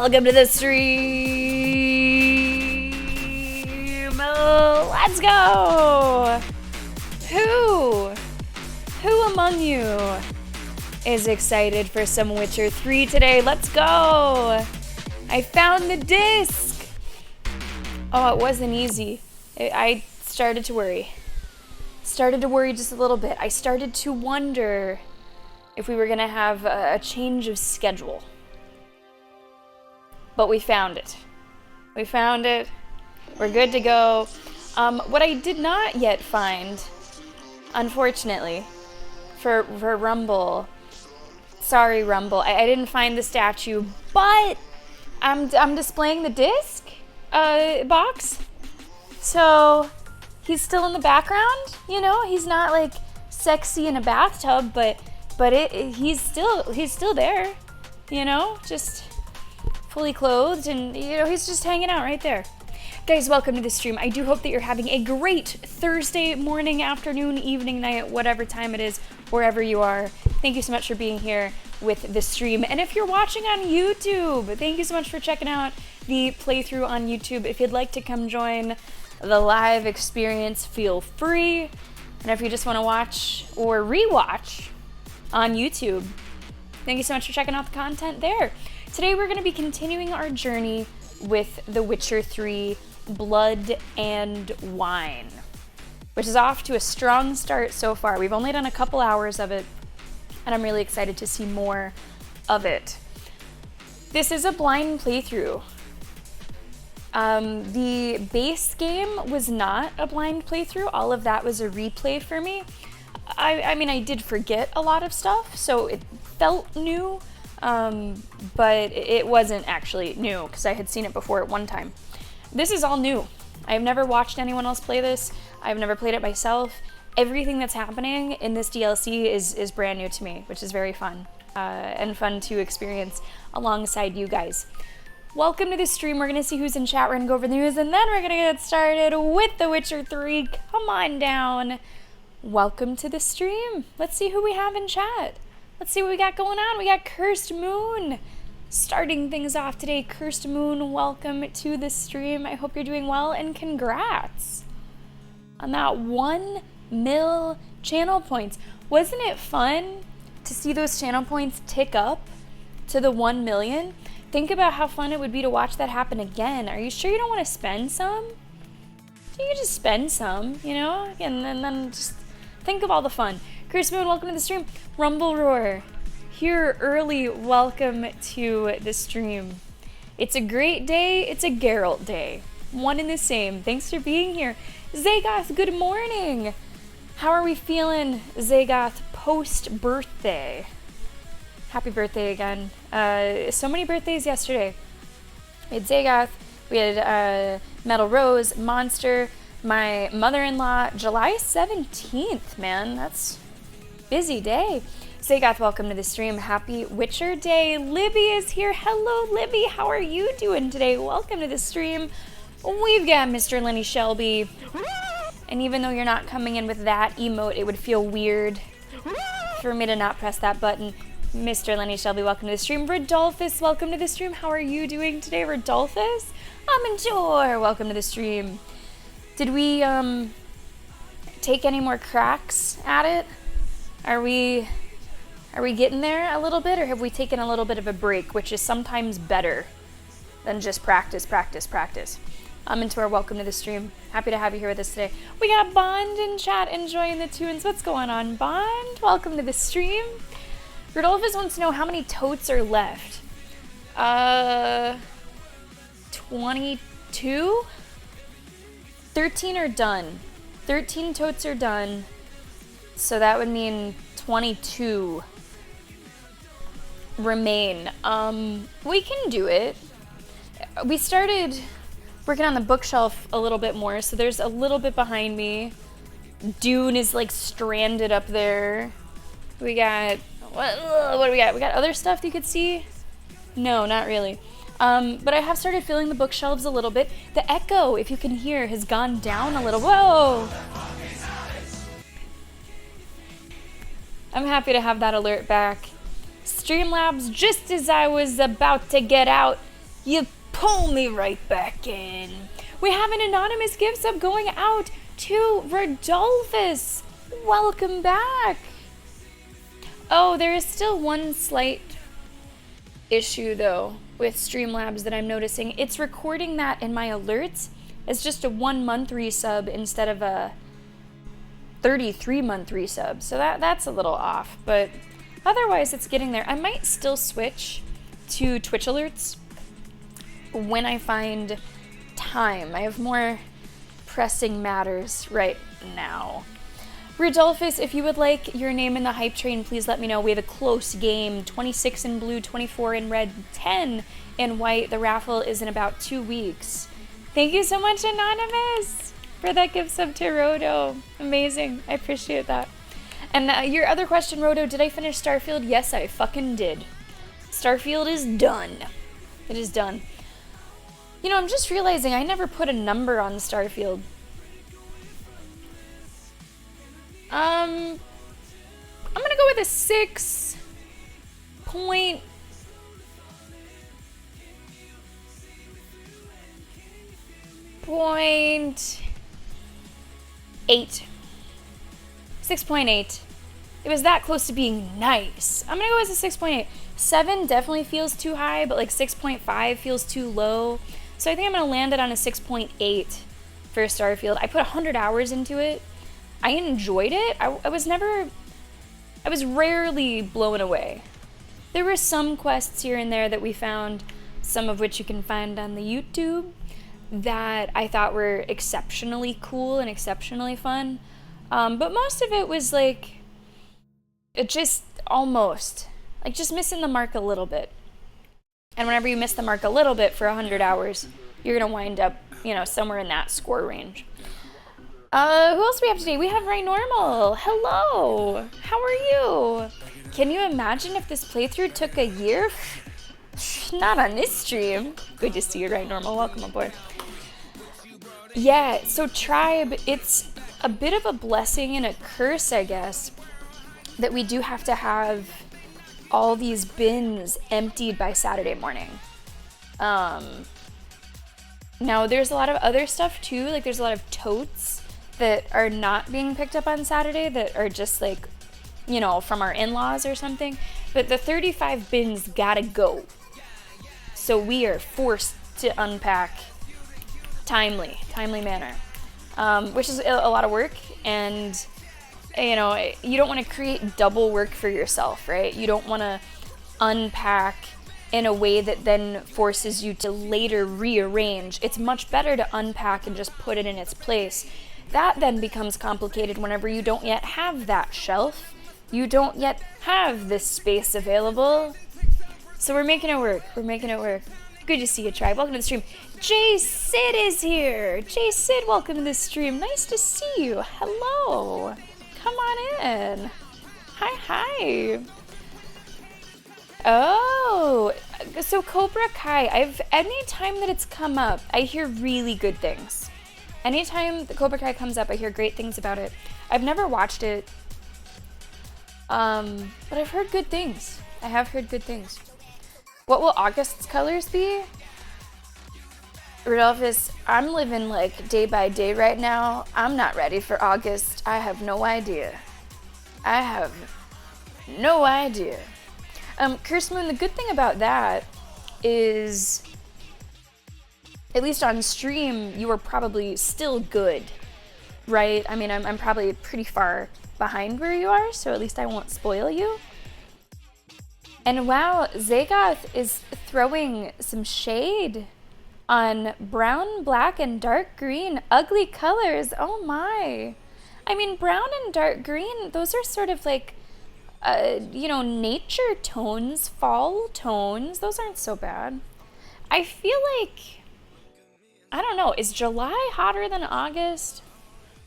Welcome to the stream. Let's go. Who among you is excited for some Witcher 3 today? Let's go. I found the disc. Oh, it wasn't easy. I started to worry. Just a little bit. I started to wonder if we were going to have a change of schedule. But we found it. We're good to go. What I did not yet find, unfortunately, for Rumble, sorry Rumble, I didn't find the statue, but I'm displaying the disc box. So he's still in the background, you know? He's not like sexy in a bathtub, but he's still there, you know? Just fully clothed, and you know, he's just hanging out right there. Guys, welcome to the stream. I do hope that you're having a great Thursday morning, afternoon, evening, night, whatever time it is, wherever you are. Thank you so much for being here with the stream. And if you're watching on YouTube, thank you so much for checking out the playthrough on YouTube. If you'd like to come join the live experience, feel free. And if you just want to watch or rewatch on YouTube, thank you so much for checking out the content there. Today we're going to be continuing our journey with The Witcher 3 Blood and Wine, which is off to a strong start so far. We've only done a couple hours of it, and I'm really excited to see more of it. This is a blind playthrough. The base game was not a blind playthrough. All of that was a replay for me. I mean, I did forget a lot of stuff, so it felt new, but it wasn't actually new because I had seen it before at one time. This is all new. I've never watched anyone else play this. I've never played it myself. Everything that's happening in this DLC is brand new to me, which is very fun, and fun to experience alongside you guys. Welcome to the stream. We're going to see who's in chat. We're going to go over the news, and then we're going to get started with The Witcher 3. Come on down. Welcome to the stream. Let's see who we have in chat. Let's see what we got going on. We got Cursed Moon starting things off today. Cursed Moon, welcome to the stream. I hope you're doing well, and congrats on that 1 mil channel points. Wasn't it fun to see those channel points tick up to the 1 million? Think about how fun it would be to watch that happen again. Are you sure you don't want to spend some? You can just spend some, you know, and then just think of all the fun. Chris Moon, welcome to the stream. Rumble Roar, here early, welcome to the stream. It's a great day, it's a Geralt day. One and the same. Thanks for being here. Zagoth, good morning. How are we feeling, Zagoth, post-birthday? Happy birthday again. So many birthdays yesterday. We had Zagoth, we had Metal Rose, Monster, my mother-in-law, July 17th, man. That's busy day. Zagoth, welcome to the stream. Happy Witcher Day. Libby is here. Hello, Libby. How are you doing today? Welcome to the stream. We've got Mr. Lenny Shelby. And even though you're not coming in with that emote, it would feel weird for me to not press that button. Mr. Lenny Shelby, welcome to the stream. Rodolphus, welcome to the stream. How are you doing today, Rodolphus? Amanjor, welcome to the stream. Did we take any more cracks at it? Are we getting there a little bit, or have we taken a little bit of a break, which is sometimes better than just practice. Amanjor, welcome to the stream. Happy to have you here with us today. We got Bond in chat enjoying the tunes. What's going on, Bond? Welcome to the stream. Rodolphus wants to know how many totes are left. 22? 13 are done. 13 totes are done. So that would mean 22 remain. We can do it. We started working on the bookshelf a little bit more, so there's a little bit behind me. Dune is like stranded up there. We got... What do we got? We got other stuff that you could see? No, not really. But I have started filling the bookshelves a little bit. The echo, if you can hear, has gone down a little. Whoa! I'm happy to have that alert back. Streamlabs, just as I was about to get out, You pull me right back in. We have an anonymous gift sub going out to Rodolphus. Welcome back. Oh, there is still one slight issue though with Streamlabs that I'm noticing. It's recording that in my alerts as just a 1 month resub instead of a 33-month resub. So that's a little off, but otherwise it's getting there. I might still switch to Twitch alerts when I find time. I have more pressing matters right now. Rodolphus, if you would like your name in the hype train, please let me know. We have a close game, 26 in blue, 24 in red, 10 in white. The raffle is in about 2 weeks. Thank you so much, Anonymous, for that gift sub to Rodo. Amazing. I appreciate that. And your other question, Rodo, did I finish Starfield? Yes, I fucking did. Starfield is done. It is done. You know, I'm just realizing I never put a number on Starfield. I'm gonna go with a 6.8. 6.8. It was that close to being nice. I'm gonna go with a 6.8. 7 definitely feels too high, but like 6.5 feels too low. So I think I'm gonna land it on a 6.8 for Starfield. I put 100 hours into it. I enjoyed it. I was rarely blown away. There were some quests here and there that we found, some of which you can find on the YouTube, that I thought were exceptionally cool and exceptionally fun. But most of it was like, it just almost, like just missing the mark a little bit. And whenever you miss the mark a little bit for 100 hours, you're gonna wind up, you know, somewhere in that score range. Who else do we have today? We have Ray Normal. Hello. How are you? Can you imagine if this playthrough took a year? Not on this stream. Good to see you, Ray Normal. Welcome aboard. Yeah, so Tribe, it's a bit of a blessing and a curse, I guess, that we do have to have all these bins emptied by Saturday morning. Now, there's a lot of other stuff too. Like, there's a lot of totes that are not being picked up on Saturday that are just like, you know, from our in-laws or something. But the 35 bins gotta go. So we are forced to unpack timely manner, which is a lot of work. And, you know, you don't want to create double work for yourself, right? You don't want to unpack in a way that then forces you to later rearrange. It's much better to unpack and just put it in its place. That then becomes complicated whenever you don't yet have that shelf. You don't yet have this space available. So we're making it work. We're making it work. Good to see you, Tribe. Welcome to the stream. Jay Sid is here. Jay Sid, welcome to the stream. Nice to see you. Hello. Come on in. Hi. Oh, so Cobra Kai, anytime that it's come up, I hear really good things. Anytime the Cobra Kai comes up, I hear great things about it. I've never watched it, but I've heard good things. I have heard good things. What will August's colors be? Rodolphus, I'm living like day by day right now. I'm not ready for August. I have no idea. Curse Moon, the good thing about that is, at least on stream, you are probably still good, right? I mean, I'm probably pretty far behind where you are, so at least I won't spoil you. And wow, Zagoth is throwing some shade on brown, black, and dark green. Ugly colors, oh my. I mean, brown and dark green, those are sort of like, you know, nature tones, fall tones. Those aren't so bad. I feel like, I don't know, is July hotter than August?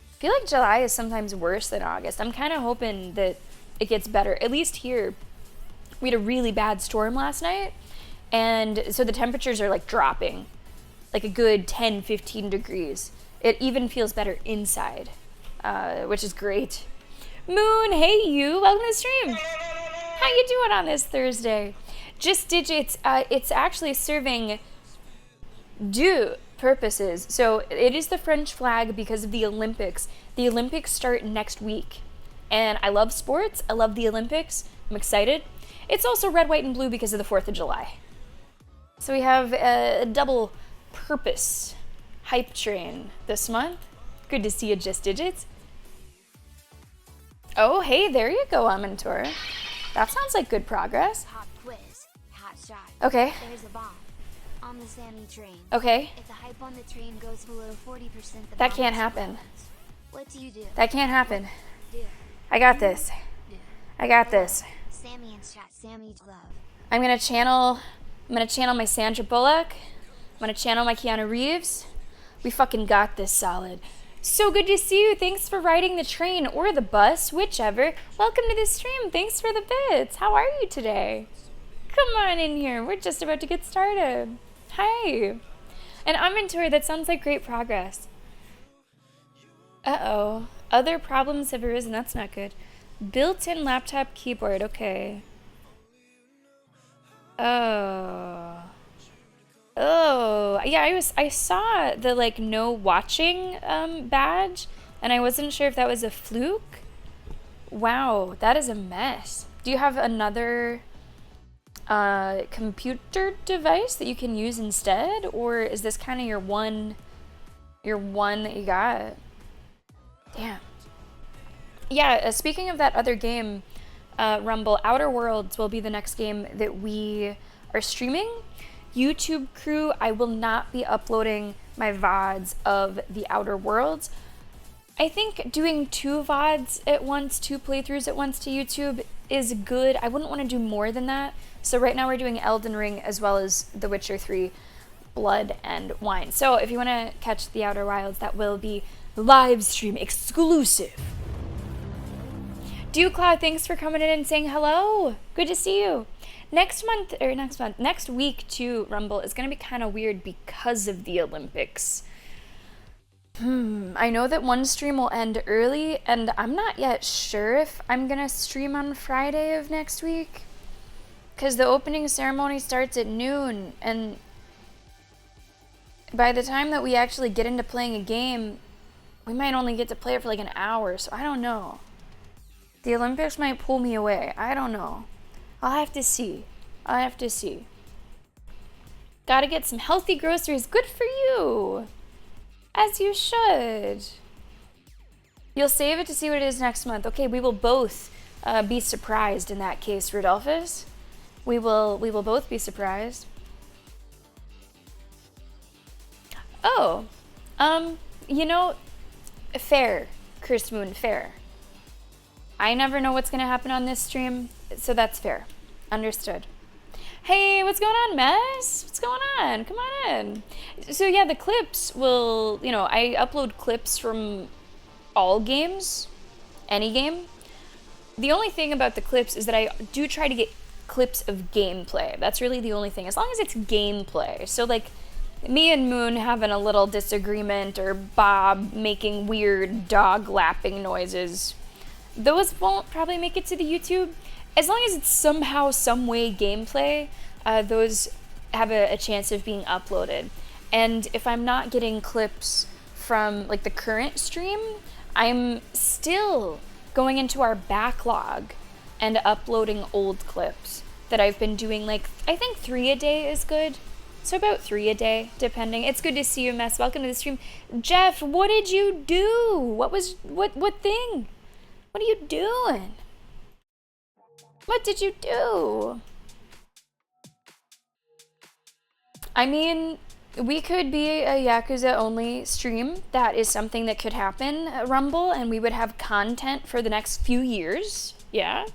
I feel like July is sometimes worse than August. I'm kind of hoping that it gets better. At least here, we had a really bad storm last night, and so the temperatures are like dropping, like a good 10, 15 degrees. It even feels better inside, which is great. Moon, hey you, welcome to the stream. How you doing on this Thursday? Just Digits, it's actually serving purposes. So it is the French flag because of the Olympics. The Olympics start next week. And I love sports. I love the Olympics. I'm excited. It's also red, white, and blue because of the 4th of July. So we have a double purpose hype train this month. Good to see you, Just Digits. Oh, hey, there you go, Amantor. That sounds like good progress. Hot quiz, hot shot. Okay. There's a bomb on the Sammy train. Okay. If the hype on the train goes below 40%, the That bomb can't explodes. happen. What do you do? That can't happen. Do. I got this. Do. I got this. Sammy and shot Sammy love. I'm gonna channel my Sandra Bullock. I'm gonna channel my Keanu Reeves. We fucking got this, solid. So good to see you. Thanks for riding the train or the bus, whichever. Welcome to the stream. Thanks for the bits. How are you today? Come on in here. We're just about to get started. Hi. And I'm into it. That sounds like great progress. Uh-oh. Other problems have arisen. That's not good. Built-in laptop keyboard. Okay. Oh. Oh. Yeah, I saw the, like, no watching badge, and I wasn't sure if that was a fluke. Wow, that is a mess. Do you have another computer device that you can use instead, or is this kind of your one that you got? Damn. Yeah, speaking of that other game, Rumble, Outer Worlds will be the next game that we are streaming. YouTube crew, I will not be uploading my VODs of the Outer Worlds. I think doing 2 VODs at once, 2 playthroughs at once to YouTube is good. I wouldn't want to do more than that. So right now we're doing Elden Ring as well as The Witcher 3, Blood and Wine. So if you want to catch the Outer Wilds, that will be live stream exclusive. DewCloud, thanks for coming in and saying hello. Good to see you. Next week too, Rumble, is going to be kind of weird because of the Olympics. I know that one stream will end early, and I'm not yet sure if I'm going to stream on Friday of next week. Because the opening ceremony starts at noon, and by the time that we actually get into playing a game, we might only get to play it for like an hour, so I don't know. The Olympics might pull me away. I don't know. I'll have to see. Gotta get some healthy groceries. Good for you. As you should. You'll save it to see what it is next month. Okay, we will both be surprised in that case, Rodolphus. We will both be surprised. Oh, you know, fair, Cursed Moon, fair. I never know what's gonna happen on this stream, so that's fair. Understood. Hey, what's going on, Mess? What's going on? Come on in. So yeah, the clips will, I upload clips from all games, any game. The only thing about the clips is that I do try to get clips of gameplay. That's really the only thing, as long as it's gameplay. So like, me and Moon having a little disagreement, or Bob making weird dog lapping noises, those won't probably make it to the YouTube. As long as it's somehow, some way gameplay, those have a chance of being uploaded. And if I'm not getting clips from like the current stream, I'm still going into our backlog and uploading old clips that I've been doing. Like, I think 3 a day is good. So about 3 a day, depending. It's good to see you, Mess. Welcome to the stream. Jeff, what did you do? What thing? What are you doing? What did you do? I mean, we could be a Yakuza only stream. That is something that could happen at Rumble, and we would have content for the next few years. Yeah.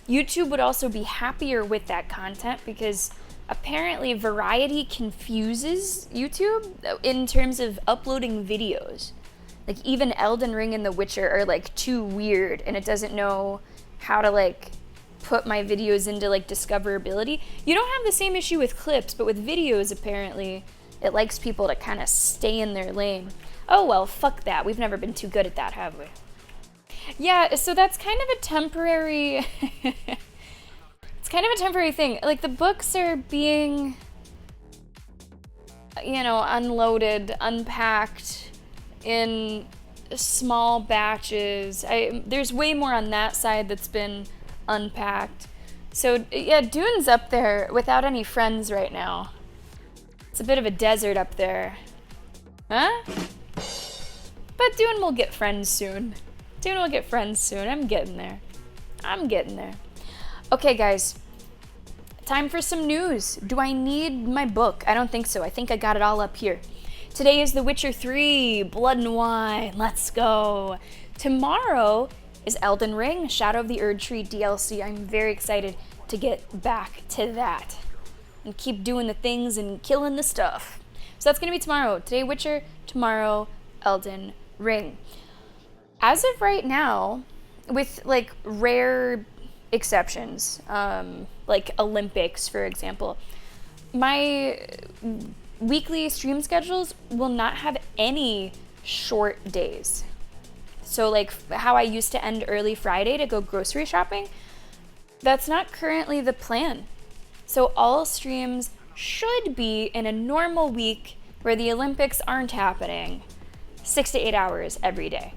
YouTube would also be happier with that content because apparently Variety confuses YouTube in terms of uploading videos. Like, even Elden Ring and The Witcher are like too weird, and it doesn't know how to like put my videos into like discoverability. You don't have the same issue with clips, but with videos apparently it likes people to kind of stay in their lane. Oh well, fuck that. We've never been too good at that, have we? Yeah, so that's kind of a temporary it's kind of a temporary thing. Like, the books are being you know, unloaded, unpacked in small batches. There's way more on that side that's been unpacked. So yeah, Dune's up there without any friends right now. It's a bit of a desert up there. Huh? But Dune will get friends soon. Dune will get friends soon. I'm getting there. I'm getting there. Okay, guys. Time for some news. Do I need my book? I don't think so. I think I got it all up here. Today is The Witcher 3, Blood and Wine. Let's go. Tomorrow is Elden Ring, Shadow of the Erdtree DLC. I'm very excited to get back to that and keep doing the things and killing the stuff. So that's going to be tomorrow. Today, Witcher. Tomorrow, Elden Ring. As of right now, with like rare exceptions, like Olympics, for example, my weekly stream schedules will not have any short days. So like how I used to end early Friday to go grocery shopping, that's not currently the plan. So all streams should be in a normal week where the Olympics aren't happening 6 to 8 hours every day,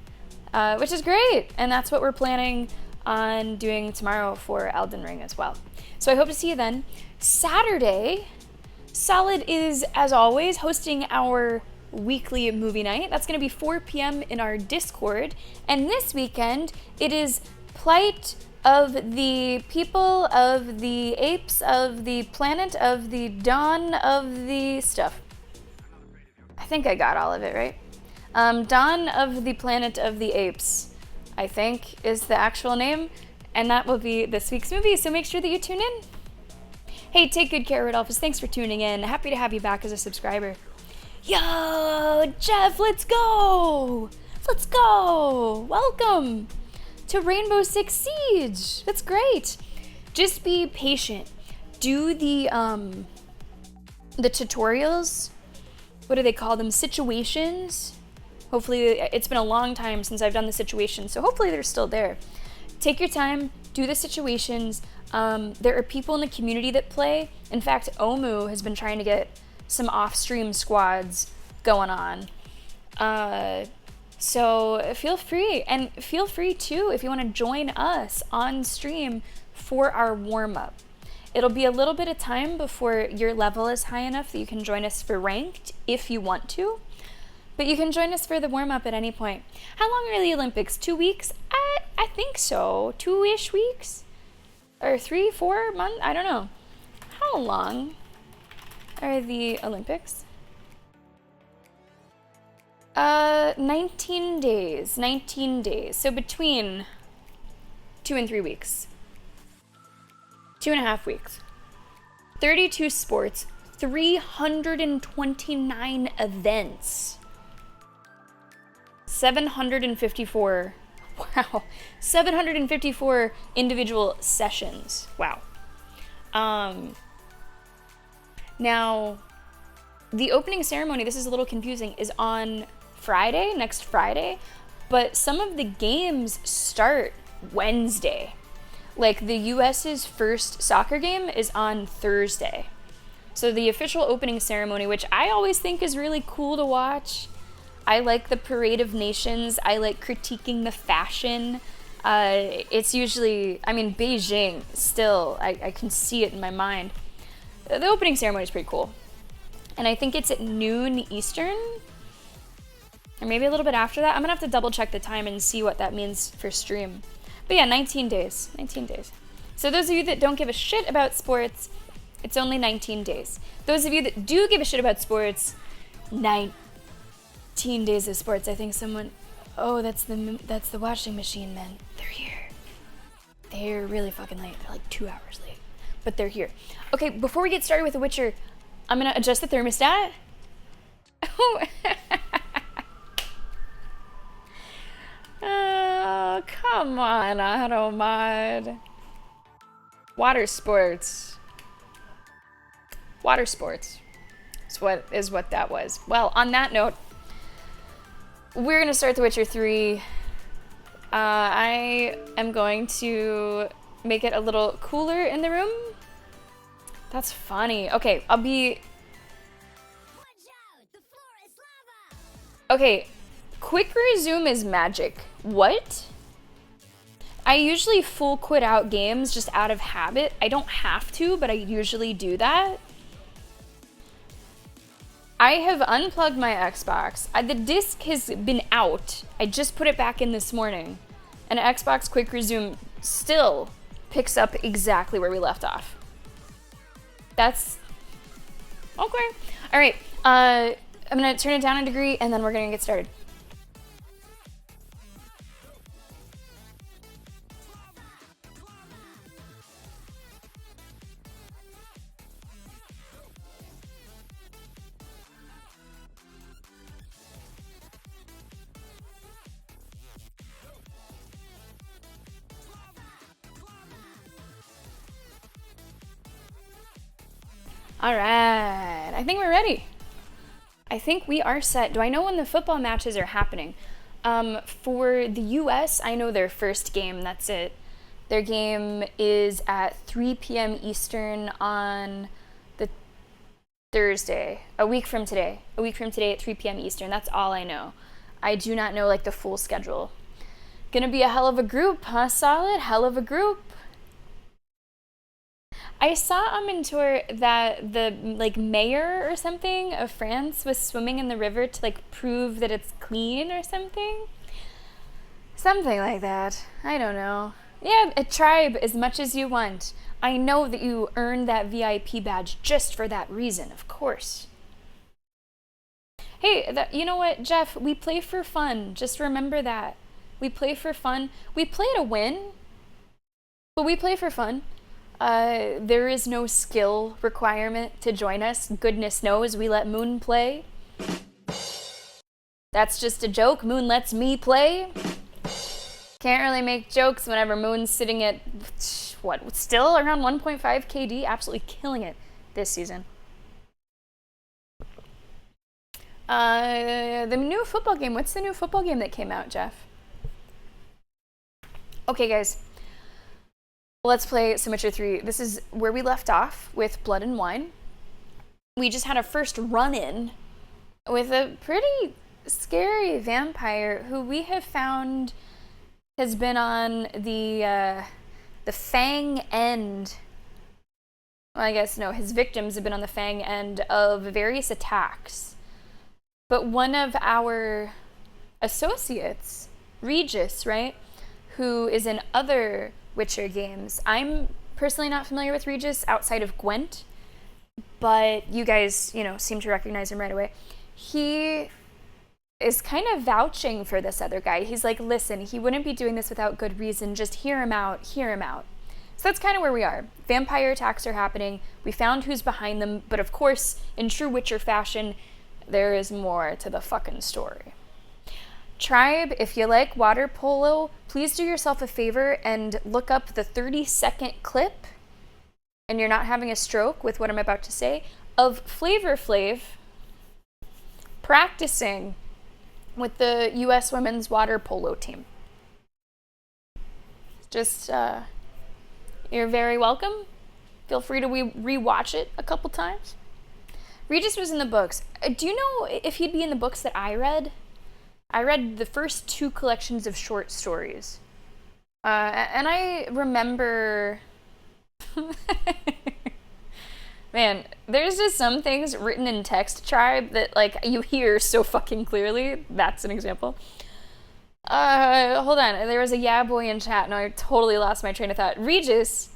which is great. And that's what we're planning on doing tomorrow for Elden Ring as well. So I hope to see you then. Saturday, Solid is, as always, hosting our weekly movie night. That's going to be 4 p.m. in our Discord. And this weekend, it is Plight of the People, of the Apes, of the Planet, of the Dawn of the stuff. I think I got all of it, right? Dawn of the Planet of the Apes, I think, is the actual name. And that will be this week's movie, so make sure that you tune in. Hey, take good care, Rodolphus. Thanks for tuning in. Happy to have you back as a subscriber. Yo, Jeff, let's go! Let's go! Welcome to Rainbow Six Siege. That's great. Just be patient. Do the tutorials. What do they call them? Situations. Hopefully, it's been a long time since I've done the situations, so hopefully they're still there. Take your time, do the situations. There are people in the community that play. In fact, Omu has been trying to get some off-stream squads going on. So feel free, and feel free too if you want to join us on stream for our warm-up. It'll be a little bit of time before your level is high enough that you can join us for ranked if you want to. But you can join us for the warm-up at any point. How long are the Olympics? 2 weeks? I think so. 2-ish weeks? Or 3, 4 months? I don't know. How long are the Olympics? 19 days. 19 days. So between 2 and 3 weeks. 2.5 weeks. 32 sports. 329 events. 754. Wow. 754 individual sessions. Wow. Now, the opening ceremony, this is a little confusing, is on Friday, next Friday, but some of the games start Wednesday. Like the US's first soccer game is on Thursday. So the official opening ceremony, which I always think is really cool to watch. I like the Parade of Nations. I like critiquing the fashion. It's usually, I mean, Beijing, still, I can see it in my mind. The opening ceremony is pretty cool. And I think it's at noon Eastern, or maybe a little bit after that. I'm gonna have to double check the time and see what that means for stream. But yeah, 19 days, 19 days. So those of you that don't give a shit about sports, it's only 19 days. Those of you that do give a shit about sports, 19 days of sports. I think someone, oh, that's the washing machine men. They're here. They're really fucking late. They're like 2 hours late, but they're here. Okay, before we get started with The Witcher, I'm gonna adjust the thermostat. Oh, come on, Automod. Water sports. Water sports is what that was. Well, on that note, we're gonna start The Witcher 3. I am going to make it a little cooler in the room. That's funny. Okay, I'll be Okay, quick resume is magic. What? I usually full quit out games just out of habit. I don't have to, but I usually do that. I have unplugged my Xbox. The disc has been out. I just put it back in this morning. And Xbox Quick Resume still picks up exactly where we left off. That's okay. All right, I'm gonna turn it down a degree and then we're gonna get started. All right, I think we're ready. I think we are set. Do I know when the football matches are happening? For the US, I know their first game, that's it. Their game is at 3 p.m. Eastern on the Thursday, a week from today. A week from today at 3 p.m. Eastern, that's all I know. I do not know like the full schedule. Gonna be a hell of a group, huh, Solid? Hell of a group. I saw on Mentor that the like mayor or something of France was swimming in the river to like prove that it's clean or something. Something like that. I don't know. Yeah, a tribe as much as you want. I know that you earned that VIP badge just for that reason, of course. Hey, you know what, Jeff? We play for fun. Just remember that. We play for fun. We play to win, but we play for fun. There is no skill requirement to join us. Goodness knows we let Moon play. That's just a joke. Moon lets me play. Can't really make jokes whenever Moon's sitting at, what, still around 1.5 KD? Absolutely killing it this season. The new football game. What's the new football game that came out, Jeff? Okay, guys. Let's play some Witcher 3. This is where we left off with Blood and Wine. We just had a first run-in with a pretty scary vampire who we have found has been on the fang end. Well, I guess no, his victims have been on the fang end of various attacks. But one of our associates, Regis, right, who is in other Witcher games. I'm personally not familiar with Regis outside of Gwent, but you guys, seem to recognize him right away. He is kind of vouching for this other guy. He's like, listen, he wouldn't be doing this without good reason. Just hear him out, hear him out. So that's kind of where we are. Vampire attacks are happening. We found who's behind them, but of course, in true Witcher fashion, there is more to the fucking story. Tribe, if you like water polo, please do yourself a favor and look up the 30-second clip, and you're not having a stroke with what I'm about to say, of Flavor Flav practicing with the U.S. women's water polo team. Just, you're very welcome. Feel free to re-watch it a couple times. Regis was in the books. Do you know if he'd be in the books that I read? I read the first 2 collections of short stories. And I remember... Man, there's just some things written in text, Tribe, that, like, you hear so fucking clearly. That's an example. Hold on. There was a yeah boy in chat, and I totally lost my train of thought. Regis,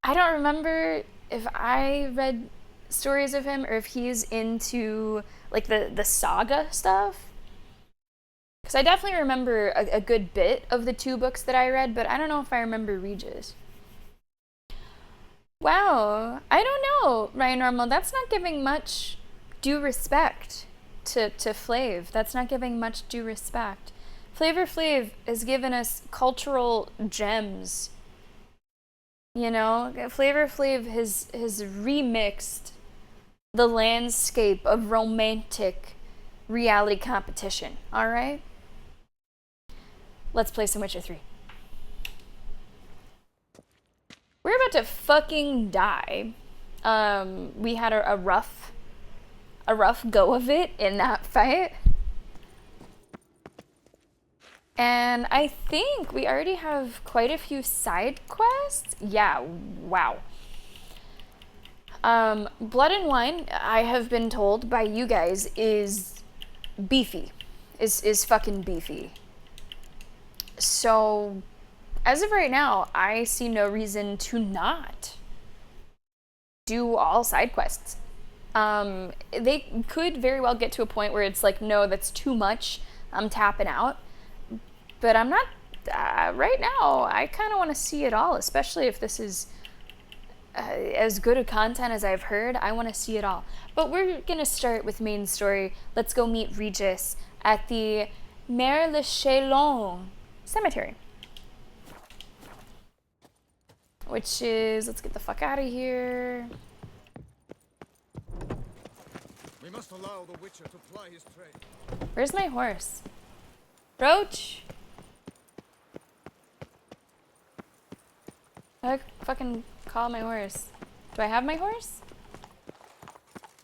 I don't remember if I read stories of him or if he's into, like, the saga stuff. Because I definitely remember a good bit of the 2 books that I read, but I don't know if I remember Regis. Wow, I don't know, Ryan Normal. That's not giving much due respect to Flav. That's not giving much due respect. Flavor Flav has given us cultural gems. Flavor Flav has remixed the landscape of romantic reality competition, all right? Let's play some Witcher 3. We're about to fucking die. We had a rough go of it in that fight. And I think we already have quite a few side quests. Yeah, wow. Blood and Wine, I have been told by you guys, is beefy. Is fucking beefy. So, as of right now, I see no reason to not do all side quests. They could very well get to a point where it's like, no, that's too much. I'm tapping out. But I'm not, right now, I kind of want to see it all, especially if this is as good a content as I've heard. I want to see it all. But we're going to start with main story. Let's go meet Regis at the Mère le Chalon Cemetery. Which is, let's get the fuck out of here. We must allow the Witcher to ply his trade. Where's my horse? Roach? I fucking call my horse. Do I have my horse?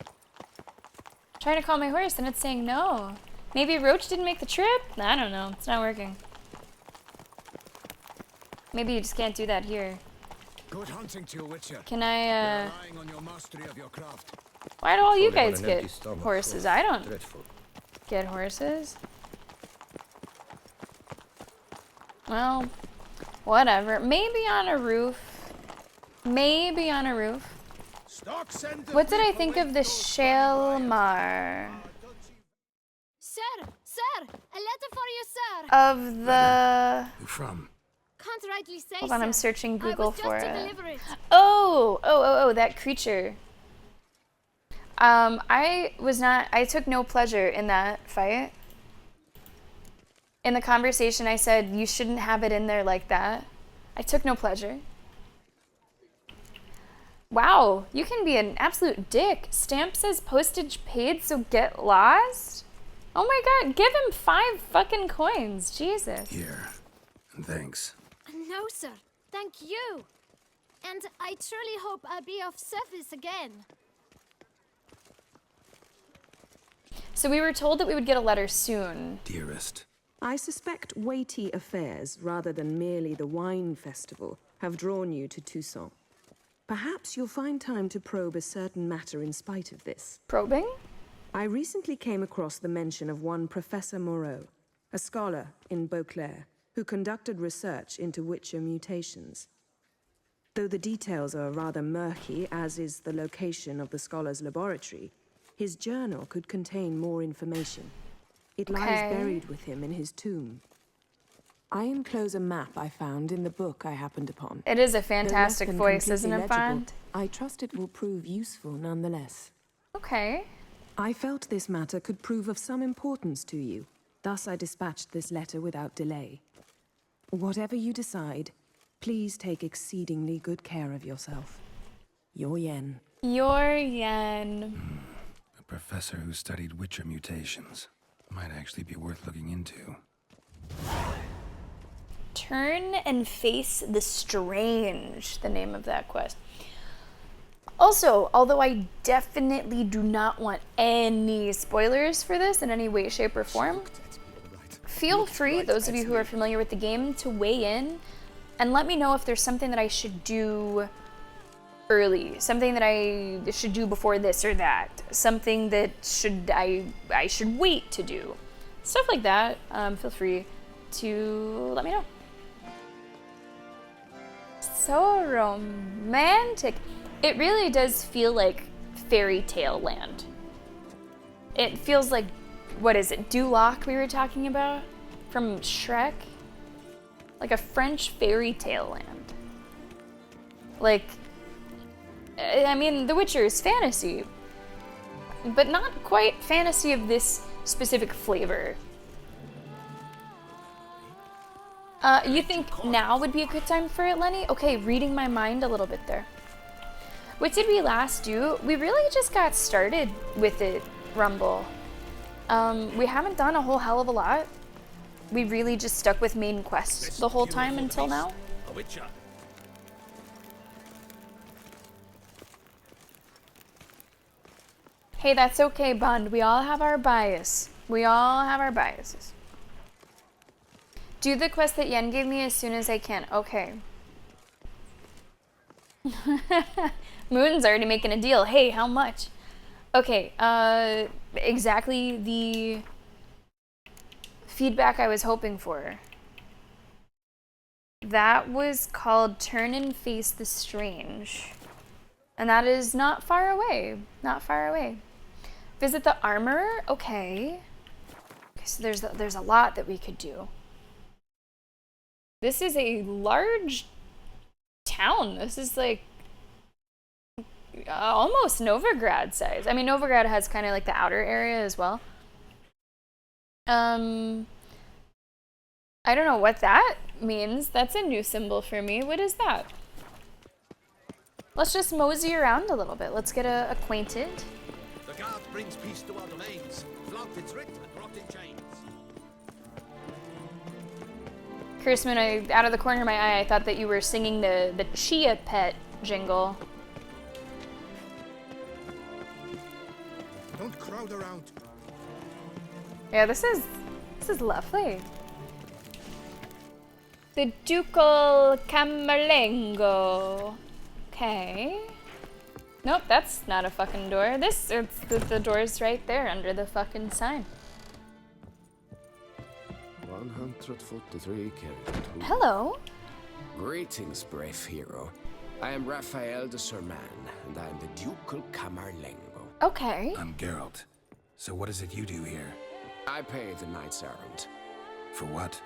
I'm trying to call my horse and it's saying no. Maybe Roach didn't make the trip? I don't know. It's not working. Maybe you just can't do that here. Good hunting to you, Witcher. Can I, Relying on your mastery of your craft. why do all you Only on guys an get empty stomach, horses? so I don't dreadful. get horses. Well, whatever. Maybe on a roof. Maybe on a roof. What did I think of the Shalmar? Sir, sir, a letter for you, sir. Of the... Who from? Can't rightly say, Hold on, I'm sir. searching Google I was for just to it. deliver it. Oh, that creature. I took no pleasure in that fight. In the conversation, I said, you shouldn't have it in there like that. I took no pleasure. Wow, you can be an absolute dick. Stamp says postage paid, so get lost? Oh my god, give him 5 fucking coins. Jesus. Here. And thanks. No, sir. Thank you. And I truly hope I'll be of service again. So we were told that we would get a letter soon. Dearest. I suspect weighty affairs, rather than merely the wine festival, have drawn you to Toussaint. Perhaps you'll find time to probe a certain matter in spite of this. Probing? I recently came across the mention of one Professor Moreau, a scholar in Beauclair, who conducted research into Witcher mutations. Though the details are rather murky, as is the location of the scholar's laboratory, his journal could contain more information. It lies buried with him in his tomb. I enclose a map I found in the book I happened upon. It is a Though less fantastic than voice, isn't completely it, legible, Bond? I trust it will prove useful nonetheless. Okay. I felt this matter could prove of some importance to you. Thus I dispatched this letter without delay. Whatever you decide, please take exceedingly good care of yourself. Your Yen. Your yen. A professor who studied Witcher mutations. Might actually be worth looking into. Turn and Face the Strange, the name of that quest. Also, although I definitely do not want any spoilers for this in any way, shape, or form, feel free, those of you who are familiar with the game, to weigh in and let me know if there's something that I should do early, something that I should do before this or that, something that I should wait to do. Stuff like that, feel free to let me know. So romantic. It really does feel like fairy tale land. It feels like, what is it, Duloc we were talking about? From Shrek? Like a French fairy tale land. Like, I mean, The Witcher is fantasy, but not quite fantasy of this specific flavor. You think now would be a good time for it, Lenny? Okay, reading my mind a little bit there. What did we last do? We really just got started with it, Rumble. We haven't done a whole hell of a lot. We really just stuck with main quests the whole time until now. A Witcher. Hey, that's okay, Bond. We all have our bias. We all have our biases. Do the quest that Yen gave me as soon as I can. Okay. Moon's already making a deal. Hey, how much? Okay, exactly the feedback I was hoping for. That was called Turn and Face the Strange. And that is not far away. Not far away. Visit the armorer? Okay. So there's a lot that we could do. This is a large town. This is like almost Novigrad size. I mean, Novigrad has kind of like the outer area as well. I don't know what that means. That's a new symbol for me. What is that? Let's just mosey around a little bit. Let's get acquainted. The guard brings peace to our domains. Flaunt its writ and rot in chains. Chrisman, out of the corner of my eye, I thought that you were singing the Chia Pet jingle. Don't crowd around. Yeah, this is lovely. The Ducal Camerlengo. Okay. Nope, that's not a fucking door. The door's right there under the fucking sign. 143 carried. Hello. Greetings, brave hero. I am Raphael de Serman, and I am the Ducal Camerlengo. Okay. I'm Geralt. So what is it you do here? I pay the knights errant. For what?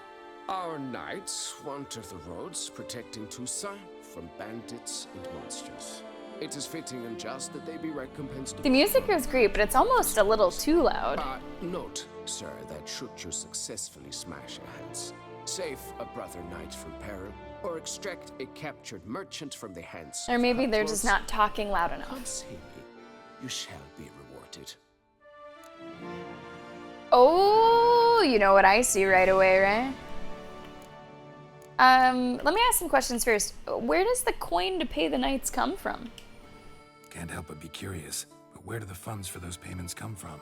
Our knights wander the roads, protecting Toussaint from bandits and monsters. It is fitting and just that they be recompensed. The music is great, but it's almost a little too loud. Note, sir, that should you successfully smash a hands, save a brother knight from peril, or extract a captured merchant from the hands. Or maybe they're just not talking loud enough. Conceal me, you shall be rewarded. Oh, you know what I see right away, right? Let me ask some questions first. Where does the coin to pay the knights come from? Can't help but be curious. But where do the funds for those payments come from?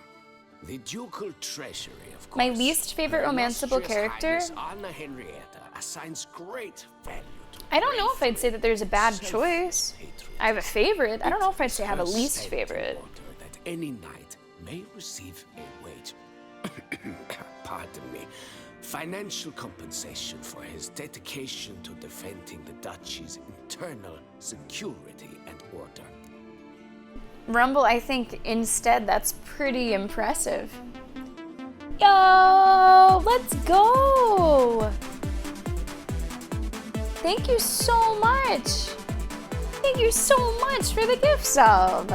The ducal treasury, of course. My least favorite Her romanceable illustrious character? Highness Anna Henrietta assigns great value to I don't know if I'd say that there's a bad choice. I have a favorite. I don't know if I'd say I have a least favorite. That any knight may receive a wage. Pardon me. Financial compensation for his dedication to defending the duchy's internal security and order. Rumble, I think instead that's pretty impressive. Yo, let's go! Thank you so much. Thank you so much for the gift sub.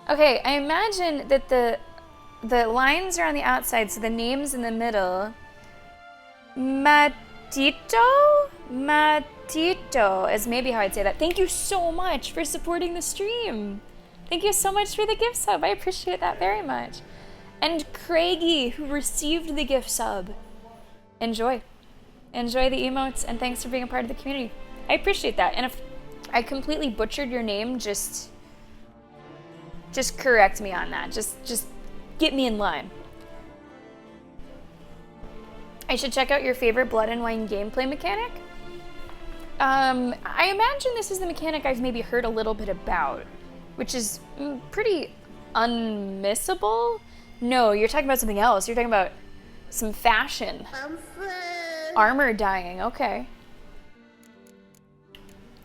Okay, I imagine that the lines are on the outside, so the name's in the middle. Matito is maybe how I'd say that. Thank you so much for supporting the stream. Thank you so much for the gift sub. I appreciate that very much. And Craigie, who received the gift sub. Enjoy. Enjoy the emotes, and thanks for being a part of the community. I appreciate that. And if I completely butchered your name, just correct me on that. Just get me in line. I should check out your favorite Blood and Wine gameplay mechanic. I imagine this is the mechanic I've maybe heard a little bit about, which is pretty unmissable. No, you're talking about something else. You're talking about some fashion. Armor dyeing, okay.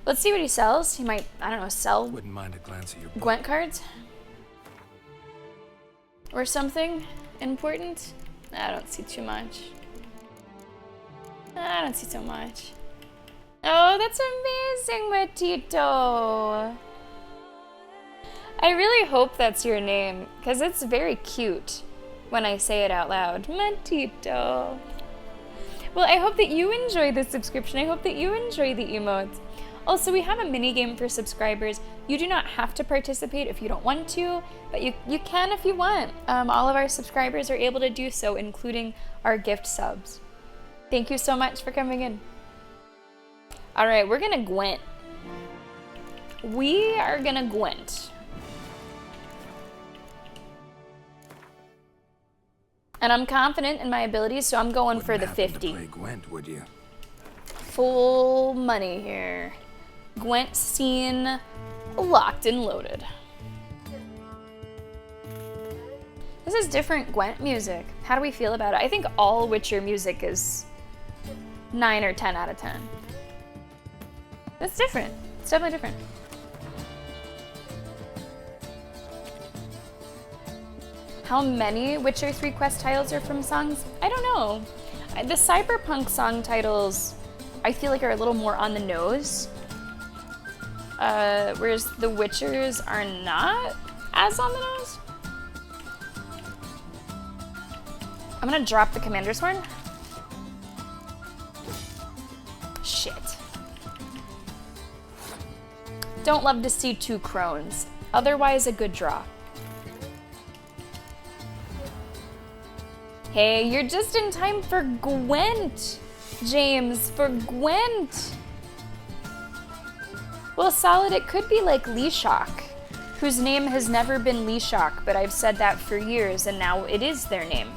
Let's see what he sells. He might, I don't know, sell Wouldn't mind a glance at your book. Gwent cards? Or something important? I don't see too much. I don't see so much. Oh, that's amazing, Matito. I really hope that's your name, because it's very cute when I say it out loud. Matito. Well, I hope that you enjoy the subscription. I hope that you enjoy the emotes. Also, we have a mini game for subscribers. You do not have to participate if you don't want to, but you can if you want. All of our subscribers are able to do so, including our gift subs. Thank you so much for coming in. All right, we're gonna Gwent. We are gonna Gwent. And I'm confident in my abilities, so I'm going for the Wouldn't happen to 50. play Gwent, would you? Full money here. Gwent scene locked and loaded. This is different Gwent music. How do we feel about it? I think all Witcher music is 9 or 10 out of 10. It's different. It's definitely different. How many Witcher 3 quest titles are from songs? I don't know. The Cyberpunk song titles, I feel like are a little more on the nose. Whereas the Witchers are not as on the nose. I'm gonna drop the Commander's Horn. Shit. Don't love to see 2 crones. Otherwise, a good draw. Hey, you're just in time for Gwent, James, for Gwent. Well, solid, it could be like Leeshock, whose name has never been Leeshock, but I've said that for years, and now it is their name.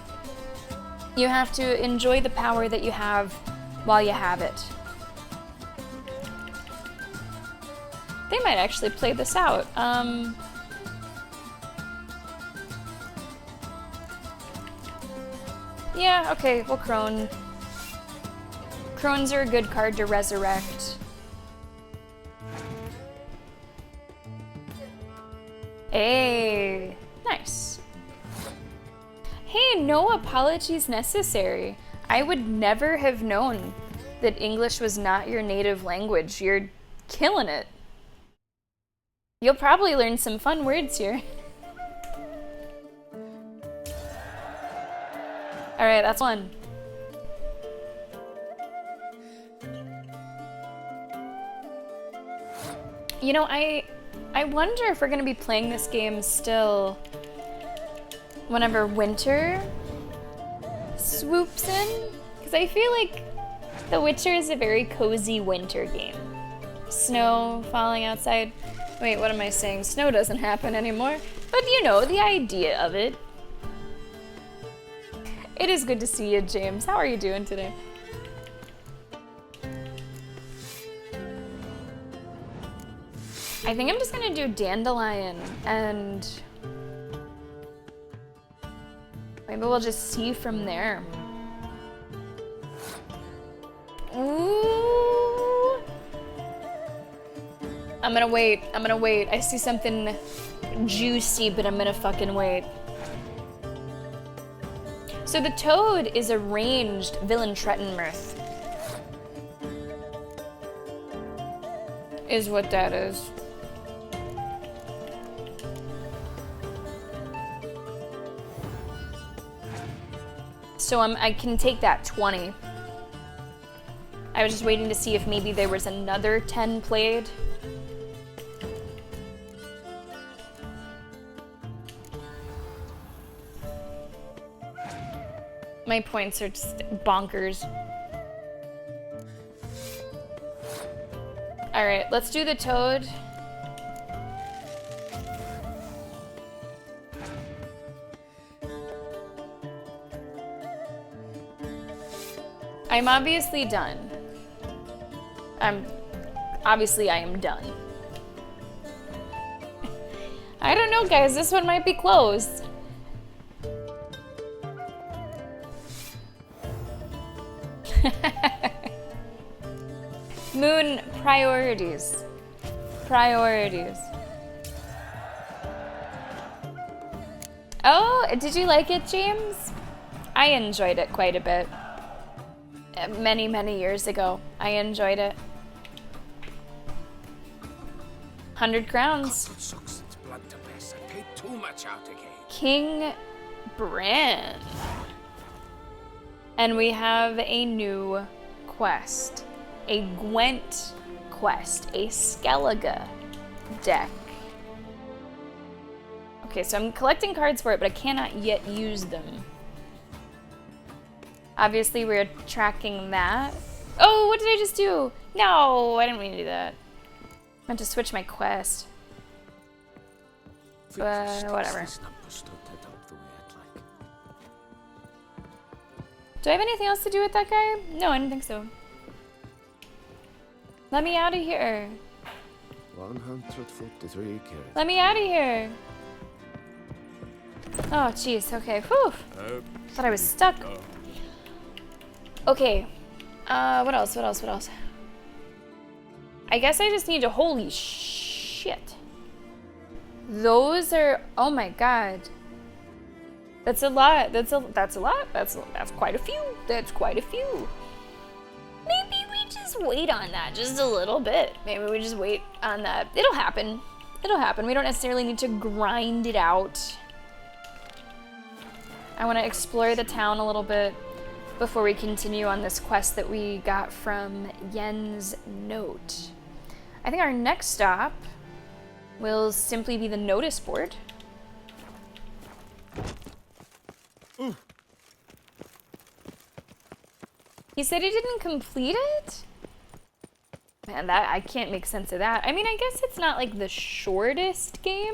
You have to enjoy the power that you have while you have it. They might actually play this out. Yeah, okay, well, Crone. Crones are a good card to resurrect. Hey, nice. Hey, no apologies necessary. I would never have known that English was not your native language. You're killing it. You'll probably learn some fun words here. All right, that's one. You know, I wonder if we're gonna be playing this game still whenever winter swoops in, because I feel like The Witcher is a very cozy winter game. Snow falling outside. Wait, what am I saying? Snow doesn't happen anymore, but you know, the idea of it. It is good to see you, James. How are you doing today? I think I'm just gonna do Dandelion and maybe we'll just see from there. Ooh. I'm gonna wait. I see something juicy, but I'm gonna fucking wait. So the toad is a ranged Villain Trettenmirth. Is what that is. So I can take that 20. I was just waiting to see if maybe there was another 10 played. My points are just bonkers. All right, let's do the toad. I'm obviously done. I am done. I don't know, guys. This one might be closed. Moon, priorities. Priorities. Oh, did you like it, James? I enjoyed it quite a bit. Many, many years ago. I enjoyed it. 100 crowns. Sucks, it's blood to piss. I paid too much out again. King Bran. And we have a new quest. A Gwent quest. A Skellige deck. Okay, so I'm collecting cards for it, but I cannot yet use them. Obviously, we're tracking that. Oh, what did I just do? No, I didn't mean to do that. I meant to switch my quest. But whatever. Do I have anything else to do with that guy? No, I don't think so. Let me out of here. 143 carats. Let me out of here. Oh, jeez. Okay. Whew. Thought I was stuck. Okay. What else? What else? What else? I guess I just need to. Holy shit. Those are. Oh my god. That's a lot. That's a lot. That's quite a few. That's quite a few. Maybe we just wait on that just a little bit. Maybe we just wait on that. It'll happen. It'll happen. We don't necessarily need to grind it out. I want to explore the town a little bit before we continue on this quest that we got from Yen's note. I think our next stop will simply be the notice board. He said he didn't complete it? Man, that I can't make sense of that. I mean, I guess it's not like the shortest game.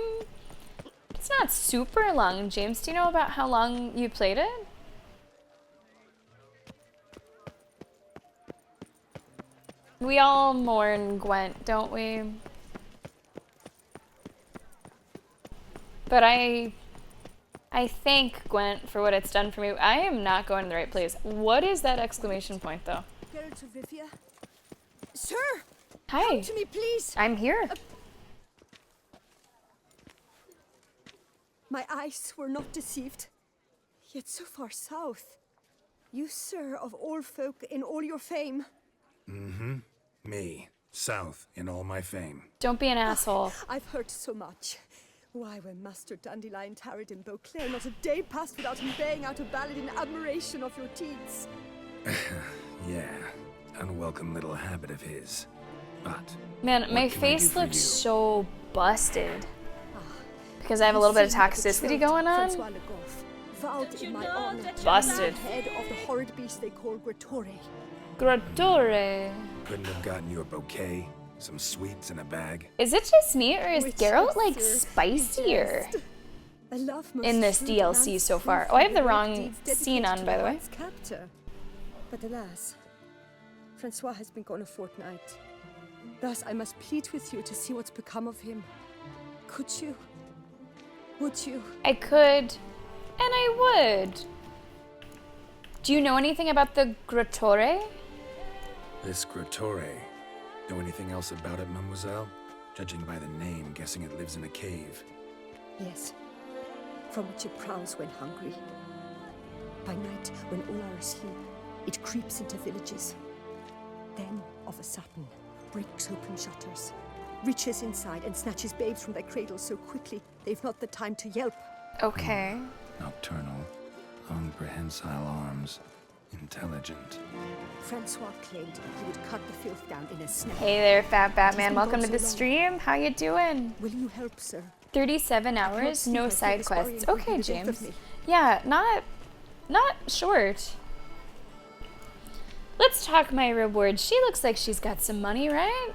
It's not super long. James, do you know about how long you played it? We all mourn Gwent, don't we? But I thank Gwent for what it's done for me. I am not going to the right place. What is that exclamation point, though? Geralt of Rivia. Sir! Hi. Come to me, please! I'm here. My eyes were not deceived. Yet so far south. You, sir, of all folk in all your fame. Mm-hmm. Me. South in all my fame. Don't be an asshole. I've heard so much. Why, when Master Dandelion tarried in Beauclair, not a day passed without him baying out a ballad in admiration of your deeds. Yeah. Unwelcome little habit of his. But Man, my what can I do face for looks you? so busted. Because I have a little bit of toxicity going on. Francois Le Goff vowed in my honor Busted. the head of the horrid beast they call Gratore. Gratore. Couldn't have gotten you a bouquet, some sweets in a bag. Is it just me, or is Which Geralt like sir, spicier? jest. A love most In this true DLC demands so far? proof Oh, I have of the great wrong deeds scene dedicated on, to by the way. White's captor. But alas, Francois has been gone a fortnight. Thus, I must plead with you to see what's become of him. Could you? Would you? I could, and I would. Do you know anything about the Gratore? This Gratore. Know anything else about it, mademoiselle? Judging by the name, guessing it lives in a cave. Yes. From which it prowls when hungry. By night, when all are asleep, it creeps into villages. Then, of a sudden, breaks open shutters, reaches inside and snatches babes from their cradles so quickly they've not the time to yelp. Okay. Nocturnal, long prehensile arms, intelligent. Francois claimed he would cut the filth down in a snap. Hey there, Fat Batman. been Welcome to gone the so long. stream. How you doing? Will you help, sir? 37 cannot hours, sleep, no I feel side this quests. worrying will Okay, be the death of James. me. Yeah, not short. Let's talk my reward. She looks like she's got some money, right?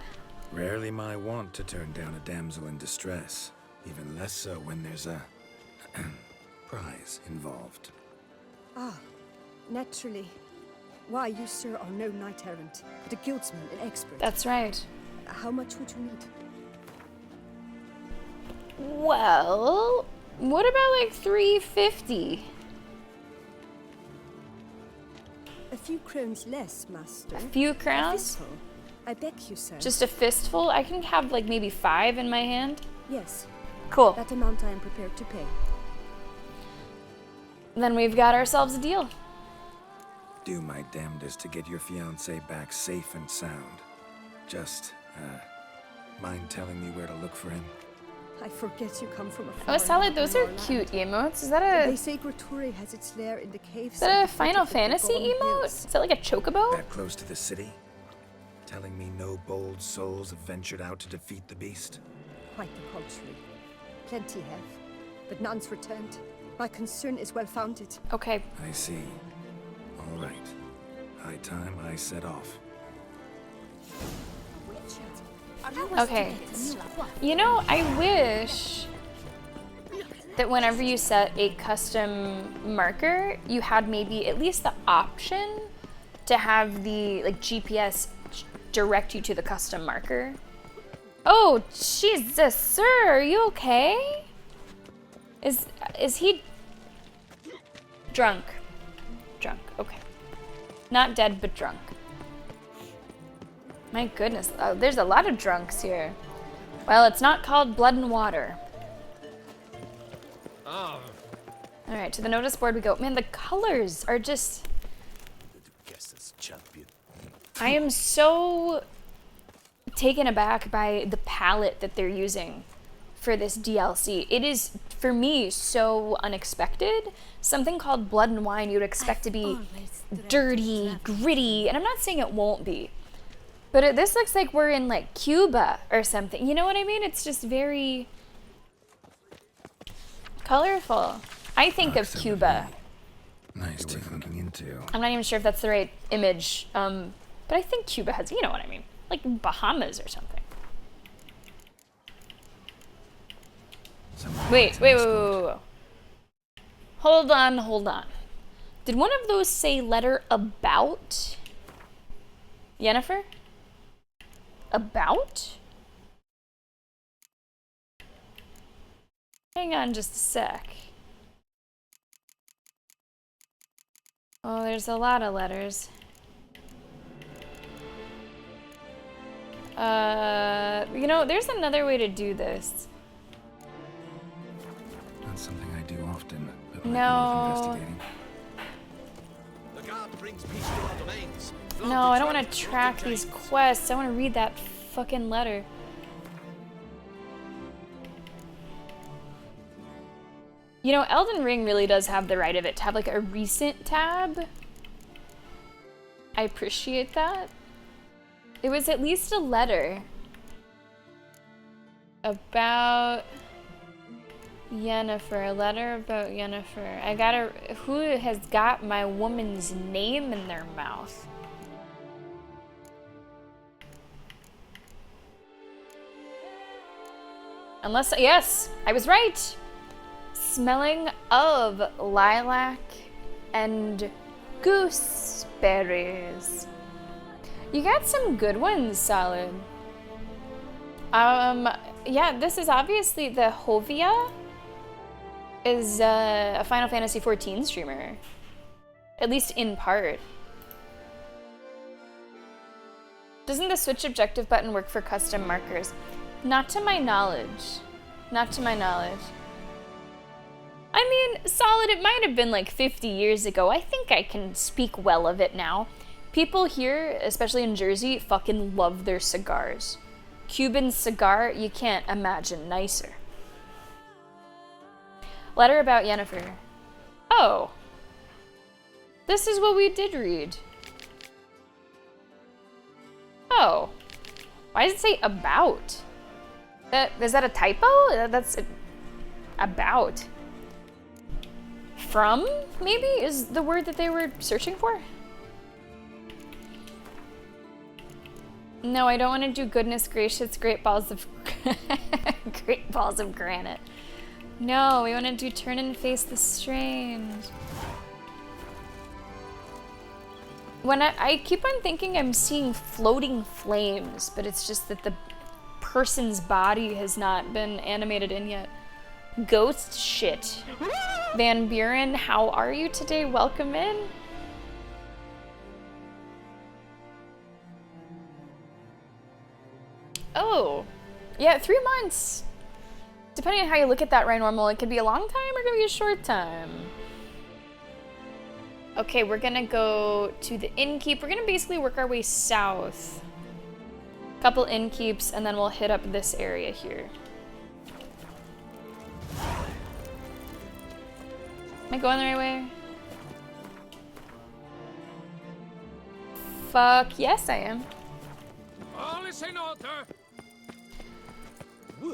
Rarely my wont to turn down a damsel in distress. Even less so when there's a prize involved. Ah, naturally. Why, you, sir, are no knight errant, but a guildsman, an expert. That's right. How much would you need? Well, what about like 350? A few crowns less, master. A few A crowns? fistful. I beg you, sir. Just a fistful? I can have like maybe 5 in my hand. Yes, Cool. that amount I am prepared to pay. Then we've got ourselves a deal. Do my damnedest to get your fiancé back safe and sound. Just, mind telling me where to look for him? I forget you come from a Oh, foreign Salad, those are land. cute emotes. Is that They a say Gratore has its lair in the caves. is that a at the foot Final of the Fantasy Forgotten emote? Hills. Is that like a chocobo? That close to the city? Telling me no bold souls have ventured out to defeat the beast? Quite the contrary. Plenty have, but none's returned. My concern is well founded. Okay. I see. All right. High time I set off. Okay. You know, I wish that whenever you set a custom marker, you had maybe at least the option to have the like GPS direct you to the custom marker. Oh, Jesus, sir, are you okay? Is he drunk? Drunk, okay. Not dead, but drunk. My goodness, there's a lot of drunks here. Well, it's not called Blood and Water. Oh. All right, to the notice board we go. Man, the colors are just... Guess that's champion. I am so taken aback by the palette that they're using for this DLC. It is, for me, so unexpected. Something called Blood and Wine you'd expect to be dirty, gritty, and I'm not saying it won't be. But this looks like we're in, like, Cuba or something. You know what I mean? It's just very colorful. I think of Cuba. Nice to looking into. I'm not even sure if that's the right image. But I think Cuba has, you know what I mean? Like Bahamas or something. Wait. Hold on. Did one of those say letter about? Yennefer? About? Hang on just a sec. Oh, there's a lot of letters. You know, there's another way to do this. Not something I do often, but No. might be worth investigating. The guard brings peace to our domains. No, I don't want to track these quests. I want to read that fucking letter. You know, Elden Ring really does have the right of it to have like a recent tab. I appreciate that. It was at least a letter about Yennefer. A letter about Yennefer. I gotta... Who has got my woman's name in their mouth? Unless... Yes! I was right! Smelling of lilac and gooseberries. You got some good ones, Solid. Yeah, this is obviously the Hovia is a Final Fantasy XIV streamer. At least in part. Doesn't the switch objective button work for custom markers? Not to my knowledge. Not to my knowledge. I mean, Solid, it might have been like 50 years ago. I think I can speak well of it now. People here, especially in Jersey, fucking love their cigars. Cuban cigar, you can't imagine nicer. Letter about Yennefer. Oh. This is what we did read. Oh. Why does it say about? Is that a typo? That's about. From, maybe, is the word that they were searching for? No, I don't want to do goodness gracious great balls of great balls of granite. No, we want to do turn and face the strange. When I keep on thinking I'm seeing floating flames, but it's just that the person's body has not been animated in yet. Ghost shit. Van Buren, how are you today? Welcome in. Oh, yeah, 3 months. Depending on how you look at that, right, normal, it could be a long time or it could be a short time. Okay, we're gonna go to the innkeep. We're gonna basically work our way south. Couple innkeeps, and then we'll hit up this area here. Am I going the right way? Fuck yes, I am. All is in order.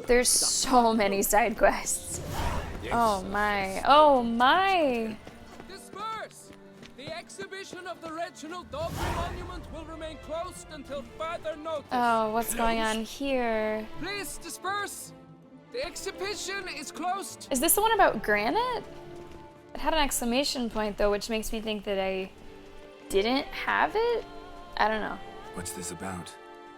There's so many side quests. Oh my. Oh my. Disperse! The exhibition of the Reginald Doggery Monument will remain closed until further notice. Oh, what's going on here? Please disperse! The exhibition is closed. Is this the one about granite? It had an exclamation point though, which makes me think that I didn't have it? I don't know. What's this about?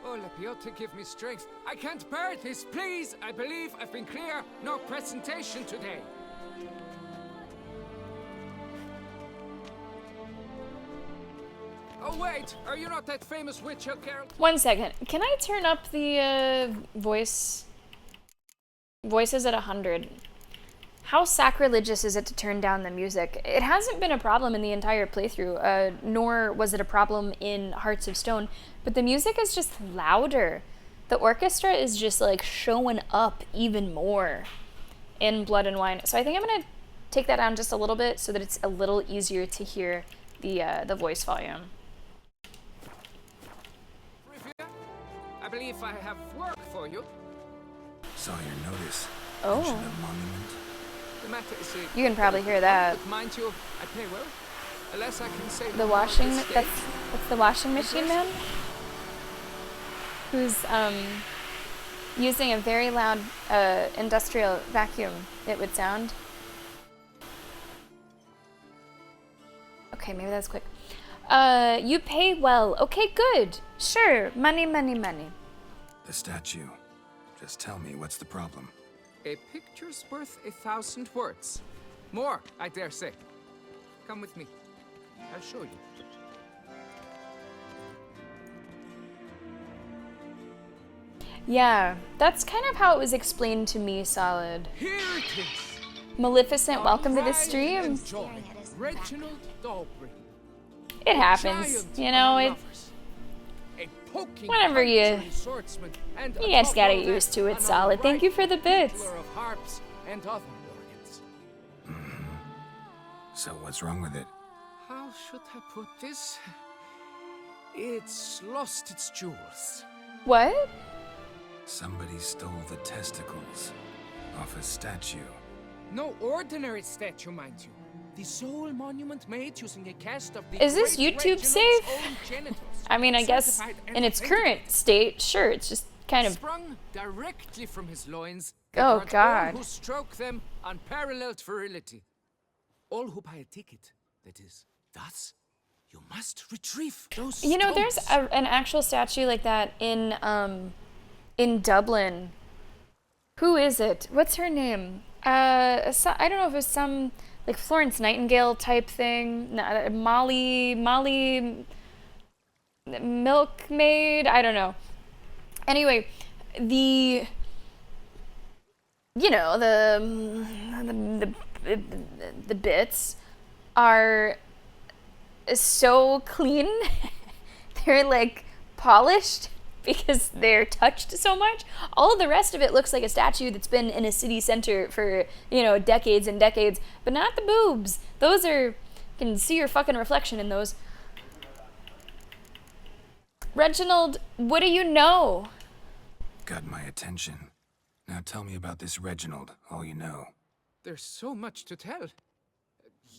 Oh, Lepiota, give me strength. I can't bear this, please. I believe I've been clear. No presentation today. Oh, wait. Are you not that famous witch, Geralt? 1 second. Can I turn up the voices at 100? How sacrilegious is it to turn down the music? It hasn't been a problem in the entire playthrough, nor was it a problem in Hearts of Stone, but the music is just louder. The orchestra is just like showing up even more in Blood and Wine. So I think I'm gonna take that down just a little bit so that it's a little easier to hear the voice volume. Rivia, I believe I have work for you. Saw your notice. Oh. Mention of monument. The matter is You can probably hear that. But mind you, I pay well. Unless I can say The washing, that's that's the washing machine man, who's using a very loud industrial vacuum, it would sound. Okay, maybe that's quick. You pay well. Okay, good. Sure. Money, money, money. The statue. Just tell me, what's the problem? A picture's worth 1,000 words. More, I dare say. Come with me. I'll show you. Yeah, that's kind of how it was explained to me, Solid. Here it is. Maleficent, welcome to the Ride stream. and enjoy. Reginald Dalbury. It happens, you know, it, whenever you just gotta get used to it, Solid. Thank you for the bits. So what's wrong with it? How should I put this? It's lost its jewels. What? Somebody stole the testicles off a statue. No ordinary statue, mind you. The sole monument made using a cast of the Is this great YouTube Reginald's safe? own genitals. I mean, I guess Certified and in its authenticated. current state, sure, it's just kind of... Sprung directly from his loins. Oh, grant God. All who stroke them unparalleled virility. All who buy a ticket, that is. Thus, you must retrieve those You know, there's stones. an actual statue like that in Dublin. Who is it? What's her name? I don't know if it was some like Florence Nightingale type thing. No, Molly Milkmaid. I don't know. Anyway, the bits are so clean. They're like polished because they're touched so much. All of the rest of it looks like a statue that's been in a city center for, decades and decades, but not the boobs. Those are, you can see your fucking reflection in those. Reginald, what do you know? Got my attention. Now tell me about this Reginald, all you know. There's so much to tell.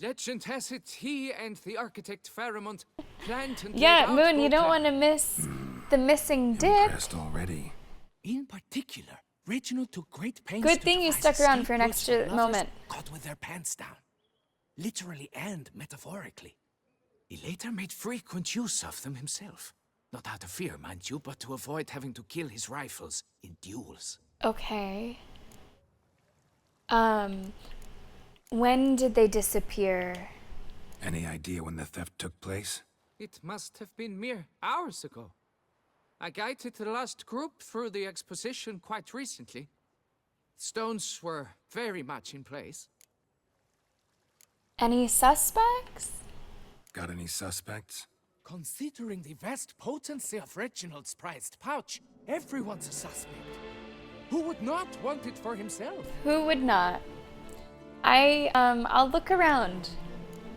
Legend has it he and the architect Faramond planned and Yeah, laid out Moon, you don't Beauclerc. want to miss the missing dick. Impressed already. In particular, Reginald took great pains Good to thing you devise stuck around escape for an routes extra lovers moment. caught with their pants down, literally and metaphorically. He later made frequent use of them himself. Not out of fear, mind you, but to avoid having to kill his rifles in duels. Okay. When did they disappear? Any idea when the theft took place? It must have been mere hours ago. I guided the last group through the exposition quite recently. Stones were very much in place. Any suspects? Got any suspects? Considering the vast potency of Reginald's prized pouch, everyone's a suspect. Who would not want it for himself? Who would not? I'll look around.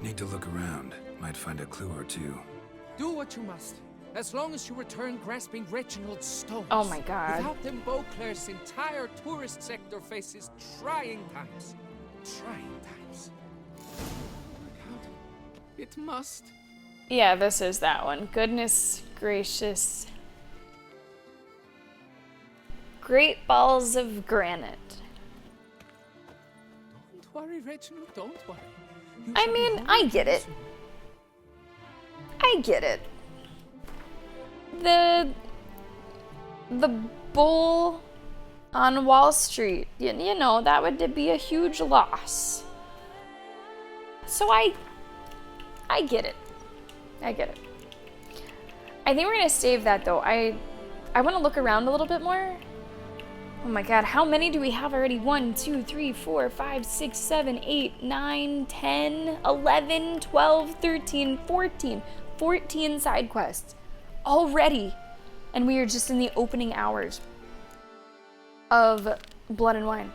Need to look around. Might find a clue or two. Do what you must, as long as you return grasping Reginald's stones. Oh my God. Without them, Beauclair's entire tourist sector faces trying times. Trying times. Count. It must. Yeah, this is that one. Goodness gracious. Great balls of granite. worry, Reginald, don't worry. I mean, I get it. I get it. The bull on Wall Street, you know, that would be a huge loss. So I get it. I get it. I think we're gonna save that though. I want to look around a little bit more. Oh my god, how many do we have already? 1, 2, 3, 4, 5, 6, 7, 8, 9, 10, 11, 12, 13, 14. 14 side quests already. And we are just in the opening hours of Blood and Wine.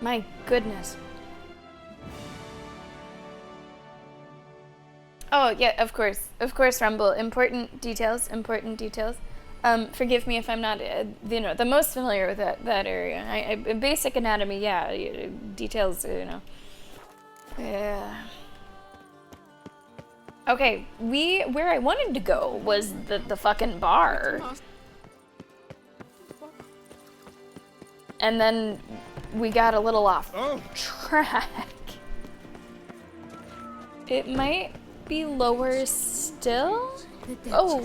My goodness. Oh, yeah, of course, Rumble. Important details. Forgive me if I'm not, the most familiar with that area. Basic anatomy, yeah, details, Yeah. Okay, where I wanted to go was the fucking bar. And then we got a little off track. It might be lower still? Oh,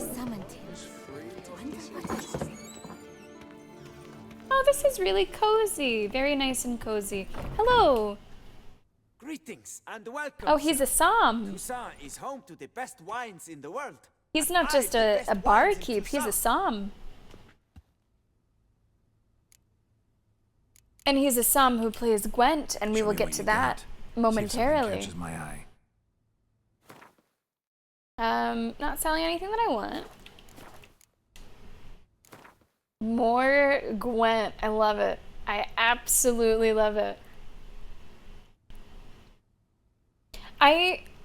this is really cozy. Very nice and cozy. Hello. Greetings and welcome. Oh, he's a Somm. Toussaint is home to the best wines in the world. He's not just a barkeep, he's a Somm. And he's a Somm who plays Gwent, and we will get to that momentarily. Catches my eye. Not selling anything that I want. More Gwent. I love it. I absolutely love it.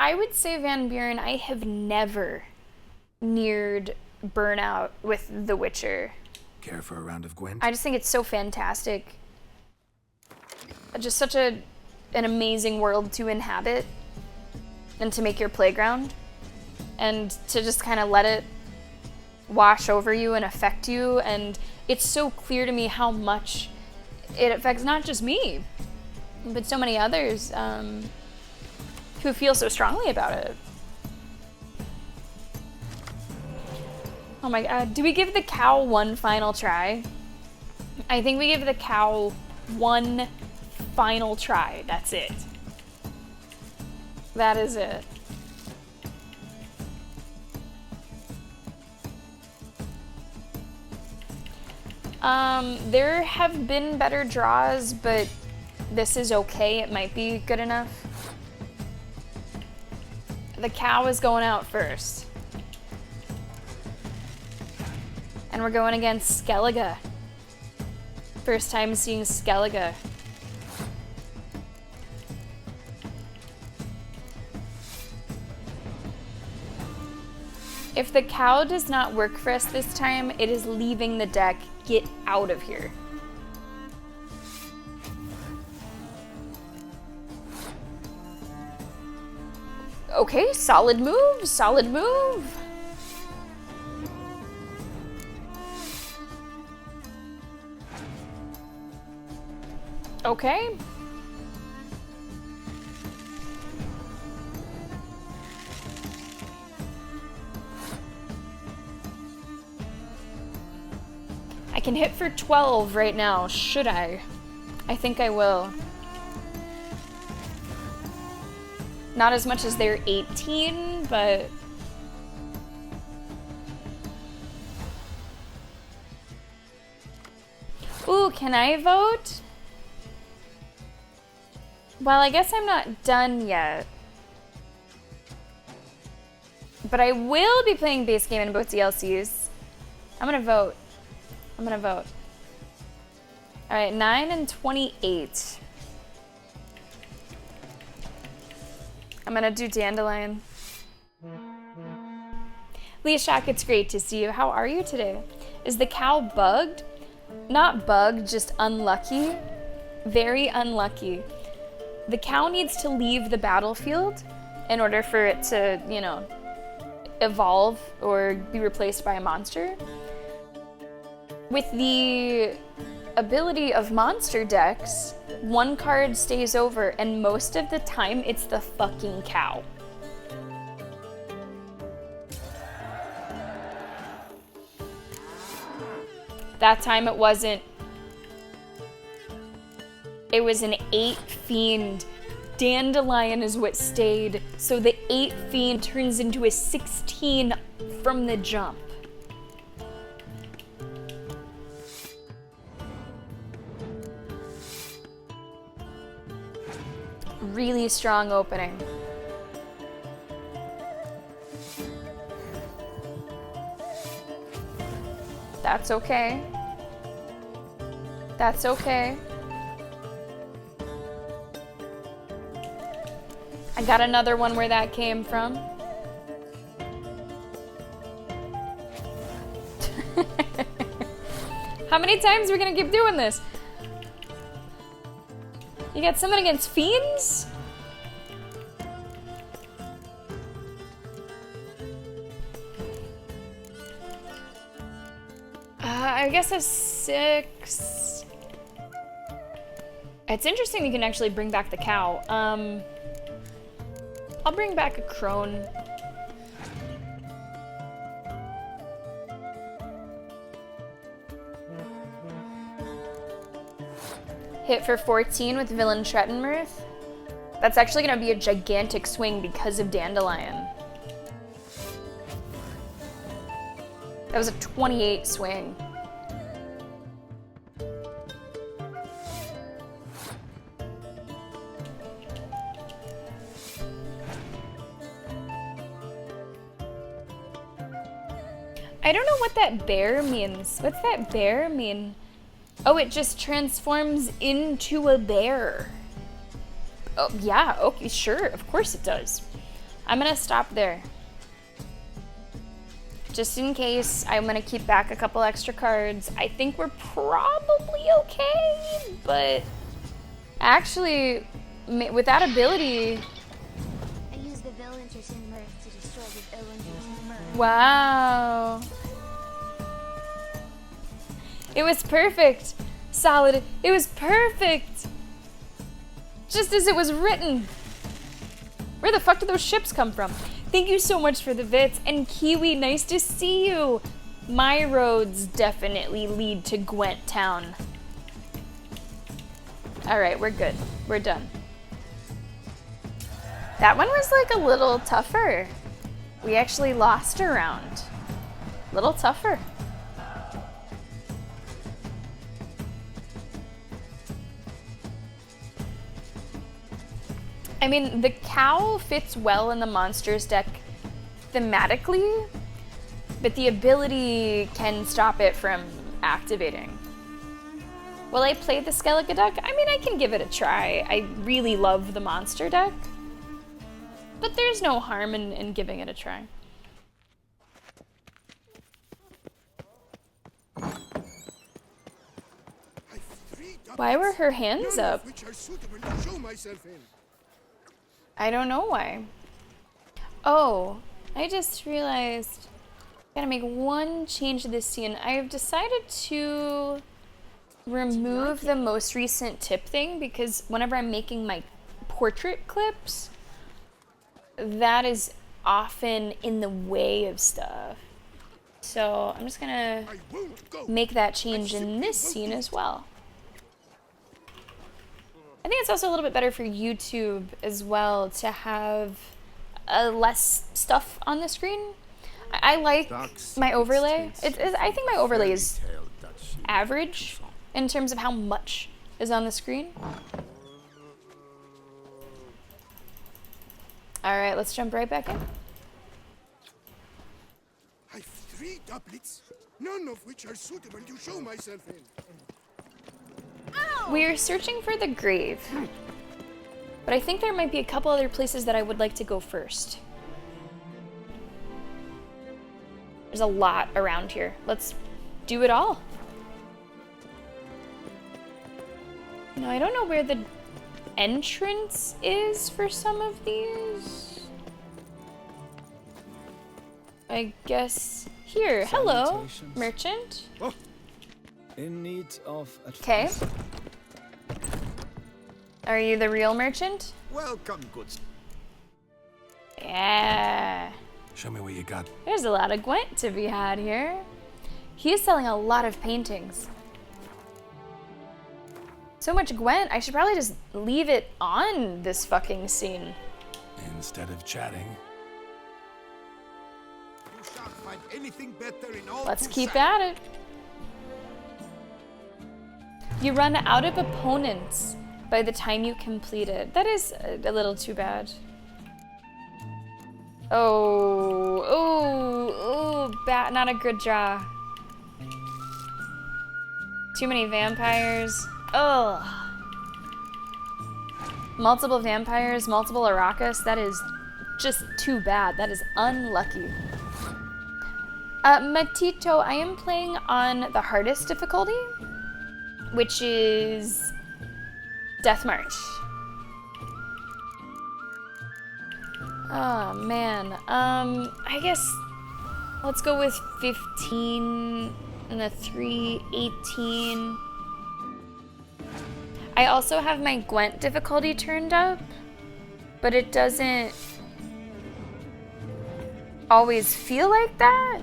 I would say, Van Buren, I have never neared burnout with The Witcher. Care for a round of Gwent? I just think it's so fantastic. Just such an amazing world to inhabit and to make your playground. And to just kind of let it wash over you and affect you. And it's so clear to me how much it affects not just me, but so many others who feel so strongly about it. Oh my god, do we give the cow one final try? I think we give the cow one final try. That's it. That is it. There have been better draws, but this is okay. It might be good enough. The cow is going out first. And we're going against Skellige. First time seeing Skellige. If the cow does not work for us this time, it is leaving the deck. Get out of here. Okay, solid move, solid move. Okay. I can hit for 12 right now, should I? I think I will. Not as much as their 18, but... Ooh, can I vote? Well, I guess I'm not done yet. But I will be playing base game in both DLCs. I'm gonna vote. I'm gonna vote. Alright, 9 and 28. I'm gonna do Dandelion. Leah Shack, it's great to see you. How are you today? Is the cow bugged? Not bugged, just unlucky. Very unlucky. The cow needs to leave the battlefield in order for it to, you know, evolve or be replaced by a monster. With the ability of monster decks, one card stays over, and most of the time it's the fucking cow. That time it wasn't. It was an 8 fiend. Dandelion is what stayed, so the 8 fiend turns into a 16 from the jump. Really strong opening. That's okay. That's okay. I got another one where that came from. How many times are we gonna keep doing this? You got something against fiends? I guess a 6. It's interesting you can actually bring back the cow. I'll bring back a crone. Hit for 14 with Villain Trettenmirth. That's actually gonna be a gigantic swing because of Dandelion. That was a 28 swing. I don't know what that bear means. What's that bear mean? Oh, it just transforms into a bear. Oh, yeah, okay, sure, of course it does. I'm gonna stop there. Just in case, I'm gonna keep back a couple extra cards. I think we're probably okay, but actually, with that ability... I use the Villain Trettenmirth to destroy the Villain Trettenmirth. Wow. It was perfect. Solid. It was perfect. Just as it was written. Where the fuck did those ships come from? Thank you so much for the bits. And Kiwi, nice to see you. My roads definitely lead to Gwent Town. Alright, we're good. We're done. That one was like a little tougher. We actually lost a round. Little tougher. I mean, the cow fits well in the monsters deck thematically, but the ability can stop it from activating. Will I play the Skelligeduck? I mean, I can give it a try. I really love the monster deck, but there's no harm in giving it a try. Why were her hands up? I don't know why. Oh, I just realized I gotta make one change to this scene. I have decided to remove the most recent tip thing because whenever I'm making my portrait clips, that is often in the way of stuff. So I'm just gonna make that change in this scene as well. I think it's also a little bit better for YouTube as well to have less stuff on the screen. I like my overlay. I think my overlay is average in terms of how much is on the screen. All right, let's jump right back in. I've 3 doublets, none of which are suitable to show myself in. We are searching for the grave, but I think there might be a couple other places that I would like to go first. There's a lot around here. Let's do it all. Now, I don't know where the entrance is for some of these. I guess here. Hello, merchant. In need of Okay. Are you the real merchant? Welcome, good. Yeah. Show me what you got. There's a lot of Gwent to be had here. He is selling a lot of paintings. So much Gwent, I should probably just leave it on this fucking scene. Instead of chatting. You shan't find anything better in all Let's keep Toussaint. at it. You run out of opponents by the time you complete it. That is a little too bad. Oh, bad, not a good draw. Too many vampires. Ugh. Multiple vampires, multiple Arrakis. That is just too bad. That is unlucky. Matito, I am playing on the hardest difficulty, which is Death March. Oh man, I guess let's go with 15 and the 3, 18. I also have my Gwent difficulty turned up, but it doesn't always feel like that.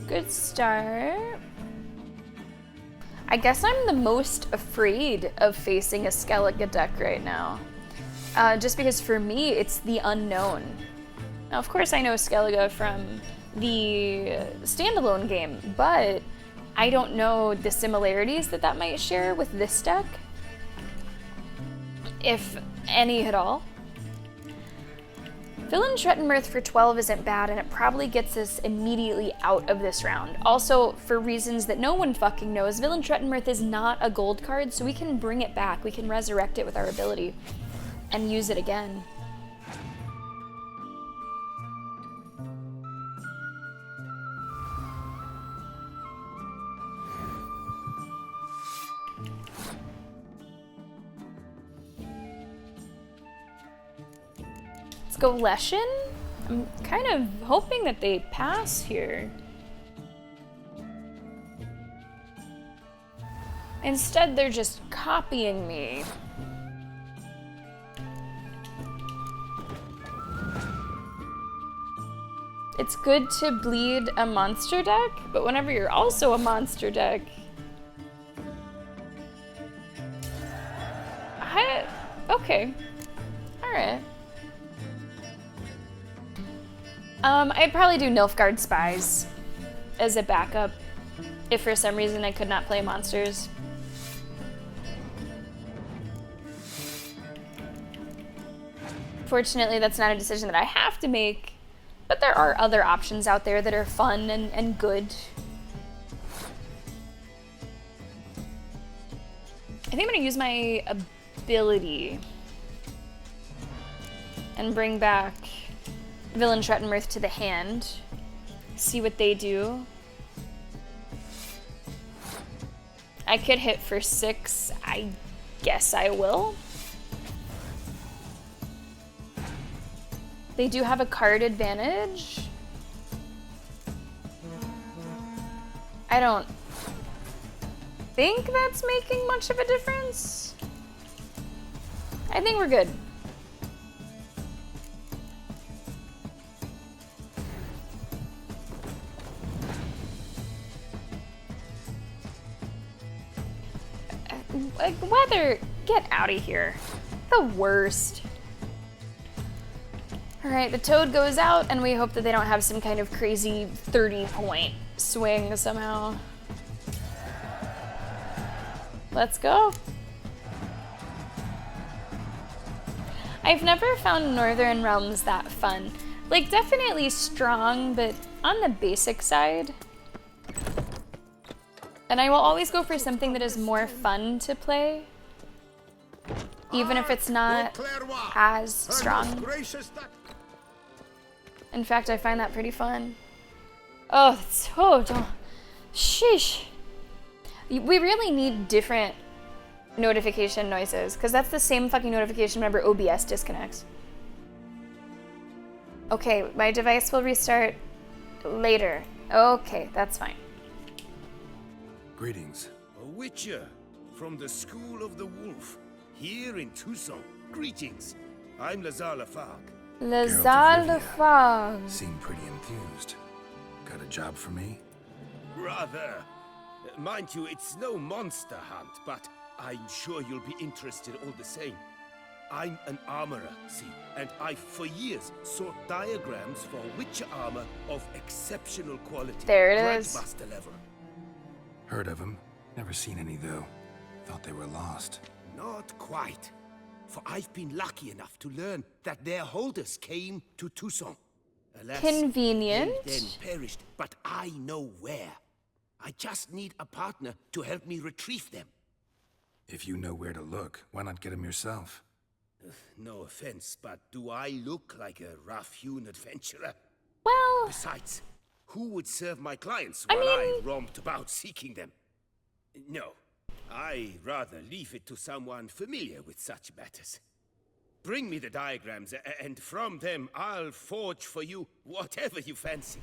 Good start. I guess I'm the most afraid of facing a Skellige deck right now. Just because for me, it's the unknown. Now, of course I know Skellige from the standalone game, but I don't know the similarities that might share with this deck. If any at all. Villain Trettenmirth for 12 isn't bad, and it probably gets us immediately out of this round. Also, for reasons that no one fucking knows, Villain Trettenmirth is not a gold card, so we can bring it back. We can resurrect it with our ability and use it again. Let's go Leshen. I'm kind of hoping that they pass here. Instead, they're just copying me. It's good to bleed a monster deck, but whenever you're also a monster deck, okay, all right. I'd probably do Nilfgaard Spies as a backup if for some reason I could not play monsters. Fortunately, that's not a decision that I have to make, but there are other options out there that are fun and good. I think I'm gonna use my ability and bring back Villain Trettenmirth to the hand. See what they do. I could hit for 6. I guess I will. They do have a card advantage. I don't think that's making much of a difference. I think we're good. Weather, get out of here. The worst. Alright, the toad goes out, and we hope that they don't have some kind of crazy 30-point swing somehow. Let's go. I've never found Northern Realms that fun. Like, definitely strong, but on the basic side. And I will always go for something that is more fun to play, even if it's not as strong. In fact, I find that pretty fun. Oh, it's so sheesh. We really need different notification noises, because that's the same fucking notification whenever OBS disconnects. Okay, my device will restart later. Okay, that's fine. Greetings. A Witcher from the School of the Wolf, here in Tucson. Greetings. I'm Lazar Lafargue. Lazar Lafargue. Seem pretty enthused. Got a job for me? Rather. Mind you, it's no monster hunt, but I'm sure you'll be interested all the same. I'm an armorer, see, and I've for years sought diagrams for Witcher armor of exceptional quality. There it is. Grandmaster level. Heard of them. Never seen any, though. Thought they were lost. Not quite. For I've been lucky enough to learn that their holders came to Tucson. Alas, Convenient. they then perished, but I know where. I just need a partner to help me retrieve them. If you know where to look, why not get them yourself? No offense, but do I look like a rough-hewn adventurer? Well, Besides, who would serve my clients I while I mean- romped about seeking them? No, I rather leave it to someone familiar with such matters. Bring me the diagrams, and from them I'll forge for you whatever you fancy.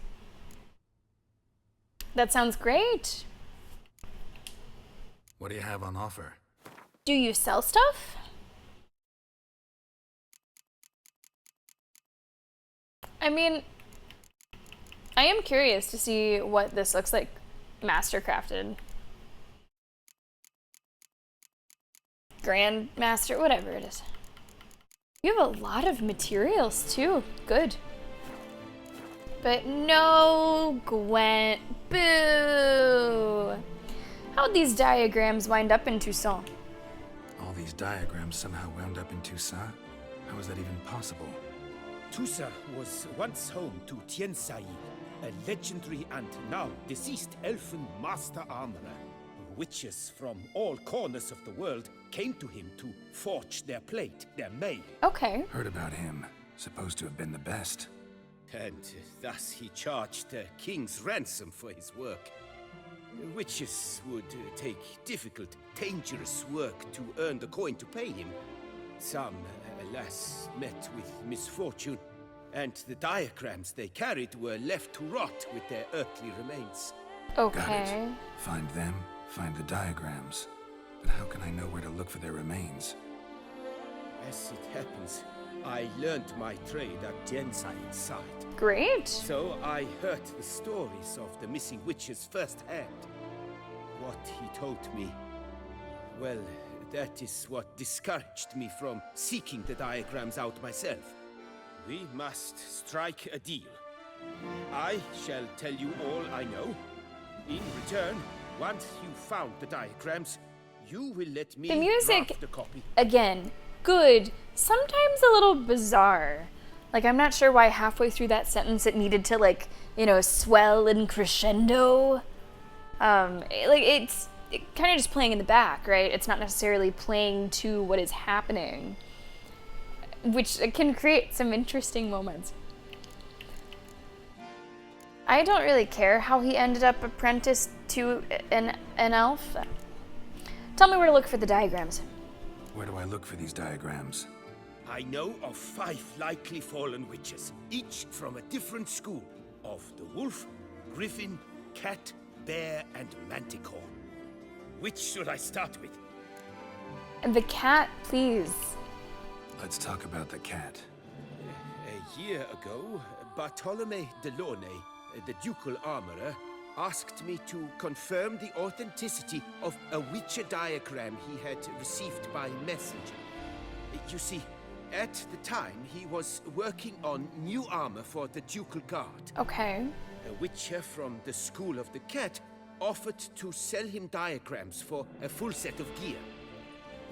that sounds great. What do you have on offer? Do you sell stuff? I mean, I am curious to see what this looks like mastercrafted. Grandmaster, whatever it is. You have a lot of materials too. Good. But no, Gwent. Boo! How'd these diagrams wind up in Tucson? All these diagrams somehow wound up in Tucson? How is that even possible? Tusa was once home to Tiensai, a legendary and now deceased elfin master armorer. Witches from all corners of the world came to him to forge their plate, their mail. Okay. Heard about him. Supposed to have been the best. And thus he charged a king's ransom for his work. Witches would take difficult, dangerous work to earn the coin to pay him. Some, alas, met with misfortune, and the diagrams they carried were left to rot with their earthly remains. Got Okay. it. Find them, find the diagrams. But how can I know where to look for their remains? As it happens, I learned my trade at Tiensai side. Great. So I heard the stories of the missing witches firsthand. What he told me, well, that is what discouraged me from seeking the diagrams out myself. We must strike a deal. I shall tell you all I know. In return, once you've found the diagrams, you will let me The music, draft a copy. again, good. Sometimes a little bizarre. Like, I'm not sure why halfway through that sentence it needed to, like, you know, swell and crescendo. It's kind of just playing in the back, right? It's not necessarily playing to what is happening, which can create some interesting moments. I don't really care how he ended up apprenticed to an elf. Tell me where to look for the diagrams. Where do I look for these diagrams? I know of 5 likely fallen witches, each from a different school of the wolf, griffin, cat, bear, and manticore. Which should I start with? The cat, please. Let's talk about the cat. A year ago, Bartolome Delaunay, the ducal armorer, asked me to confirm the authenticity of a Witcher diagram he had received by messenger. You see, at the time he was working on new armor for the ducal guard. Okay. A Witcher from the School of the Cat offered to sell him diagrams for a full set of gear.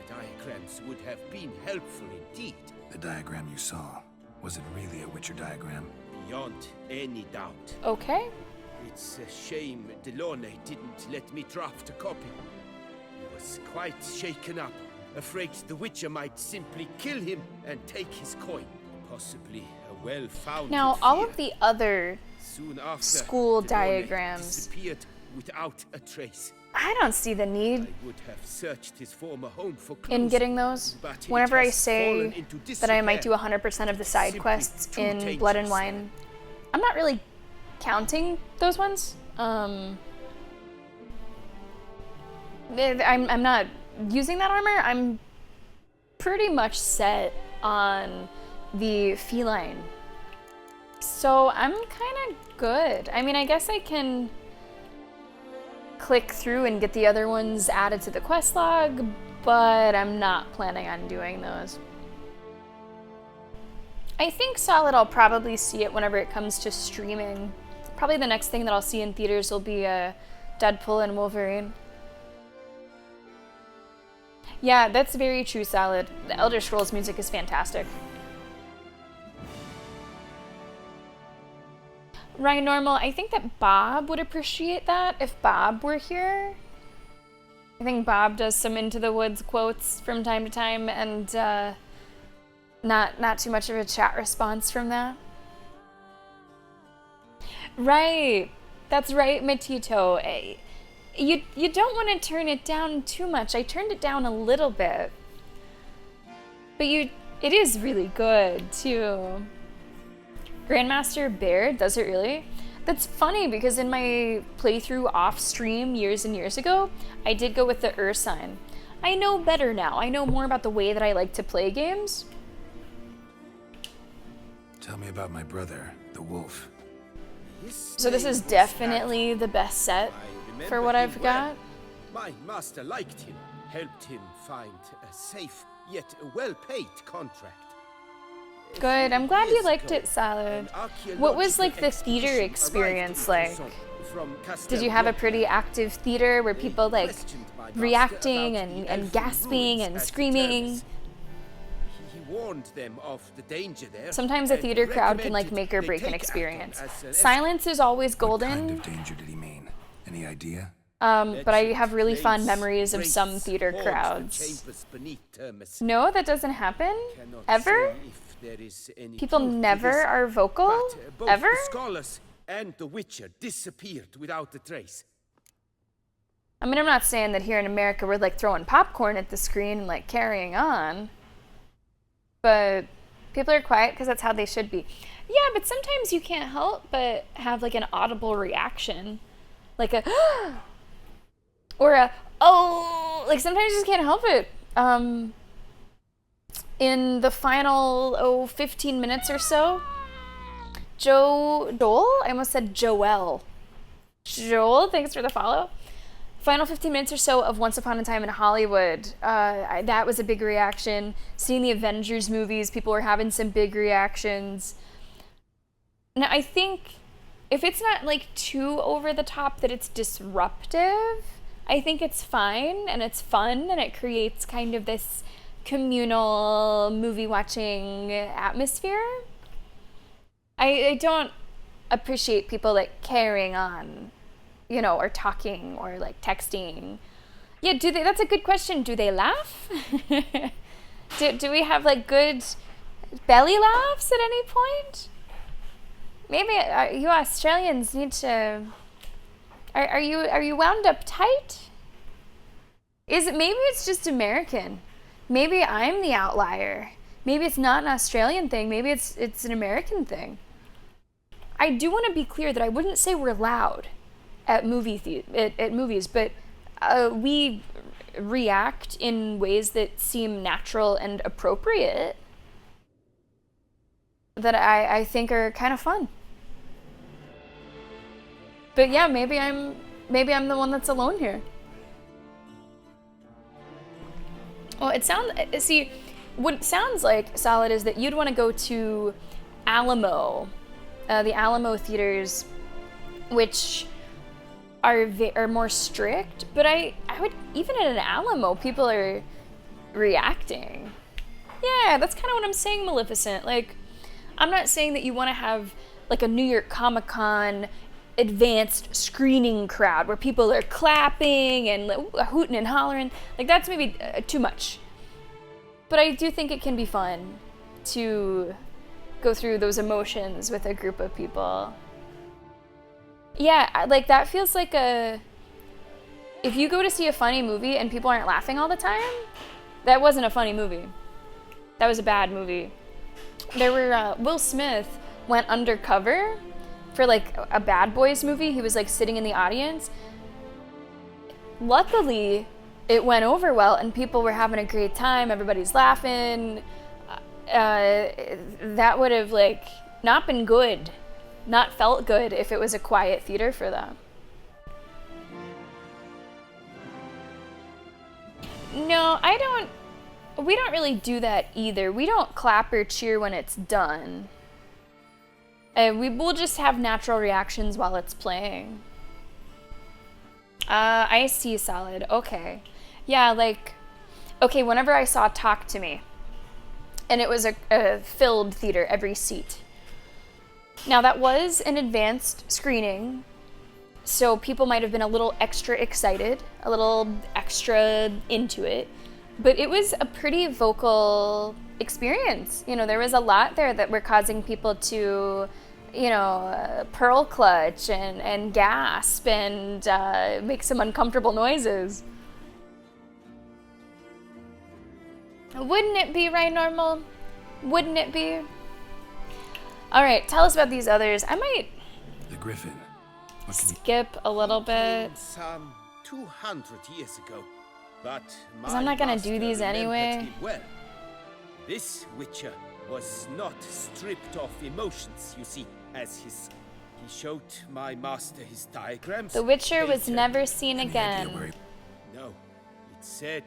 The diagrams would have been helpful indeed. The diagram you saw, was it really a Witcher diagram? Beyond any doubt. Okay. It's a shame Delaunay didn't let me draft a copy. He was quite shaken up, afraid the Witcher might simply kill him and take his coin. Possibly a Well found. Now, all of the other Soon after, school the Rhone diagrams, disappeared without a trace. I don't see the need I would have searched his former home for clues, in getting those. but it Whenever I has fallen say into that I might do disrepair. 100% of the side Simply quests too in Blood and dangerous. Wine, I'm not really counting those ones. I'm not using that armor. I'm pretty much set on the feline. So I'm kind of good. I mean, I guess I can click through and get the other ones added to the quest log, but I'm not planning on doing those. I think Solid I'll probably see it whenever it comes to streaming. Probably the next thing that I'll see in theaters will be Deadpool and Wolverine. Yeah, that's very true, Solid. The Elder Scrolls music is fantastic. Ryan Normal, I think that Bob would appreciate that if Bob were here. I think Bob does some Into the Woods quotes from time to time, and not too much of a chat response from that. Right, that's right, Matito. You don't want to turn it down too much. I turned it down a little bit, but it is really good too. Grandmaster Bear, does it really? That's funny because in my playthrough off stream years and years ago, I did go with the Ursine. I know better now. I know more about the way that I like to play games. Tell me about my brother, the wolf. So this is definitely the best set for what I've got. My master liked him, helped him find a safe yet well-paid contract. Good, I'm glad you liked it, Salad. What was like the theater experience like? Did you have a pretty active theater where people like reacting and gasping and screaming? He warned them of the danger there. Sometimes a theater crowd can like make or break an experience. Silence is always golden. What kind of danger did he mean? Any idea? But I have really fond memories of some theater crowds. No, that doesn't happen? Ever? People never are vocal? Both Ever? the scholars and the Witcher disappeared without a trace. I mean, I'm not saying that here in America we're like throwing popcorn at the screen and like carrying on. But people are quiet because that's how they should be. Yeah, but sometimes you can't help but have like an audible reaction. Like a or a oh, like sometimes you just can't help it. In the final 15 minutes or so, Joel, I almost said Joel, thanks for the follow. Final 15 minutes or so of Once Upon a Time in Hollywood, that was a big reaction. Seeing the Avengers movies, people were having some big reactions. Now, I think if it's not like too over the top that it's disruptive, I think it's fine and it's fun and it creates kind of this communal movie watching atmosphere. I don't appreciate people like carrying on, you know, or talking or like texting. Yeah, do they? That's a good question. Do they laugh? do we have like good belly laughs at any point? Maybe you Australians need to. Are you wound up tight? Maybe it's just American. Maybe I'm the outlier. Maybe it's not an Australian thing. Maybe it's an American thing. I do want to be clear that I wouldn't say we're loud at movies, but we react in ways that seem natural and appropriate that I think are kind of fun. But yeah, maybe I'm the one that's alone here. Well, what it sounds like, Solid, is that you'd want to go to Alamo, the Alamo theaters, which are more strict. But I would, even at an Alamo, people are reacting. Yeah, that's kind of what I'm saying, Maleficent. Like, I'm not saying that you want to have like a New York Comic-Con advanced screening crowd where people are clapping and hooting and hollering. Like, that's maybe too much. But I do think it can be fun to go through those emotions with a group of people. Yeah, like that feels like if you go to see a funny movie and people aren't laughing all the time, that wasn't a funny movie. That was a bad movie. There were, Will Smith went undercover for like a Bad Boys movie. He was like sitting in the audience. Luckily, it went over well and people were having a great time. Everybody's laughing. That would have like not been good, not felt good if it was a quiet theater for them. No, we don't really do that either. We don't clap or cheer when it's done. We will just have natural reactions while it's playing. I see, Solid. Okay. Yeah, like, okay, whenever I saw Talk to Me, and it was a filled theater, every seat. Now, that was an advanced screening, so people might have been a little extra excited, a little extra into it, but it was a pretty vocal experience. You know, there was a lot there that were causing people to, you know, pearl clutch and gasp and make some uncomfortable noises. Wouldn't it be, right, Normal? Wouldn't it be? All right, tell us about these others. I might The Griffin. skip a little bit. Some 200 years ago, but Because I'm not gonna do these anyway. Well, this Witcher was not stripped of emotions, you see, as he showed my master his diagrams. The Witcher was Later- never seen again. No, it said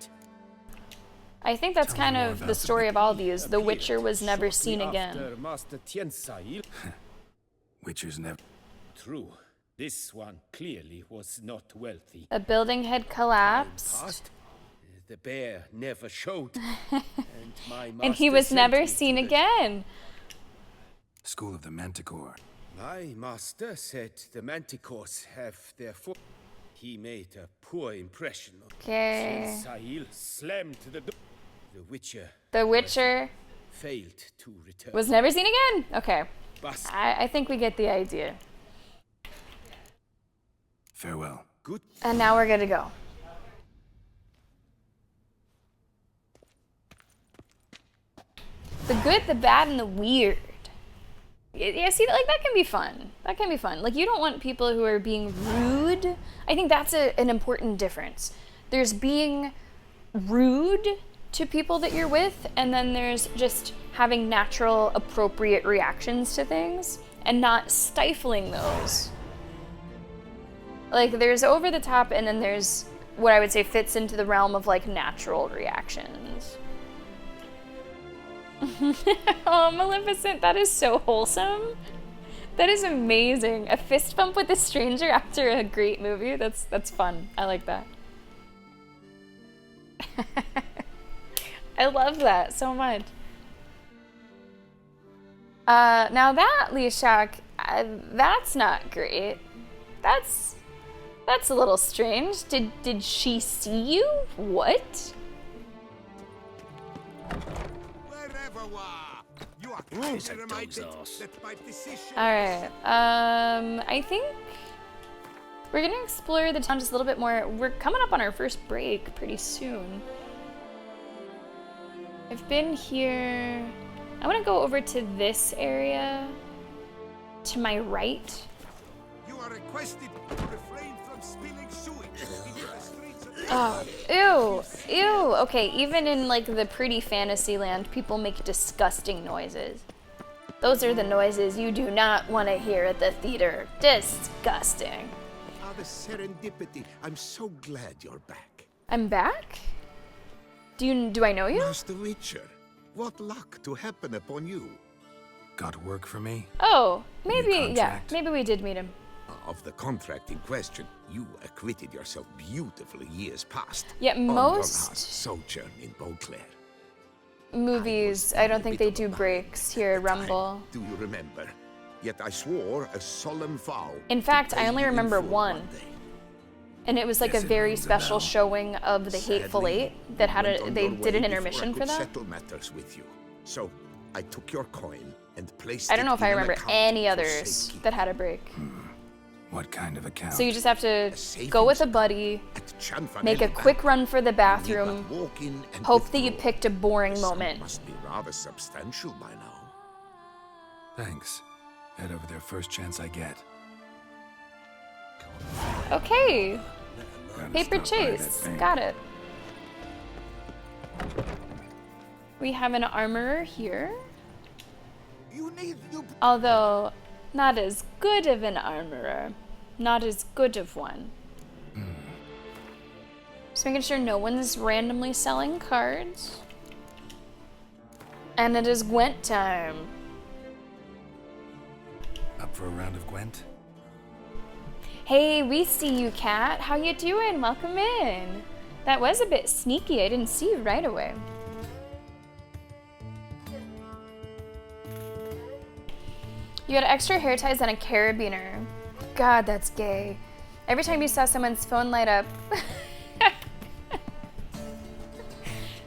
I think that's kind of the story of all these. The Witcher was never seen shortly again. after Master Tiensail. Witcher's never... True, this one clearly was not wealthy. A building had collapsed. Past, the bear never showed, and my And he master was sent never me seen to the- again. School of the Manticore. My master said the Manticores have their He made a poor impression. Okay. Tiensail slammed the door. The Witcher The Witcher failed to return. was never seen again? Okay. Bust. I think we get the idea. Farewell. Good. And now we're good to go. The good, the bad, and the weird. Yeah, see, like that can be fun. That can be fun. Like, you don't want people who are being rude. I think that's an important difference. There's being rude to people that you're with, and then there's just having natural, appropriate reactions to things and not stifling those. Like, there's over the top, and then there's what I would say fits into the realm of like natural reactions. Oh, Maleficent, that is so wholesome. That is amazing. A fist bump with a stranger after a great movie. That's fun. I like that. I love that so much. Now that, Leshak, that's not great. That's a little strange. Did she see you? What? Alright, I think we're gonna explore the town just a little bit more. We're coming up on our first break pretty soon. I've been here. I want to go over to this area to my right. You are requested to refrain from spilling sewage into the streets of Oh, ew. Okay, even in like the pretty fantasy land, people make disgusting noises. Those are the noises you do not want to hear at the theater. Disgusting. Ah, the serendipity. I'm so glad you're back. I'm back? Do I know you? Master Witcher, what luck to happen upon you. Got work for me? Oh, maybe, yeah. contract? Maybe we did meet him. Of the contract in question, you acquitted yourself beautifully years past. Yeah, on your most- last sojourn in Beauclair. Movies, I don't think they do breaks here at Rumble. Do you remember? Yet I swore a solemn vow. In fact, to I pay only you in remember full one. day. And it was like a very special showing of The Hateful Sadly, Eight that had you went a, on they your did way an before I intermission could for that. settle matters with you. So I took your coin and placed I don't know it if I in an remember account any for others safekeeping. that had a break. What kind of account? So you just have to savings go with a buddy, At Chanfanelli make a Bank. quick run for the Need bathroom, but walk in and hope that you withdraw. picked a boring The sum moment. must be rather substantial by now. Thanks. Head over there first chance I get. Okay, Gotta paper stop by that chase, bank. got it. We have an armorer here, You need you although not as good of an armorer, not as good of one. Just making sure no one's randomly selling cards. And it is Gwent time. Up for a round of Gwent? Hey, we see you, Kat. How you doing? Welcome in. That was a bit sneaky. I didn't see you right away. You had extra hair ties and a carabiner. God, that's gay. Every time you saw someone's phone light up.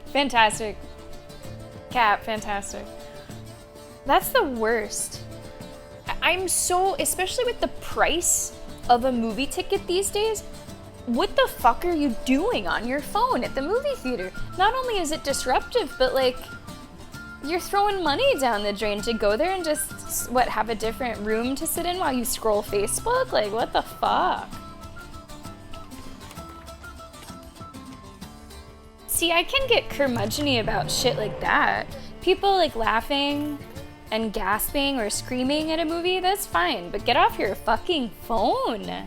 Fantastic. Kat, fantastic. That's the worst. I'm so, especially with the price of a movie ticket these days, what the fuck are you doing on your phone at the movie theater? Not only is it disruptive, but like, you're throwing money down the drain to go there and just, what, have a different room to sit in while you scroll Facebook? Like, what the fuck? See, I can get curmudgeon-y about shit like that. People like laughing and gasping or screaming at a movie, that's fine, but get off your fucking phone.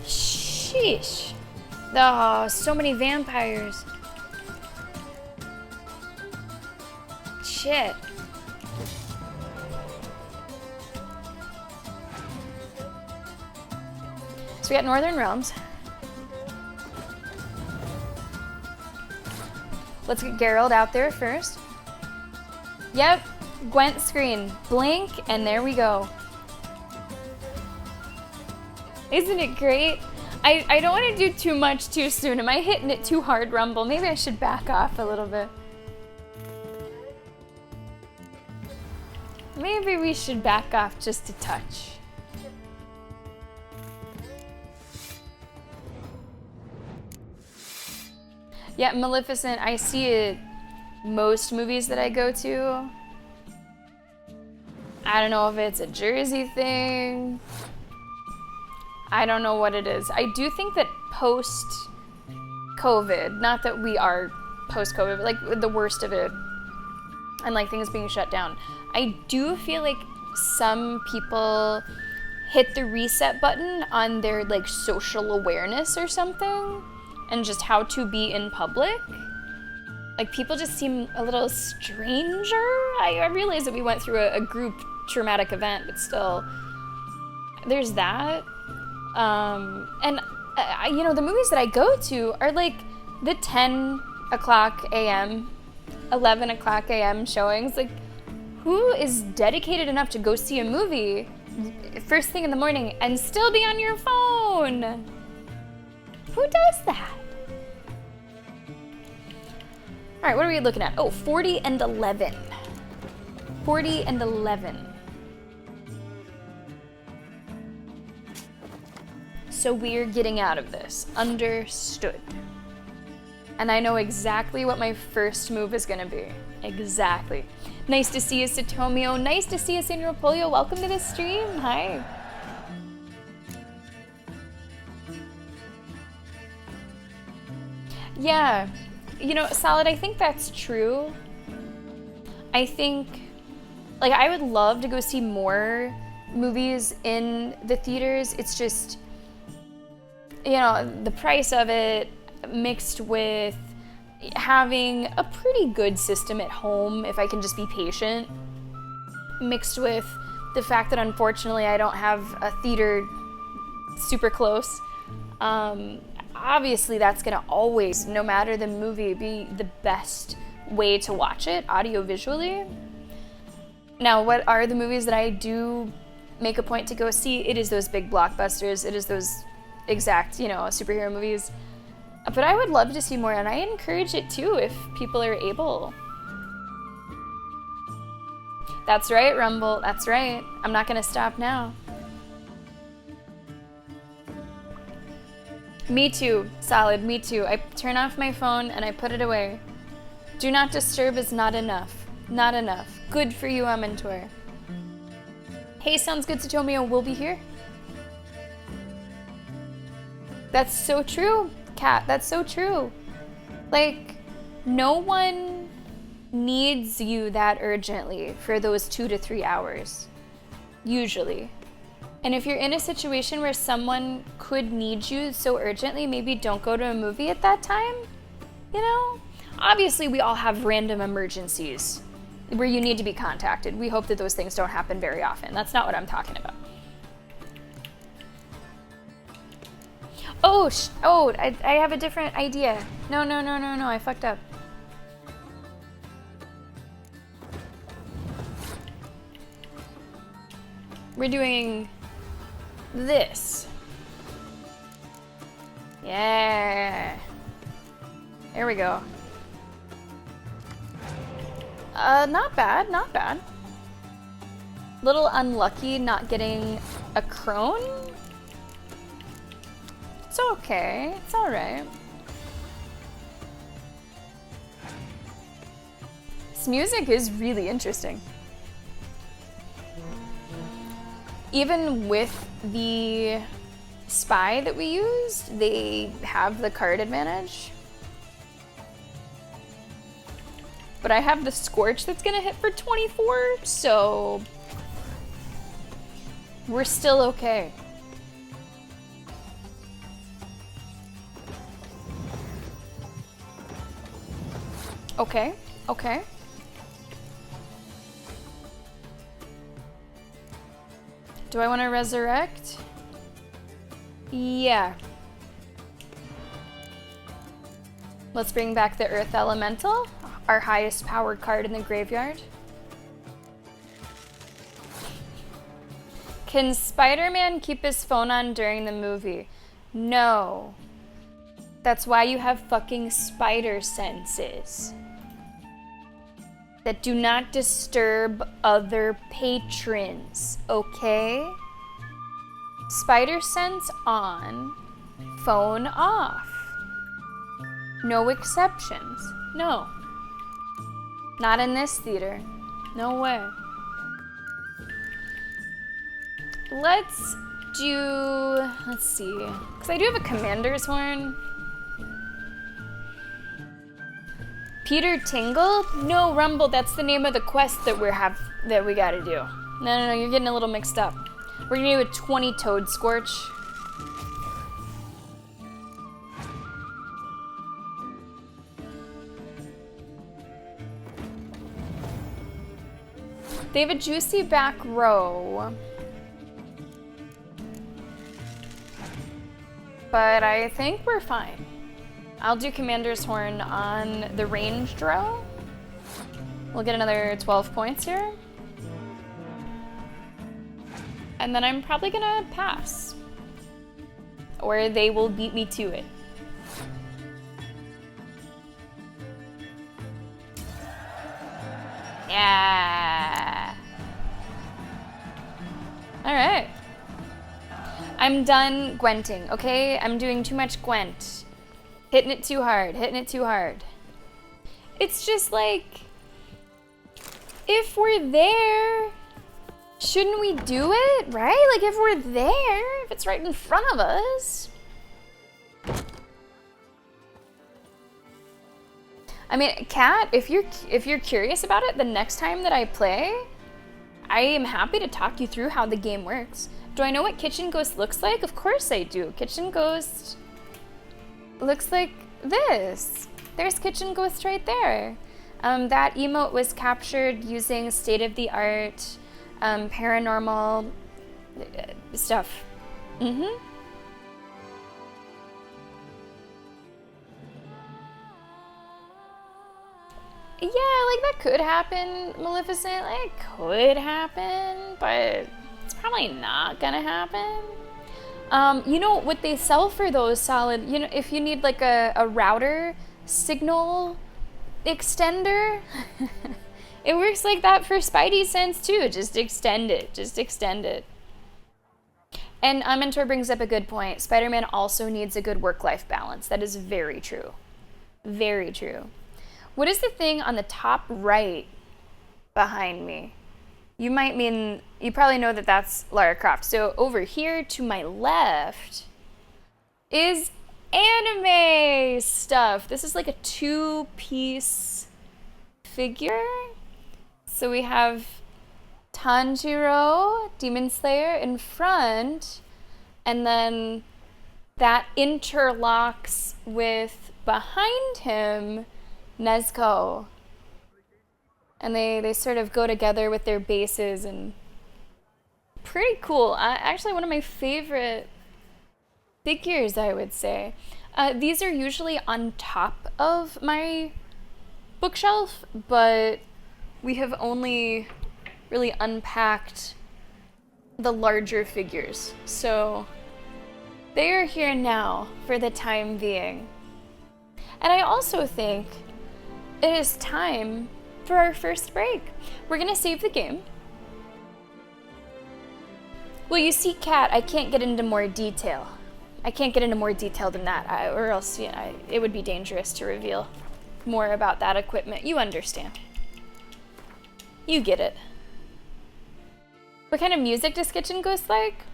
Sheesh. Oh, so many vampires. Shit. So we got Northern Realms. Let's get Geralt out there first. Yep, Gwent screen. Blink, and there we go. Isn't it great? I don't want to do too much too soon. Am I hitting it too hard, Rumble? Maybe I should back off a little bit. Maybe we should back off just a touch. Yeah, Maleficent, I see it most movies that I go to. I don't know if it's a Jersey thing. I don't know what it is. I do think that post-COVID, not that we are post-COVID, but like the worst of it, and like things being shut down, I do feel like some people hit the reset button on their like social awareness or something, and just how to be in public. Like people just seem a little stranger. I realize that we went through a group traumatic event, but still, there's that. And you know, the movies that I go to are like the 10 o'clock a.m., 11 o'clock a.m. showings. Like, who is dedicated enough to go see a movie first thing in the morning and still be on your phone? Who does that? All right, what are we looking at? Oh, 40 and 11. 40 and 11. So we're getting out of this. Understood. And I know exactly what my first move is gonna be. Exactly. Nice to see you, Satomio. Nice to see you, Senor Polio. Welcome to the stream. Hi. Yeah. You know, Solid, I think that's true. I think, like, I would love to go see more movies in the theaters. It's just, you know, the price of it mixed with having a pretty good system at home, if I can just be patient, mixed with the fact that unfortunately I don't have a theater super close. Obviously that's gonna always, no matter the movie, be the best way to watch it audio-visually. Now, what are the movies that I do make a point to go see? It is those big blockbusters. It is those exact, you know, superhero movies. But I would love to see more, and I encourage it too if people are able. That's right, Rumble. That's right. I'm not gonna stop now. Me too, Solid, me too. I turn off my phone and I put it away. Do not disturb is not enough. Not enough. Good for you, Amantor. Hey, sounds good, Satomio. We'll be here. That's so true, Kat. That's so true. Like, no one needs you that urgently for those 2 to 3 hours. Usually. And if you're in a situation where someone could need you so urgently, maybe don't go to a movie at that time. You know? Obviously, we all have random emergencies where you need to be contacted. We hope that those things don't happen very often. That's not what I'm talking about. Oh, I have a different idea. No, I fucked up. We're doing this. Yeah. There we go. Not bad, not bad. Little unlucky not getting a crone. It's okay, it's alright. This music is really interesting. Even with the spy that we used, they have the card advantage. But I have the Scorch that's gonna hit for 24, so we're still okay. Okay, okay. Do I want to resurrect? Yeah. Let's bring back the Earth Elemental, our highest powered card in the graveyard. Can Spider-Man keep his phone on during the movie? No. That's why you have fucking spider senses that do not disturb other patrons, okay? Spider sense on, phone off. No exceptions. No. Not in this theater. No way. Let's see. Because I do have a Commander's Horn. Peter Tingle? No, Rumble, that's the name of the quest that we gotta do. No, you're getting a little mixed up. We're gonna do a 20 Toad Scorch. They have a juicy back row. But I think we're fine. I'll do Commander's Horn on the ranged row. We'll get another 12 points here. And then I'm probably gonna pass. Or they will beat me to it. Yeah. All right. I'm done Gwenting, okay? I'm doing too much Gwent. Hitting it too hard, hitting it too hard. It's just like, if we're there, shouldn't we do it, right? Like if we're there, if it's right in front of us. I mean, Kat, if you're curious about it, the next time that I play, I am happy to talk you through how the game works. Do I know what Kitchen Ghost looks like? Of course I do. Kitchen Ghost looks like this. There's Kitchen Ghost right there. That emote was captured using state-of-the-art paranormal stuff. Mm-hmm. Yeah, like that could happen, Maleficent. Like, it could happen, but it's probably not gonna happen. You know what they sell for those Solid, you know, if you need like a router signal extender, It works like that for Spidey sense too. Just extend it. Just extend it. And Mentor brings up a good point. Spider-Man also needs a good work-life balance. That is very true. Very true. What is the thing on the top right behind me? You probably know that that's Lara Croft. So over here to my left is anime stuff. This is like a 2-piece figure. So we have Tanjiro, Demon Slayer, in front, and then that interlocks with behind him Nezuko. And they sort of go together with their bases, and pretty cool. Actually, one of my favorite figures, I would say. These are usually on top of my bookshelf, but we have only really unpacked the larger figures. So they are here now for the time being. And I also think it is time for our first break. We're gonna save the game. Well, you see, Kat, I can't get into more detail. I can't get into more detail than that, or else it would be dangerous to reveal more about that equipment. You understand. You get it. What kind of music does Kitchen Ghost like?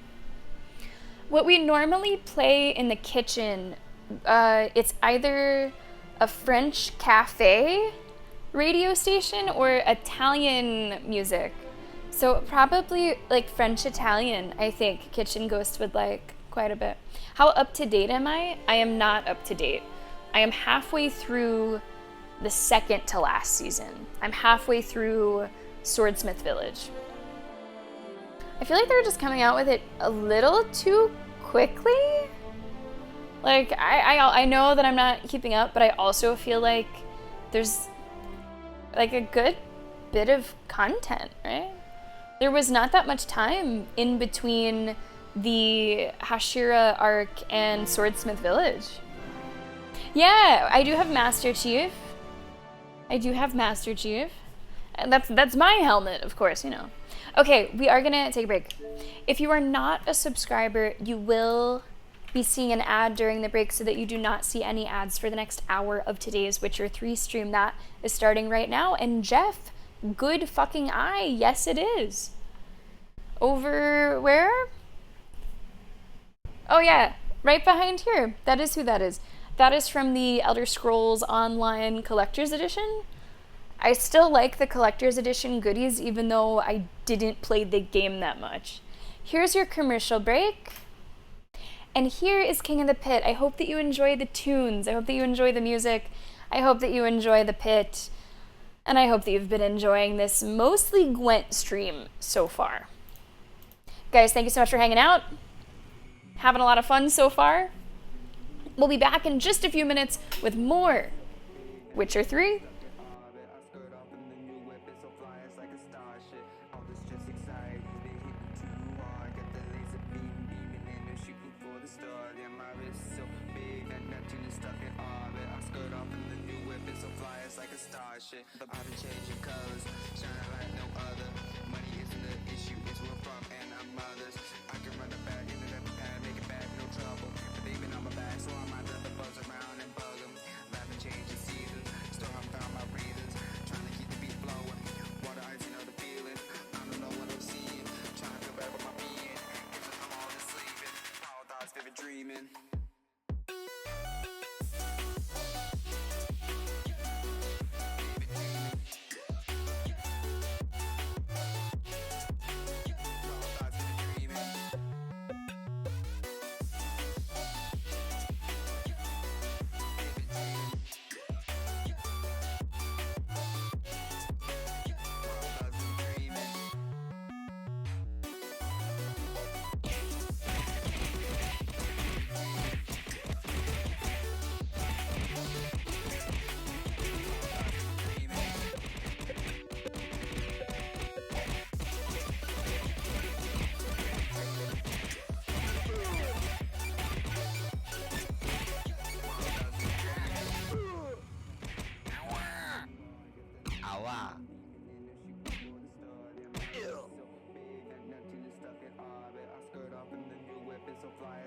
What we normally play in the kitchen, it's either a French cafe radio station or Italian music. So probably like French Italian, I think Kitchen Ghost would like quite a bit. How up to date am I? I am not up to date. I am halfway through the second to last season. I'm halfway through Swordsmith Village. I feel like they're just coming out with it a little too quickly. Like, I know that I'm not keeping up, but I also feel like there's like a good bit of content, right? There was not that much time in between the Hashira arc and Swordsmith Village. Yeah, I do have Master Chief. And that's my helmet, of course, you know. Okay, we are gonna take a break. If you are not a subscriber, you will be seeing an ad during the break so that you do not see any ads for the next hour of today's Witcher 3 stream. That is starting right now. And Jeff, good fucking eye. Yes, it is. Over where? Oh yeah, right behind here. That is who that is. That is from the Elder Scrolls Online Collector's Edition. I still like the Collector's Edition goodies, even though I didn't play the game that much. Here's your commercial break. And here is King of the Pit. I hope that you enjoy the tunes. I hope that you enjoy the music. I hope that you enjoy the pit. And I hope that you've been enjoying this mostly Gwent stream so far. Guys, thank you so much for hanging out. Having a lot of fun so far. We'll be back in just a few minutes with more Witcher 3. I've been changing colors, shining like no other. Money isn't the issue, it's where I'm from and I'm mothers. I can run it back, into the pad, make it back, no trouble. But they've been on my back, so I might let the buzz around and bug them. I've been changing seasons, still haven't found my reasons. Trying to keep the beat flowing, water ice, you know the feeling. I don't know what I'm seeing, trying to feel better with my being. Guess I'm all just sleeping, power thoughts, vivid dreaming.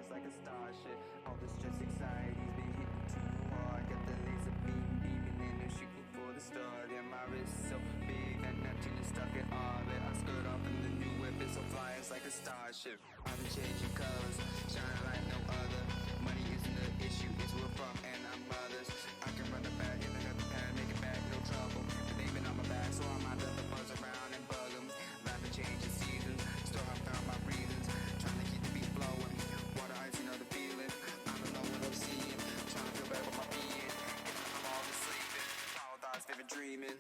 flies like a starship. All the stress, anxiety's been hitting too hard. Got the laser beam beaming and they're shooting for the stars. Yeah, my wrist so big that Neptune is stuck in orbit. I skirt off in the new whip, it's so fly, it's like a starship. I've been changing colors, shining like no other. Money isn't the issue, it's where from and I'm mothers. I can run the back, and the pad, make it back, no trouble. And they've been on my back, so I'm out of the buzz around and bug 'em. Life been changing seasons, still I found my reasons. Trying to keep the beat flowing, water ice, you know the feeling. I don't know what I'm seeing, trying to feel better with my being. I'm always sleeping, power thoughts, vivid dreaming.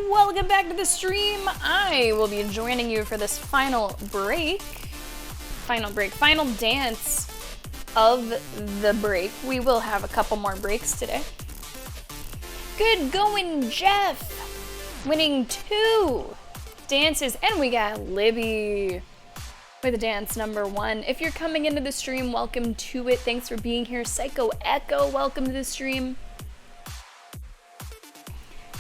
Welcome back to the stream. I will be joining you for this final dance of the break. We will have a couple more breaks today. Good going, Jeff. Winning 2 dances, and we got Libby with dance number 1. If you're coming into the stream, welcome to it. Thanks for being here. Psycho Echo, welcome to the stream.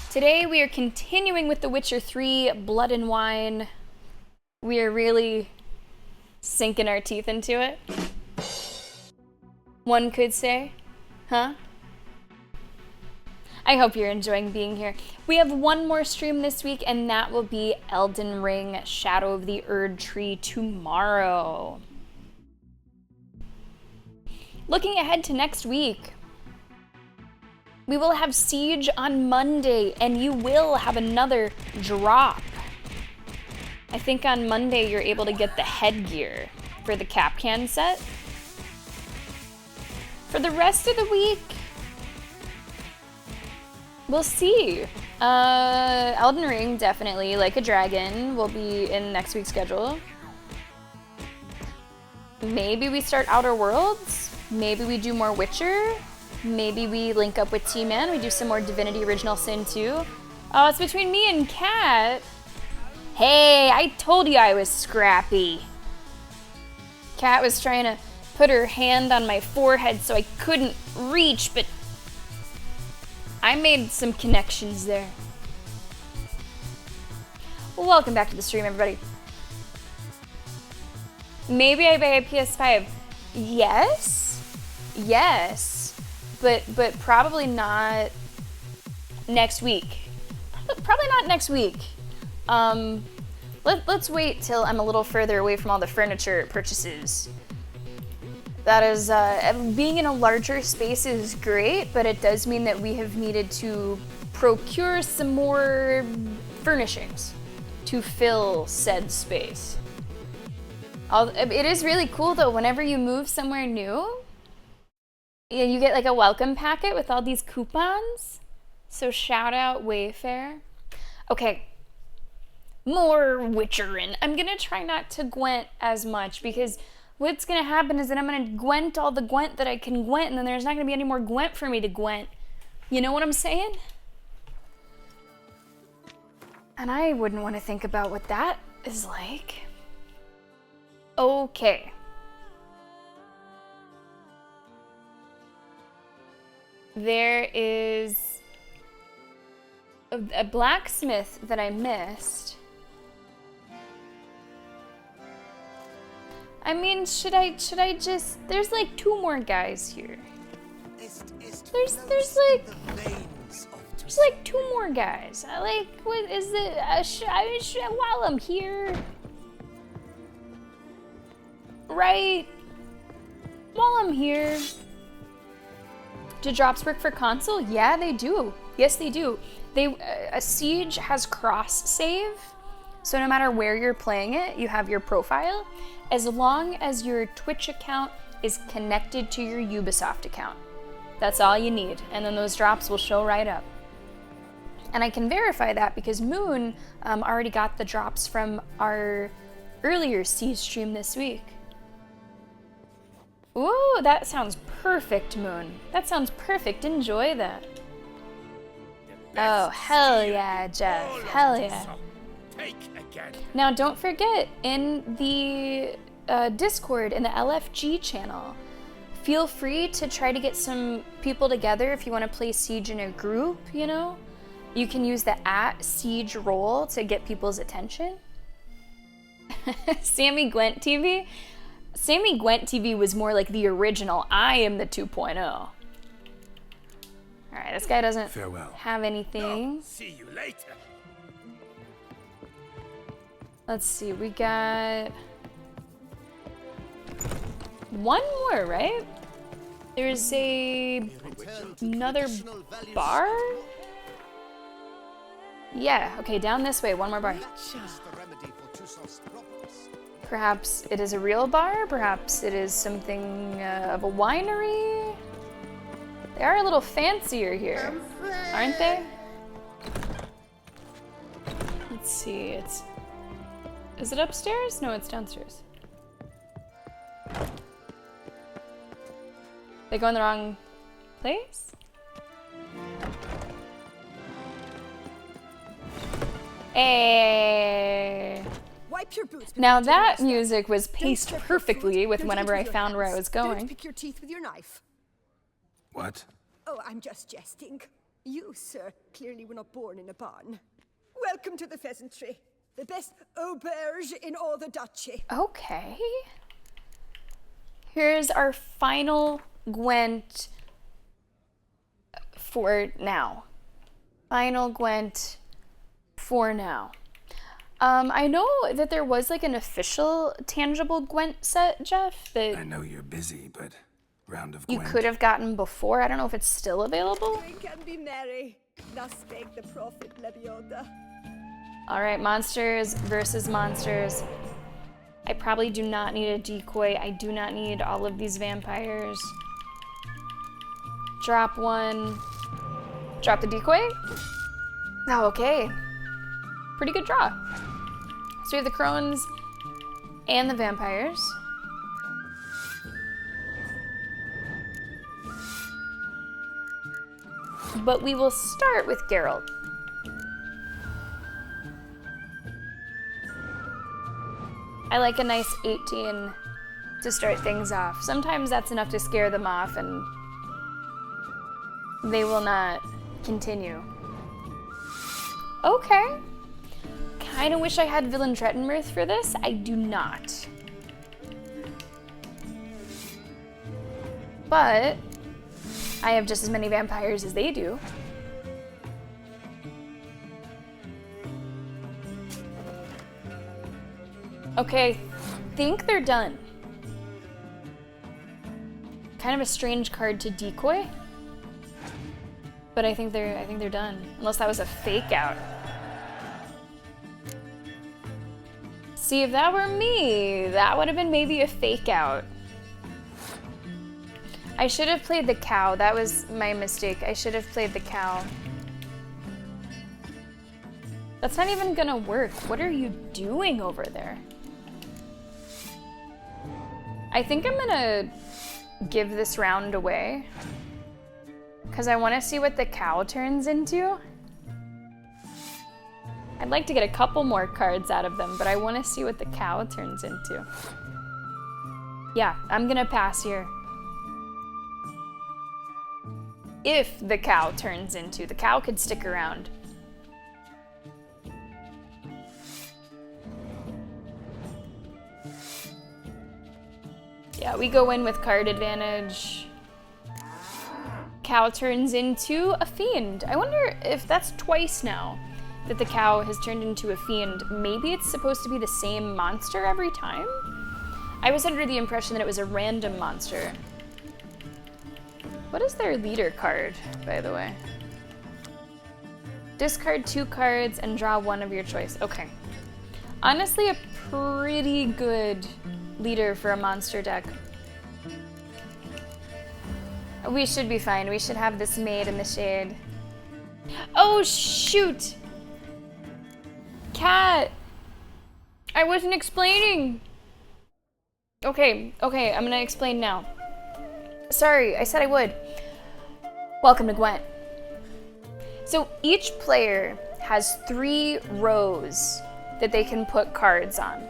Today we are continuing with The Witcher 3 Blood and Wine. We are really sinking our teeth into it, one could say, huh? I hope you're enjoying being here. We have one more stream this week, and that will be Elden Ring Shadow of the Erd Tree tomorrow. Looking ahead to next week, We will have Siege on Monday, and you will have another drop. I think on Monday you're able to get the headgear for the Kapkan set. For the rest of the week, we'll see. Elden Ring, definitely. Like a Dragon will be in next week's schedule. Maybe we start Outer Worlds. Maybe we do more Witcher. Maybe we link up with T-Man. We do some more Divinity Original Sin 2. Oh, it's between me and Kat. Hey, I told you I was scrappy. Kat was trying to put her hand on my forehead so I couldn't reach, but I made some connections there. Welcome back to the stream, everybody. Maybe I buy a PS5. Yes, but probably not next week. Probably not next week. Let's wait till I'm a little further away from all the furniture purchases. That is, being in a larger space is great, but it does mean that we have needed to procure some more furnishings to fill said space. It is really cool though, whenever you move somewhere new, you get like a welcome packet with all these coupons. So shout out Wayfair. Okay, more Witcherin. I'm gonna try not to Gwent as much because what's gonna happen is that I'm gonna Gwent all the Gwent that I can Gwent, and then there's not gonna be any more Gwent for me to Gwent. You know what I'm saying? And I wouldn't want to think about what that is like. Okay. There is a blacksmith that I missed. I mean, should I just, there's like 2 more guys here. There's like 2 more guys. What is it? While I'm here, right? While I'm here. Do drops work for console? Yeah, they do. Yes, they do. A Siege has cross save, so no matter where you're playing it, you have your profile, as long as your Twitch account is connected to your Ubisoft account. That's all you need, and then those drops will show right up. And I can verify that because Moon already got the drops from our earlier Siege stream this week. Ooh, that sounds perfect, Moon. That sounds perfect. Enjoy that. Oh, hell yeah, Jeff. Hell yeah. Now, don't forget, in the Discord, in the LFG channel, feel free to try to get some people together if you want to play Siege in a group, you know? You can use the @SiegeRoll to get people's attention. Sammy Gwent TV? Sammy Gwent TV was more like the original. I am the 2.0. Alright, this guy doesn't have anything. No, see you later. Let's see, we got 1 more, right? There's another bar? Yeah, okay, down this way, 1 more bar. Perhaps it is a real bar, perhaps it is something of a winery. They are a little fancier here, aren't they? Let's see, is it upstairs? No, it's downstairs. They go in the wrong place? Hey. Wipe your boots. Now that music was paced perfectly with whenever I found where I was going. Don't pick your teeth with your knife. What? Oh, I'm just jesting. You, sir, clearly were not born in a barn. Welcome to the Pheasantry, the best auberge in all the duchy. Okay. Here's our final Gwent for now. Final Gwent for now. I know that there was like an official tangible Gwent set, Jeff. I know you're busy, but round of you Gwent. could have gotten before. I don't know if it's still available. Drink and be merry. Thus spake the prophet Lebioda. All right, monsters versus monsters. I probably do not need a decoy. I do not need all of these vampires. Drop one. Drop the decoy. Oh, okay. Pretty good draw. So we have the crones and the vampires. But we will start with Geralt. I like a nice 18 to start things off. Sometimes that's enough to scare them off and they will not continue. Okay. Kinda wish I had Villain Trettenmirth for this. I do not. But I have just as many vampires as they do. Okay, I think they're done. Kind of a strange card to decoy. But I think they're done. Unless that was a fake out. See, if that were me, that would have been maybe a fake out. I should have played the cow. That was my mistake. I should have played the cow. That's not even gonna work. What are you doing over there? I think I'm gonna give this round away because I want to see what the cow turns into. I'd like to get a couple more cards out of them, but I want to see what the cow turns into. Yeah, I'm gonna pass here. If the cow turns into, the cow could stick around. Yeah, we go in with card advantage. Cow turns into a fiend. I wonder if that's twice now that the cow has turned into a fiend. Maybe it's supposed to be the same monster every time? I was under the impression that it was a random monster. What is their leader card, by the way? Discard 2 cards and draw 1 of your choice. Okay. Honestly, a pretty good leader for a monster deck. We should be fine. We should have this maid in the shade. Oh, shoot! Cat! I wasn't explaining! Okay, I'm gonna explain now. Sorry, I said I would. Welcome to Gwent. So each player has 3 rows that they can put cards on.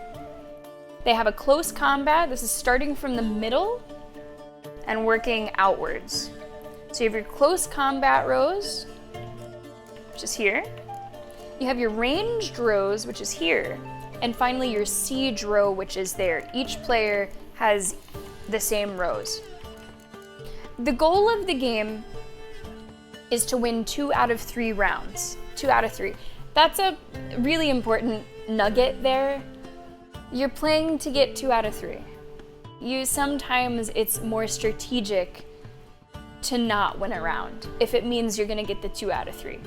They have a close combat. This is starting from the middle and working outwards. So you have your close combat rows, which is here. You have your ranged rows, which is here. And finally your siege row, which is there. Each player has the same rows. The goal of the game is to win 2 out of 3 rounds. 2 out of 3. That's a really important nugget there. You're playing to get 2 out of 3. Sometimes it's more strategic to not win a round if it means you're gonna get the 2 out of 3.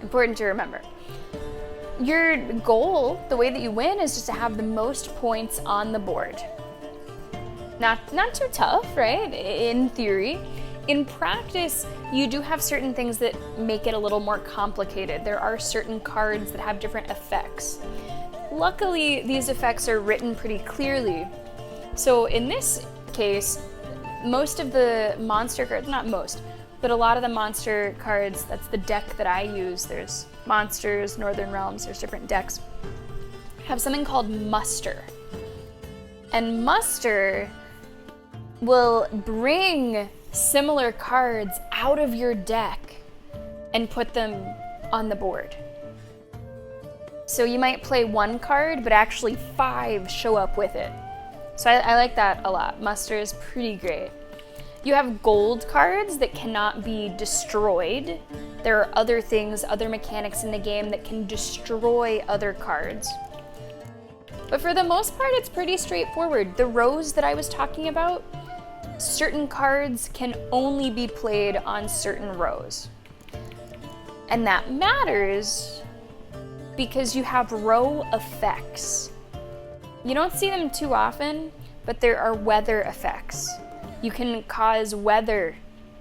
Important to remember. Your goal, the way that you win, is just to have the most points on the board. Not too tough, right? In theory. In practice, you do have certain things that make it a little more complicated. There are certain cards that have different effects. Luckily, these effects are written pretty clearly. So in this case, most of the monster cards, not most, but a lot of the monster cards, that's the deck that I use. There's monsters, Northern Realms, there's different decks, have something called muster. And muster will bring similar cards out of your deck and put them on the board. So you might play 1 card, but actually 5 show up with it. So I like that a lot. Muster is pretty great. You have gold cards that cannot be destroyed. There are other things, other mechanics in the game that can destroy other cards. But for the most part, it's pretty straightforward. The rows that I was talking about, certain cards can only be played on certain rows. And that matters because you have row effects. You don't see them too often, but there are weather effects. You can cause weather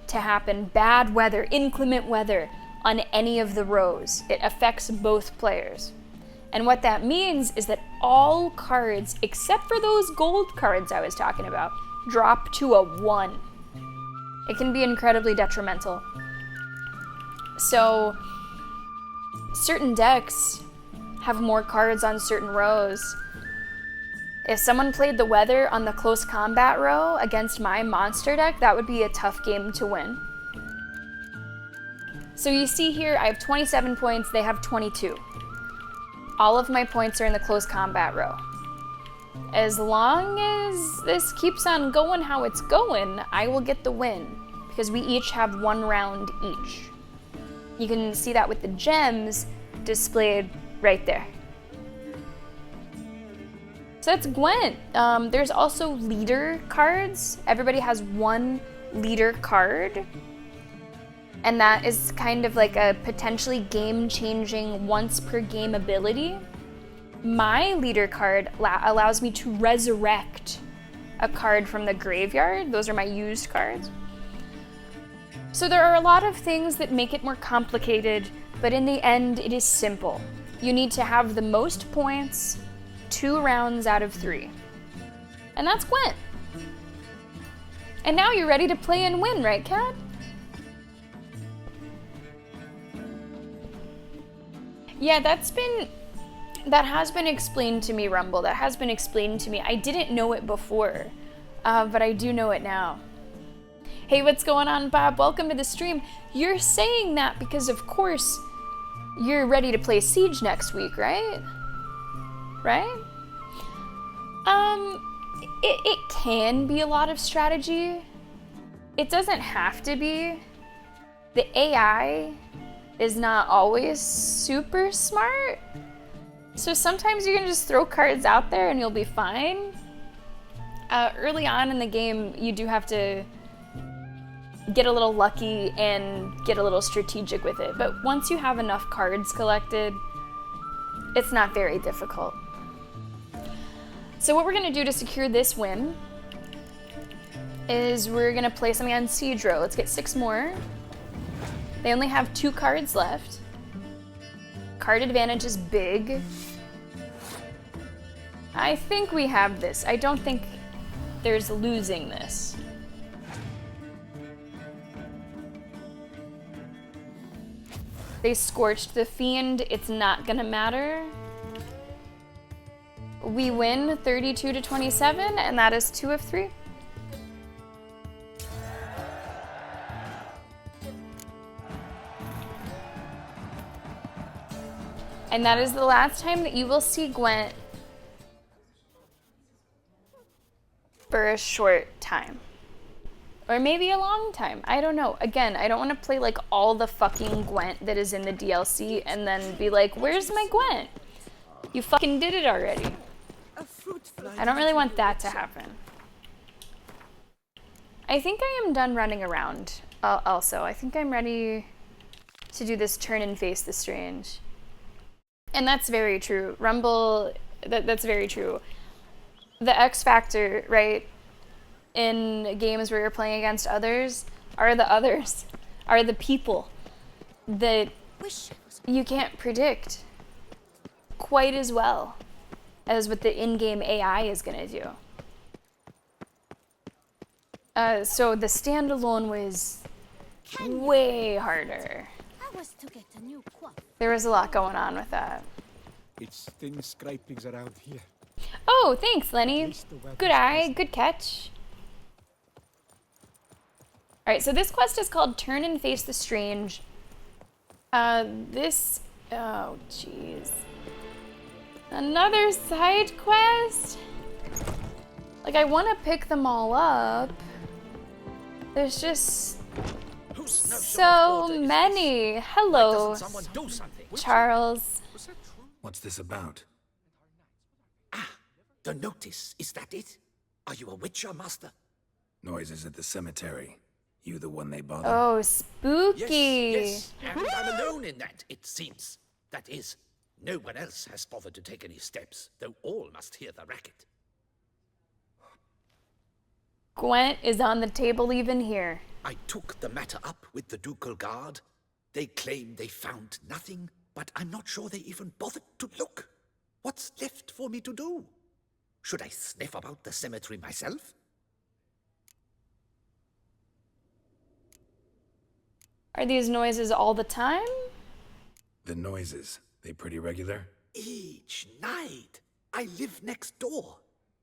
to happen, bad weather, inclement weather, on any of the rows. It affects both players. And what that means is that all cards, except for those gold cards I was talking about, drop to a 1. It can be incredibly detrimental. So, certain decks have more cards on certain rows. If someone played the weather on the close combat row against my monster deck, that would be a tough game to win. So you see here, I have 27 points, they have 22. All of my points are in the close combat row. As long as this keeps on going how it's going, I will get the win, because we each have 1 round each. You can see that with the gems displayed right there. So that's Gwent. There's also leader cards. Everybody has 1 leader card. And that is kind of like a potentially game-changing once per game ability. My leader card allows me to resurrect a card from the graveyard. Those are my used cards. So there are a lot of things that make it more complicated, but in the end, it is simple. You need to have the most points 2 rounds out of 3. And that's Gwent. And now you're ready to play and win, right, Kat? Yeah, that has been explained to me, Rumble. That has been explained to me. I didn't know it before, but I do know it now. Hey, what's going on, Bob? Welcome to the stream. You're saying that because, of course, you're ready to play Siege next week, right? Right? It can be a lot of strategy. It doesn't have to be. The AI is not always super smart. So sometimes you can just throw cards out there and you'll be fine. Early on in the game, you do have to get a little lucky and get a little strategic with it. But once you have enough cards collected, it's not very difficult. So what we're gonna do to secure this win is we're gonna play something on Siege Row. Let's get 6 more. They only have 2 cards left. Card advantage is big. I think we have this. I don't think there's losing this. They scorched the Fiend. It's not gonna matter. We win 32 to 27, and that is 2 of 3. And that is the last time that you will see Gwent for a short time. Or maybe a long time. I don't know. Again, I don't want to play like all the fucking Gwent that is in the DLC and then be like, where's my Gwent? You fucking did it already. I don't really want that to happen. I think I am done running around also. I think I'm ready to do this turn and face the strange. And that's very true. Rumble, that's very true. The X factor, right, in games where you're playing against others, are the people that you can't predict quite as well as what the in-game AI is gonna do. So the standalone was way harder. There was a lot going on with that. It's thin scrapings around here. Oh, thanks, Lenny. Good eye, good catch. Alright, so this quest is called Turn and Face the Strange. Oh, jeez. Another side quest? Like, I want to pick them all up. There's just so many. Hello, Charles. What's this about? Ah, the notice. Is that it? Are you a Witcher, Master? Noises at the cemetery. You the one they bother? Oh, spooky. Yes, and I'm alone in that, it seems. That is, no one else has bothered to take any steps, though all must hear the racket. Gwent is on the table even here. I took the matter up with the Ducal Guard. They claim they found nothing, but I'm not sure they even bothered to look. What's left for me to do? Should I sniff about the cemetery myself? Are these noises all the time? The noises, they pretty regular? Each night. I live next door.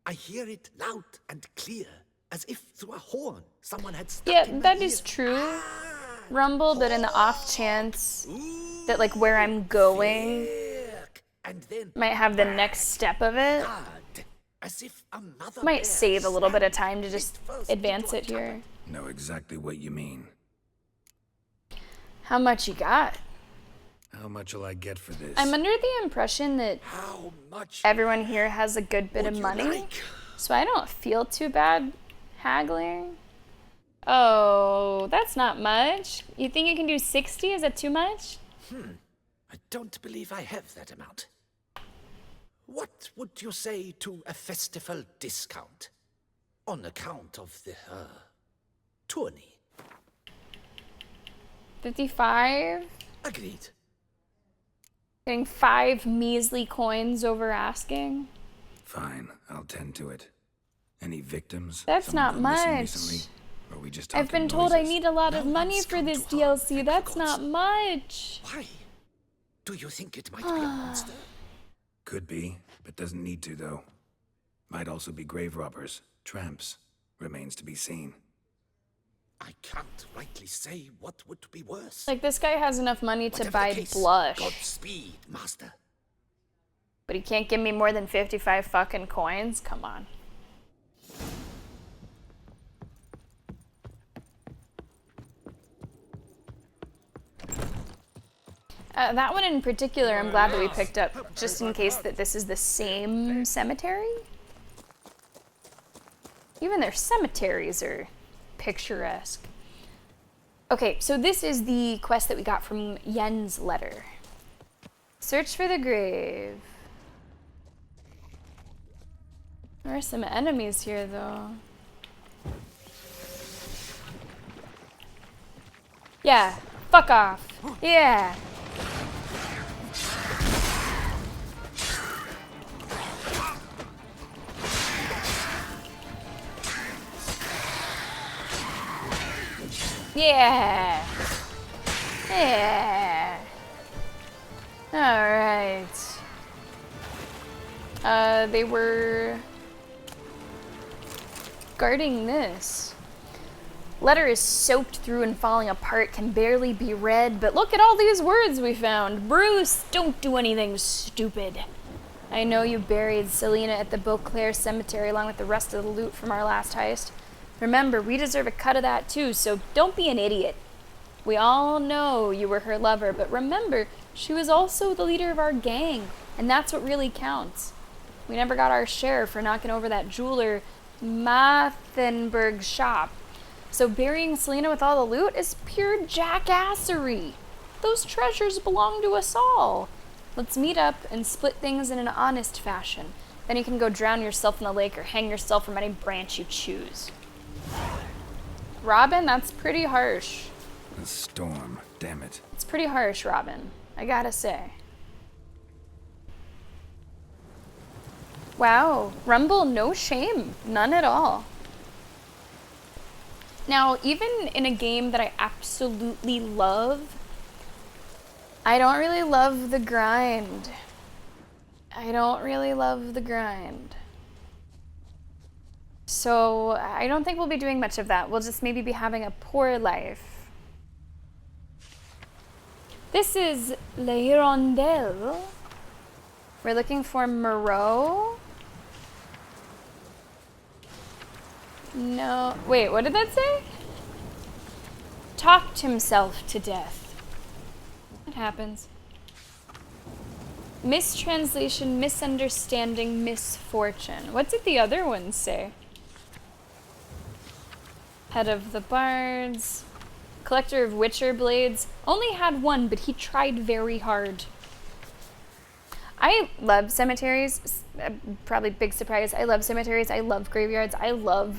I hear it loud and clear, as if through a horn someone had stuck Yeah, in my that ear. is true, Rumble, but in the off chance that like where I'm going And then might have the next step of it, as if a mother might bear save a little bit of time to just first advance into it here. Know exactly what you mean. How much you got? How much will I get for this? I'm under the impression that everyone here has a good bit of money, so I don't feel too bad haggling. Oh, that's not much. You think you can do 60? Is that too much? I don't believe I have that amount. What would you say to a festival discount? On account of the, tourney. 55? Agreed. Getting 5 measly coins over asking? Fine, I'll tend to it. Any victims? That's Someone not gone missing much. recently? Or are we just I've been talking told I noises? need a lot of money for this DLC. That's not much. Why? Do you think it might be a monster? Could be, but doesn't need to, though. Might also be grave robbers, tramps. Remains to be seen. I can't rightly say what would be worse. Like, this guy has enough money to Whatever buy the case, blush, Godspeed, master. but he can't give me more than 55 fucking coins? Come on. That one in particular, I'm glad that we picked up, just in case that this is the same cemetery. Even their cemeteries are picturesque. Okay, so this is the quest that we got from Yen's letter. Search for the grave. There are some enemies here, though. Yeah, fuck off. Yeah. Yeah. Yeah. All right. They were guarding this. Letter is soaked through and falling apart, can barely be read, but look at all these words we found. Bruce, don't do anything stupid. I know you buried Selena at the Beauclair Cemetery along with the rest of the loot from our last heist. Remember, we deserve a cut of that too, so don't be an idiot. We all know you were her lover, but remember, she was also the leader of our gang, and that's what really counts. We never got our share for knocking over that jeweler Mathenberg's shop. So burying Selena with all the loot is pure jackassery. Those treasures belong to us all. Let's meet up and split things in an honest fashion. Then you can go drown yourself in the lake or hang yourself from any branch you choose. Robin, that's pretty harsh. A storm, damn it. It's pretty harsh, Robin. I gotta say. Wow, Rumble, no shame. None at all. Now, even in a game that I absolutely love, I don't really love the grind. I don't really love the grind. So I don't think we'll be doing much of that. We'll just maybe be having a poor life. This is La Hirondelle. We're looking for Moreau. No, wait, what did that say? Talked himself to death. What happens? Mistranslation, misunderstanding, misfortune. What did the other ones say? Head of the Bards. Collector of Witcher Blades. Only had one, but he tried very hard. I love cemeteries. Probably big surprise. I love cemeteries. I love graveyards. I love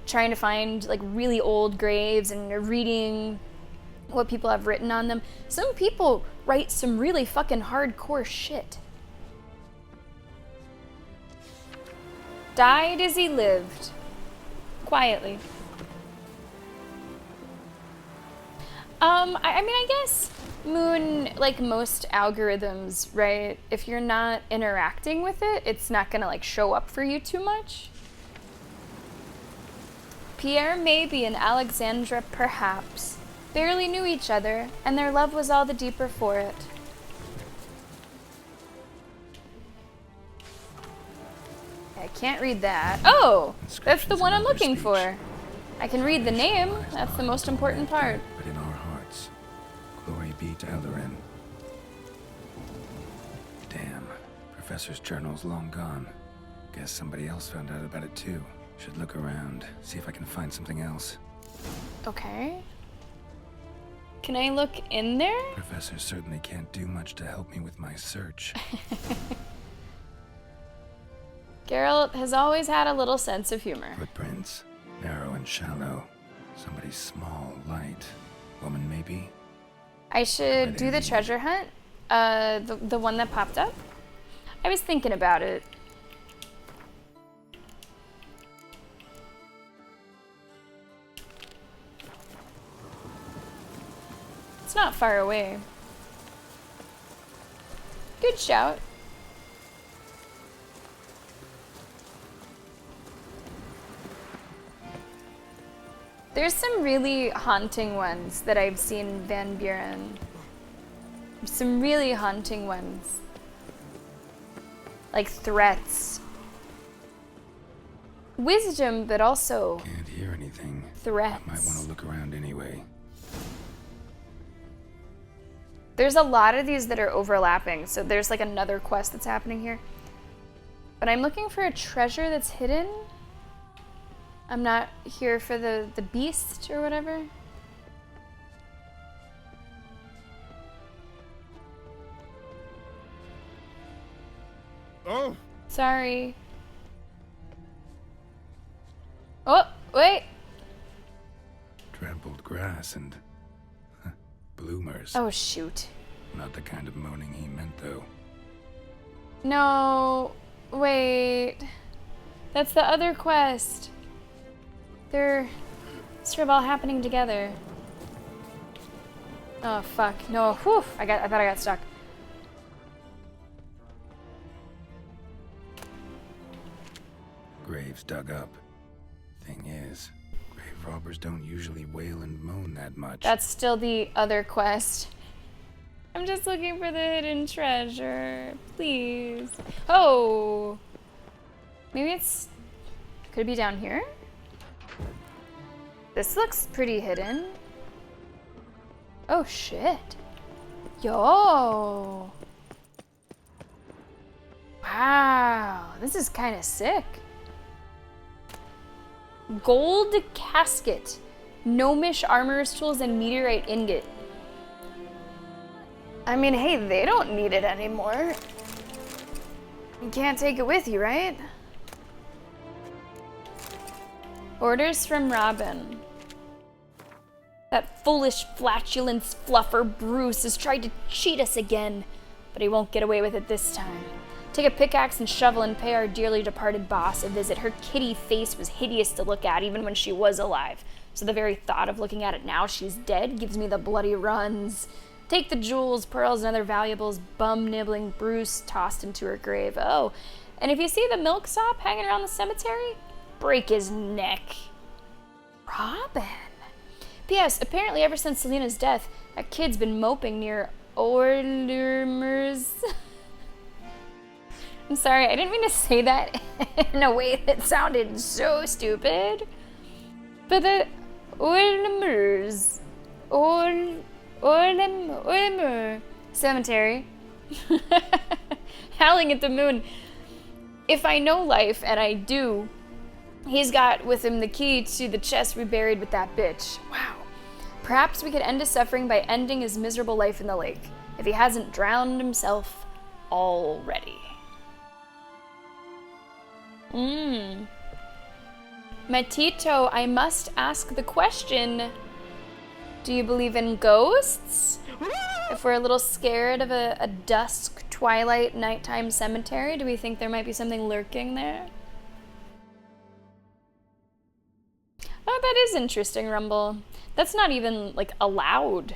trying to find like really old graves and reading what people have written on them. Some people write some really fucking hardcore shit. Died as he lived. Quietly. I mean, I guess Moon, like most algorithms, right? If you're not interacting with it, it's not gonna like show up for you too much. Pierre maybe and Alexandra perhaps barely knew each other, and their love was all the deeper for it. I can't read that. Oh, that's the one I'm looking for. I can read the name. That's the most important part. But in our hearts, glory be to Eldarin. Damn, Professor's journal's long gone. Guess somebody else found out about it too. Should look around, see if I can find something else. Okay. Can I look in there? Professor certainly can't do much to help me with my search. Geralt has always had a little sense of humor. Footprints, narrow and shallow. Somebody small, light. Woman, maybe? I should do the treasure hunt. The one that popped up. I was thinking about it. It's not far away. Good shout. There's some really haunting ones that I've seen Van Buren. Some really haunting ones. Like threats. Wisdom, but also Can't hear anything. threats. I might want to look around anyway. There's a lot of these that are overlapping, so there's like another quest that's happening here. But I'm looking for a treasure that's hidden. I'm not here for the beast or whatever. Oh! Sorry. Oh, wait! Trampled grass and bloomers. Oh, shoot. Not the kind of moaning he meant, though. No, wait. That's the other quest. They're sort of all happening together. Oh, fuck. No, whew. I thought I got stuck. Graves dug up. Thing is, grave robbers don't usually wail and moan that much. That's still the other quest. I'm just looking for the hidden treasure. Please. Oh! Maybe it's... Could it be down here? This looks pretty hidden. Oh, shit. Yo! Wow, this is kind of sick. Gold casket, gnomish armorer's tools, and meteorite ingot. I mean, hey, they don't need it anymore. You can't take it with you, right? Orders from Robin. That foolish flatulence fluffer Bruce has tried to cheat us again, but he won't get away with it this time. Take a pickaxe and shovel and pay our dearly departed boss a visit. Her kitty face was hideous to look at even when she was alive, so the very thought of looking at it now she's dead gives me the bloody runs. Take the jewels, pearls, and other valuables bum-nibbling Bruce tossed into her grave. Oh, and if you see the milksop hanging around the cemetery, break his neck. Robin. P.S. Apparently ever since Selena's death, that kid's been moping near Orlemers. I'm sorry, I didn't mean to say that in a way that sounded so stupid. But the Orlemers. Orlemer cemetery. Howling at the moon. If I know life, and I do, He's got with him the key to the chest we buried with that bitch. Wow. Perhaps we could end his suffering by ending his miserable life in the lake, if he hasn't drowned himself already. Matito, I must ask the question. Do you believe in ghosts? If we're a little scared of a dusk, twilight, nighttime cemetery, do we think there might be something lurking there? Oh, that is interesting, Rumble. That's not even, like, allowed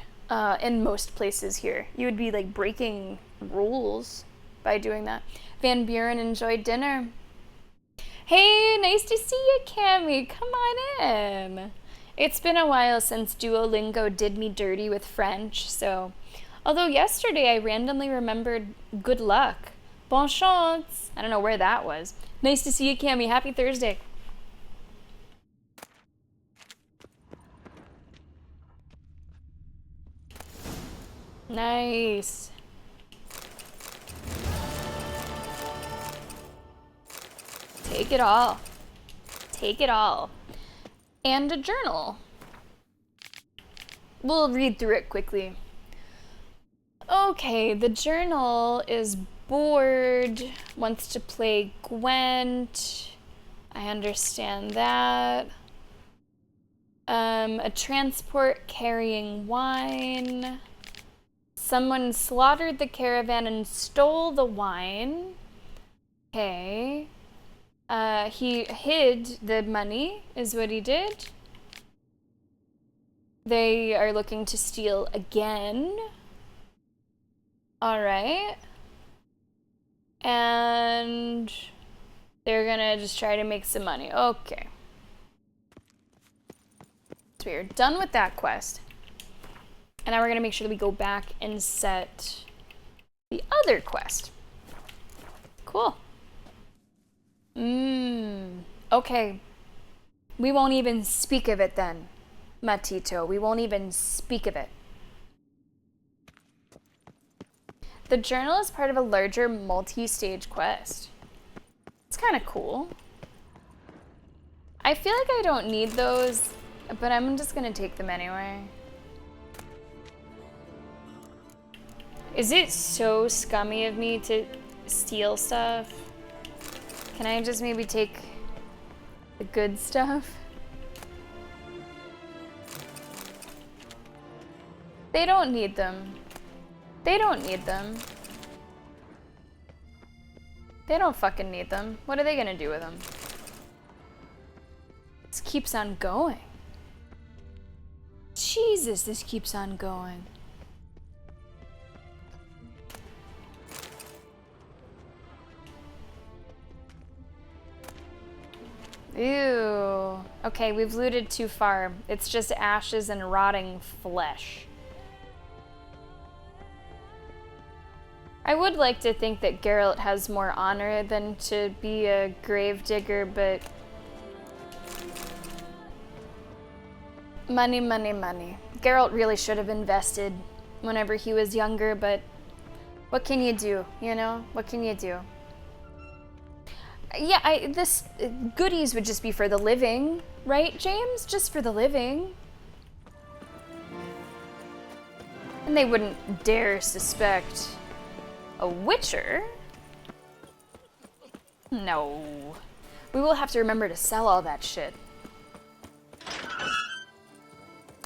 in most places here. You would be, like, breaking rules by doing that. Van Buren enjoyed dinner. Hey, nice to see you, Cammy. Come on in. It's been a while since Duolingo did me dirty with French, so... Although yesterday I randomly remembered good luck. Bon chance. I don't know where that was. Nice to see you, Cammy. Happy Thursday. Nice. Take it all. Take it all. And a journal. We'll read through it quickly. Okay, the journal is bored, wants to play Gwent. I understand that. A transport carrying wine. Someone slaughtered the caravan and stole the wine. Okay. He hid the money, is what he did. They are looking to steal again. Alright. And they're gonna just try to make some money. Okay. So we're done with that quest. And now we're gonna make sure that we go back and set the other quest. Cool. Okay. We won't even speak of it then, Matito. We won't even speak of it. The journal is part of a larger multi-stage quest. It's kind of cool. I feel like I don't need those, but I'm just gonna take them anyway. Is it so scummy of me to steal stuff? Can I just maybe take the good stuff? They don't need them. They don't need them. They don't fucking need them. What are they gonna do with them? This keeps on going. Jesus, this keeps on going. Ew. Okay, we've looted too far. It's just ashes and rotting flesh. I would like to think that Geralt has more honor than to be a gravedigger, but... Money, money, money. Geralt really should have invested whenever he was younger, but... What can you do, you know? What can you do? Yeah, this goodies would just be for the living, right, James? Just for the living. And they wouldn't dare suspect a witcher. No. We will have to remember to sell all that shit.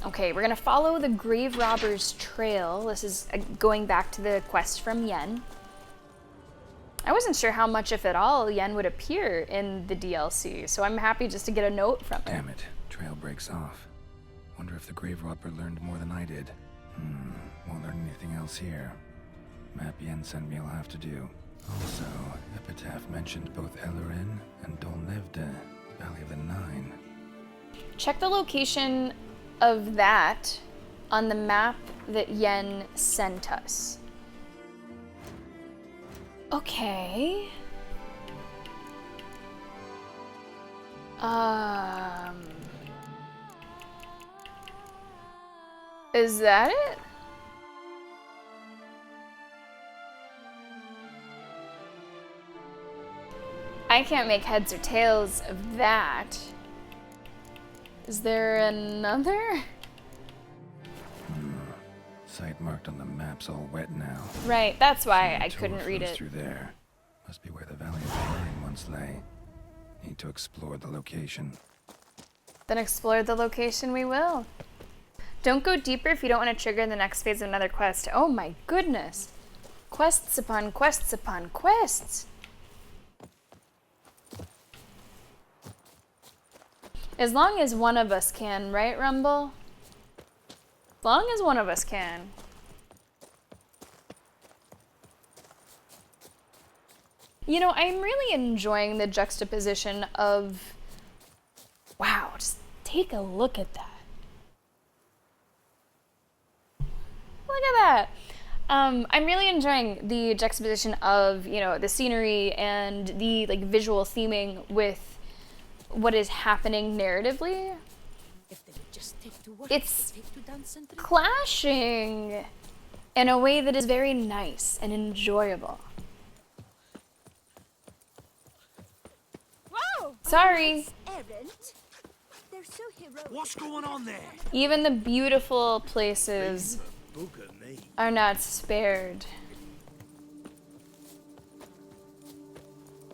Okay, we're gonna follow the grave robber's trail. This is going back to the quest from Yen. I wasn't sure how much, if at all, Yen would appear in the DLC, so I'm happy just to get a note from him. Damn it, trail breaks off. Wonder if the grave robber learned more than I did. Won't learn anything else here. Map Yen sent me will have to do. Also, Epitaph mentioned both Ellerin and Dolnevde, Valley of the Nine. Check the location of that on the map that Yen sent us. Okay. Is that it? I can't make heads or tails of that. Is there another? Site marked on the map's all wet now. Right, that's why I Tour couldn't read flows it. through there. Must be where the Valley of the Nine once lay. Need to explore the location. Then explore the location we will. Don't go deeper if you don't want to trigger the next phase of another quest. Oh my goodness. Quests upon quests upon quests. As long as one of us can, right, Rumble? As long as one of us can. You know, I'm really enjoying the juxtaposition of... Wow, just take a look at that. Look at that. I'm really enjoying the juxtaposition of, you know, the scenery and the like visual theming with what is happening narratively. It's clashing in a way that is very nice and enjoyable. Whoa! Sorry. They're so heroic. What's going on there? Even the beautiful places are not spared.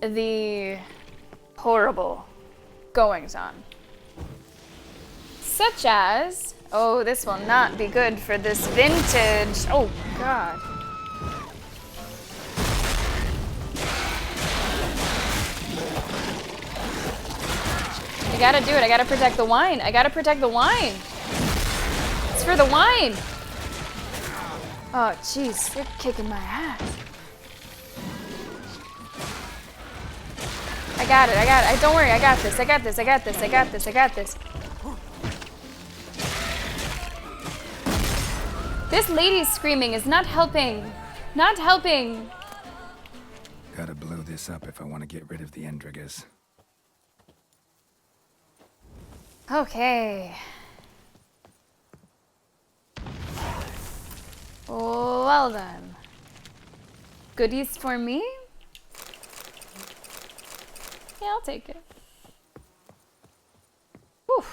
The horrible goings on. Such as, oh, this will not be good for this vintage. Oh, God. I gotta do it. I gotta protect the wine. I gotta protect the wine. It's for the wine. Oh, jeez. They're kicking my ass. I got it. I got it. Don't worry. I got this. I got this. I got this. I got this. I got this. This lady's screaming is not helping. Not helping. Gotta blow this up if I want to get rid of the Endrigas. Okay. Well done. Goodies for me? Yeah, I'll take it. Whew.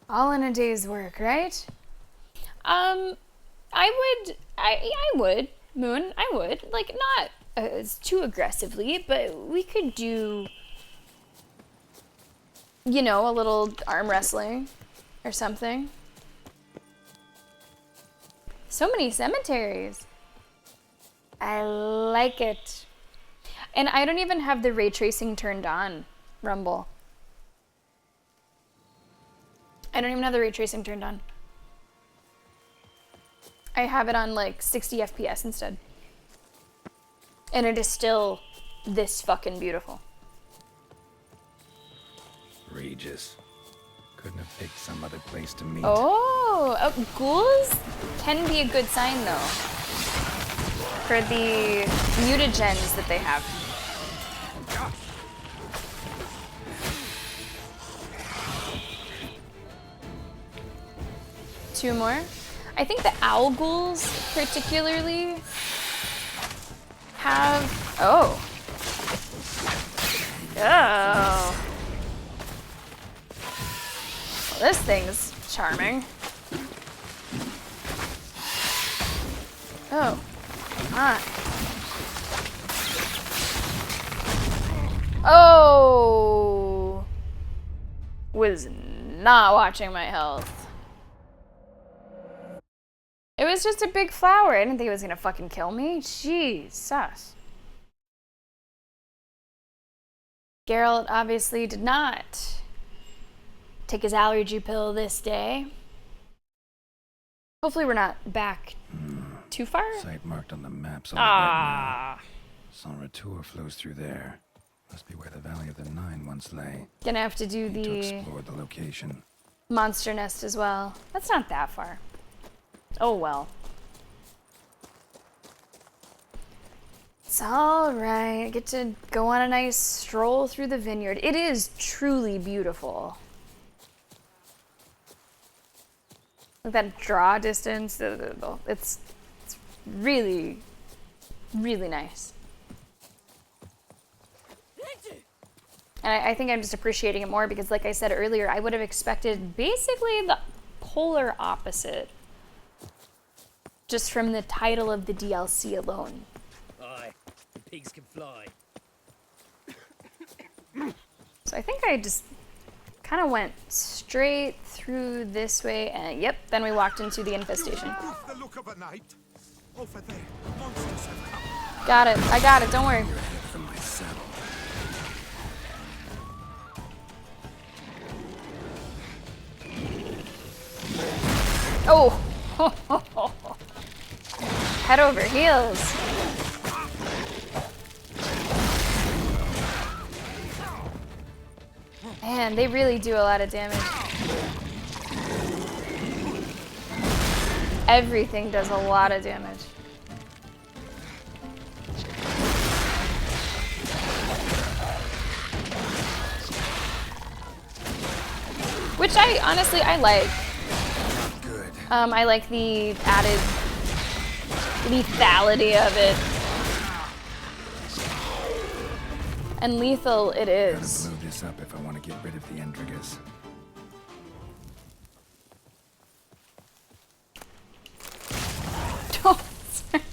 All in a day's work, right? I would, Moon, I would. Like, not too aggressively, but we could do, you know, a little arm wrestling or something. So many cemeteries. I like it. And I don't even have the ray tracing turned on, Rumble. I don't even have the ray tracing turned on. I have it on like 60 FPS instead. And it is still this fucking beautiful. Regis. Couldn't have picked some other place to meet. Oh, ghouls can be a good sign though. For the mutagens that they have. Two more. I think the owl ghouls particularly have... Oh. Oh. Well, this thing's charming. Oh. Ah. Oh. Was not watching my health. It was just a big flower. I didn't think it was gonna fucking kill me. Jesus. Geralt obviously did not take his allergy pill this day. Hopefully we're not back too far. Site marked on the maps all right now. Sans Retour flows through there. Must be where the Valley of the Nine once lay. Gonna have to do Need to the explore the location. monster nest as well. That's not that far. Oh well. It's alright. I get to go on a nice stroll through the vineyard. It is truly beautiful. Like that draw distance, it's really, really nice. And I think I'm just appreciating it more because, like I said earlier, I would have expected basically the polar opposite just from the title of the DLC alone. Aye, the pigs can fly. So I think I just kind of went straight through this way, and yep, then we walked into the infestation. The look of a night. Over there, monsters have come. Got it, I got it, don't worry. From my saddle. Oh! Head over heels. Man, they really do a lot of damage. Everything does a lot of damage. Which I honestly like. I like the added lethality of it. And lethal it is. Gotta blow this up if I want to get rid of the Endrigas. Oh, sorry.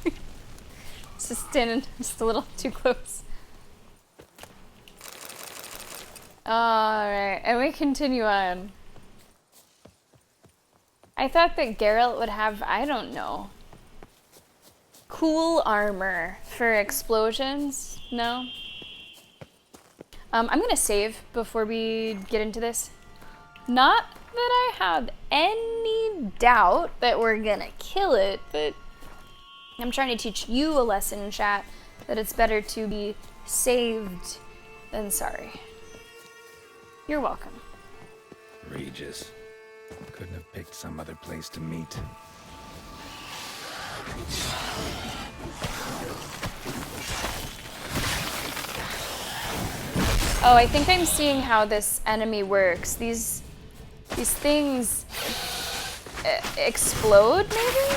Just standing just a little too close. Alright, and we continue on. I thought that Geralt would have, I don't know, cool armor for explosions. No? I'm gonna save before we get into this. Not that I have any doubt that we're gonna kill it, but I'm trying to teach you a lesson, chat, that it's better to be saved than sorry. You're welcome. Regis. Couldn't have picked some other place to meet. Oh, I think I'm seeing how this enemy works. These things explode, maybe?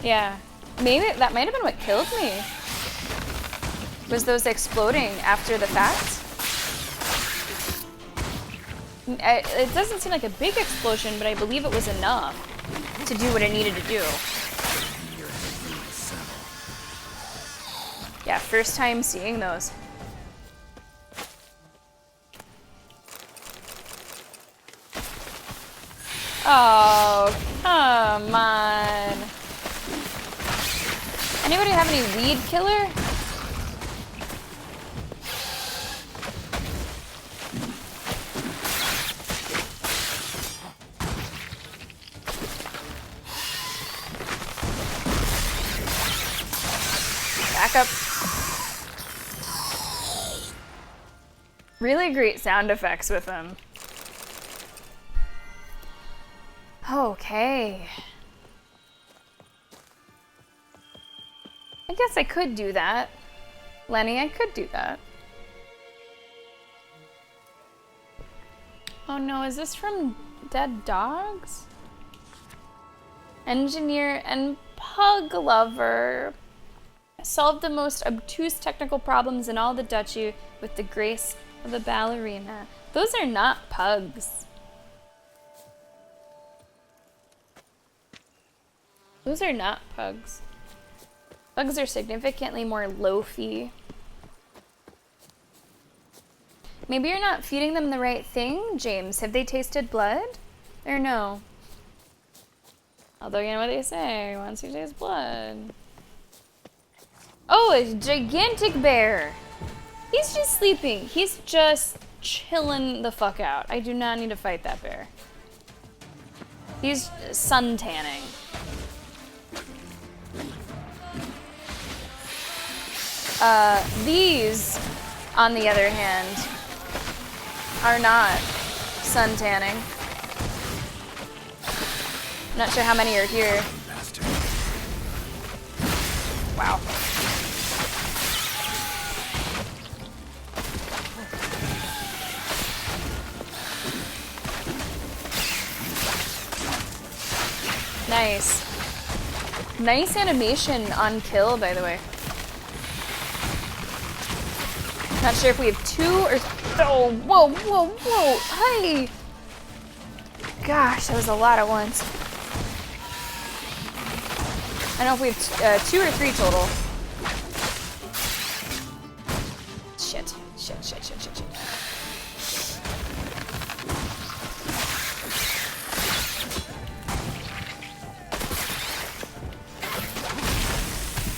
Yeah. Maybe that might have been what killed me. Was those exploding after the fact? It doesn't seem like a big explosion, but I believe it was enough to do what it needed to do. Yeah, first time seeing those. Oh, come on. Anybody have any weed killer? Back up. Really great sound effects with them. Okay. I guess I could do that. Lenny, I could do that. Oh no, is this from Dead Dogs? Engineer and pug lover. Solved the most obtuse technical problems in all the duchy with the grace of a ballerina. Those are not pugs. Those are not pugs. Pugs are significantly more loafy. Maybe you're not feeding them the right thing, James. Have they tasted blood? Or no? Although you know what they say, once you taste blood. Oh, a gigantic bear. He's just sleeping. He's just chilling the fuck out. I do not need to fight that bear. He's sun tanning. These, on the other hand, are not sun tanning. Not sure how many are here. Wow. Nice. Nice animation on kill, by the way. Not sure if we have 2 or... Oh, whoa, whoa, whoa. Hey! Gosh, that was a lot at once. I don't know if we have 2 or 3 total. Shit. Shit, shit, shit, shit, shit.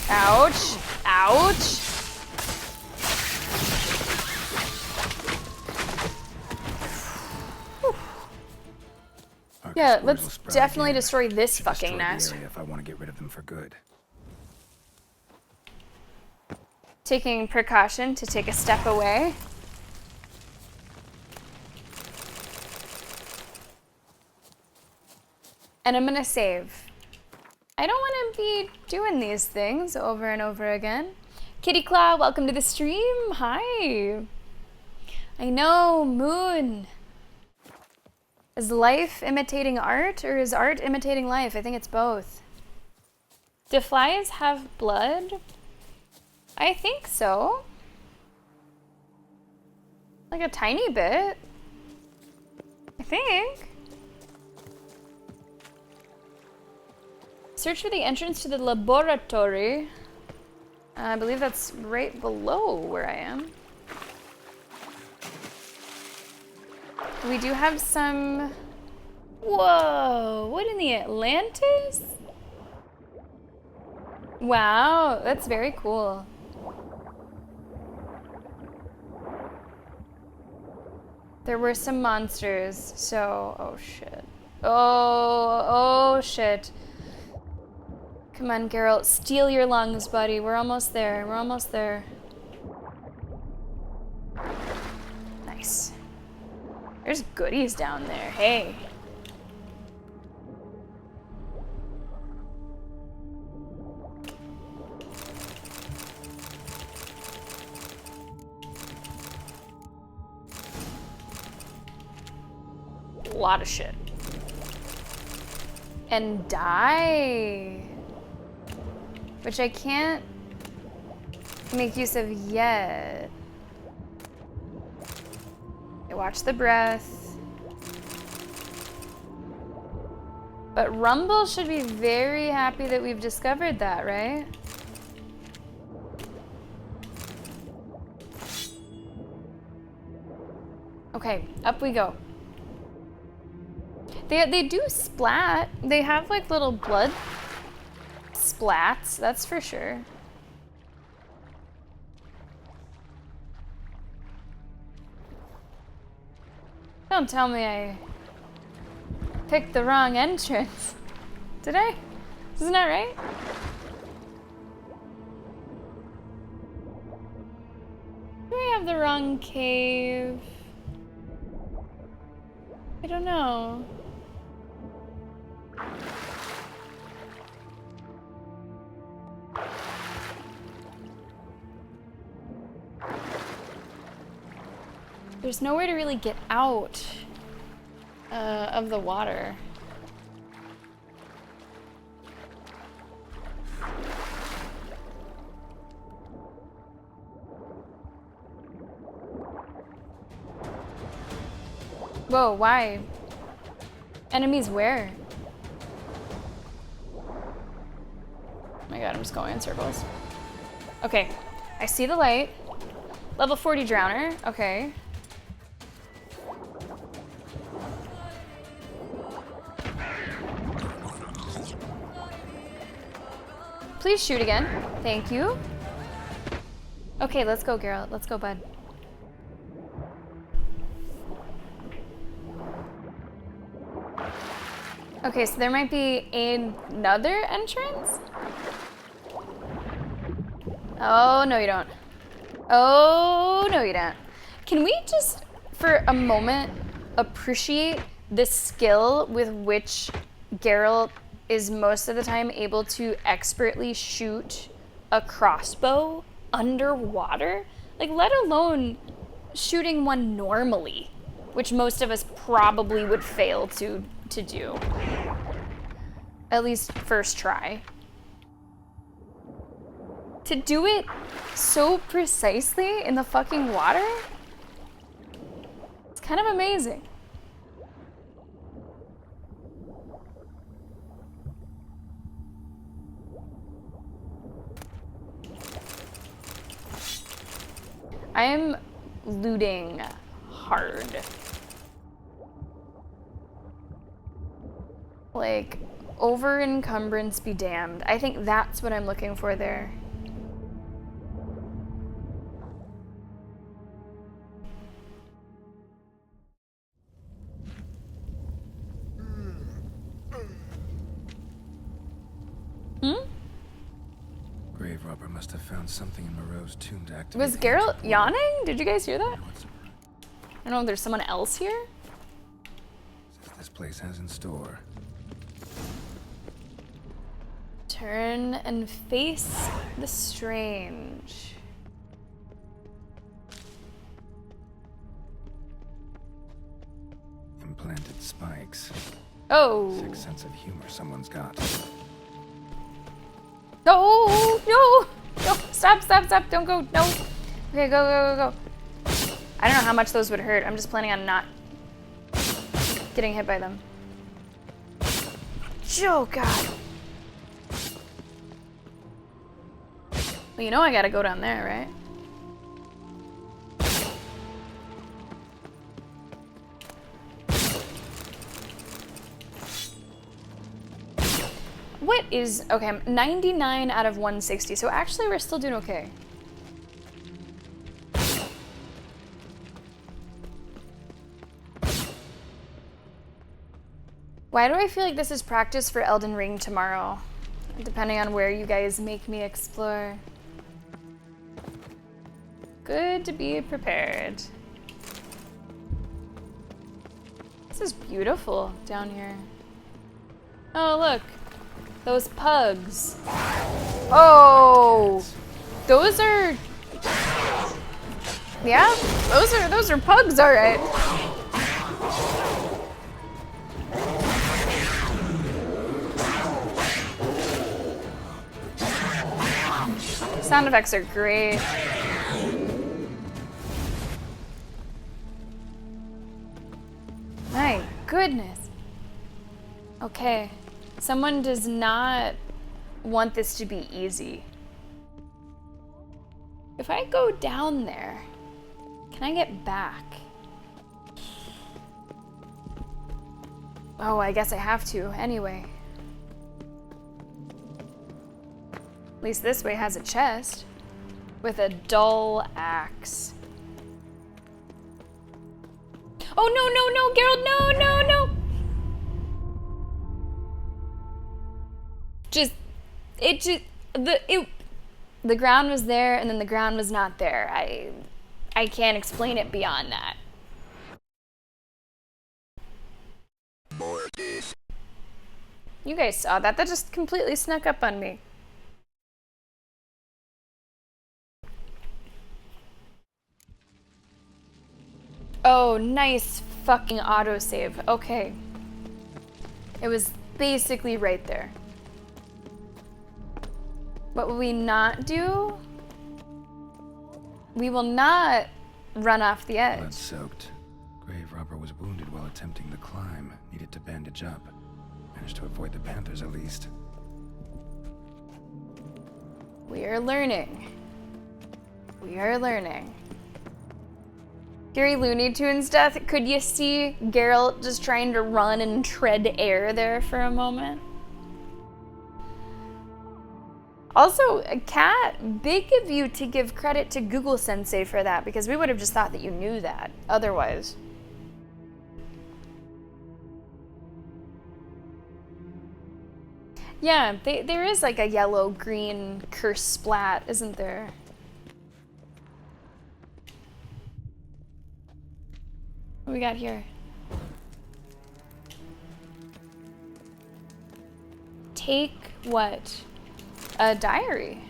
Ouch. Ouch. Yeah, let's definitely destroy this fucking nest. If I want to get rid of them for good. Taking precaution to take a step away. And I'm gonna save. I don't want to be doing these things over and over again. Kitty Claw, welcome to the stream. Hi. I know, Moon. Is life imitating art, or is art imitating life? I think it's both. Do flies have blood? I think so. Like a tiny bit. I think. Search for the entrance to the laboratory. I believe that's right below where I am. We do have some... Whoa, what in the Atlantis? Wow, that's very cool. There were some monsters, so... Oh, shit. Oh, shit. Come on, Geralt, steal your lungs, buddy. We're almost there, we're almost there. Nice. There's goodies down there, hey. A lot of shit. And die. Which I can't make use of yet. Watch the breath. But Rumble should be very happy that we've discovered that, right? Okay, up we go. They do splat. They have like little blood splats, that's for sure. Don't tell me I picked the wrong entrance. Did I? Isn't that right? Do I have the wrong cave? I don't know. There's nowhere to really get out of the water. Whoa, why? Enemies where? Oh my god, I'm just going in circles. Okay, I see the light. Level 40 Drowner, okay. Please shoot again. Thank you. Okay, let's go, Geralt. Let's go, bud. Okay, so there might be another entrance? Oh, no you don't. Oh, no you don't. Can we just, for a moment, appreciate the skill with which Geralt is most of the time able to expertly shoot a crossbow underwater? Like, let alone shooting one normally, which most of us probably would fail to do. At least first try. To do it so precisely in the fucking water? It's kind of amazing. I am looting hard. Like, over encumbrance be damned. I think that's what I'm looking for there. Grave robber must have found something in Moreau's tomb to activate. Was Geralt yawning? Did you guys hear that? I don't know if there's someone else here. This place has in store. Turn and face the strange. Implanted spikes. Oh. Sick sense of humor someone's got. No, no, no, stop, stop, stop, don't go, no. Okay, go, go, go, go. I don't know how much those would hurt. I'm just planning on not getting hit by them. Oh, God. Well, you know I gotta go down there, right? What is, okay, I'm 99 out of 160, so actually we're still doing okay. Why do I feel like this is practice for Elden Ring tomorrow? Depending on where you guys make me explore. Good to be prepared. This is beautiful down here. Oh, look. Those pugs. Oh, those are, yeah, those are pugs, all right. Sound effects are great. My goodness. Okay. Someone does not want this to be easy. If I go down there, can I get back? Oh, I guess I have to anyway. At least this way has a chest with a dull axe. Oh, no, no, no, Geralt, no, no, no. The ground was there and then the ground was not there. I can't explain it beyond that. You guys saw that. That just completely snuck up on me. Oh, nice fucking autosave. Okay. It was basically right there. What will we not do? We will not run off the edge. Blood-soaked. Grave robber was wounded while attempting the climb. Needed to bandage up. Managed to avoid the panthers at least. We are learning. We are learning. Gary Looney Tunes death. Could you see Geralt just trying to run and tread air there for a moment? Also, Kat, big of you to give credit to Google Sensei for that, because we would have just thought that you knew that otherwise. Yeah, there is like a yellow-green curse splat, isn't there? What we got here? Take what? A diary.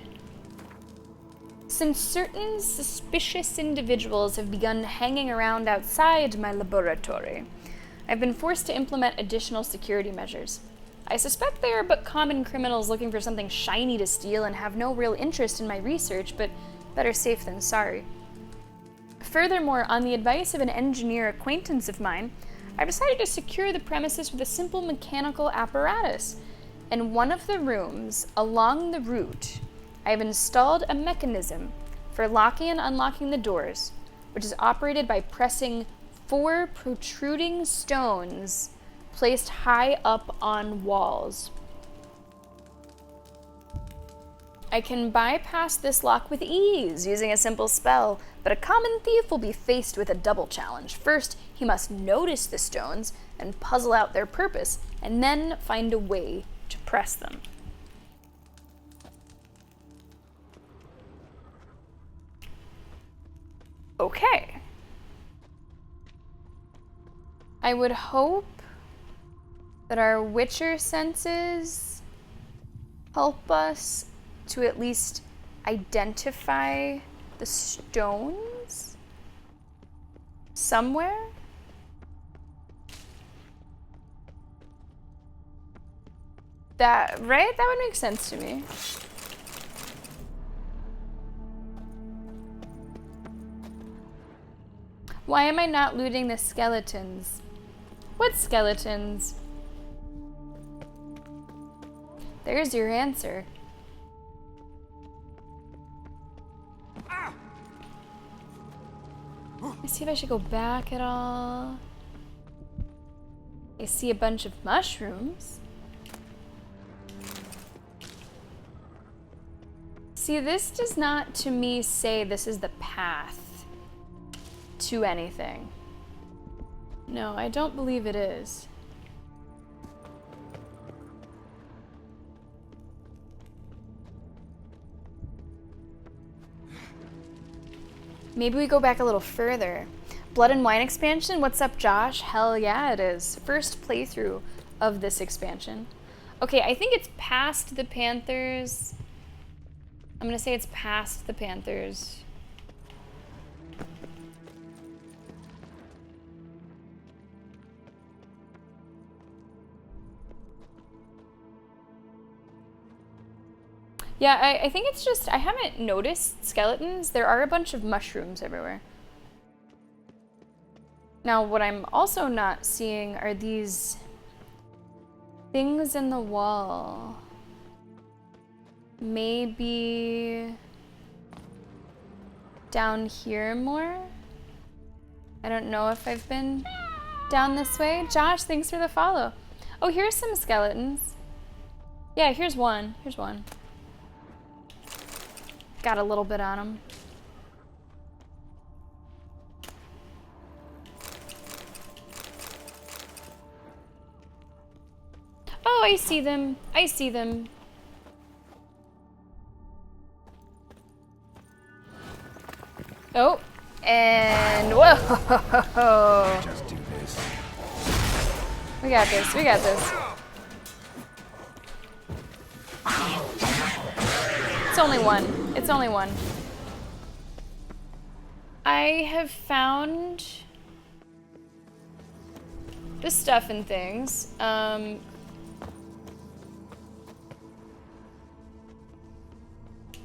Since certain suspicious individuals have begun hanging around outside my laboratory, I've been forced to implement additional security measures. I suspect they are but common criminals looking for something shiny to steal and have no real interest in my research, but better safe than sorry. Furthermore, on the advice of an engineer acquaintance of mine, I've decided to secure the premises with a simple mechanical apparatus. In one of the rooms along the route, I have installed a mechanism for locking and unlocking the doors, which is operated by pressing 4 protruding stones placed high up on walls. I can bypass this lock with ease using a simple spell, but a common thief will be faced with a double challenge. First, he must notice the stones and puzzle out their purpose, and then find a way to press them. Okay. I would hope that our Witcher senses help us to at least identify the stones somewhere. That, right? That would make sense to me. Why am I not looting the skeletons? What skeletons? There's your answer. Let me see if I should go back at all. I see a bunch of mushrooms. See, this does not, to me, say this is the path to anything. No, I don't believe it is. Maybe we go back a little further. Blood and Wine expansion? What's up, Josh? Hell yeah, it is. First playthrough of this expansion. Okay, I think it's past the Panthers. I'm gonna say it's past the Panthers. Yeah, I think it's just, I haven't noticed skeletons. There are a bunch of mushrooms everywhere. Now, what I'm also not seeing are these things in the wall. Maybe down here more? I don't know if I've been down this way. Josh, thanks for the follow. Oh, here's some skeletons. Yeah, here's one. Here's one. Got a little bit on them. Oh, I see them. I see them. Oh, and whoa! Just do this. We got this. We got this. It's only one. It's only one. I have found just stuff and things.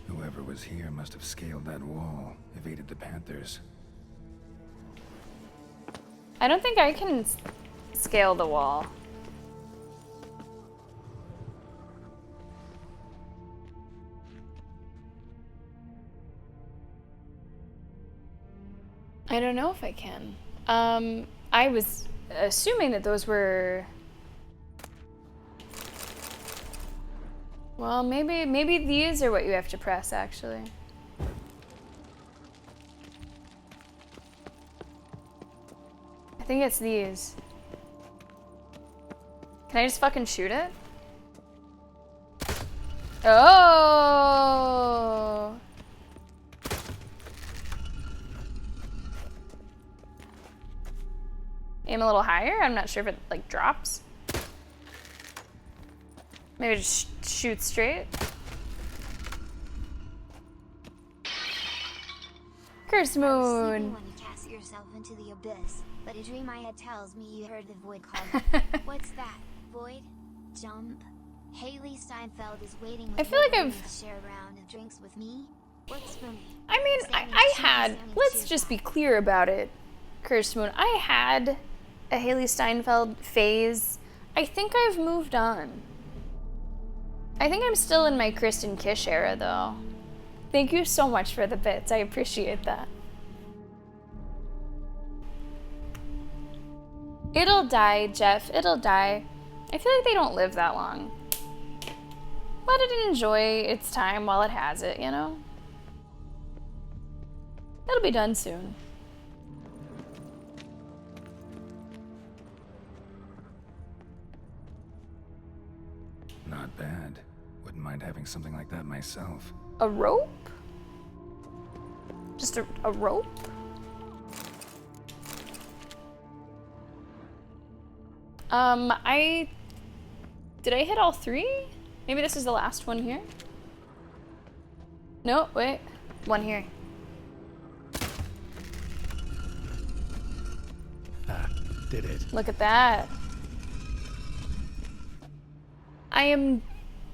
Whoever was here must have scaled that wall, evaded the Panthers. I don't think I can scale the wall. I don't know if I can. I was assuming that those were... Well, maybe these are what you have to press, actually. I think it's these. Can I just fucking shoot it? Oh! Aim a little higher? I'm not sure if it, like, drops. Maybe just shoot straight. Curse Moon! When you cast yourself into the abyss, but a dream I had tells me you heard the void called. What's that? Void? jump. Haley Steinfeld is waiting I with feel like Wolverine I've- to share a round of drinks with me. Works for me. I mean, I had, let's just be clear about it, Cursed Moon. I had a Haley Steinfeld phase. I think I've moved on. I think I'm still in my Kristen Kish era, though. Thank you so much for the bits. I appreciate that. It'll die, Jeff. It'll die. I feel like they don't live that long. Let it enjoy its time while it has it, you know? It'll be done soon. Not bad. Wouldn't mind having something like that myself. A rope? Just a rope? Did I hit all 3? Maybe this is the last one here? No, wait. One here. Did it. Look at that. I am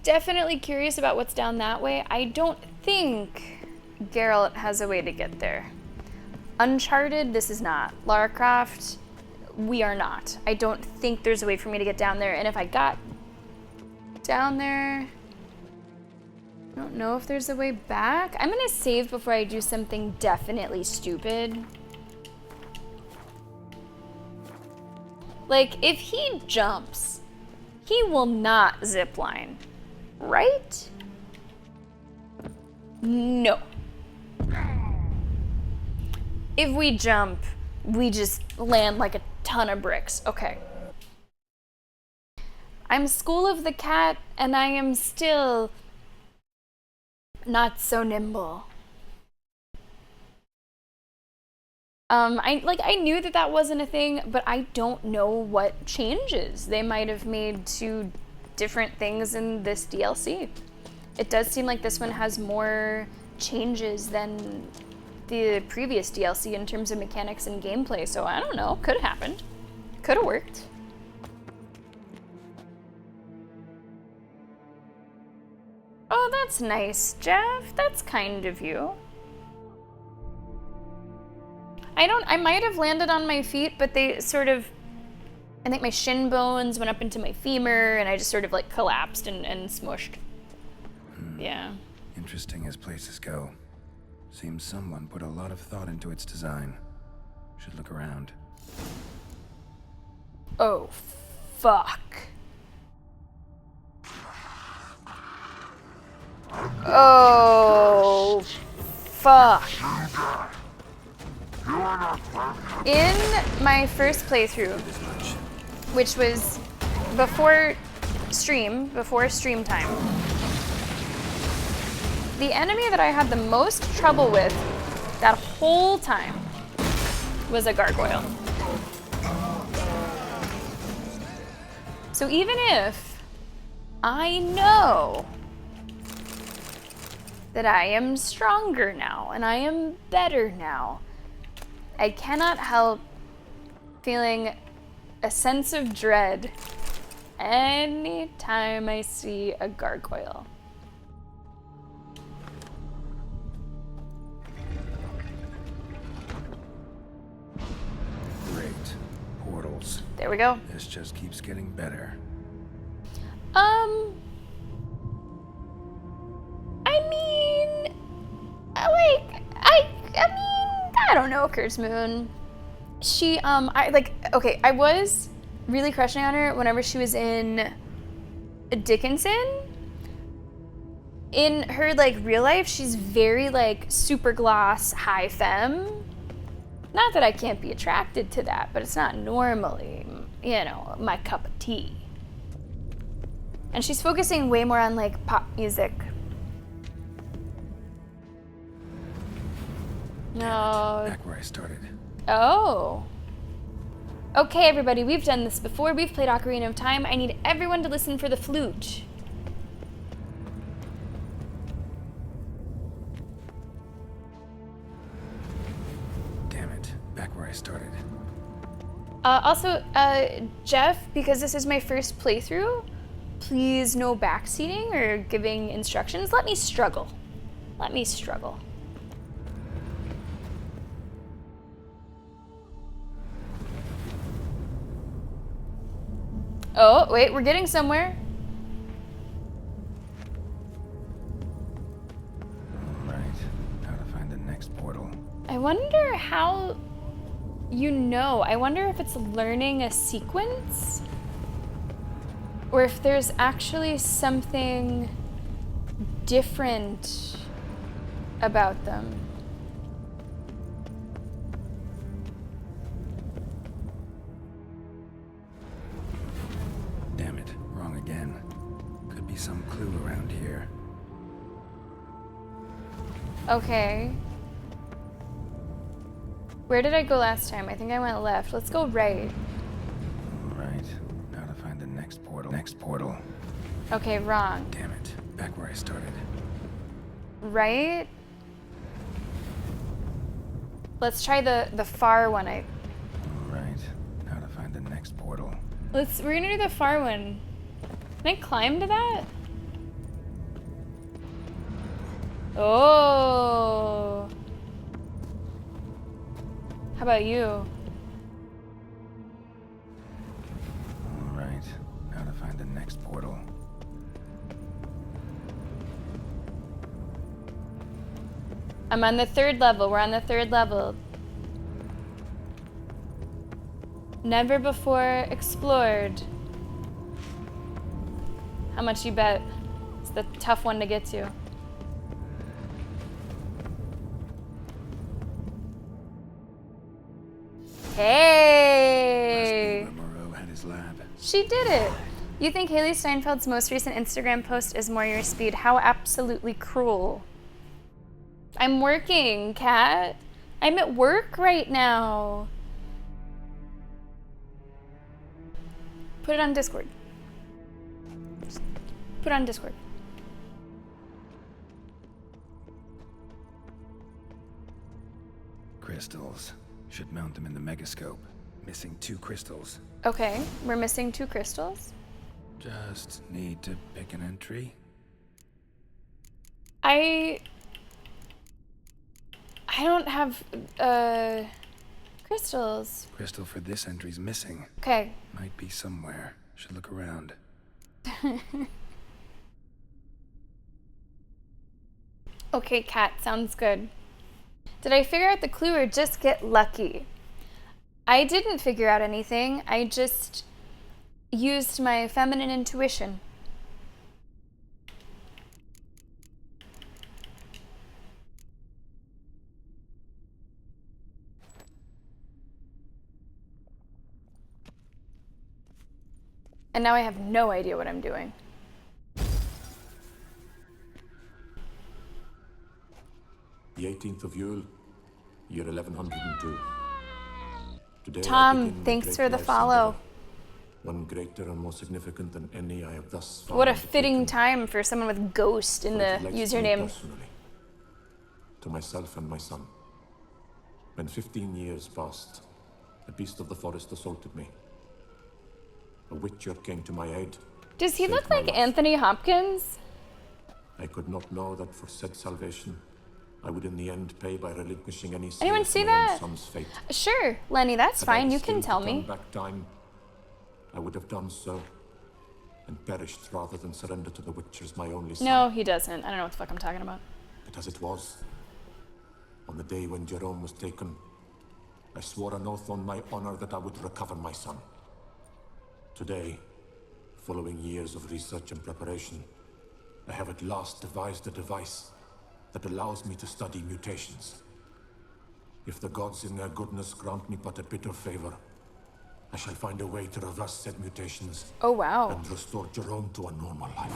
definitely curious about what's down that way. I don't think Geralt has a way to get there. Uncharted, this is not. Lara Croft, we are not. I don't think there's a way for me to get down there, and if I got down there, I don't know if there's a way back. I'm gonna save before I do something definitely stupid. Like, if he jumps, he will not zipline, right? No. If we jump, we just land like a ton of bricks. Okay. I'm School of the Cat, and I am still not so nimble. I knew that wasn't a thing, but I don't know what changes they might have made to different things in this DLC. It does seem like this one has more changes than the previous DLC in terms of mechanics and gameplay, so I don't know. Could have happened. Could have worked. Oh, that's nice, Jeff. That's kind of you. I might have landed on my feet, but they sort of, I think my shin bones went up into my femur, and I just sort of like collapsed and smushed. Yeah. Interesting as places go. Seems someone put a lot of thought into its design. Should look around. Oh, fuck. Oh, fuck. In my first playthrough, which was before stream time, the enemy that I had the most trouble with that whole time was a gargoyle. So even if I know that I am stronger now and I am better now, I cannot help feeling a sense of dread anytime I see a gargoyle. Great. Portals. There we go. This just keeps getting better. I don't know, Cursed Moon. She, I was really crushing on her whenever she was in Dickinson. In her, real life, she's very, super gloss, high femme. Not that I can't be attracted to that, but it's not normally, my cup of tea. And she's focusing way more on, pop music. No. Back where I started. Oh. Okay, everybody, we've done this before. We've played Ocarina of Time. I need everyone to listen for the flute. Damn it. Back where I started. Also, Jeff, because this is my first playthrough, Please no backseating or giving instructions. Let me struggle. Let me struggle. Oh, wait, we're getting somewhere. Right. How to find the next portal. I wonder how you know. I wonder if it's learning a sequence or if there's actually something different about them. Damn it, wrong again. Could be some clue around here. Okay. Where did I go last time? I think I went left. Let's go right. Right. Now to find the next portal. Next portal. Okay, wrong. Damn it. Back where I started. Right? Let's try the far one. Right. Now to find the next portal. We're gonna do the far one. Can I climb to that? Oh. How about you? Right. Now to find the next portal. I'm on the 3rd level. We're on the 3rd level. Never before explored. How much you bet? It's the tough one to get to. Hey! Moreau had his lab. She did it! You think Haley Steinfeld's most recent Instagram post is more your speed? How absolutely cruel. I'm working, Kat. I'm at work right now. Put it on Discord. Just put it on Discord. Crystals. Should mount them in the megascope. Missing 2 crystals. Okay, we're missing 2 crystals. Just need to pick an entry. I don't have crystals. Crystal for this entry's missing. Okay. Might be somewhere. Should look around. Okay, Kat, sounds good. Did I figure out the clue or just get lucky? I didn't figure out anything. I just used my feminine intuition. And now I have no idea what I'm doing. The 18th of Yule, year 1102. Today Tom, thanks for the follow. One greater and more significant than any I have thus far. What a fitting time for someone with Ghost in the username. To myself and my son. When 15 years passed, a beast of the forest assaulted me. A witcher came to my aid. Does he look like Anthony Hopkins? I could not know that for said salvation, I would in the end pay by relinquishing any Anyone see that? son's fate. Sure, Lenny, that's fine. You can tell me. Back time, I would have done so, and perished rather than surrender to the Witchers, my only son. No, he doesn't. I don't know what the fuck I'm talking about. But as it was, on the day when Jerome was taken, I swore an oath on my honor that I would recover my son. Today, following years of research and preparation, I have at last devised a device that allows me to study mutations. If the gods in their goodness grant me but a bit of favor, I shall find a way to reverse said mutations. Oh, wow. And restore Jerome to a normal life.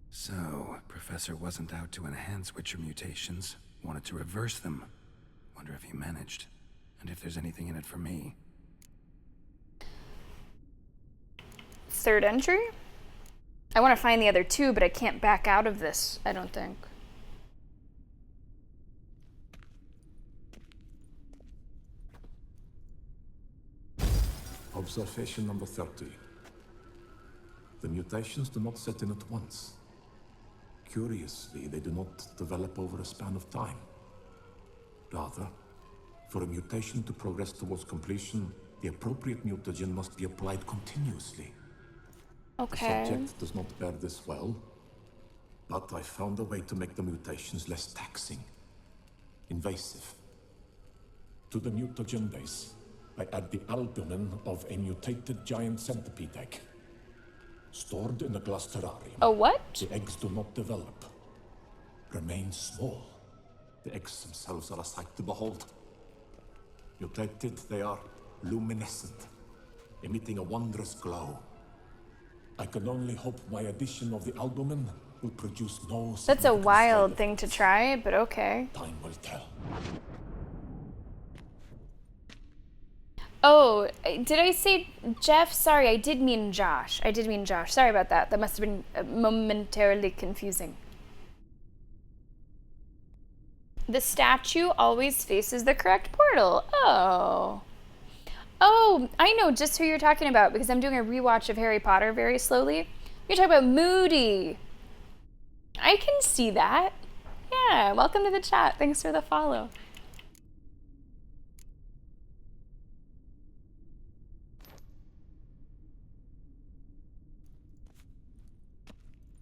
So, Professor wasn't out to enhance Witcher mutations, wanted to reverse them. Wonder if he managed, and if there's anything in it for me. 3rd entry? I want to find the other 2, but I can't back out of this, I don't think. Observation number 30. The mutations do not set in at once. Curiously, they do not develop over a span of time. Rather, for a mutation to progress towards completion, the appropriate mutagen must be applied continuously. Okay. The subject does not bear this well, but I found a way to make the mutations less taxing, invasive. To the mutagen base, I add the albumin of a mutated giant centipede egg. Stored in a glass terrarium. A what? The eggs do not develop. Remain small. The eggs themselves are a sight to behold. Mutated, they are luminescent, emitting a wondrous glow. I can only hope my addition of the albumin will produce no... That's a wild thing to try, but okay. Time will tell. Oh, did I say Jeff? Sorry, I did mean Josh. Sorry about that. That must have been momentarily confusing. The statue always faces the correct portal. Oh. Oh, I know just who you're talking about because I'm doing a rewatch of Harry Potter very slowly. You're talking about Moody. I can see that. Yeah, welcome to the chat. Thanks for the follow.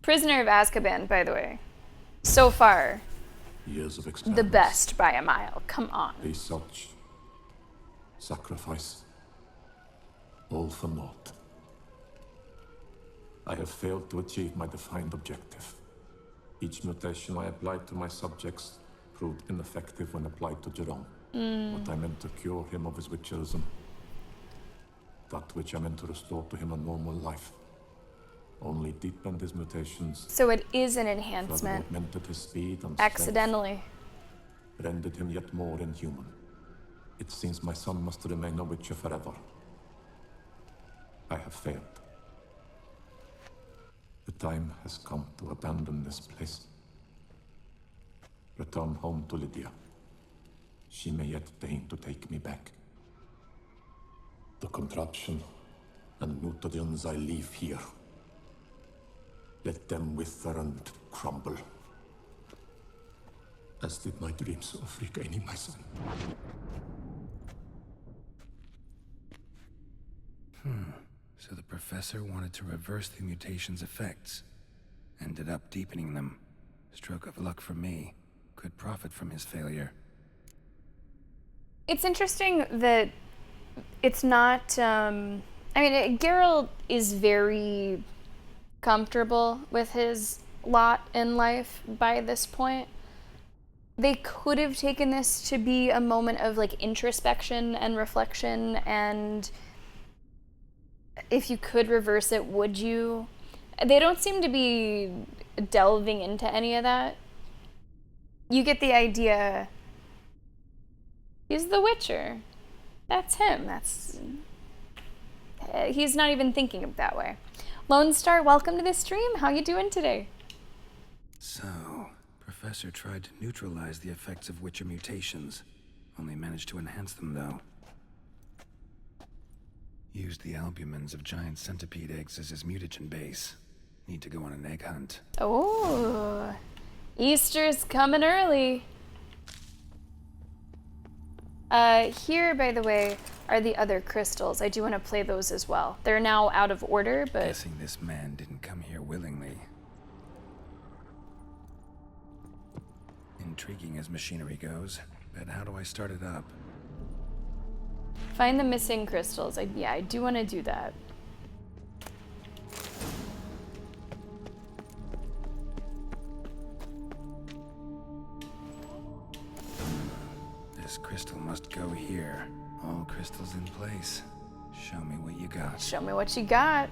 Prisoner of Azkaban, by the way. So far, Years of the experiments. best by a mile. Come on. Research. Sacrifice. All for naught. I have failed to achieve my defined objective. Each mutation I applied to my subjects proved ineffective when applied to Jerome. What I meant to cure him of his witcherism. That which I meant to restore to him a normal life. Only deepened his mutations. So it is an Further enhancement. augmented his speed and Accidentally. strength, rendered him yet more inhuman. It seems my son must remain a witcher forever. I have failed. The time has come to abandon this place. Return home to Lydia. She may yet deign to take me back. The contraption and mutagens I leave here. Let them wither and crumble. As did my dreams of regaining my son. So the professor wanted to reverse the mutation's effects. Ended up deepening them. Stroke of luck for me. Could profit from his failure. It's interesting that it's not, I mean, Geralt is very comfortable with his lot in life by this point. They could have taken this to be a moment of like introspection and reflection, and if you could reverse it, would you? They don't seem to be delving into any of that. You get the idea. He's the Witcher. That's him. He's not even thinking of it that way. Lone Star, welcome to the stream. How you doing today? So, Professor tried to neutralize the effects of Witcher mutations. Only managed to enhance them, though. Used the albumins of giant centipede eggs as his mutagen base. Need to go on an egg hunt. Oh, Easter's coming early. Here, by the way, are the other crystals. I do want to play those as well. They're now out of order, but... Guessing this man didn't come here willingly. Intriguing as machinery goes, but how do I start it up? Find the missing crystals. Yeah, I do want to do that. This crystal must go here. All crystals in place. Show me what you got. Show me what you got.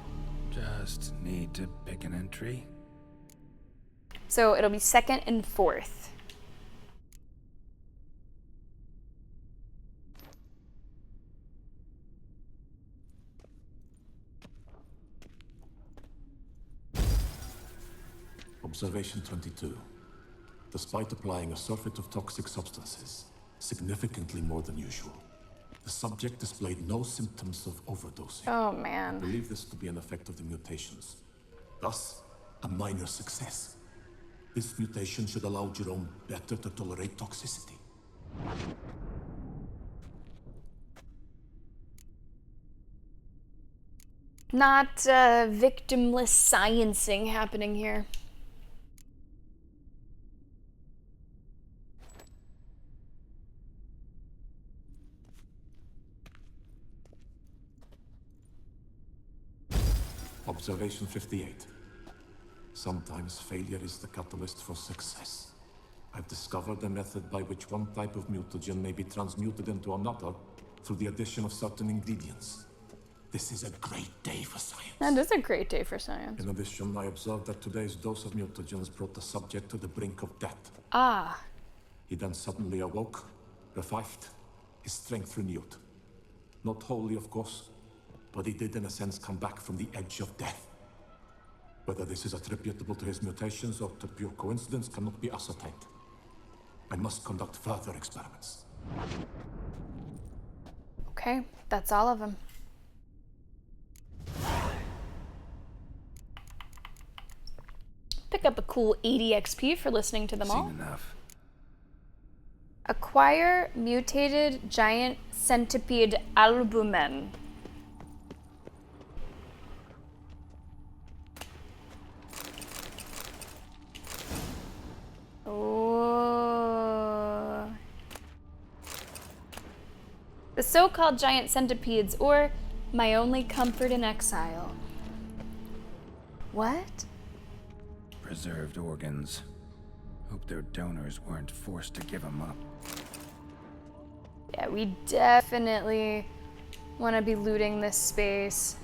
Just need to pick an entry. So it'll be 2nd and 4th. Observation 22. Despite applying a surfeit of toxic substances, significantly more than usual, The subject displayed no symptoms of overdosing. Oh, I man. believe this to be an effect of the mutations. Thus, a minor success. This mutation should allow Jerome better to tolerate toxicity. Not victimless sciencing happening here. Observation 58. Sometimes failure is the catalyst for success. I've discovered a method by which one type of mutagen may be transmuted into another through the addition of certain ingredients. This is a great day for science. That is a great day for science. In addition, I observed that today's dose of mutagens brought the subject to the brink of death. Ah. He then suddenly awoke, revived, his strength renewed. Not wholly, of course, but he did in a sense come back from the edge of death. Whether this is attributable to his mutations or to pure coincidence cannot be ascertained. I must conduct further experiments. Okay, that's all of them. Pick up a cool 80 XP for listening to them all. Seen enough. Acquire mutated giant centipede albumen. Oh. The so-called giant centipedes, or my only comfort in exile. What? Preserved organs. Hope their donors weren't forced to give them up. Yeah, we definitely want to be looting this space.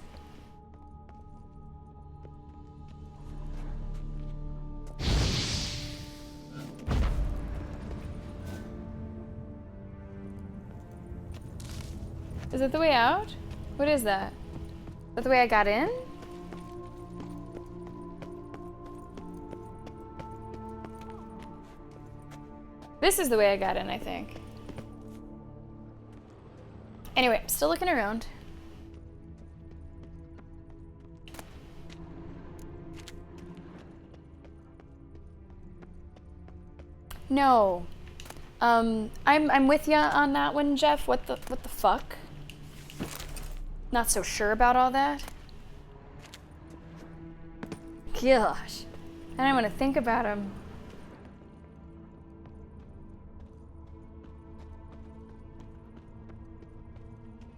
Is that the way out? What is that? Is that the way I got in? This is the way I got in, I think. Anyway, I'm still looking around. No. I'm with ya on that one, Jeff. What the fuck? Not so sure about all that. Gosh. I don't want to think about him.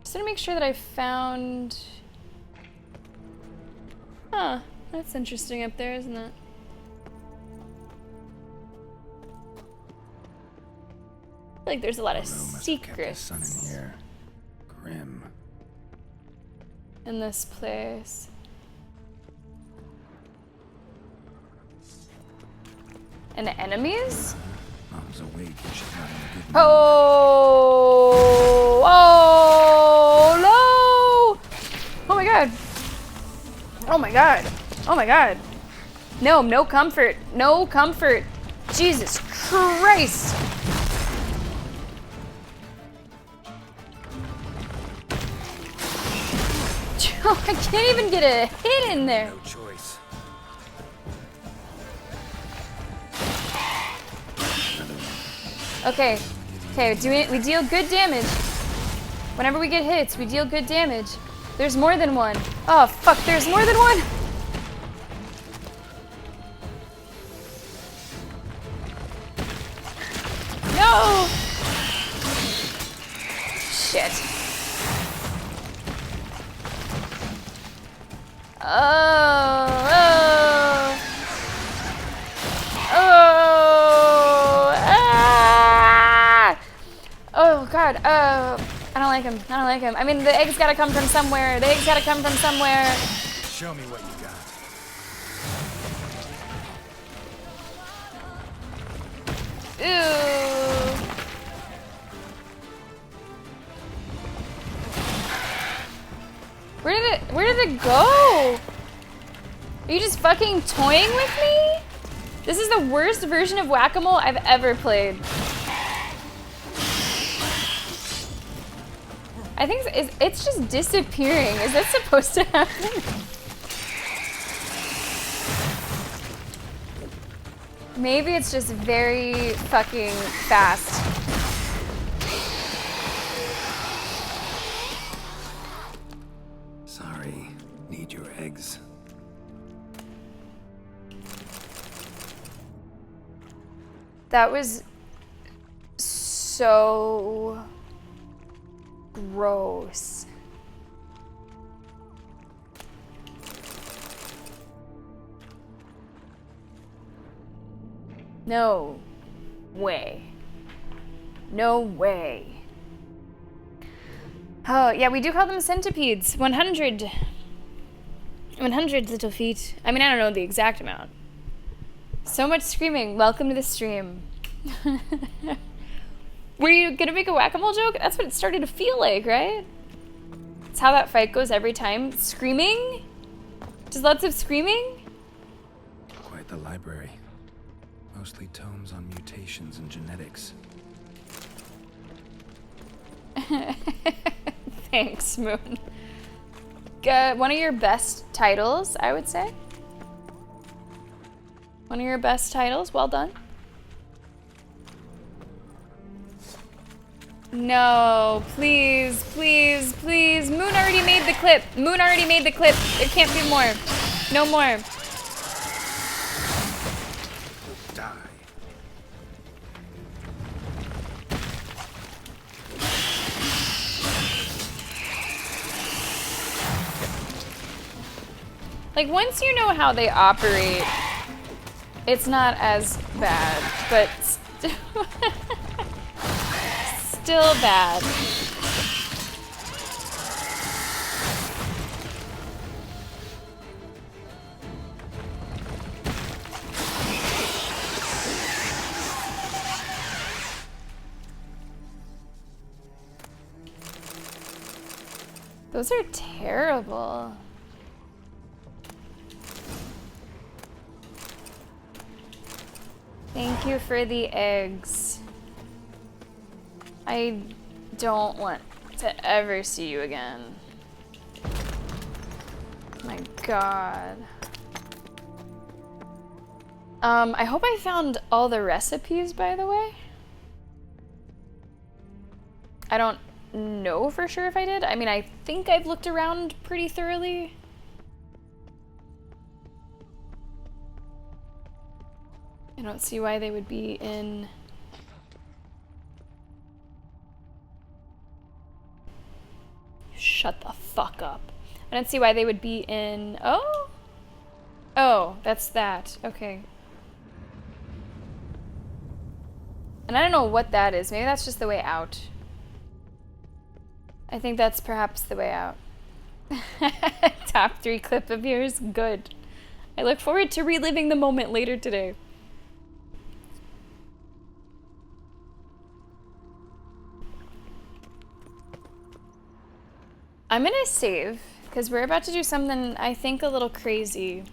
Just to make sure that I found... Huh. That's interesting up there, isn't it? I feel like there's a lot of secrets Sun in here. Grim. in this place. And enemies? Mom's awake and she's not in a good mood. Oh! Oh no! Oh my god! Oh my god! Oh my god! No, no comfort! No comfort! Jesus Christ! I can't even get a hit in there. No choice. Okay, we deal good damage. Whenever we get hits, we deal good damage. There's more than one. Oh fuck, there's more than one! No! Shit. Oh god, I don't like him. I don't like him. I mean, the eggs gotta come from somewhere. The eggs gotta come from somewhere. Show me what you got. Ew. Where did it go? Are you just fucking toying with me? This is the worst version of Whack-A-Mole I've ever played. I think it's just disappearing. Is that supposed to happen? Maybe it's just very fucking fast. Sorry, need your eggs. That was so gross. No way. No way. Oh, yeah, we do call them centipedes. 100. 100 little feet. I mean, I don't know the exact amount. So much screaming. Welcome to the stream. Were you gonna make a whack-a-mole joke? That's what it started to feel like, right? It's how that fight goes every time. Screaming? Just lots of screaming? Quite the library. Mostly tomes on mutations and genetics. Thanks, Moon. One of your best titles, I would say. One of your best titles. Well done. No, please, please, please. Moon already made the clip. Moon already made the clip. There can't be more. No more. Die. Like, once you know how they operate, it's not as bad, but still bad. Those are terrible. Thank you for the eggs. I don't want to ever see you again. My God. I hope I found all the recipes, by the way. I don't know for sure if I did. I mean, I think I've looked around pretty thoroughly. I don't see why they would be in... Shut the fuck up. I don't see why they would be in... Oh? Oh, that's that. Okay. And I don't know what that is. Maybe that's just the way out. I think that's perhaps the way out. Top 3 clip of yours? Good. I look forward to reliving the moment later today. I'm gonna save, because we're about to do something, I think, a little crazy.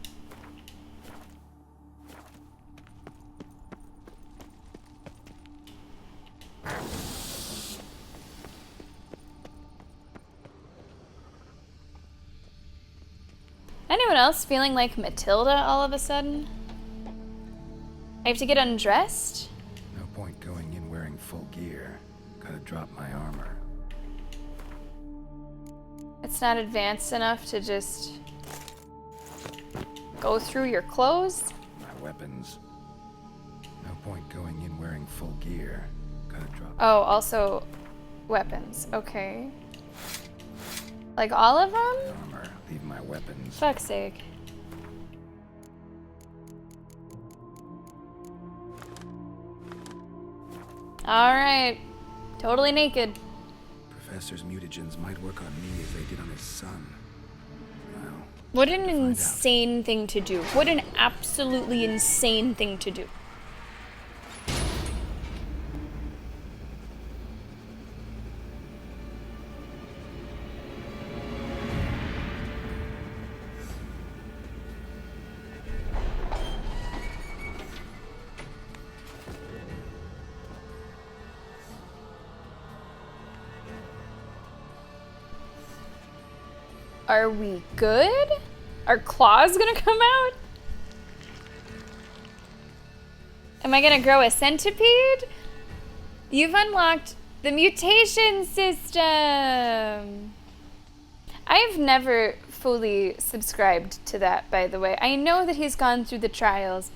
Anyone else feeling like Matilda all of a sudden? I have to get undressed? No point going in wearing full gear. Gotta drop my armor. It's not advanced enough to just go through your clothes? My weapons. No point going in wearing full gear. Gotta drop. Oh, also weapons. Okay. Like all of them? Armor. Leave my weapons. Fuck's sake. Alright. Totally naked. Professor's mutagens might work on me as they did on his son. Well, What an insane thing to do. What an absolutely insane thing to do. Are we good? Are claws gonna come out? Am I gonna grow a centipede? You've unlocked the mutation system. I've never fully subscribed to that, by the way. I know that he's gone through the trials,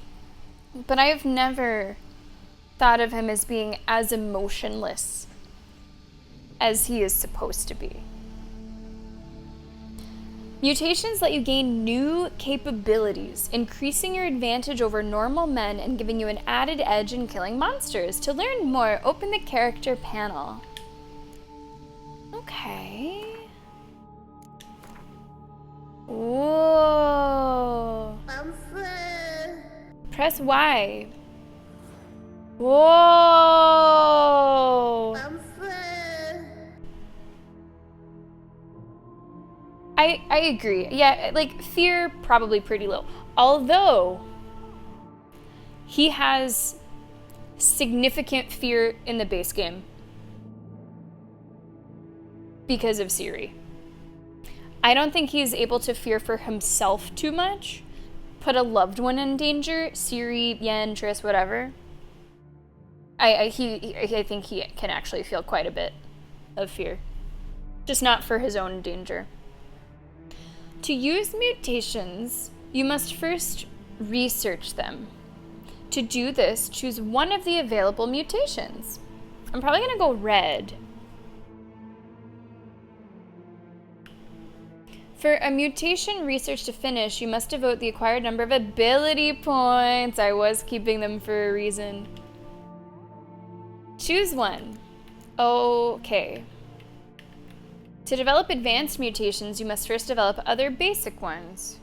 but I have never thought of him as being as emotionless as he is supposed to be. Mutations let you gain new capabilities, increasing your advantage over normal men and giving you an added edge in killing monsters. To learn more, open the character panel. Okay. Whoa. Press Y. Whoa. I agree. Yeah, like, fear, probably pretty low. Although, he has significant fear in the base game because of Ciri. I don't think he's able to fear for himself too much. Put a loved one in danger, Ciri, Yen, Triss, whatever. I think he can actually feel quite a bit of fear. Just not for his own danger. To use mutations, you must first research them. To do this, choose one of the available mutations. I'm probably gonna go red. For a mutation research to finish, you must devote the acquired number of ability points. I was keeping them for a reason. Choose one. Okay. To develop advanced mutations, you must first develop other basic ones.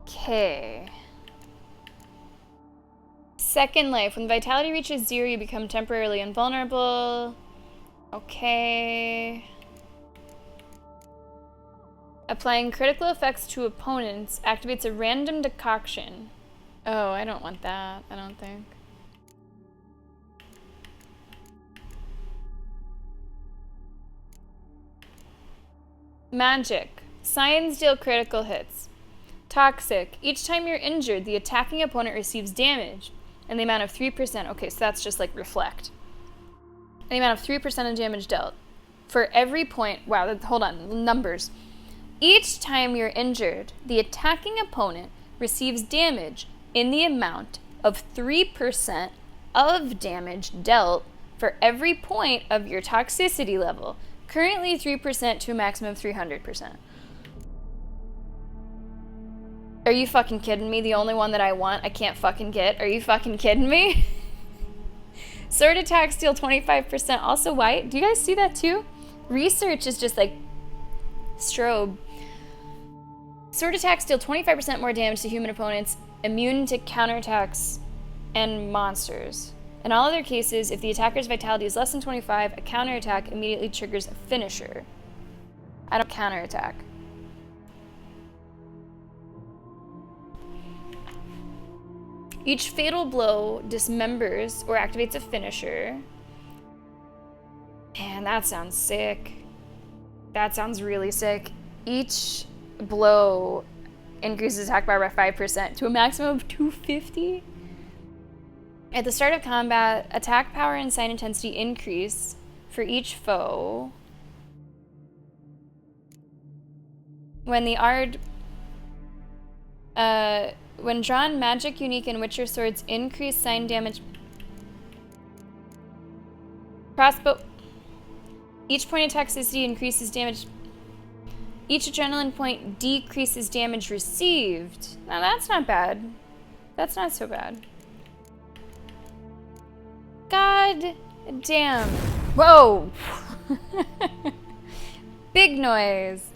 Okay. Second life. When vitality reaches 0, you become temporarily invulnerable. Okay. Applying critical effects to opponents activates a random decoction. Oh, I don't want that, I don't think. Magic. Signs deal critical hits. Toxic. Each time you're injured, the attacking opponent receives damage in the amount of 3%. Okay, so that's just like reflect. The amount of 3% of damage dealt. For every point, wow, hold on, numbers. Each time you're injured, the attacking opponent receives damage in the amount of 3% of damage dealt for every point of your toxicity level. Currently 3% to a maximum of 300%. Are you fucking kidding me? The only one that I want, I can't fucking get. Are you fucking kidding me? Sword attacks deal 25%. Also white. Do you guys see that too? Research is just like strobe. Sword attacks deal 25% more damage to human opponents, immune to counterattacks and monsters. In all other cases, if the attacker's vitality is less than 25, a counterattack immediately triggers a finisher. I don't counterattack. Each fatal blow dismembers or activates a finisher. Man, that sounds sick. That sounds really sick. Each blow increases attack power by 5% to a maximum of 250. At the start of combat, attack power and sign intensity increase for each foe. When the when drawn, magic, unique, and witcher swords increase sign damage. Crossbow. Each point of toxicity increases damage. Each adrenaline point decreases damage received. Now that's not bad. That's not so bad. God damn. Whoa. Big noise.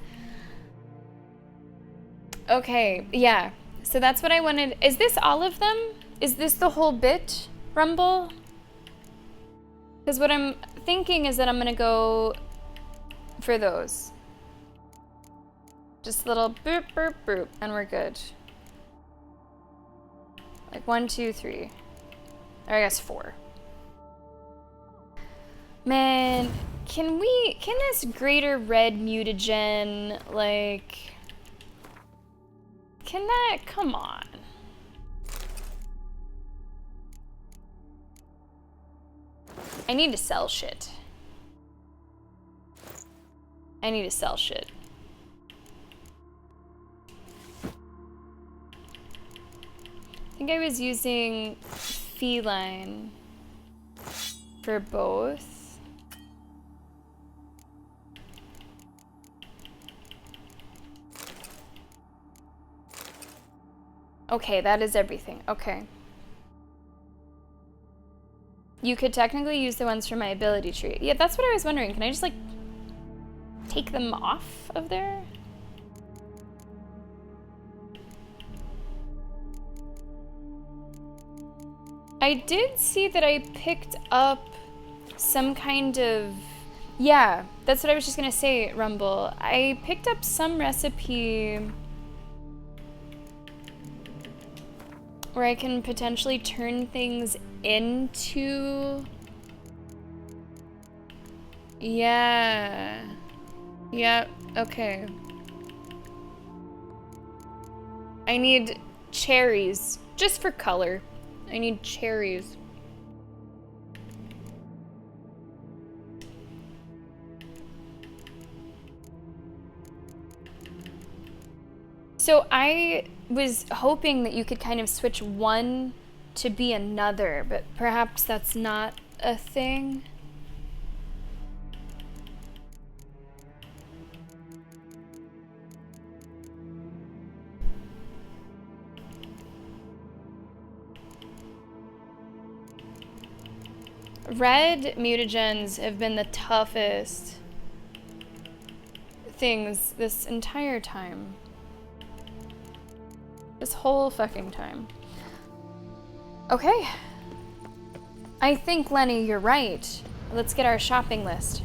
Okay, yeah. So that's what I wanted. Is this all of them? Is this the whole bit, Rumble? Because what I'm thinking is that I'm gonna go for those. Just a little boop, boop, boop, and we're good. Like 1, 2, 3. Or I guess 4. Man, can this greater red mutagen, like, come on. I need to sell shit. I need to sell shit. I think I was using feline for both. Okay, that is everything. Okay. You could technically use the ones from my ability tree. Yeah, that's what I was wondering. Can I just, like, take them off of there? I did see that I picked up some kind of... Yeah, that's what I was just gonna say, Rumble. I picked up some recipe where I can potentially turn things into... Yeah. Yeah, okay. I need cherries, just for color. I need cherries. So I was hoping that you could kind of switch one to be another, but perhaps that's not a thing. Red mutagens have been the toughest things this entire time. This whole fucking time. Okay. I think, Lenny, you're right. Let's get our shopping list.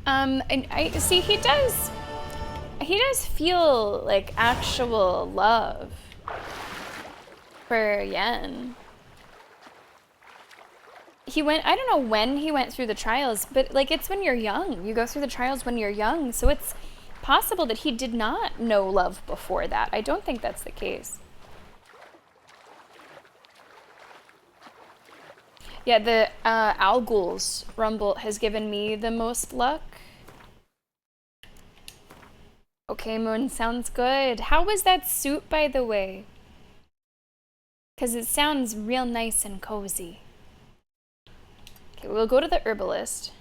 And I see he does feel like actual love for Yen. He went, I don't know when he went through the trials, but like it's when you're young. You go through the trials when you're young, so it's possible that he did not know love before that. I don't think that's the case. Yeah, the Alguls Rumble has given me the most luck. Okay, Moon, sounds good. How was that suit, by the way? Because it sounds real nice and cozy. Okay, we'll go to the herbalist.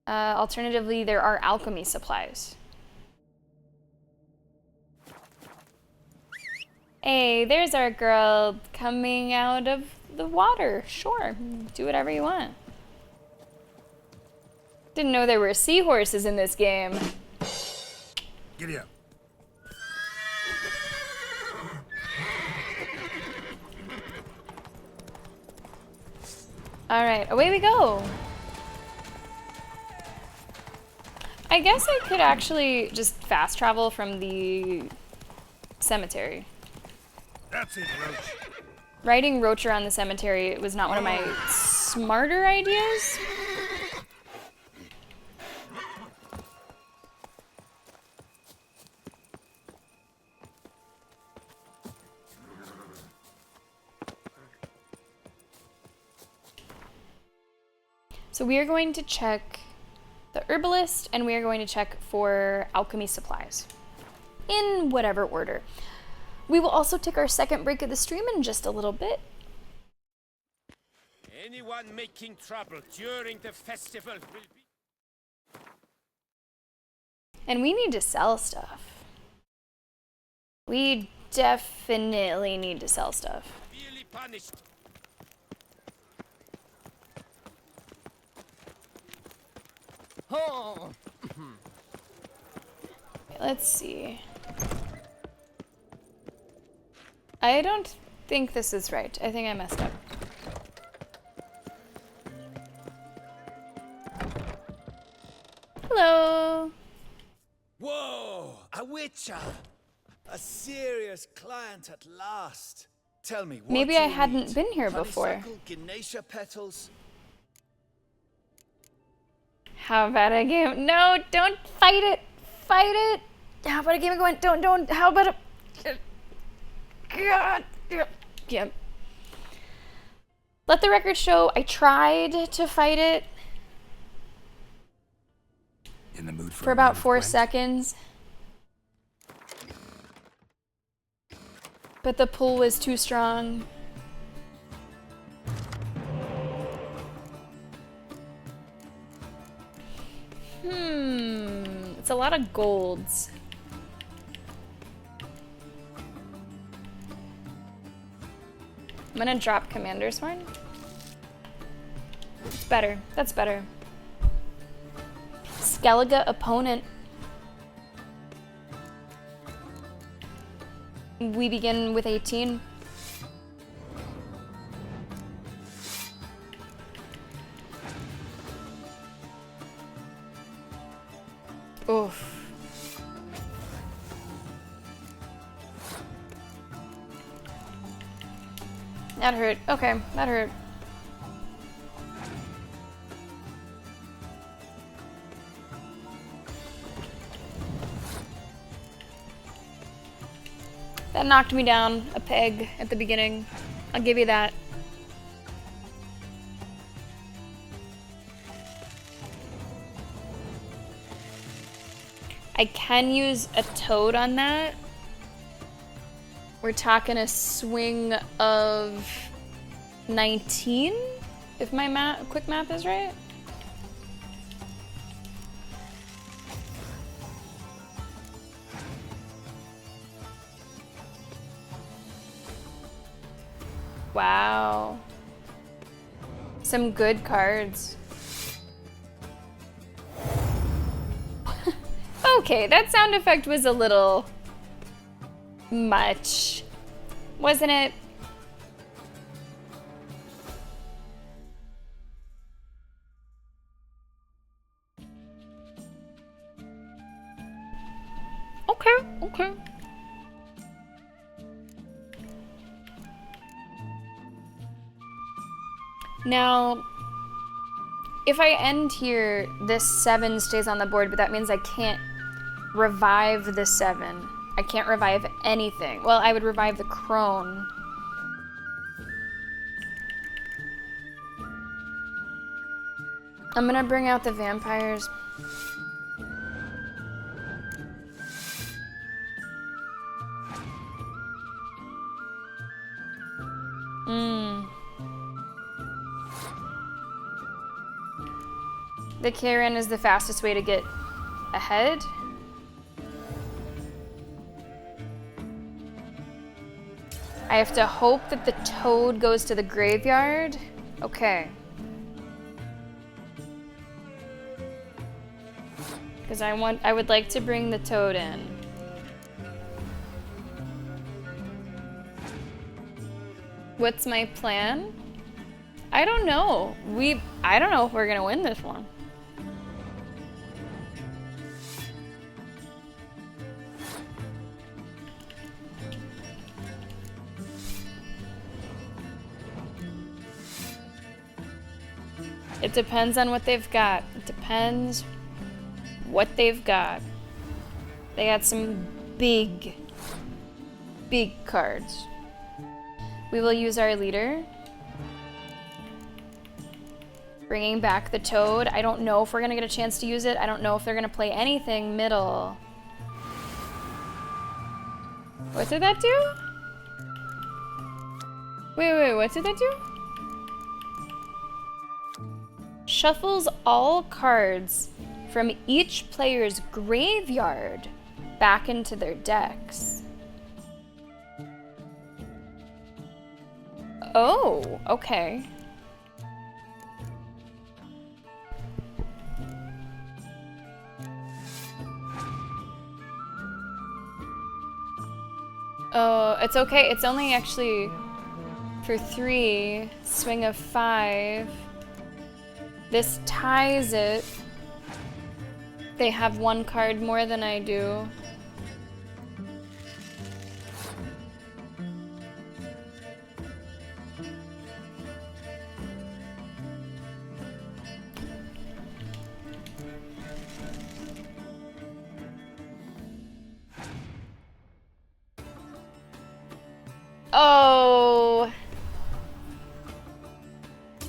Alternatively, there are alchemy supplies. Hey, there's our girl coming out of the water. Sure, do whatever you want. Didn't know there were seahorses in this game. Giddy up. All right, away we go. I guess I could actually just fast travel from the cemetery. That's it, Roach. Riding Roach around the cemetery was not one of my smarter ideas. So we are going to check the herbalist and we are going to check for alchemy supplies in whatever order. We will also take our second break of the stream in just a little bit. Anyone making trouble during the festival will be... And we need to sell stuff. We definitely need to sell stuff. Really punished. Oh. Let's see. I don't think this is right. I think I messed up. Hello. Whoa, a witcher. A serious client at last. Tell me, what Maybe do I you hadn't need? been here before. Honeysuckle, Ganesha petals? How about a game? No, don't fight it. Fight it. How about a game of Gwent? Don't. How about a... God. Yeah. Let the record show I tried to fight it In the mood for about 4 seconds. But the pull was too strong. It's a lot of golds. I'm gonna drop Commander's Horn. Better. That's better. Skellige opponent. We begin with 18. Oof. That hurt. Okay, that hurt. That knocked me down a peg at the beginning. I'll give you that. I can use a toad on that. We're talking a swing of 19, if my quick math is right. Wow. Some good cards. Okay, that sound effect was a little much, wasn't it? Okay. Now, if I end here, this 7 stays on the board, but that means I can't revive the 7. I can't revive anything. Well, I would revive the crone. I'm gonna bring out the vampires. The Karen is the fastest way to get ahead. I have to hope that the toad goes to the graveyard. Okay. Because I would like to bring the toad in. What's my plan? I don't know. I don't know if we're gonna win this one. It depends on what they've got. It depends what they've got. They got some big cards. We will use our leader. Bringing back the toad. I don't know if we're gonna get a chance to use it. I don't know if they're gonna play anything middle. What did that do? Wait, what did that do? Shuffles all cards from each player's graveyard back into their decks. Oh, okay. Oh, it's okay. It's only actually for 3, swing of 5. This ties it. They have 1 card more than I do.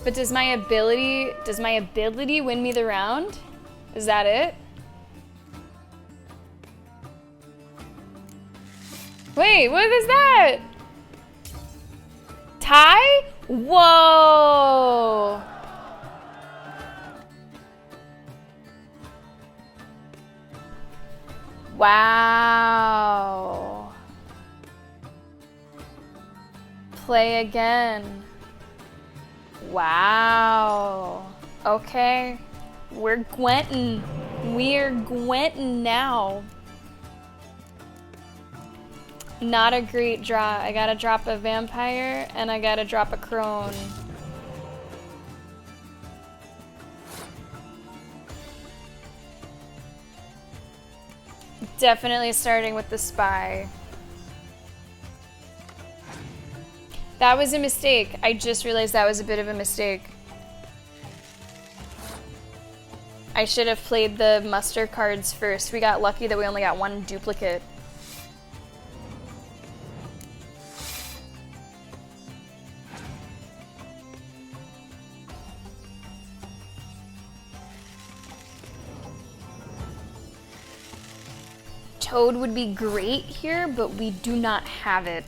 But does my ability win me the round? Is that it? Wait, what is that? Tie? Whoa! Wow. Play again. Wow. Okay. We're Gwentin. We're Gwentin now. Not a great draw. I gotta drop a vampire and I gotta drop a crone. Definitely starting with the spy. That was a mistake. I just realized that was a bit of a mistake. I should have played the muster cards first. We got lucky that we only got one duplicate. Toad would be great here, but we do not have it.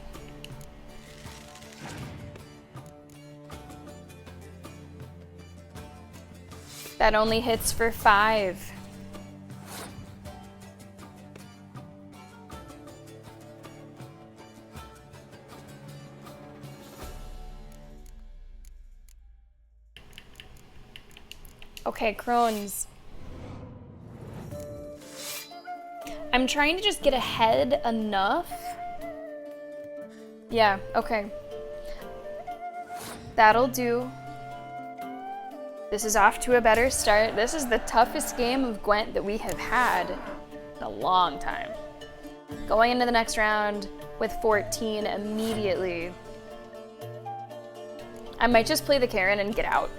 That only hits for 5. Okay, crones. I'm trying to just get ahead enough. Yeah, okay. That'll do. This is off to a better start. This is the toughest game of Gwent that we have had in a long time. Going into the next round with 14 immediately. I might just play the Karen and get out.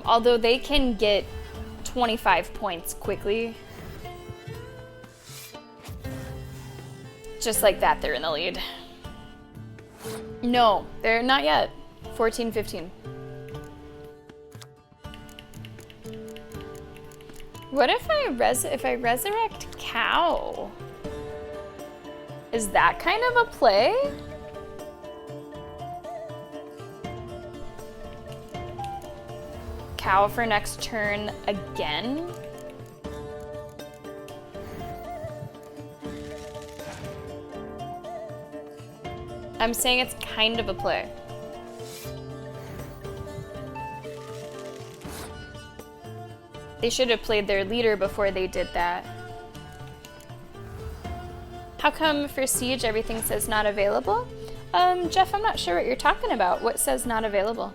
Although they can get 25 points quickly. Just like that, they're in the lead. No, they're not yet. 14, 15. What if I resurrect Cow? Is that kind of a play? Cow for next turn again? I'm saying it's kind of a play. They should have played their leader before they did that. How come for Siege everything says not available? Jeff, I'm not sure what you're talking about. What says not available?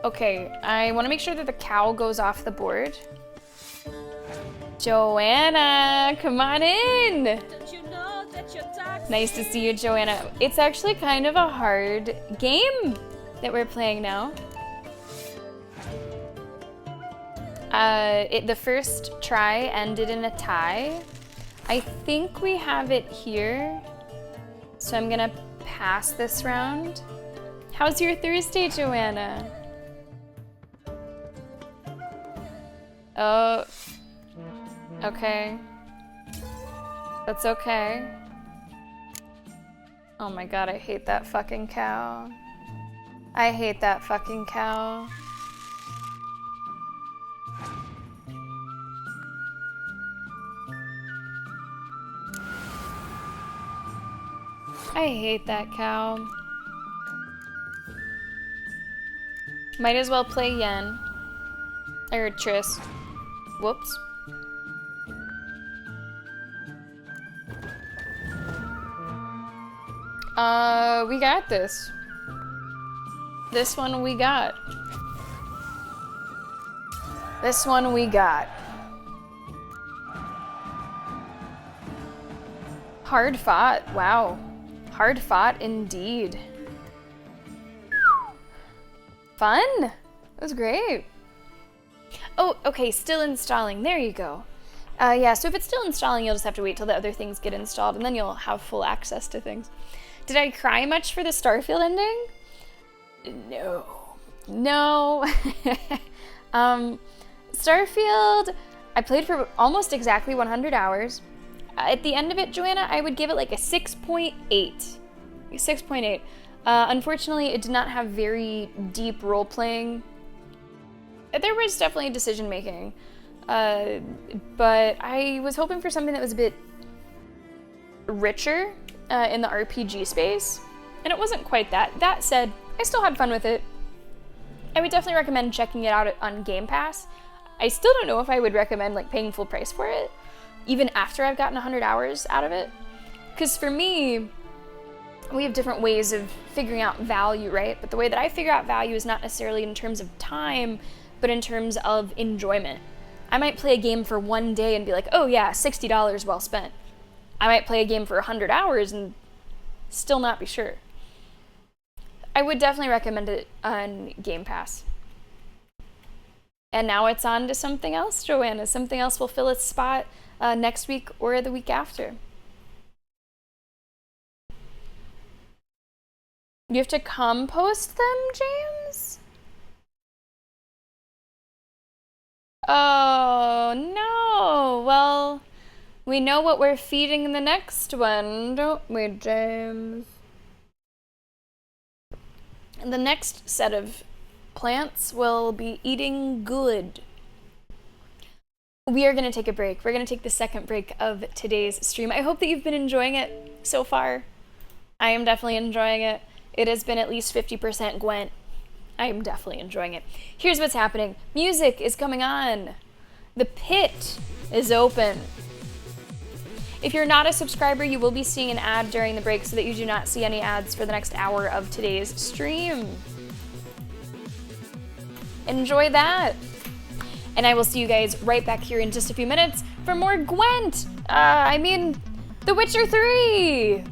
Okay, I want to make sure that the cow goes off the board. Joanna, come on in! Don't you know that you're toxic? Nice to see you, Joanna. It's actually kind of a hard game that we're playing now. The first try ended in a tie. I think we have it here, so I'm gonna pass this round. How's your Thursday, Joanna? Oh, okay. That's okay. Oh my god, I hate that fucking cow. I hate that fucking cow. I hate that cow. Might as well play Yen. Or Triss. Whoops. We got this. This one we got. This one we got. Hard fought. Wow. Hard fought indeed. Fun! It was great. Oh, okay, still installing. There you go. Yeah, so if it's still installing, you'll just have to wait till the other things get installed, and then you'll have full access to things. Did I cry much for the Starfield ending? No. No. Starfield, I played for almost exactly 100 hours. At the end of it, Joanna, I would give it like a 6.8. 6.8. Unfortunately, it did not have very deep role-playing. There was definitely decision-making. But I was hoping for something that was a bit richer in the RPG space, and it wasn't quite that. That said, I still had fun with it. I would definitely recommend checking it out on Game Pass. I still don't know if I would recommend like paying full price for it, even after I've gotten 100 hours out of it. Because for me, we have different ways of figuring out value, right? But the way that I figure out value is not necessarily in terms of time, but in terms of enjoyment. I might play a game for one day and be like, oh yeah, $60 well spent. I might play a game for 100 hours and still not be sure. I would definitely recommend it on Game Pass. And now it's on to something else, Joanna. Something else will fill its spot next week or the week after. You have to compost them, James? Oh, no. Well, we know what we're feeding the next one, don't we, James? And the next set of plants will be eating good. We are going to take a break. We're going to take the second break of today's stream. I hope that you've been enjoying it so far. I am definitely enjoying it. It has been at least 50% Gwent. I am definitely enjoying it. Here's what's happening. Music is coming on. The pit is open. If you're not a subscriber, you will be seeing an ad during the break so that you do not see any ads for the next hour of today's stream. Enjoy that. And I will see you guys right back here in just a few minutes for more Gwent. The Witcher 3.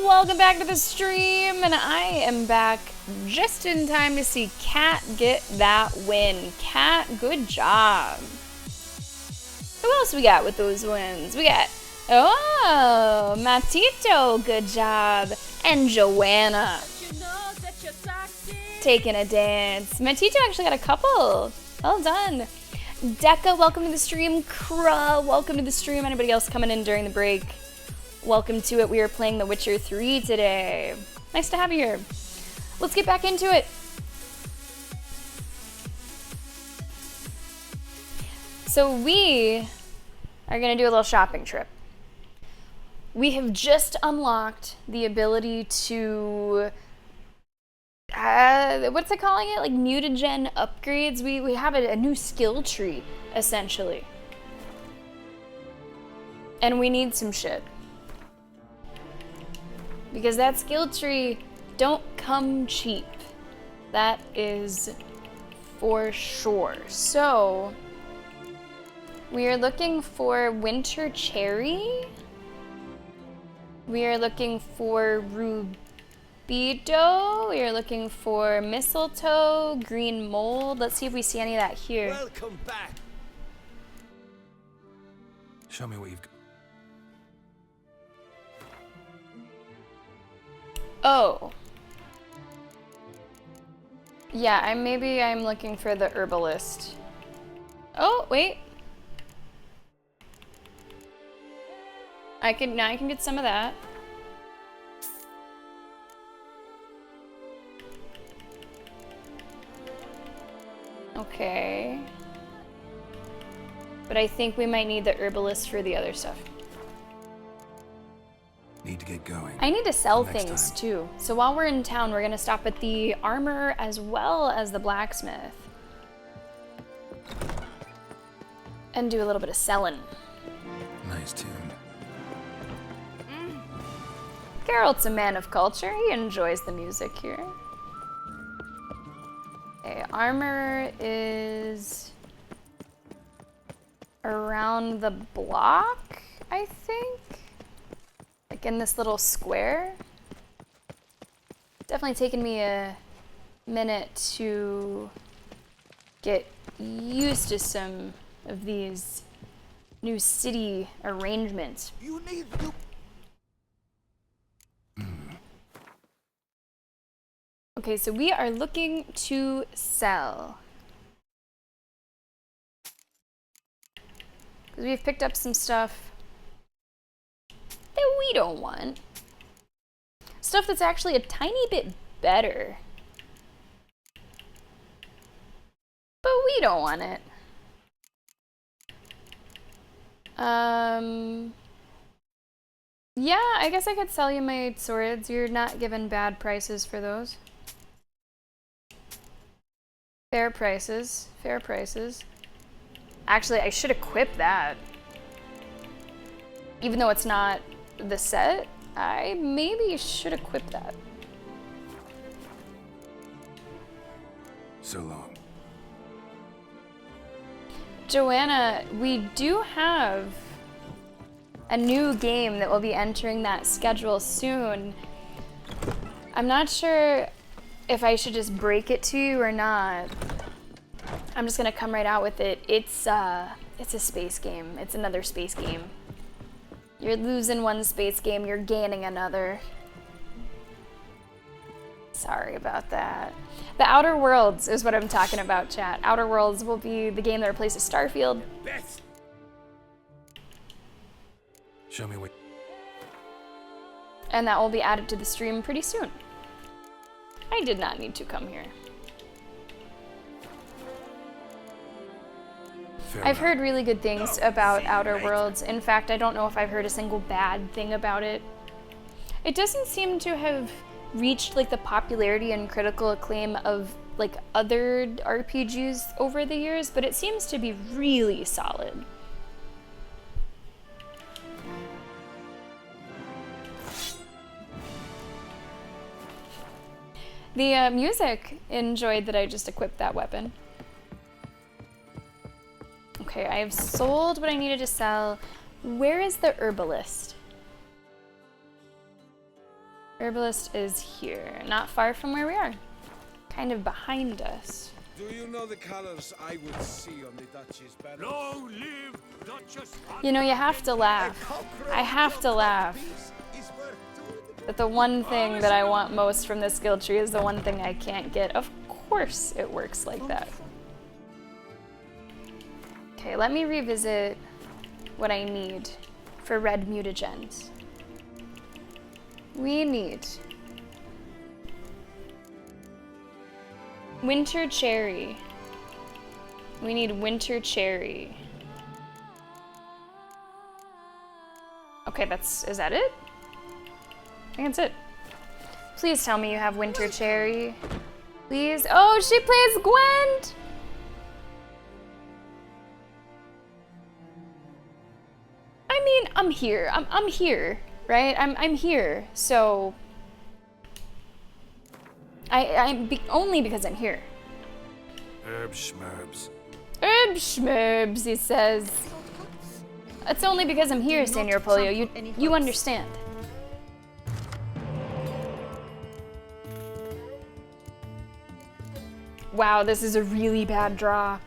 Welcome back to the stream, and I am back just in time to see Kat get that win. Kat, good job. Who else we got with those wins? We got, oh, Matito, good job. And Joanna, taking a dance. Matito actually got a couple. Well done. Decca, welcome to the stream. Kra, welcome to the stream. Anybody else coming in during the break? Welcome to it. We are playing The Witcher 3 today. Nice to have you here. Let's get back into it. So we are going to do a little shopping trip. We have just unlocked the ability to, what's it calling it? Like mutagen upgrades. We have a new skill tree, essentially. And we need some shit. Because that skill tree don't come cheap. That is for sure. So we are looking for winter cherry. We are looking for rubido. We are looking for mistletoe, green mold. Let's see if we see any of that here. Welcome back. Show me what you've got. Oh. Yeah, maybe I'm looking for the herbalist. Oh, wait. Now I can get some of that. Okay. But I think we might need the herbalist for the other stuff. Need to get going. I need to sell Next things time. too. So while we're in town, we're gonna stop at the armor as well as the blacksmith. And do a little bit of selling. Nice tune. Geralt's a man of culture. He enjoys the music here. Okay, armor is around the block, I think. Like in this little square. Definitely taken me a minute to get used to some of these new city arrangements. You need to... Okay, so we are looking to sell. Because we've picked up some stuff that we don't want. Stuff that's actually a tiny bit better. But we don't want it. Yeah, I guess I could sell you my swords. You're not given bad prices for those. Fair prices. Fair prices. Actually, I should equip that. Even though it's not the set, I maybe should equip that. So long. Joanna, we do have a new game that will be entering that schedule soon. I'm not sure if I should just break it to you or not. I'm just gonna come right out with it. It's a space game. It's another space game. You're losing one space game, you're gaining another. Sorry about that. The Outer Worlds is what I'm talking about, chat. Outer Worlds will be the game that replaces Starfield. Show me what. And that will be added to the stream pretty soon. I did not need to come here. I've heard really good things about Outer Worlds. In fact, I don't know if I've heard a single bad thing about it. It doesn't seem to have reached like the popularity and critical acclaim of like other RPGs over the years, but it seems to be really solid. The music enjoyed that I just equipped that weapon. Okay, I have sold what I needed to sell. Where is the herbalist? Herbalist is here, not far from where we are. Kind of behind us. Do you know the colors I would see on the Duchess banner? Long live Duchess! You know, you have to laugh. I have to laugh. But the one thing that I want most from this skill tree is the one thing I can't get. Of course it works like that. Okay, let me revisit what I need for red mutagens. We need winter cherry. We need winter cherry. Okay, is that it? I think that's it. Please tell me you have winter cherry. Please. Oh, she plays Gwent! I mean, I'm here. I'm here, right? I'm here. So only because I'm here. Herb schmerbs. Herb schmerbs, he says. It's only because I'm here, Senor Polio. You understand. Wow, this is a really bad draw.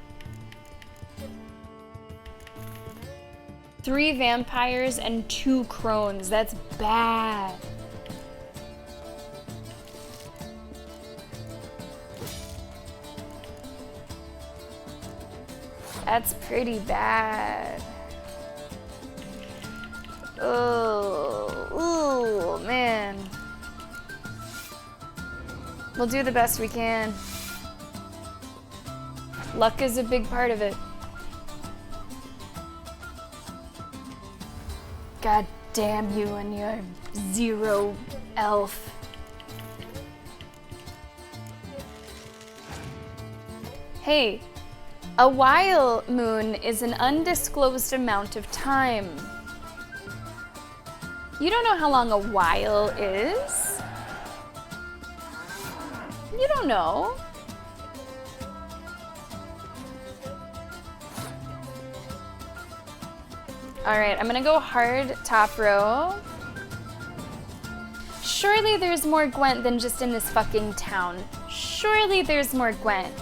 3 vampires and 2 crones. That's bad. That's pretty bad. Oh, man. We'll do the best we can. Luck is a big part of it. God damn you and your 0 elf. Hey, a while moon is an undisclosed amount of time. You don't know how long a while is? You don't know. All right, I'm gonna go hard top row. Surely there's more Gwent than just in this fucking town. Surely there's more Gwent.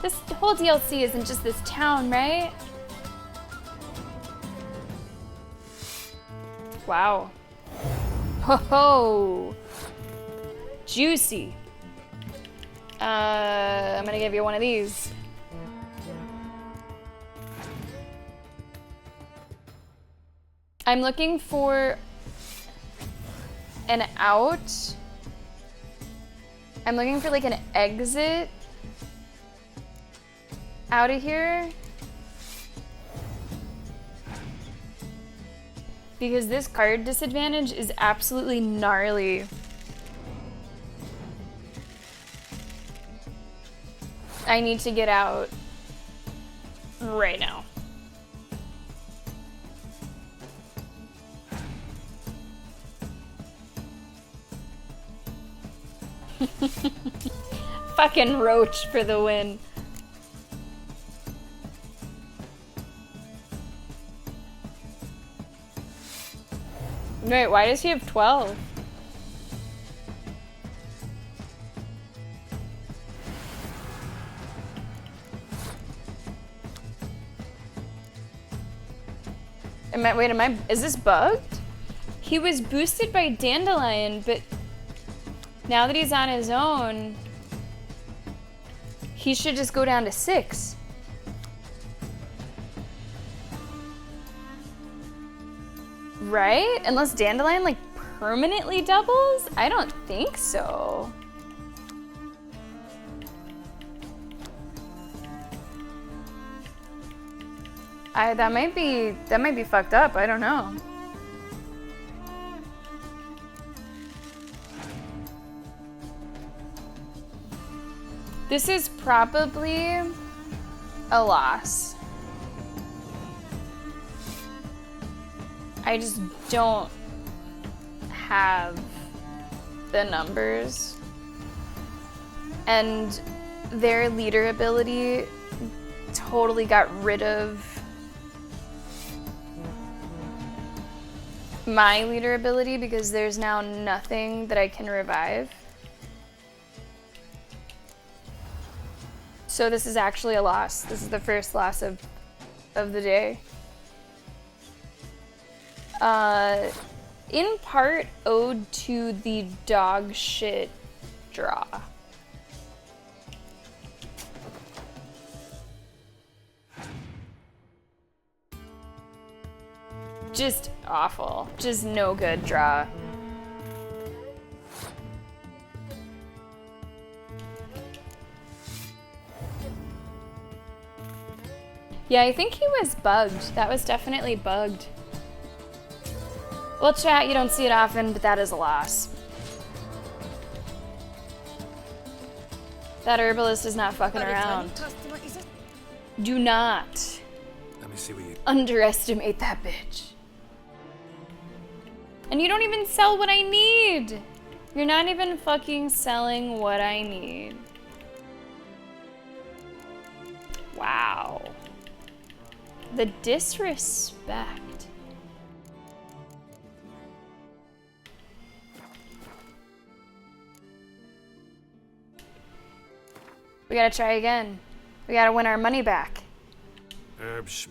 This whole DLC isn't just this town, right? Wow. Ho ho! Juicy. I'm gonna give you one of these. I'm looking for an out. I'm looking for like an exit out of here. Because this card disadvantage is absolutely gnarly. I need to get out right now. Fucking Roach for the win. Wait, why does he have 12? Is this bugged? He was boosted by Dandelion, but now that he's on his own, he should just go down to 6. Right? Unless Dandelion like permanently doubles? I don't think so. That might be fucked up. I don't know. This is probably a loss. I just don't have the numbers. And their leader ability totally got rid of my leader ability because there's now nothing that I can revive. So this is actually a loss. This is the first loss of the day. In part owed to the dog shit draw. Just awful. Just no good draw. Yeah, I think he was bugged. That was definitely bugged. Well, chat, you don't see it often, but that is a loss. That herbalist is not fucking around. Do not Let me see what you... underestimate that bitch. And you don't even sell what I need. You're not even fucking selling what I need. Wow. The disrespect. We gotta try again. We gotta win our money back.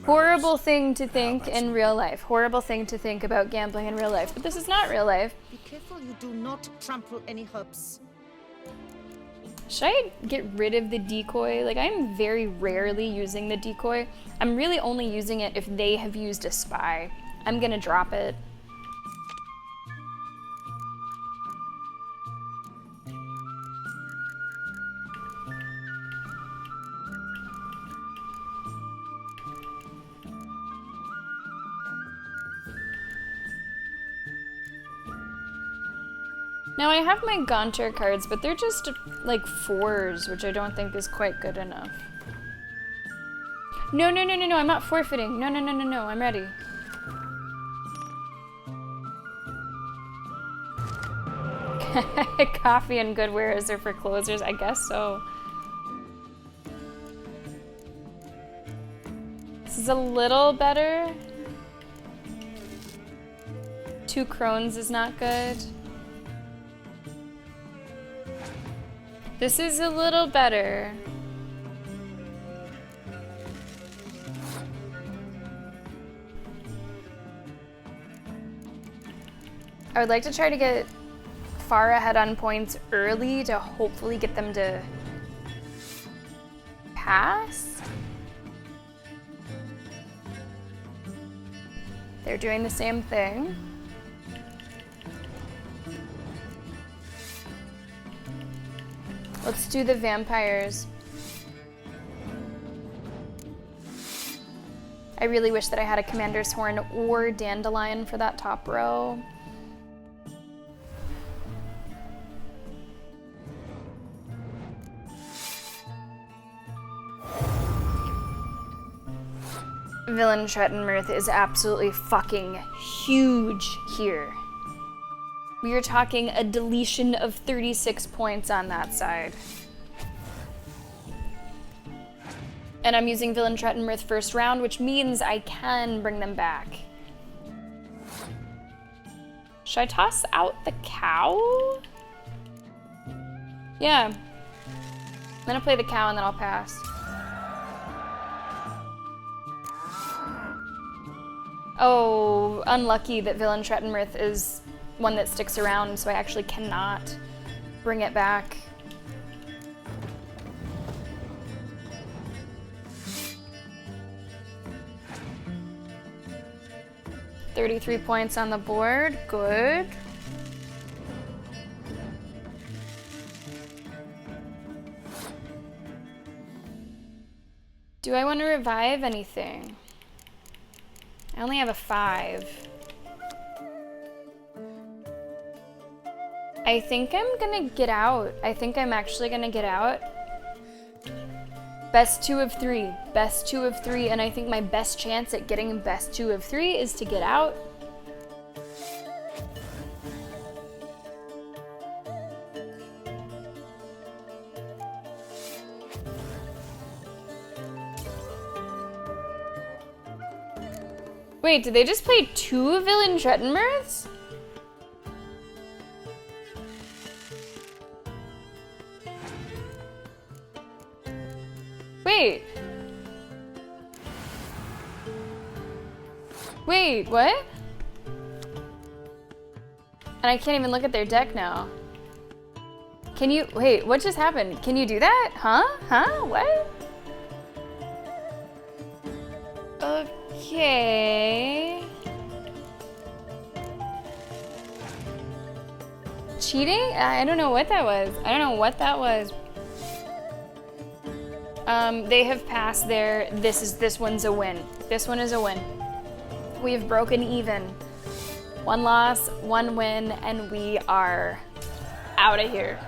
Horrible thing to think in real life. Horrible thing to think about gambling in real life. But this is not real life. Be careful you do not trample any herbs. Should I get rid of the decoy? Like, I'm very rarely using the decoy. I'm really only using it if they have used a spy. I'm gonna drop it. Now I have my Gaunter cards, but they're just like 4s, which I don't think is quite good enough. No, I'm not forfeiting. No, I'm ready. Coffee and good wares are for closers, I guess so. This is a little better. 2 crones is not good. This is a little better. I would like to try to get far ahead on points early to hopefully get them to pass. They're doing the same thing. Let's do the vampires. I really wish that I had a Commander's Horn or Dandelion for that top row. Villain Trettenmirth is absolutely fucking huge here. We are talking a deletion of 36 points on that side. And I'm using Villain Trettenmirth first round, which means I can bring them back. Should I toss out the cow? Yeah. I'm gonna play the cow and then I'll pass. Oh, unlucky that Villain Trettenmirth is one that sticks around, so I actually cannot bring it back. $33 points on the board, good. Do I want to revive anything? I only have a 5. I think I'm gonna get out. I think I'm actually gonna get out. Best 2 of 3. Best 2 of 3, and I think my best chance at getting best 2 of 3 is to get out. Wait, did they just play 2 villain Trettenmirths? Wait. Wait, what? And I can't even look at their deck now. Can you, wait, what just happened? Can you do that? Huh? Huh? What? Okay. Cheating? I don't know what that was. I don't know what that was. They have passed their, this one's a win. This one is a win. We have broken even. 1 loss, 1 win, and we are out of here.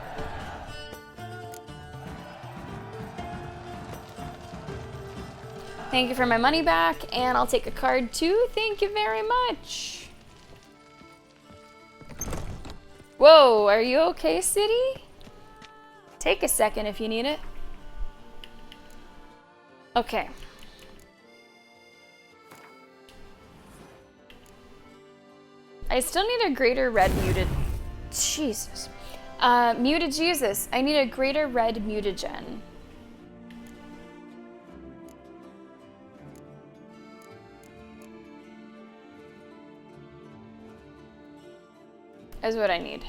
Thank you for my money back, and I'll take a card too. Thank you very much. Whoa, are you okay, City? Take a second if you need it. Okay. I still need a greater red muted. Jesus. Muted Jesus. I need a greater red mutagen. Is what I need.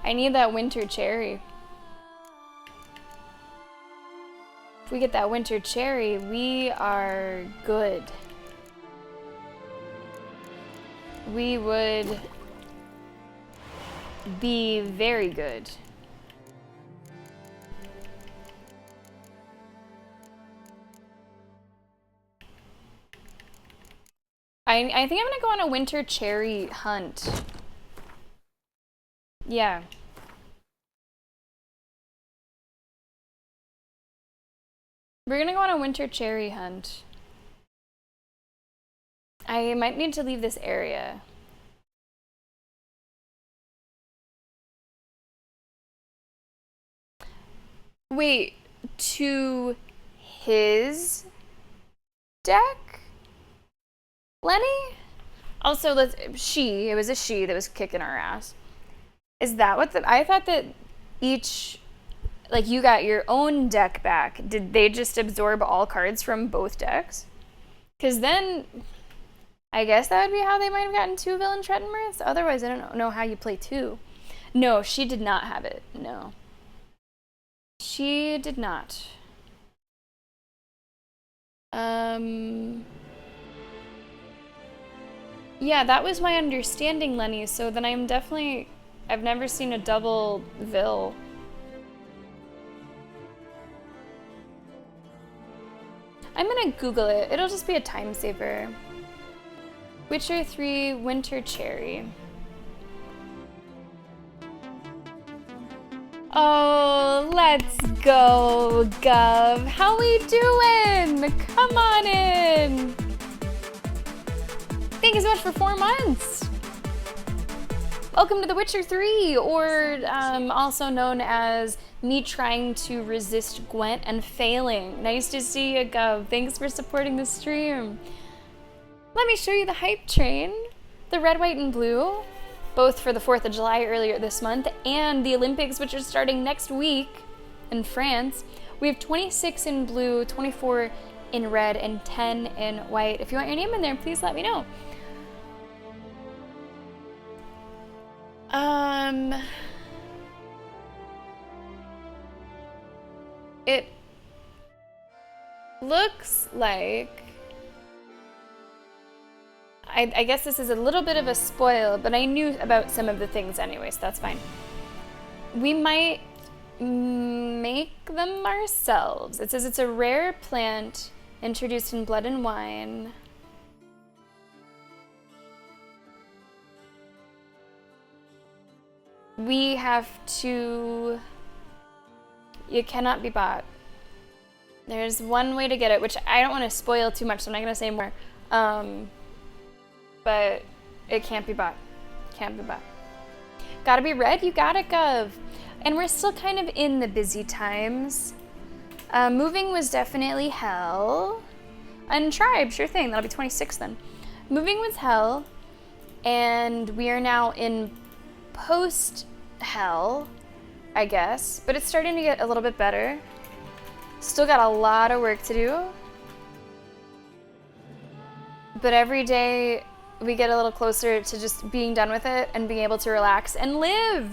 I need that winter cherry. If we get that winter cherry, we are good. We would be very good. I think I'm gonna go on a winter cherry hunt. Yeah. We're gonna go on a winter cherry hunt. I might need to leave this area. Wait, to his deck? Lenny? Also, it was a she that was kicking our ass. Is that what I thought that each, like, you got your own deck back. Did they just absorb all cards from both decks? Because then, I guess that would be how they might have gotten 2 villain Trettenmirths. Otherwise, I don't know how you play 2. No, she did not have it. No. She did not. Yeah, that was my understanding, Lenny. So then I've never seen a double Vil. I'm gonna Google it. It'll just be a time saver. Witcher 3 Winter Cherry. Oh, let's go, Gov. How we doing? Come on in. Thank you so much for 4 months. Welcome to The Witcher 3, or also known as me trying to resist Gwent and failing. Nice to see you, Gov. Thanks for supporting the stream. Let me show you the hype train. The red, white, and blue, both for the 4th of July earlier this month and the Olympics, which are starting next week in France. We have 26 in blue, 24 in red, and 10 in white. If you want your name in there, please let me know. It looks like, I guess this is a little bit of a spoil, but I knew about some of the things anyway, so that's fine. We might make them ourselves. It says it's a rare plant introduced in Blood and Wine. We have to... You cannot be bought. There's one way to get it, which I don't want to spoil too much, so I'm not going to say more. But it can't be bought. Can't be bought. Gotta be red, you gotta gov. And we're still kind of in the busy times. Moving was definitely hell. And tribe, sure thing, that'll be 26 then. Moving was hell, and we are now in post-hell, I guess. But it's starting to get a little bit better. Still got a lot of work to do. But every day we get a little closer to just being done with it and being able to relax and live.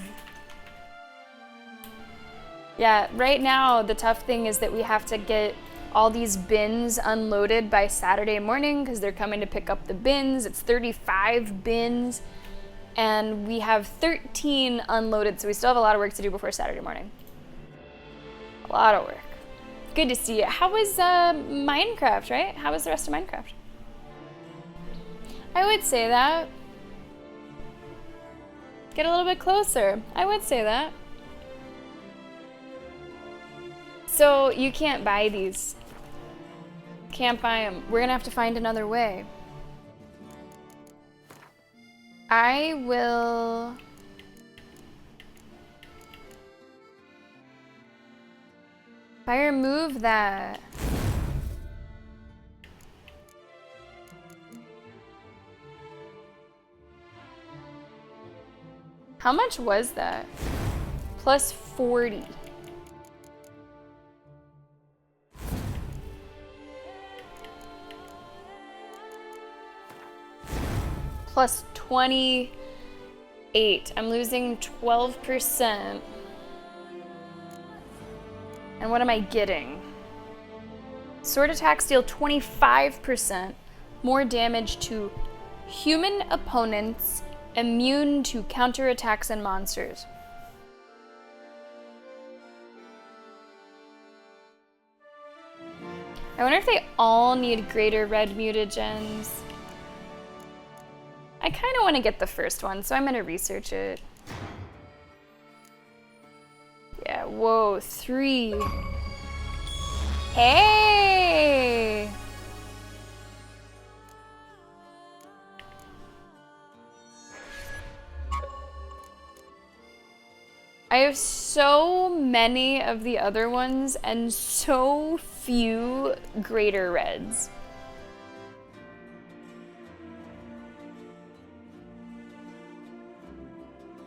Yeah, right now the tough thing is that we have to get all these bins unloaded by Saturday morning because they're coming to pick up the bins. It's 35 bins and we have 13 unloaded, so we still have a lot of work to do before Saturday morning. A lot of work. Good to see you. How was Minecraft, right? How was the rest of Minecraft? I would say that. Get a little bit closer. I would say that. So you can't buy these. Can't buy them. We're gonna have to find another way. I will... If I remove that... How much was that? Plus 40. Plus 28. I'm losing 12%. And what am I getting? Sword attacks deal 25% more damage to human opponents immune to counterattacks and monsters. I wonder if they all need greater red mutagens. I kind of want to get the first one, so I'm going to research it. Yeah, whoa, 3. Hey! I have so many of the other ones and so few greater reds.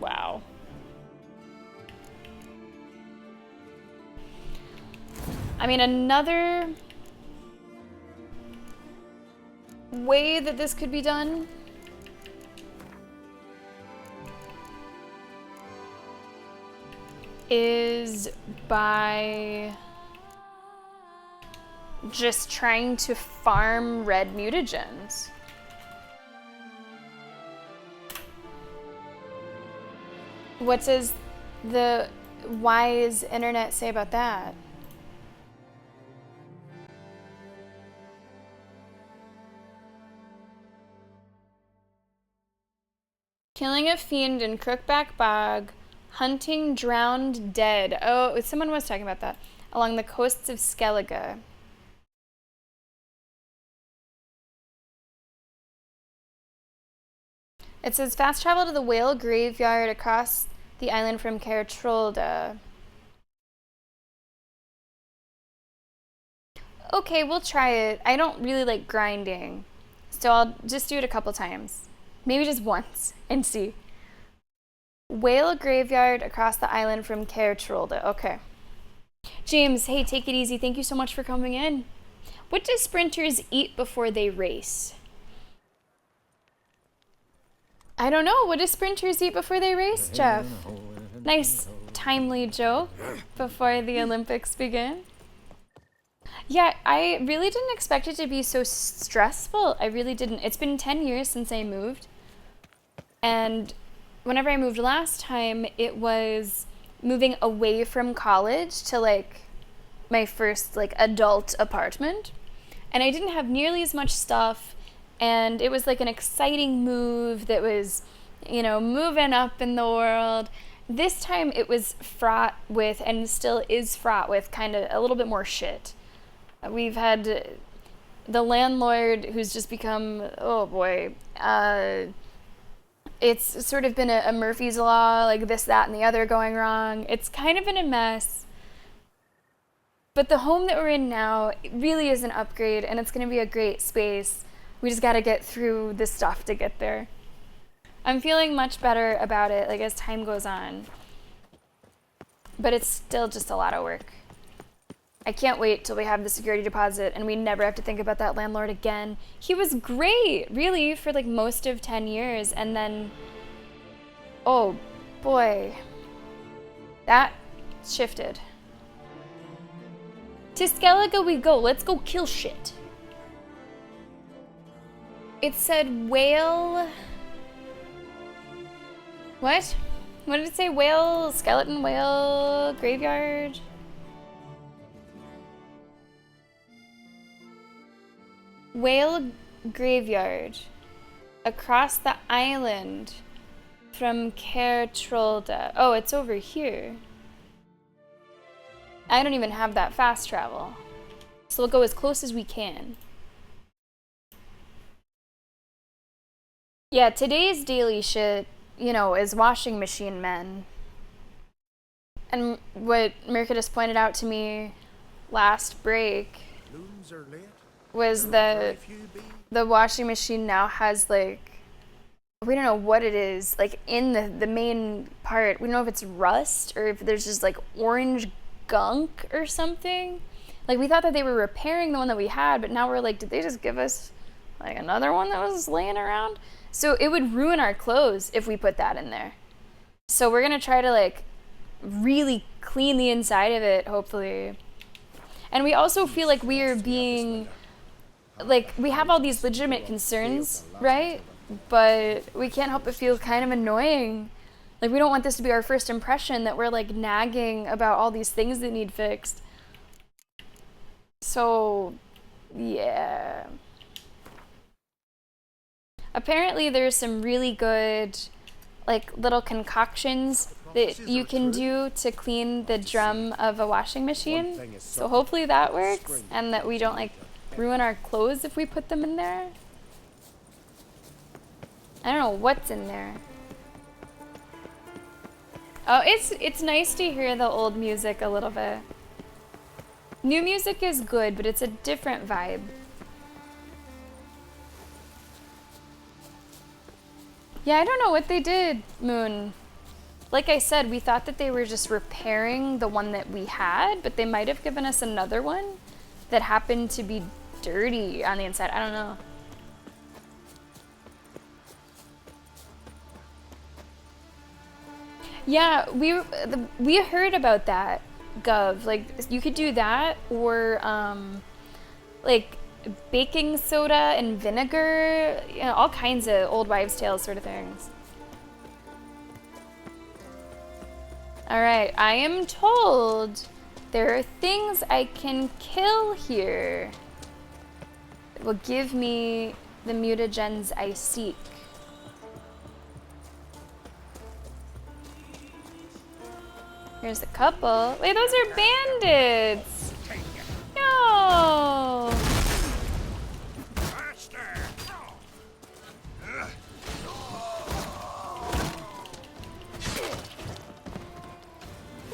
Wow. I mean, another way that this could be done is by just trying to farm red mutagens. What does the wise internet say about that? Killing a fiend in Crookback Bog, hunting drowned dead. Oh, someone was talking about that. Along the coasts of Skellige. It says fast travel to the whale graveyard across the island from Caer Trolde. Okay, we'll try it. I don't really like grinding, so I'll just do it a couple times. Maybe just once and see. Whale graveyard across the island from Caer Trolde. Okay. James, hey, take it easy. Thank you so much for coming in. What do sprinters eat before they race? I don't know. What do sprinters eat before they race, Jeff? Nice, timely joke before the Olympics begin. Yeah, I really didn't expect it to be so stressful. I really didn't. It's been 10 years since I moved. And whenever I moved last time, it was moving away from college to like my first like adult apartment. And I didn't have nearly as much stuff. And it was like an exciting move that was, you know, moving up in the world. This time it was fraught with, and still is fraught with, kind of a little bit more shit. We've had the landlord who's just become, oh boy, It's sort of been a Murphy's Law, like this, that, and the other going wrong. It's kind of been a mess. But the home that we're in now really is an upgrade, and it's going to be a great space. We just got to get through this stuff to get there. I'm feeling much better about it, like, as time goes on. But it's still just a lot of work. I can't wait till we have the security deposit and we never have to think about that landlord again. He was great, really, for like most of 10 years. And then, oh boy, that shifted. To Skellige we go. Let's go kill shit. It said whale. What? What did it say? Whale, skeleton whale, graveyard? Whale graveyard across the island from Caer Trolda. Oh, it's over here. I don't even have that fast travel. So we'll go as close as we can. Yeah, today's daily shit, you know, is washing machine men. And what Mercatus pointed out to me last break was that the washing machine now has, like, we don't know what it is, like, in the main part. We don't know if it's rust or if there's just, like, orange gunk or something. Like, we thought that they were repairing the one that we had, but now we're like, did they just give us, like, another one that was laying around? So it would ruin our clothes if we put that in there. So we're gonna try to, like, really clean the inside of it, hopefully. And we also feel like we are being, like, we have all these legitimate concerns, right? But we can't help but feel kind of annoying. Like, we don't want this to be our first impression that we're, like, nagging about all these things that need fixed. So, yeah. Apparently there's some really good, like, little concoctions that you can do to clean the drum of a washing machine. So hopefully that works, and that we don't, like, ruin our clothes if we put them in there. I don't know what's in there. Oh, it's nice to hear the old music a little bit. New music is good, but it's a different vibe. Yeah, I don't know what they did, Moon. Like I said, we thought that they were just repairing the one that we had, but they might have given us another one that happened to be dirty on the inside. I don't know. Yeah, we heard about that, Gov. Like, you could do that, or like baking soda and vinegar, you know, all kinds of old wives' tales sort of things. All right, I am told there are things I can kill here that will give me the mutagens I seek. Here's a couple. Wait, those are bandits! No!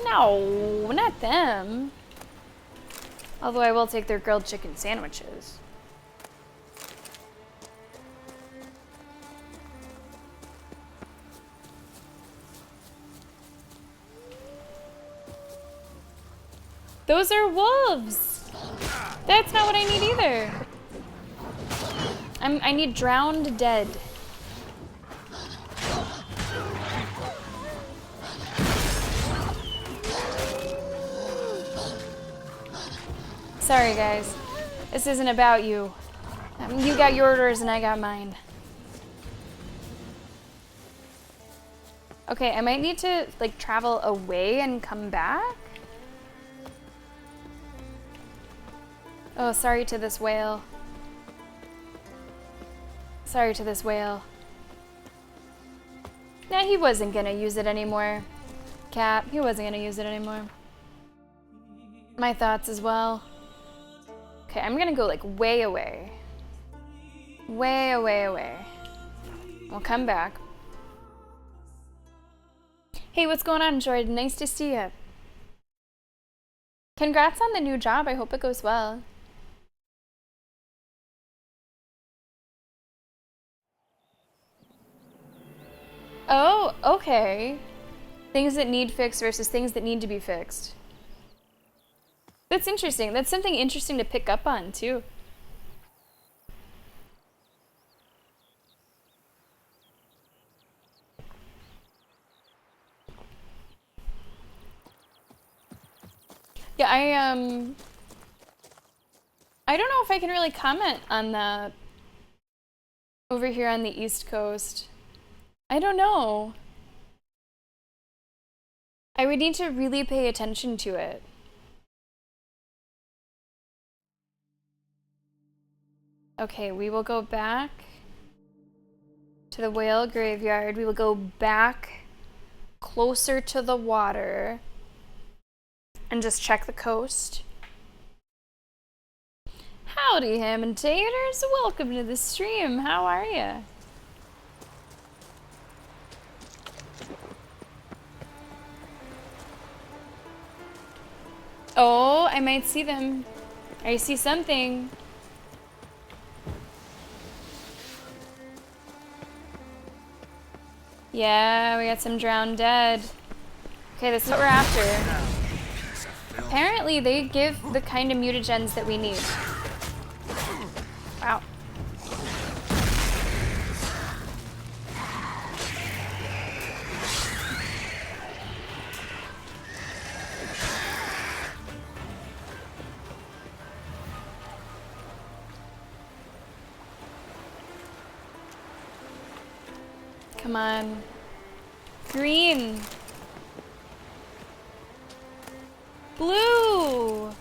No, not them. Although I will take their grilled chicken sandwiches. Those are wolves. That's not what I need either. I need drowned dead. Sorry, guys. This isn't about you. You got your orders and I got mine. Okay, I might need to, like, travel away and come back. Oh, sorry to this whale. Sorry to this whale. Nah, he wasn't gonna use it anymore. Cap, he wasn't gonna use it anymore. My thoughts as well. Okay, I'm gonna go, like, way away. Way away away. We'll come back. Hey, what's going on, Jordan? Nice to see you. Congrats on the new job. I hope it goes well. Oh, okay. Things that need fixed versus things that need to be fixed. That's interesting. That's something interesting to pick up on, too. Yeah, I don't know if I can really comment on that over here on the East Coast. I don't know. I would need to really pay attention to it. Okay, we will go back to the whale graveyard. We will go back closer to the water and just check the coast. Howdy, ham and taters. Welcome to the stream. How are ya? Oh, I might see them. I see something. Yeah, we got some drowned dead. Okay, this is what we're after. Apparently, they give the kind of mutagens that we need. Wow. Come on. Green. Blue.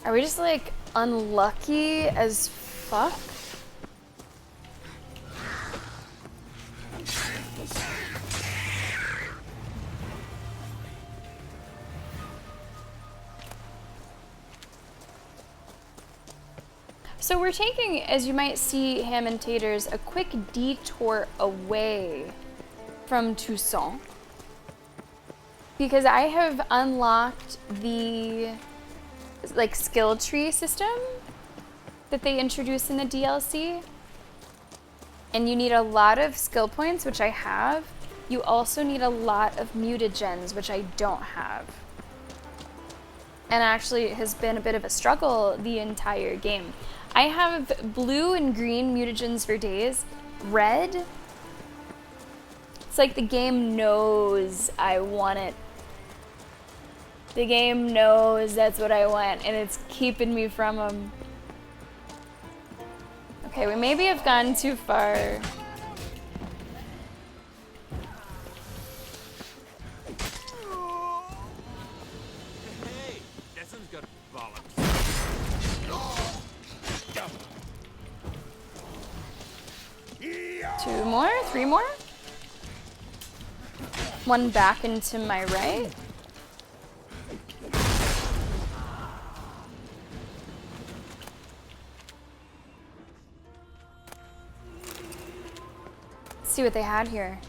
Are we just like unlucky as fuck? So we're taking, as you might see, ham and taters, a quick detour away from Toussaint because I have unlocked the like skill tree system that they introduced in the DLC, and you need a lot of skill points, which I have. You also need a lot of mutagens, which I don't have, and actually it has been a bit of a struggle the entire game. I have blue and green mutagens for days. Red, it's like the game knows I want it. The game knows that's what I want, and it's keeping me from them. Okay, we maybe have gone too far. Hey, this one's got bollocks. Two more, three more. One back into my right. Let's see what they had here.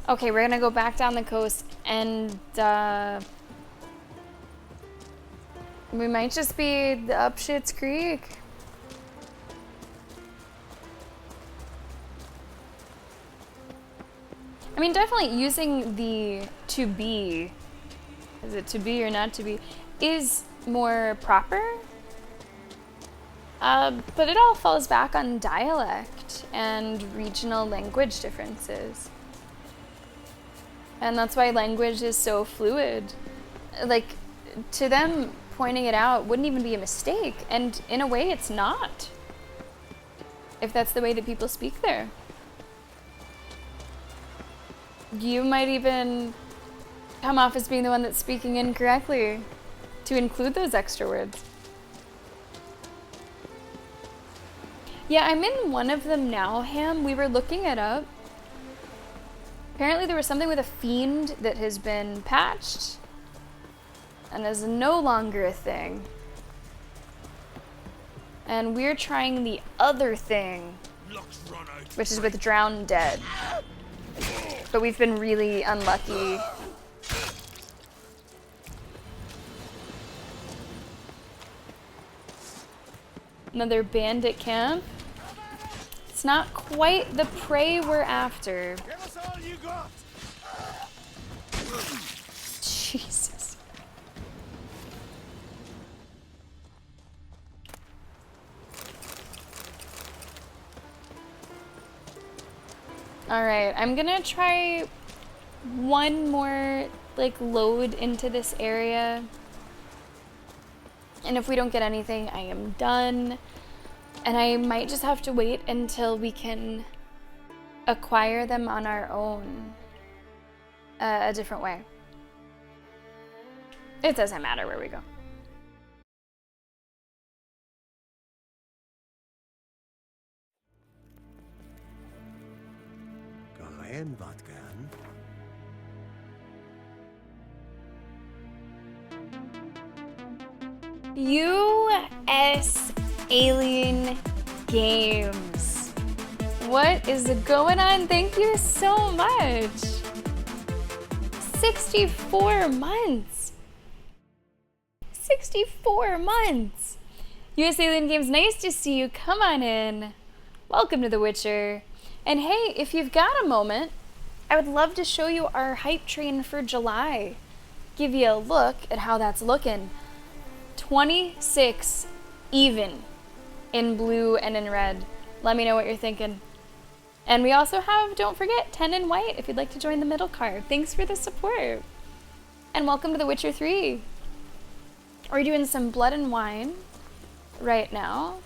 Okay, we're gonna go back down the coast and we might just be up Schitt's Creek. I mean, definitely using the to be, is it to be or not to be, is more proper. But it all falls back on dialect and regional language differences. And that's why language is so fluid. Like, to them, pointing it out wouldn't even be a mistake, and in a way it's not, if that's the way that people speak there. You might even come off as being the one that's speaking incorrectly to include those extra words. Yeah, I'm in one of them now, Ham. We were looking it up. Apparently there was something with a fiend that has been patched. and is no longer a thing. And we're trying the other thing, which is with Drowned Dead. But we've been really unlucky. Another bandit camp. It's not quite the prey we're after. Give us all you got. Jesus. Alright, I'm gonna try one more like load into this area. And if we don't get anything, I am done. And I might just have to wait until we can acquire them on our own a different way. It doesn't matter where we go. Geheim wat gern. US Alien Games. What is going on? Thank you so much. 64 months. 64 months. US Alien Games, nice to see you. Come on in. Welcome to The Witcher. And hey, if you've got a moment, I would love to show you our hype train for July. Give you a look at how that's looking. 26 even in blue and in red. Let me know what you're thinking. And we also have, don't forget, 10 in white if you'd like to join the middle card. Thanks for the support. And welcome to The Witcher 3. We're doing some Blood and Wine right now.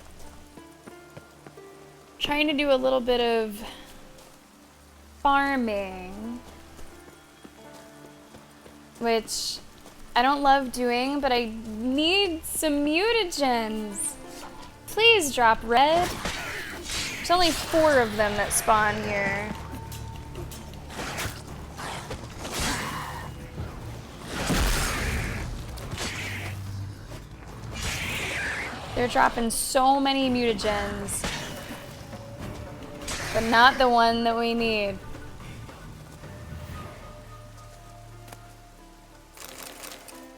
Trying to do a little bit of farming, which I don't love doing, but I need some mutagens. Please drop red. There's only 4 of them that spawn here. They're dropping so many mutagens, but not the one that we need.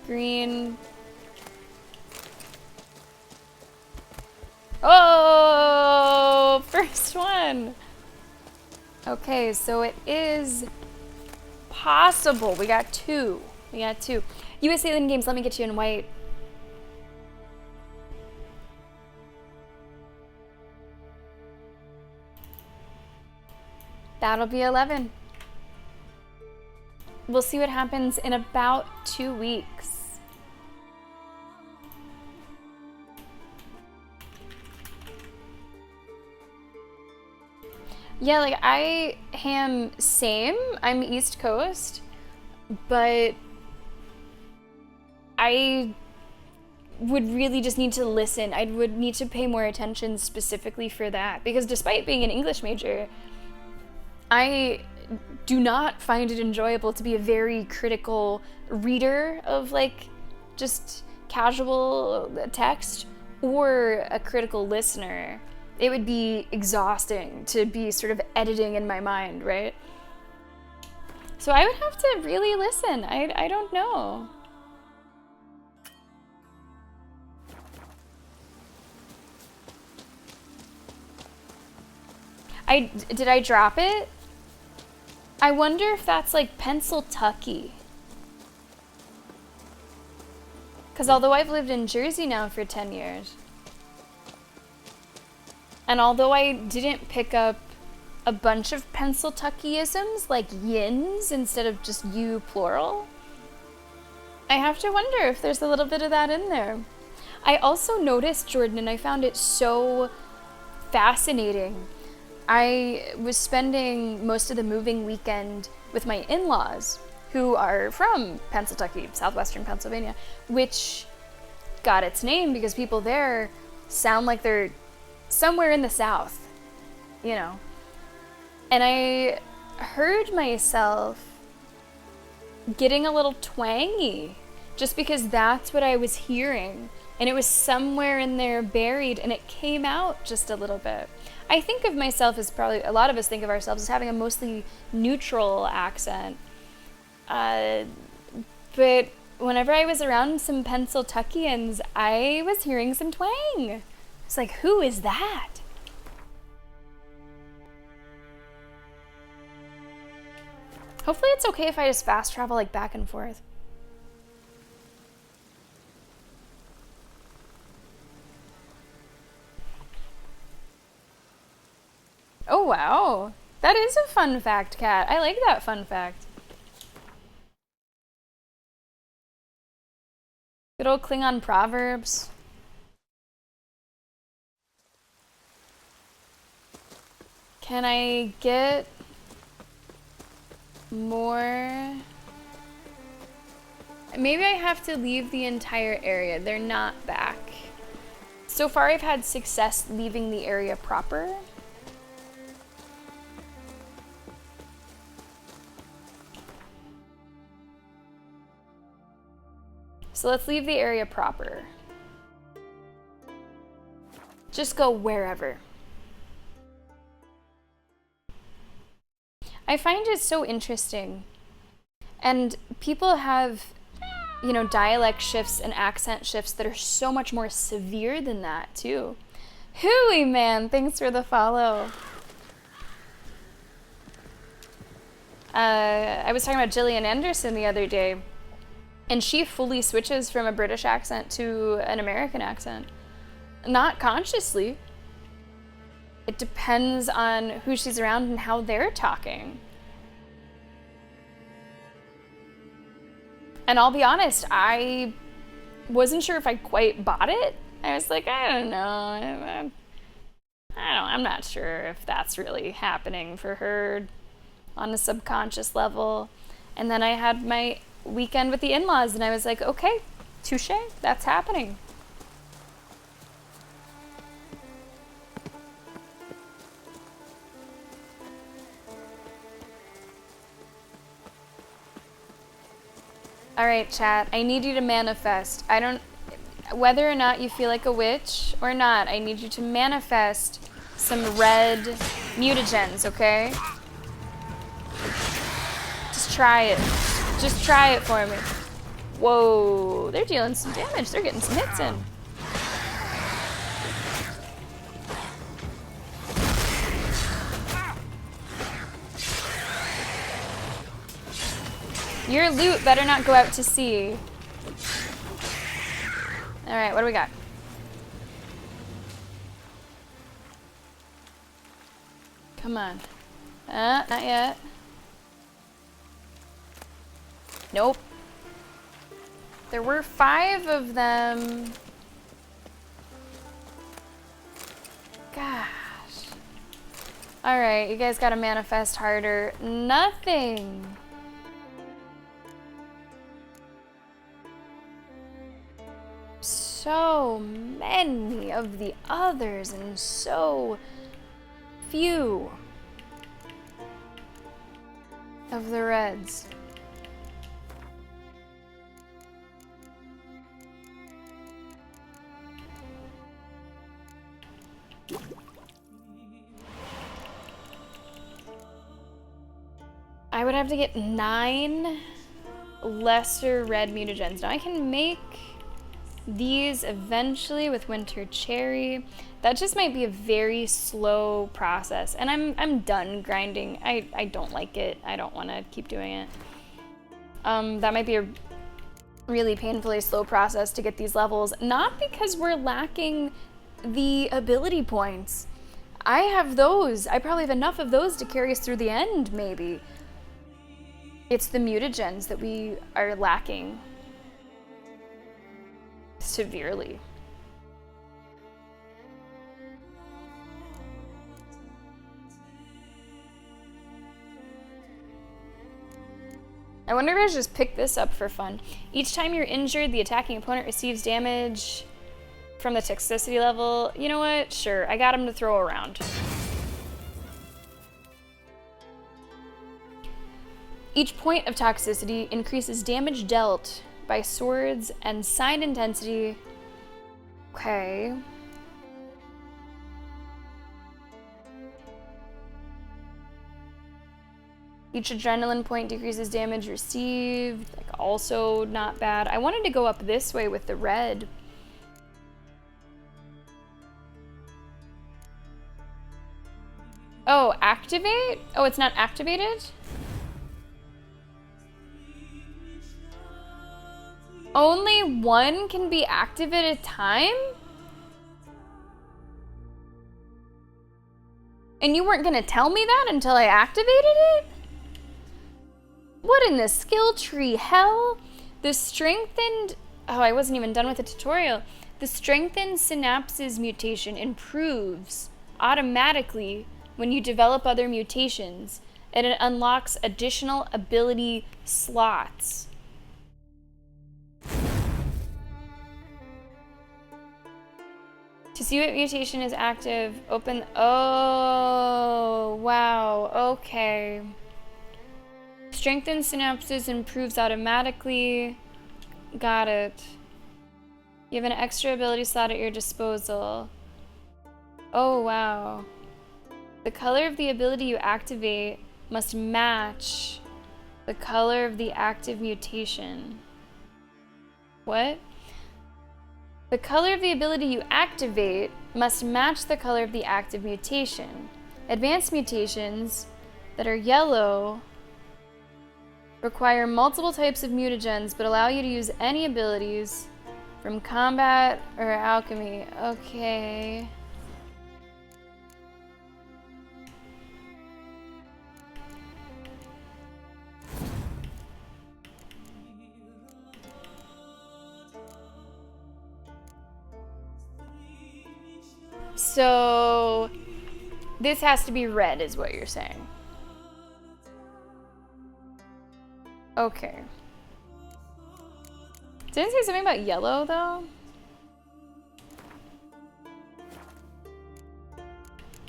Green. Oh, first one. Okay, so it is possible. We got 2. We got 2. US Alien Games, let me get you in white. That'll be 11. We'll see what happens in about 2 weeks. Yeah, like I am same. I'm East Coast, but I would really just need to listen. I would need to pay more attention specifically for that, because despite being an English major, I do not find it enjoyable to be a very critical reader of like just casual text or a critical listener. It would be exhausting to be sort of editing in my mind, right? So I would have to really listen. I don't know. Did I drop it? I wonder if that's like Pennsyltucky. Because although I've lived in Jersey now for 10 years, and although I didn't pick up a bunch of Pennsyltuckyisms like yins instead of just you plural, I have to wonder if there's a little bit of that in there. I also noticed, Jordan, and I found it so fascinating. I was spending most of the moving weekend with my in-laws, who are from Pennsyltucky, southwestern Pennsylvania, which got its name because people there sound like they're somewhere in the South, you know. And I heard myself getting a little twangy just because that's what I was hearing. And it was somewhere in there buried, and it came out just a little bit. I think of myself as probably, a lot of us think of ourselves as having a mostly neutral accent. But whenever I was around some Pennsyltuckians, I was hearing some twang. It's like, who is that? Hopefully it's okay if I just fast travel like back and forth. Oh wow, that is a fun fact, Kat. I like that fun fact. Good old Klingon proverbs. Can I get more? Maybe I have to leave the entire area. They're not back. So far I've had success leaving the area proper. So let's leave the area proper. Just go wherever. I find it so interesting. And people have, you know, dialect shifts and accent shifts that are so much more severe than that, too. Hooey, man, thanks for the follow. I was talking about Gillian Anderson the other day, and she fully switches from a British accent to an American accent. Not consciously. It depends on who she's around and how they're talking. And I'll be honest, I wasn't sure if I quite bought it. I was like, I don't know. I'm not sure if that's really happening for her on a subconscious level. And then I had my weekend with the in-laws, and I was like, okay, touche, that's happening. All right, chat, I need you to manifest. Whether or not you feel like a witch or not, I need you to manifest some red mutagens, okay? Just try it. Just try it for me. Whoa, they're dealing some damage. They're getting some hits in. Your loot better not go out to sea. All right, what do we got? Come on. Not yet. Nope. There were 5 of them. Gosh. All right, you guys gotta manifest harder. Nothing. So many of the others and so few of the reds. I would have to get 9 lesser red mutagens. Now I can make these eventually with Winter Cherry. That just might be a very slow process, and I'm done grinding. I don't like it. I don't want to keep doing it. That might be a really painfully slow process to get these levels, not because we're lacking the ability points. I have those. I probably have enough of those to carry us through the end, maybe. It's the mutagens that we are lacking severely. I wonder if I should just pick this up for fun. Each time you're injured, the attacking opponent receives damage from the toxicity level. You know what? Sure, I got him to throw around. Each point of toxicity increases damage dealt by swords and side intensity. Okay. Each adrenaline point decreases damage received. Like, also not bad. I wanted to go up this way with the red. Oh, activate? Oh, it's not activated? Only one can be active at a time? And you weren't gonna tell me that until I activated it? What in the skill tree hell? The strengthened... Oh, I wasn't even done with the tutorial. The strengthened synapses mutation improves automatically when you develop other mutations, and it unlocks additional ability slots. To see what mutation is active, open... Oh, wow, okay. Strengthened synapses improves automatically. Got it. You have an extra ability slot at your disposal. Oh, wow. The color of the ability you activate must match the color of the active mutation. What? The color of the ability you activate must match the color of the active mutation. Advanced mutations that are yellow require multiple types of mutagens, but allow you to use any abilities from combat or alchemy. Okay. So this has to be red, is what you're saying. Okay. Didn't it say something about yellow, though?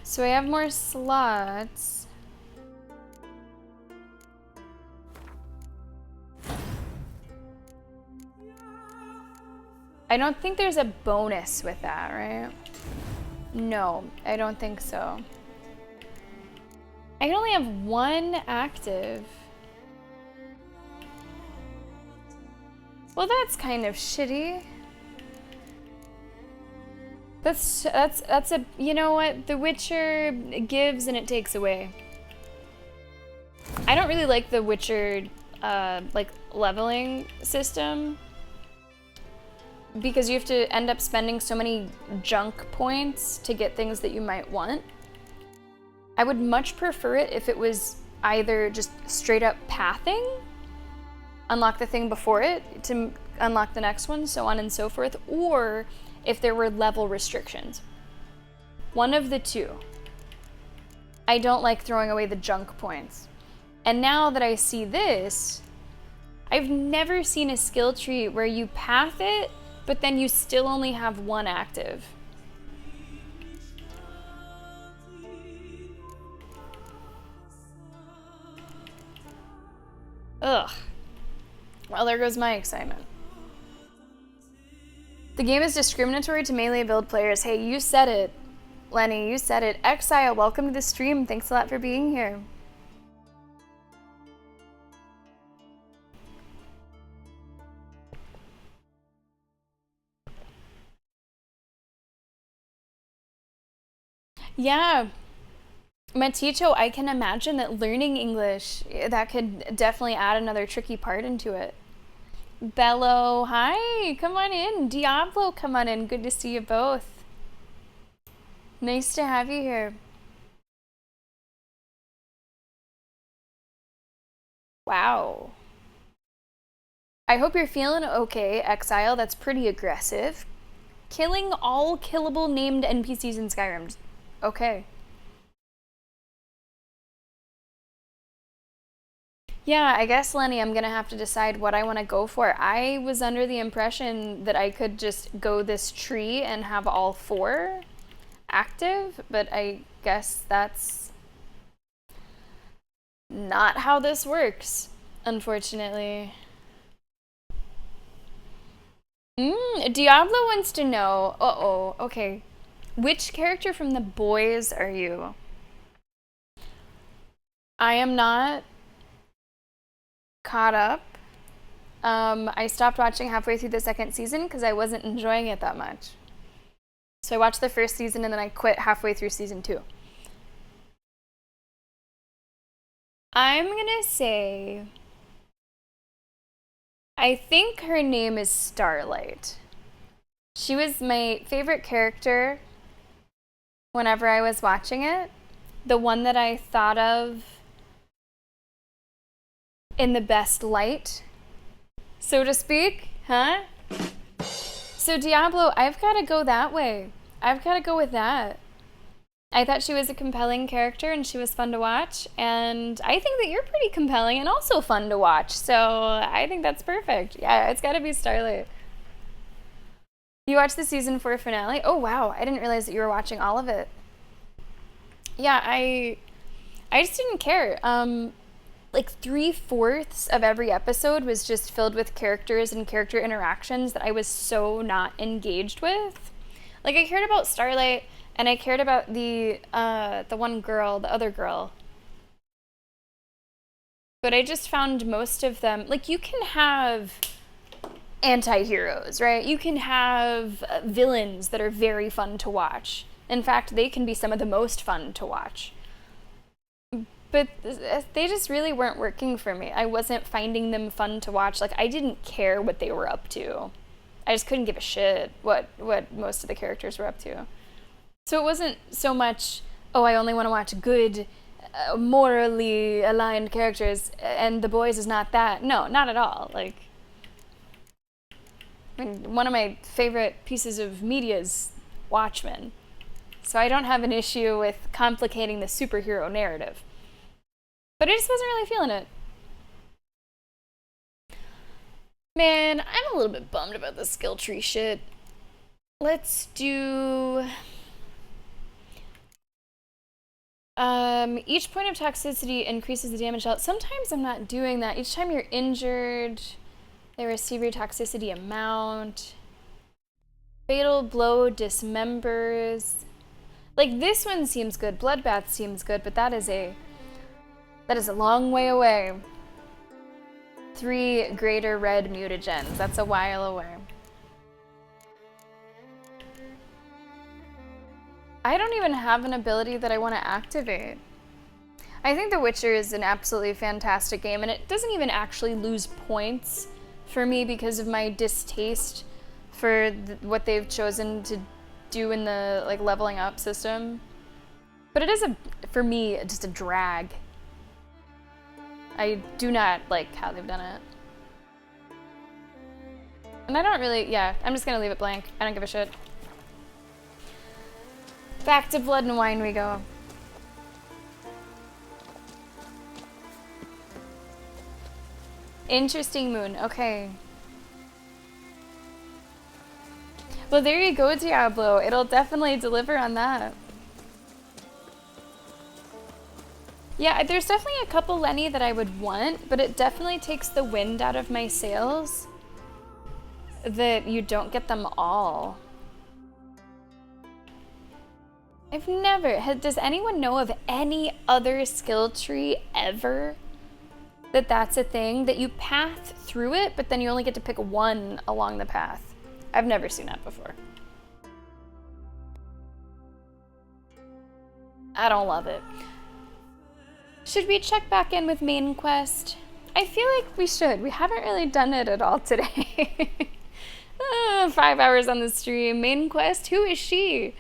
So I have more slots. I don't think there's a bonus with that, right? No, I don't think so. I can only have one active. Well, that's kind of shitty. That's a, you know what? The Witcher gives and it takes away. I don't really like the Witcher, like, leveling system, because you have to end up spending so many junk points to get things that you might want. I would much prefer it if it was either just straight up pathing, unlock the thing before it to unlock the next one, so on and so forth, or if there were level restrictions. One of the two. I don't like throwing away the junk points. And now that I see this, I've never seen a skill tree where you path it, but then you still only have one active. Ugh. Well, there goes my excitement. The game is discriminatory to melee build players. Hey, you said it, Lenny, you said it. Exile, welcome to the stream. Thanks a lot for being here. Yeah, Matito, I can imagine that learning English, that could definitely add another tricky part into it. Bello, hi, come on in. Diablo, come on in. Good to see you both. Nice to have you here. Wow. I hope you're feeling okay, Exile. That's pretty aggressive. Killing all killable named NPCs in Skyrim. Okay. Yeah, I guess, Lenny, I'm gonna have to decide what I want to go for. I was under the impression that I could just go this tree and have all four active, but I guess that's not how this works, unfortunately. Diablo wants to know. Uh-oh, okay. Which character from The Boys are you? I am not caught up. I stopped watching halfway through the second season because I wasn't enjoying it that much. So I watched the first season and then I quit halfway through season 2. I'm gonna say, I think her name is Starlight. She was my favorite character whenever I was watching it. The one that I thought of in the best light, so to speak, huh? So Diablo, I've got to go that way. I've got to go with that. I thought she was a compelling character and she was fun to watch, and I think that you're pretty compelling and also fun to watch, so I think that's perfect. Yeah, it's got to be Starlight. You watched the season 4 finale? Oh wow, I didn't realize that you were watching all of it. Yeah, I just didn't care. Like 3/4 of every episode was just filled with characters and character interactions that I was so not engaged with. Like, I cared about Starlight, and I cared about the one girl, the other girl. But I just found most of them, like, you can have anti-heroes, right? You can have villains that are very fun to watch. In fact, they can be some of the most fun to watch. But they just really weren't working for me. I wasn't finding them fun to watch. Like, I didn't care what they were up to. I just couldn't give a shit what most of the characters were up to. So it wasn't so much, oh, I only want to watch good, morally aligned characters, and The Boys is not that. No, not at all. Like, I mean, one of my favorite pieces of media is Watchmen. So I don't have an issue with complicating the superhero narrative. But I just wasn't really feeling it. Man, I'm a little bit bummed about the skill tree shit. Let's do... each point of toxicity increases the damage dealt. Sometimes I'm not doing that. Each time you're injured, they receive your toxicity amount. Fatal blow dismembers. Like, this one seems good. Bloodbath seems good, but that is a long way away. 3 greater red mutagens. That's a while away. I don't even have an ability that I want to activate. I think The Witcher is an absolutely fantastic game, and it doesn't even actually lose points for me because of my distaste for what they've chosen to do in the like leveling up system. But it is, for me, just a drag. I do not like how they've done it. And I don't really, yeah, I'm just gonna leave it blank. I don't give a shit. Back to Blood and Wine we go. Interesting moon, okay. Well, there you go, Diablo. It'll definitely deliver on that. Yeah, there's definitely a couple Lenny that I would want, but it definitely takes the wind out of my sails that you don't get them all. I've never, does anyone know of any other skill tree ever that's a thing, that you path through it, but then you only get to pick one along the path? I've never seen that before. I don't love it. Should we check back in with main quest? I feel like we should. We haven't really done it at all today. 5 hours on the stream. Main quest? Who is she?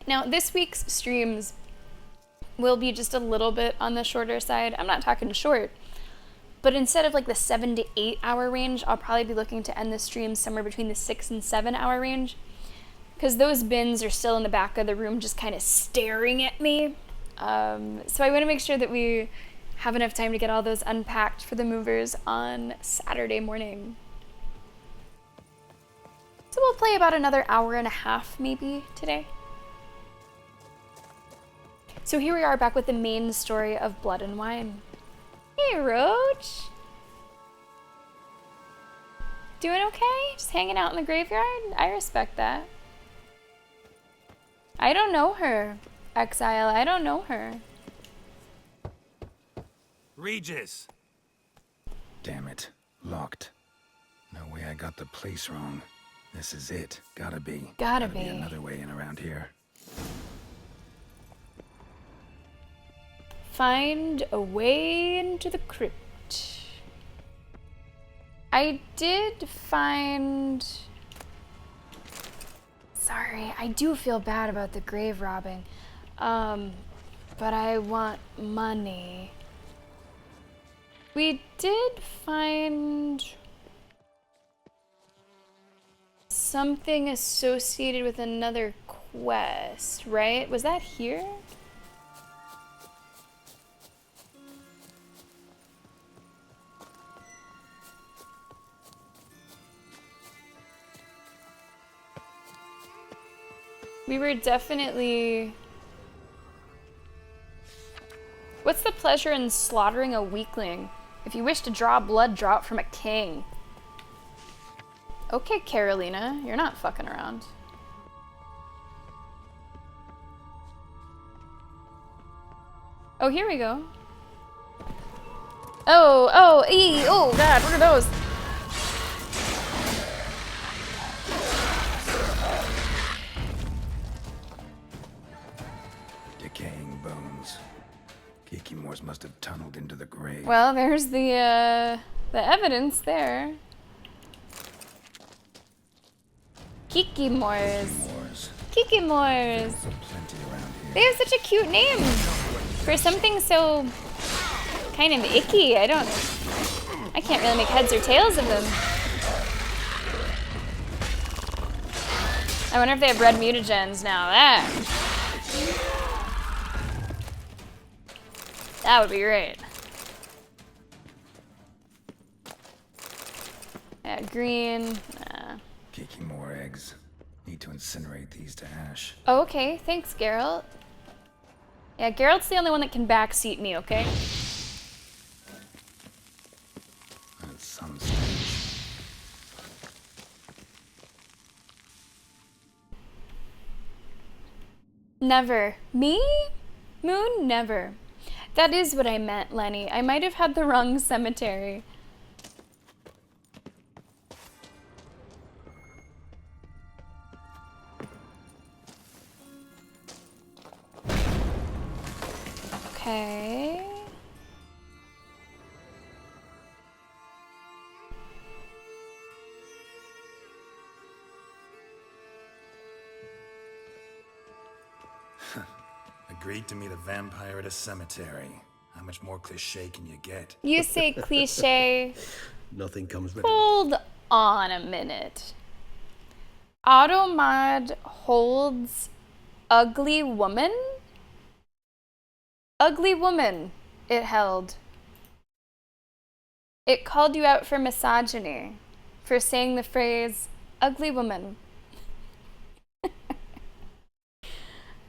Now, this week's streams will be just a little bit on the shorter side. I'm not talking short, but instead of like the 7 to 8 hour range, I'll probably be looking to end the stream somewhere between the 6 and 7 hour range, because those bins are still in the back of the room just kind of staring at me. So I want to make sure that we have enough time to get all those unpacked for the movers on Saturday morning. So we'll play about another hour and a half maybe today. So here we are back with the main story of Blood and Wine. Hey, Roach. Doing okay? Just hanging out in the graveyard? I respect that. I don't know her, Exile. I don't know her. Regis! Damn it. Locked. No way I got the place wrong. This is it. Gotta be. Gotta be. Another way in around here. Find a way into the crypt. I did find... Sorry, I do feel bad about the grave robbing. But I want money. We did find something associated with another quest, right? Was that here? We were definitely... What's the pleasure in slaughtering a weakling? If you wish to draw blood, draw it from a king. Okay, Carolina, you're not fucking around. Oh, here we go. Oh, God, what are those? Decaying bones. Kikimores must have tunneled into the grave. Well, there's the evidence there. Kikimores. Kikimores. They have such a cute name for something so kind of icky. I can't really make heads or tails of them. I wonder if they have red mutagens now. That would be great. Yeah, green. Kikimore eggs. Need to incinerate these to ash. Oh, okay, thanks, Geralt. Yeah, Geralt's the only one that can backseat me, okay? At some stage. Never. Me? Moon? Never. That is what I meant, Lenny. I might have had the wrong cemetery. Okay. Agreed to meet a vampire at a cemetery. How much more cliché can you get? You say cliche. Nothing comes with Hold on a minute. Automod holds ugly woman? Ugly woman, it held. It called you out for misogyny, for saying the phrase, ugly woman.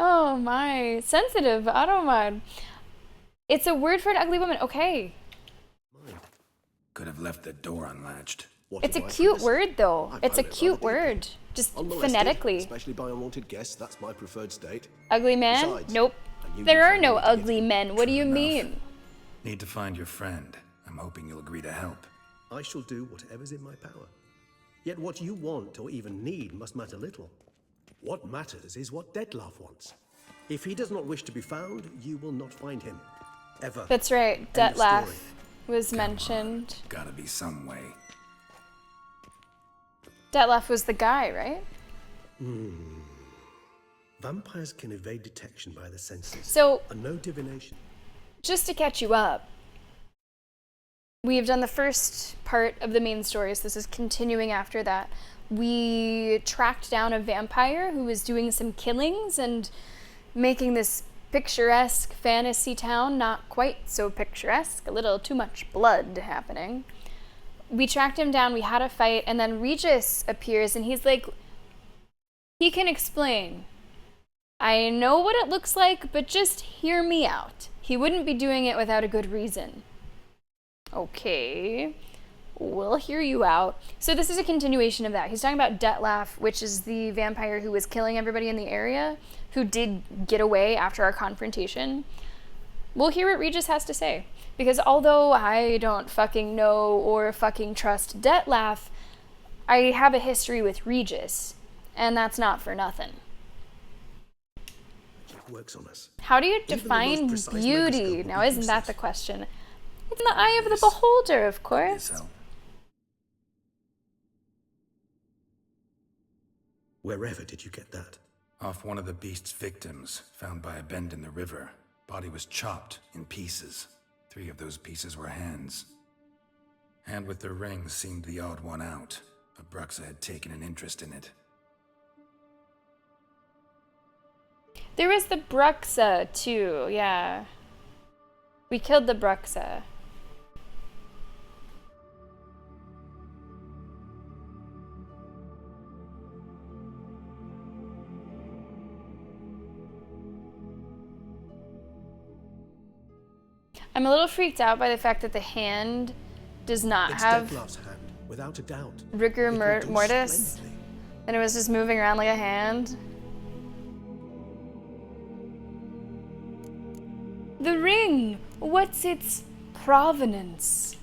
Oh my, sensitive, Automod. It's a word for an ugly woman, okay. Could have left the door unlatched. It's a cute word though. It's a cute word, just phonetically. Especially by unwanted guests, that's my preferred state. Ugly man? Besides, Nope. There are no ugly men. What do you mean? Need to find your friend. I'm hoping you'll agree to help. I shall do whatever's in my power. Yet what you want or even need must matter little. What matters is what Dettlaff wants. If he does not wish to be found, you will not find him. Ever. That's right. Dettlaff was mentioned. Gotta be some way. Dettlaff was the guy, right? Vampires can evade detection by the senses. So, and no divination. Just to catch you up, we've done the first part of the main story, so this is continuing after that. We tracked down a vampire who was doing some killings and making this picturesque fantasy town not quite so picturesque, a little too much blood happening. We tracked him down, we had a fight, and then Regis appears and he's like, he can explain. I know what it looks like, but just hear me out. He wouldn't be doing it without a good reason. Okay, we'll hear you out. So this is a continuation of that. He's talking about Detlef, which is the vampire who was killing everybody in the area, who did get away after our confrontation. We'll hear what Regis has to say. Because although I don't fucking know or fucking trust Detlef, I have a history with Regis, and that's not for nothing. Works on us. How do you define beauty? Now, isn't that the question? It's in the eye of the beholder, of course. Wherever did you get that? Off one of the beast's victims, found by a bend in the river. Body was chopped in pieces. 3 of those pieces were hands. Hand with the ring seemed the odd one out. Abruxa had taken an interest in it. There was the Bruxa, too, yeah. We killed the Bruxa. I'm a little freaked out by the fact that the hand does not have Detlef's hand, without a doubt. rigor mortis, and it was just moving around like a hand. The ring! What's its provenance?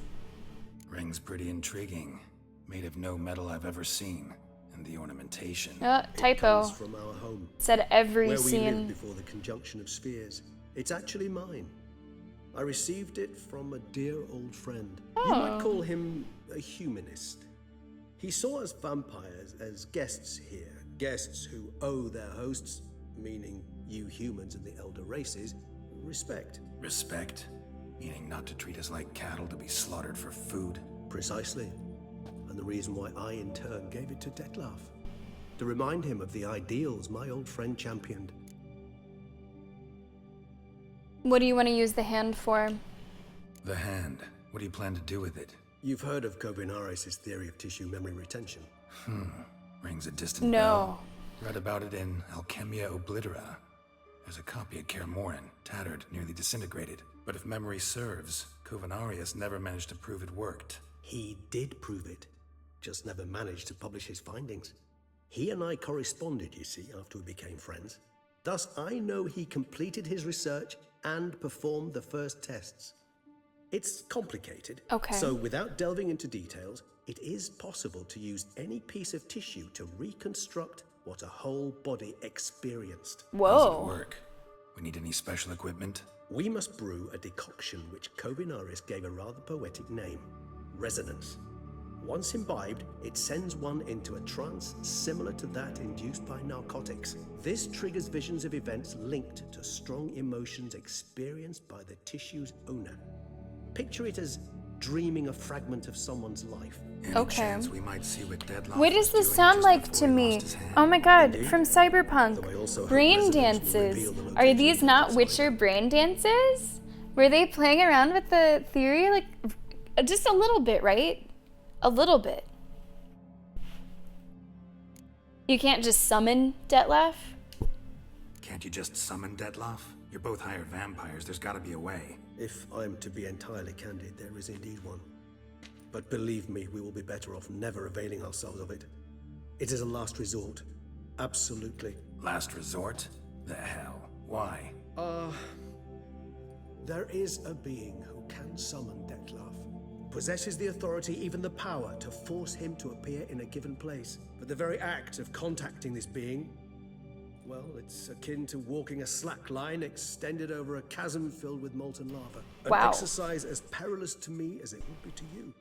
Ring's pretty intriguing. Made of no metal I've ever seen. And the ornamentation. Typo. Comes from our home. Said every where we scene. lived before the conjunction of spheres. It's actually mine. I received it from a dear old friend. You might call him a humanist. He saw us vampires as guests here. Guests who owe their hosts, meaning you humans and the elder races, respect. Respect? Meaning not to treat us like cattle to be slaughtered for food? Precisely. And the reason why I, in turn, gave it to Detlef. To remind him of the ideals my old friend championed. What do you want to use the hand for? The hand. What do you plan to do with it? You've heard of Kovinaris' theory of tissue memory retention. Rings a distant bell. Read about it in Alchemia Oblitera. There's a copy at Kaer Morhen, tattered, nearly disintegrated. But if memory serves, Kovinaris never managed to prove it worked. He did prove it, just never managed to publish his findings. He and I corresponded, you see, after we became friends. Thus, I know he completed his research and performed the first tests. It's complicated. Okay. So without delving into details, it is possible to use any piece of tissue to reconstruct what a whole body experienced. Whoa. How does it work? We need any special equipment? We must brew a decoction which Kovinaris gave a rather poetic name, resonance. Once imbibed, it sends one into a trance similar to that induced by narcotics. This triggers visions of events linked to strong emotions experienced by the tissue's owner. Picture it as dreaming a fragment of someone's life. Any chance we might see what Detlef What does this sound like to me? Oh my god, from Cyberpunk. Brain dances. Are these not Witcher brain dances? Were they playing around with the theory? Like, just a little bit, right? A little bit. You can't just summon Detlef? Can't you just summon Detlef? You're both hired vampires. There's gotta be a way. If I'm to be entirely candid, there is indeed one. But believe me, we will be better off never availing ourselves of it. It is a last resort. Absolutely. Last resort? The hell? Why? There is a being who can summon Detlef. Possesses the authority, even the power, to force him to appear in a given place. But the very act of contacting this being, well, it's akin to walking a slack line extended over a chasm filled with molten lava. An exercise as perilous to me as it would be to you.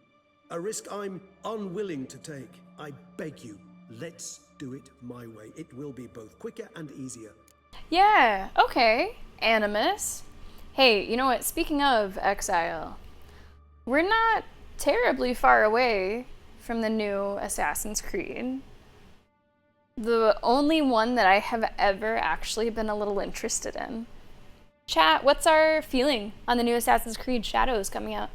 A risk I'm unwilling to take. I beg you, let's do it my way. It will be both quicker and easier. Yeah, okay. Animus. Hey, you know what? Speaking of exile, we're not terribly far away from the new Assassin's Creed. The only one that I have ever actually been a little interested in. Chat, what's our feeling on the new Assassin's Creed Shadows coming out?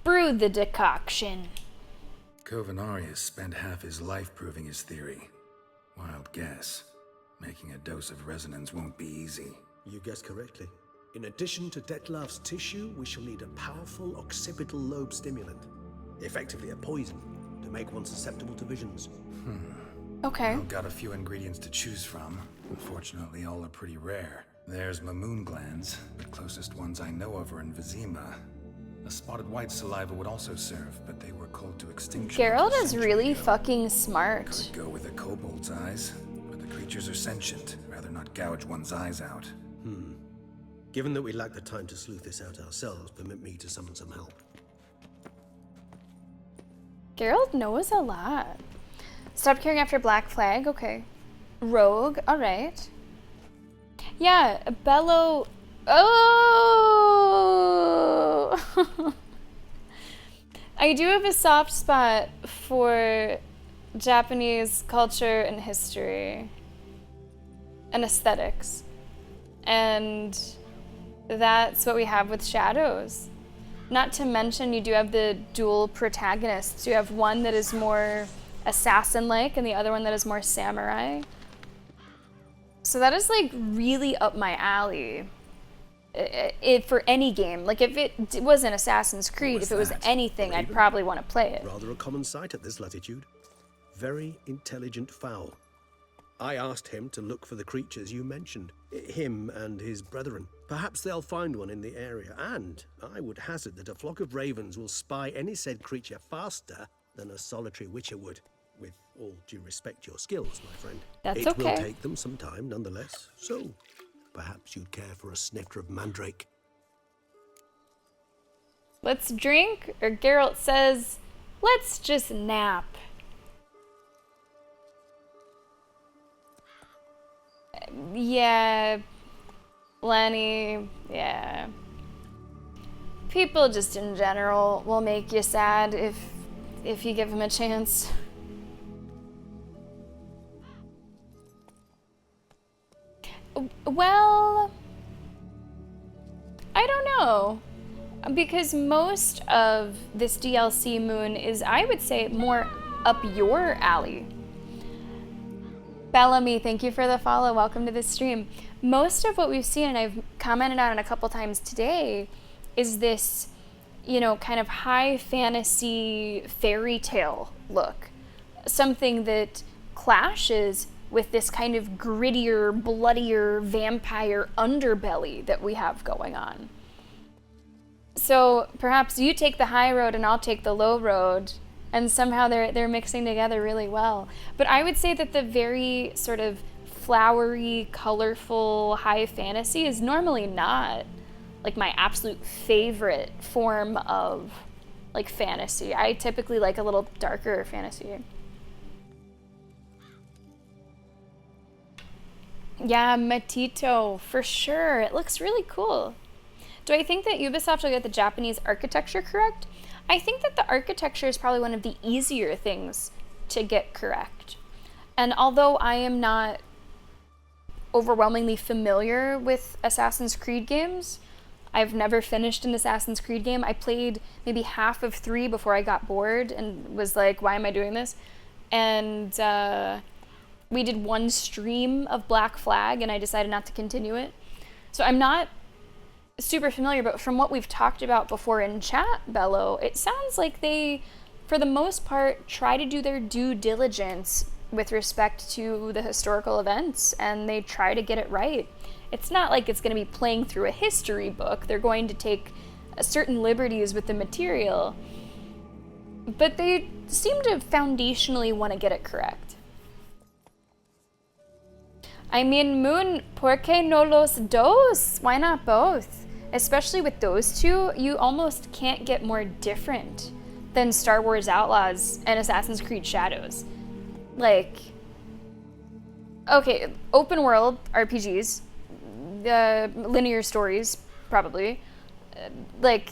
Brew the decoction. Kovinaris spent half his life proving his theory. Wild guess. Making a dose of resonance won't be easy. You guessed correctly. In addition to Detlav's tissue, we shall need a powerful occipital lobe stimulant. Effectively a poison, to make one susceptible to visions. Okay. I've got a few ingredients to choose from. Unfortunately, all are pretty rare. There's Mamoon glands. The closest ones I know of are in Vizima. A spotted white saliva would also serve, but they were cold to extinction. Geralt is really fucking smart. Could go with a kobold's eyes, but the creatures are sentient. Rather not gouge one's eyes out. Given that we lack the time to sleuth this out ourselves, permit me to summon some help. Geralt knows a lot. Stop caring after Black Flag, okay. Rogue, alright. Yeah, Bello. Oh! I do have a soft spot for Japanese culture and history and aesthetics. And that's what we have with Shadows. Not to mention you do have the dual protagonists. You have one that is more assassin-like and the other one that is more samurai. So that is like really up my alley. For any game. Like if it wasn't Assassin's Creed, if it was anything, I'd probably want to play it. Rather a common sight at this latitude. Very intelligent fowl. I asked him to look for the creatures you mentioned. Him and his brethren. Perhaps they'll find one in the area, and I would hazard that a flock of ravens will spy any said creature faster than a solitary witcher would. With all due respect to your skills, my friend. That's okay. okay. It will take them some time, nonetheless. So, perhaps you'd care for a snifter of mandrake. Let's drink, or Geralt says, let's just nap. Yeah, Lenny, yeah. People just in general will make you sad if you give them a chance. Well, I don't know. Because most of this DLC Moon is, I would say, more up your alley. Bellamy, thank you for the follow. Welcome to the stream. Most of what we've seen, and I've commented on it a couple times today, is this, you know, kind of high fantasy fairy tale look. Something that clashes with this kind of grittier, bloodier vampire underbelly that we have going on. So perhaps you take the high road and I'll take the low road, and somehow they're mixing together really well. But I would say that the very sort of flowery, colorful high fantasy is normally not like my absolute favorite form of like fantasy. I typically like a little darker fantasy. Yeah, Matito, for sure. It looks really cool. Do I think that Ubisoft will get the Japanese architecture correct? I think that the architecture is probably one of the easier things to get correct. And although I am not overwhelmingly familiar with Assassin's Creed games, I've never finished an Assassin's Creed game. I played maybe half of 3 before I got bored and was like, why am I doing this? And we did one stream of Black Flag and I decided not to continue it. So I'm not super familiar, but from what we've talked about before in chat, Bello, it sounds like they, for the most part, try to do their due diligence with respect to the historical events, and they try to get it right. It's not like it's going to be playing through a history book. They're going to take certain liberties with the material, but they seem to foundationally want to get it correct. I mean, Moon, ¿por qué no los dos? Why not both? Especially with those two, you almost can't get more different than Star Wars Outlaws and Assassin's Creed Shadows. Like, okay, open world RPGs, linear stories, probably. Like,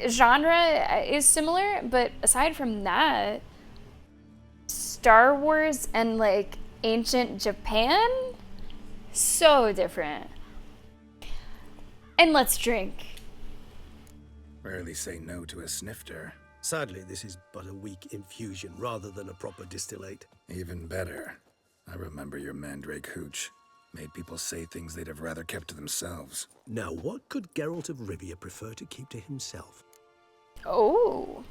genre is similar, but aside from that, Star Wars and, like, ancient Japan? So different. And let's drink. Rarely say no to a snifter. Sadly, this is but a weak infusion rather than a proper distillate. Even better. I remember your mandrake hooch. Made people say things they'd have rather kept to themselves. Now, what could Geralt of Rivia prefer to keep to himself? Oh.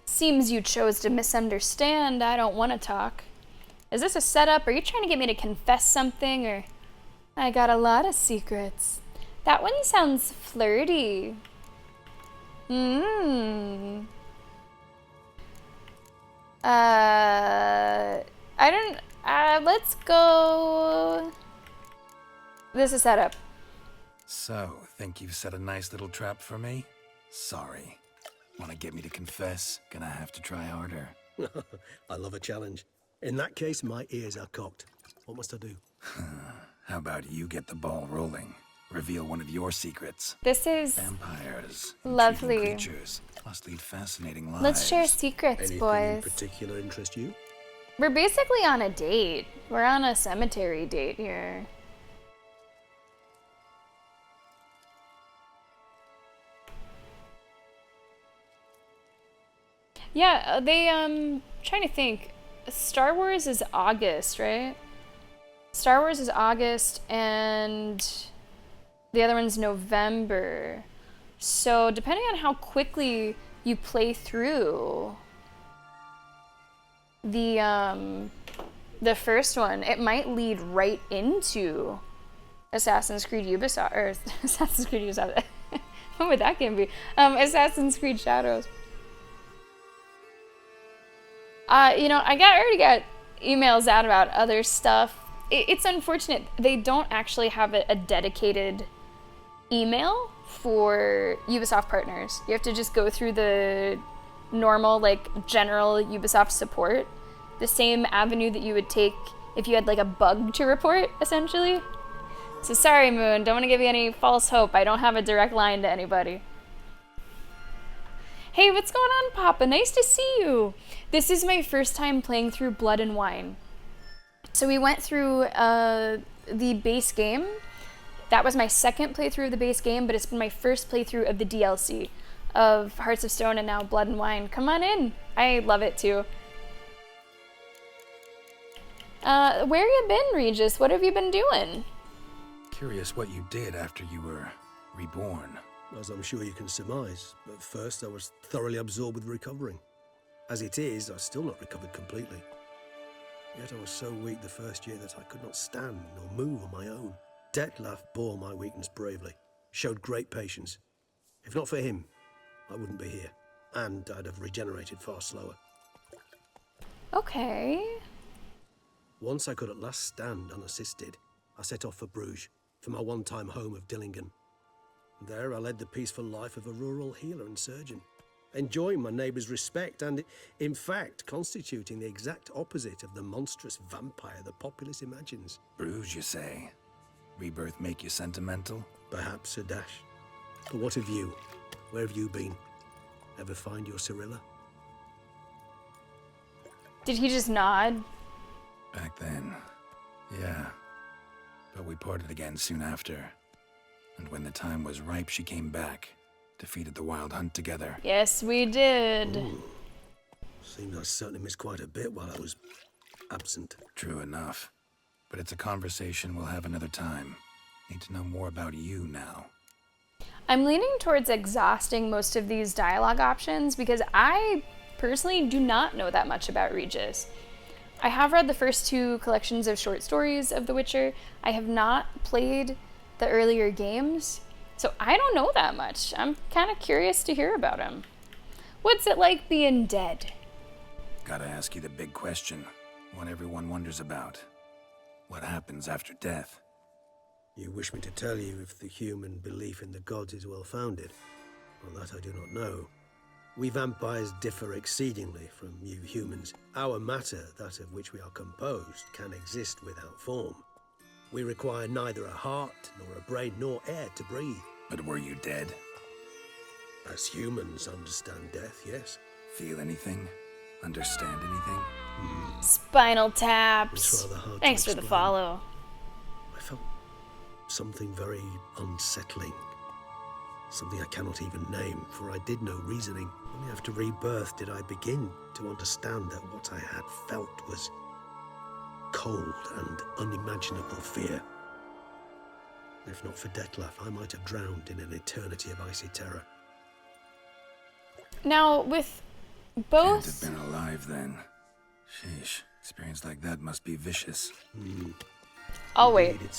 Seems you chose to misunderstand. I don't want to talk. Is this a setup? Are you trying to get me to confess something, or... I got a lot of secrets. That one sounds flirty. Let's go... This is setup. So, think you've set a nice little trap for me? Sorry. Want to get me to confess? Gonna have to try harder. I love a challenge. In that case, my ears are cocked. What must I do? How about you get the ball rolling? Reveal one of your secrets. This is... Vampires. Lovely. Creatures. Must lead fascinating lives. Let's share secrets, Anything boys. in particular interest you? We're basically on a date. We're on a cemetery date here. Yeah, trying to think. Star Wars is August, right? Star Wars is August, and the other one's November. So depending on how quickly you play through the first one, it might lead right into Assassin's Creed Ubisoft, or Assassin's Creed Ubisoft. What would that game be? Assassin's Creed Shadows. You know, I already got emails out about other stuff. It's unfortunate they don't actually have a dedicated email for Ubisoft partners. You have to just go through the normal, like, general Ubisoft support. The same avenue that you would take if you had, like, a bug to report, essentially. So sorry, Moon, don't want to give you any false hope. I don't have a direct line to anybody. Hey, what's going on, Papa? Nice to see you. This is my first time playing through Blood and Wine. So we went through the base game. That was my second playthrough of the base game, but it's been my first playthrough of the DLC of Hearts of Stone and now Blood and Wine. Come on in. I love it too. Where you been, Regis? What have you been doing? Curious what you did after you were reborn. As I'm sure you can surmise, at first I was thoroughly absorbed with recovering. As it is, I've still not recovered completely. Yet I was so weak the first year that I could not stand or move on my own. Detlef bore my weakness bravely, showed great patience. If not for him, I wouldn't be here, and I'd have regenerated far slower. Okay. Once I could at last stand unassisted, I set off for Bruges, for my one-time home of Dillingen. There I led the peaceful life of a rural healer and surgeon, enjoying my neighbours' respect and, in fact, constituting the exact opposite of the monstrous vampire the populace imagines. Bruges, you say? Rebirth make you sentimental? Perhaps a dash. But what of you? Where have you been? Ever find your Cirilla? Did he just nod? Back then, yeah. But we parted again soon after. And when the time was ripe, she came back. Defeated the Wild Hunt together. Yes, we did. Ooh. Seems I certainly missed quite a bit while I was absent. True enough. But it's a conversation we'll have another time. Need to know more about you now. I'm leaning towards exhausting most of these dialogue options because I personally do not know that much about Regis. I have read the first two collections of short stories of The Witcher. I have not played the earlier games, so I don't know that much. I'm kind of curious to hear about him. What's it like being dead? Gotta ask you the big question, one everyone wonders about. What happens after death? You wish me to tell you if the human belief in the gods is well-founded? Well, that I do not know. We vampires differ exceedingly from you humans. Our matter, that of which we are composed, can exist without form. We require neither a heart, nor a brain, nor air to breathe. But were you dead? As humans understand death, yes. Feel anything? Understand anything? Spinal Taps. It's rather hard to Thanks for the explain. follow. I felt something very unsettling. Something I cannot even name, for I did no reasoning. Only after rebirth did I begin to understand that what I had felt was cold and unimaginable fear. If not for Dettlaff, I might have drowned in an eternity of icy terror. Now, with Can't both... have been alive then. Sheesh. Experience like that must be vicious. I'll wait. Indeed,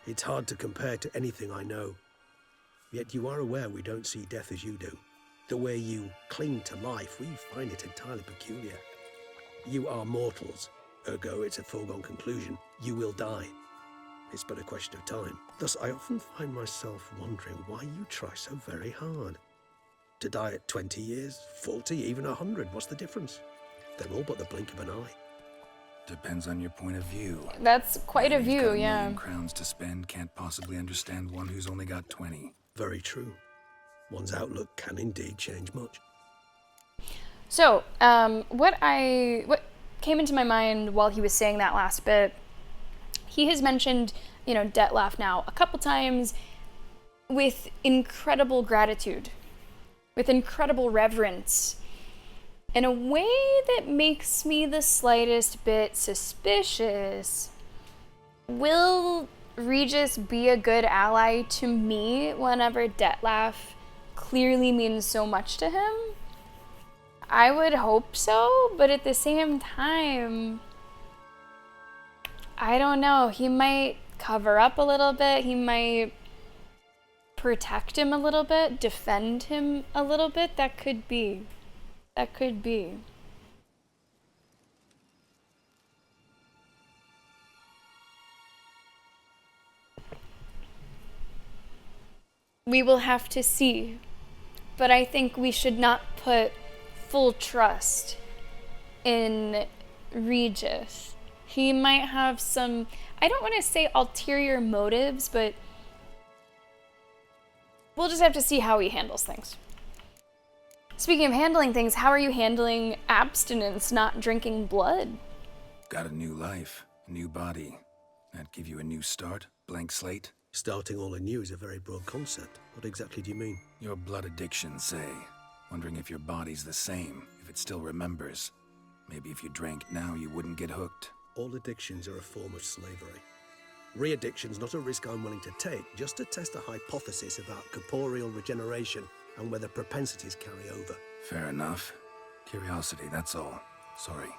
it's hard to compare to anything I know. Yet you are aware we don't see death as you do. The way you cling to life, we find it entirely peculiar. You are mortals, ergo it's a foregone conclusion. You will die. It's but a question of time. Thus, I often find myself wondering why you try so very hard. To die at 20 years, 40, even 100, what's the difference? They're all but the blink of an eye. Depends on your point of view. That's quite a Who's view, got a yeah. million crowns to spend can't possibly understand one who's only got 20. Very true. One's outlook can indeed change much. So, what came into my mind while he was saying that last bit, he has mentioned, you know, Dettlaff now a couple times with incredible gratitude, with incredible reverence, in a way that makes me the slightest bit suspicious. Will Regis be a good ally to me whenever Dettlaff clearly means so much to him? I would hope so, but at the same time, I don't know. He might cover up a little bit. He might protect him a little bit, defend him a little bit. That could be. That could be. We will have to see. But I think we should not put full trust in Regis. He might have some, I don't want to say ulterior motives, but we'll just have to see how he handles things. Speaking of handling things, how are you handling abstinence, not drinking blood? Got a new life, a new body. That give you a new start? Blank slate? Starting all anew is a very broad concept. What exactly do you mean? Your blood addiction, say. Wondering if your body's the same, if it still remembers. Maybe if you drank now, you wouldn't get hooked. All addictions are a form of slavery. Re-addiction's not a risk I'm willing to take, just to test a hypothesis about corporeal regeneration and whether propensities carry over. Fair enough. Curiosity, that's all. Sorry.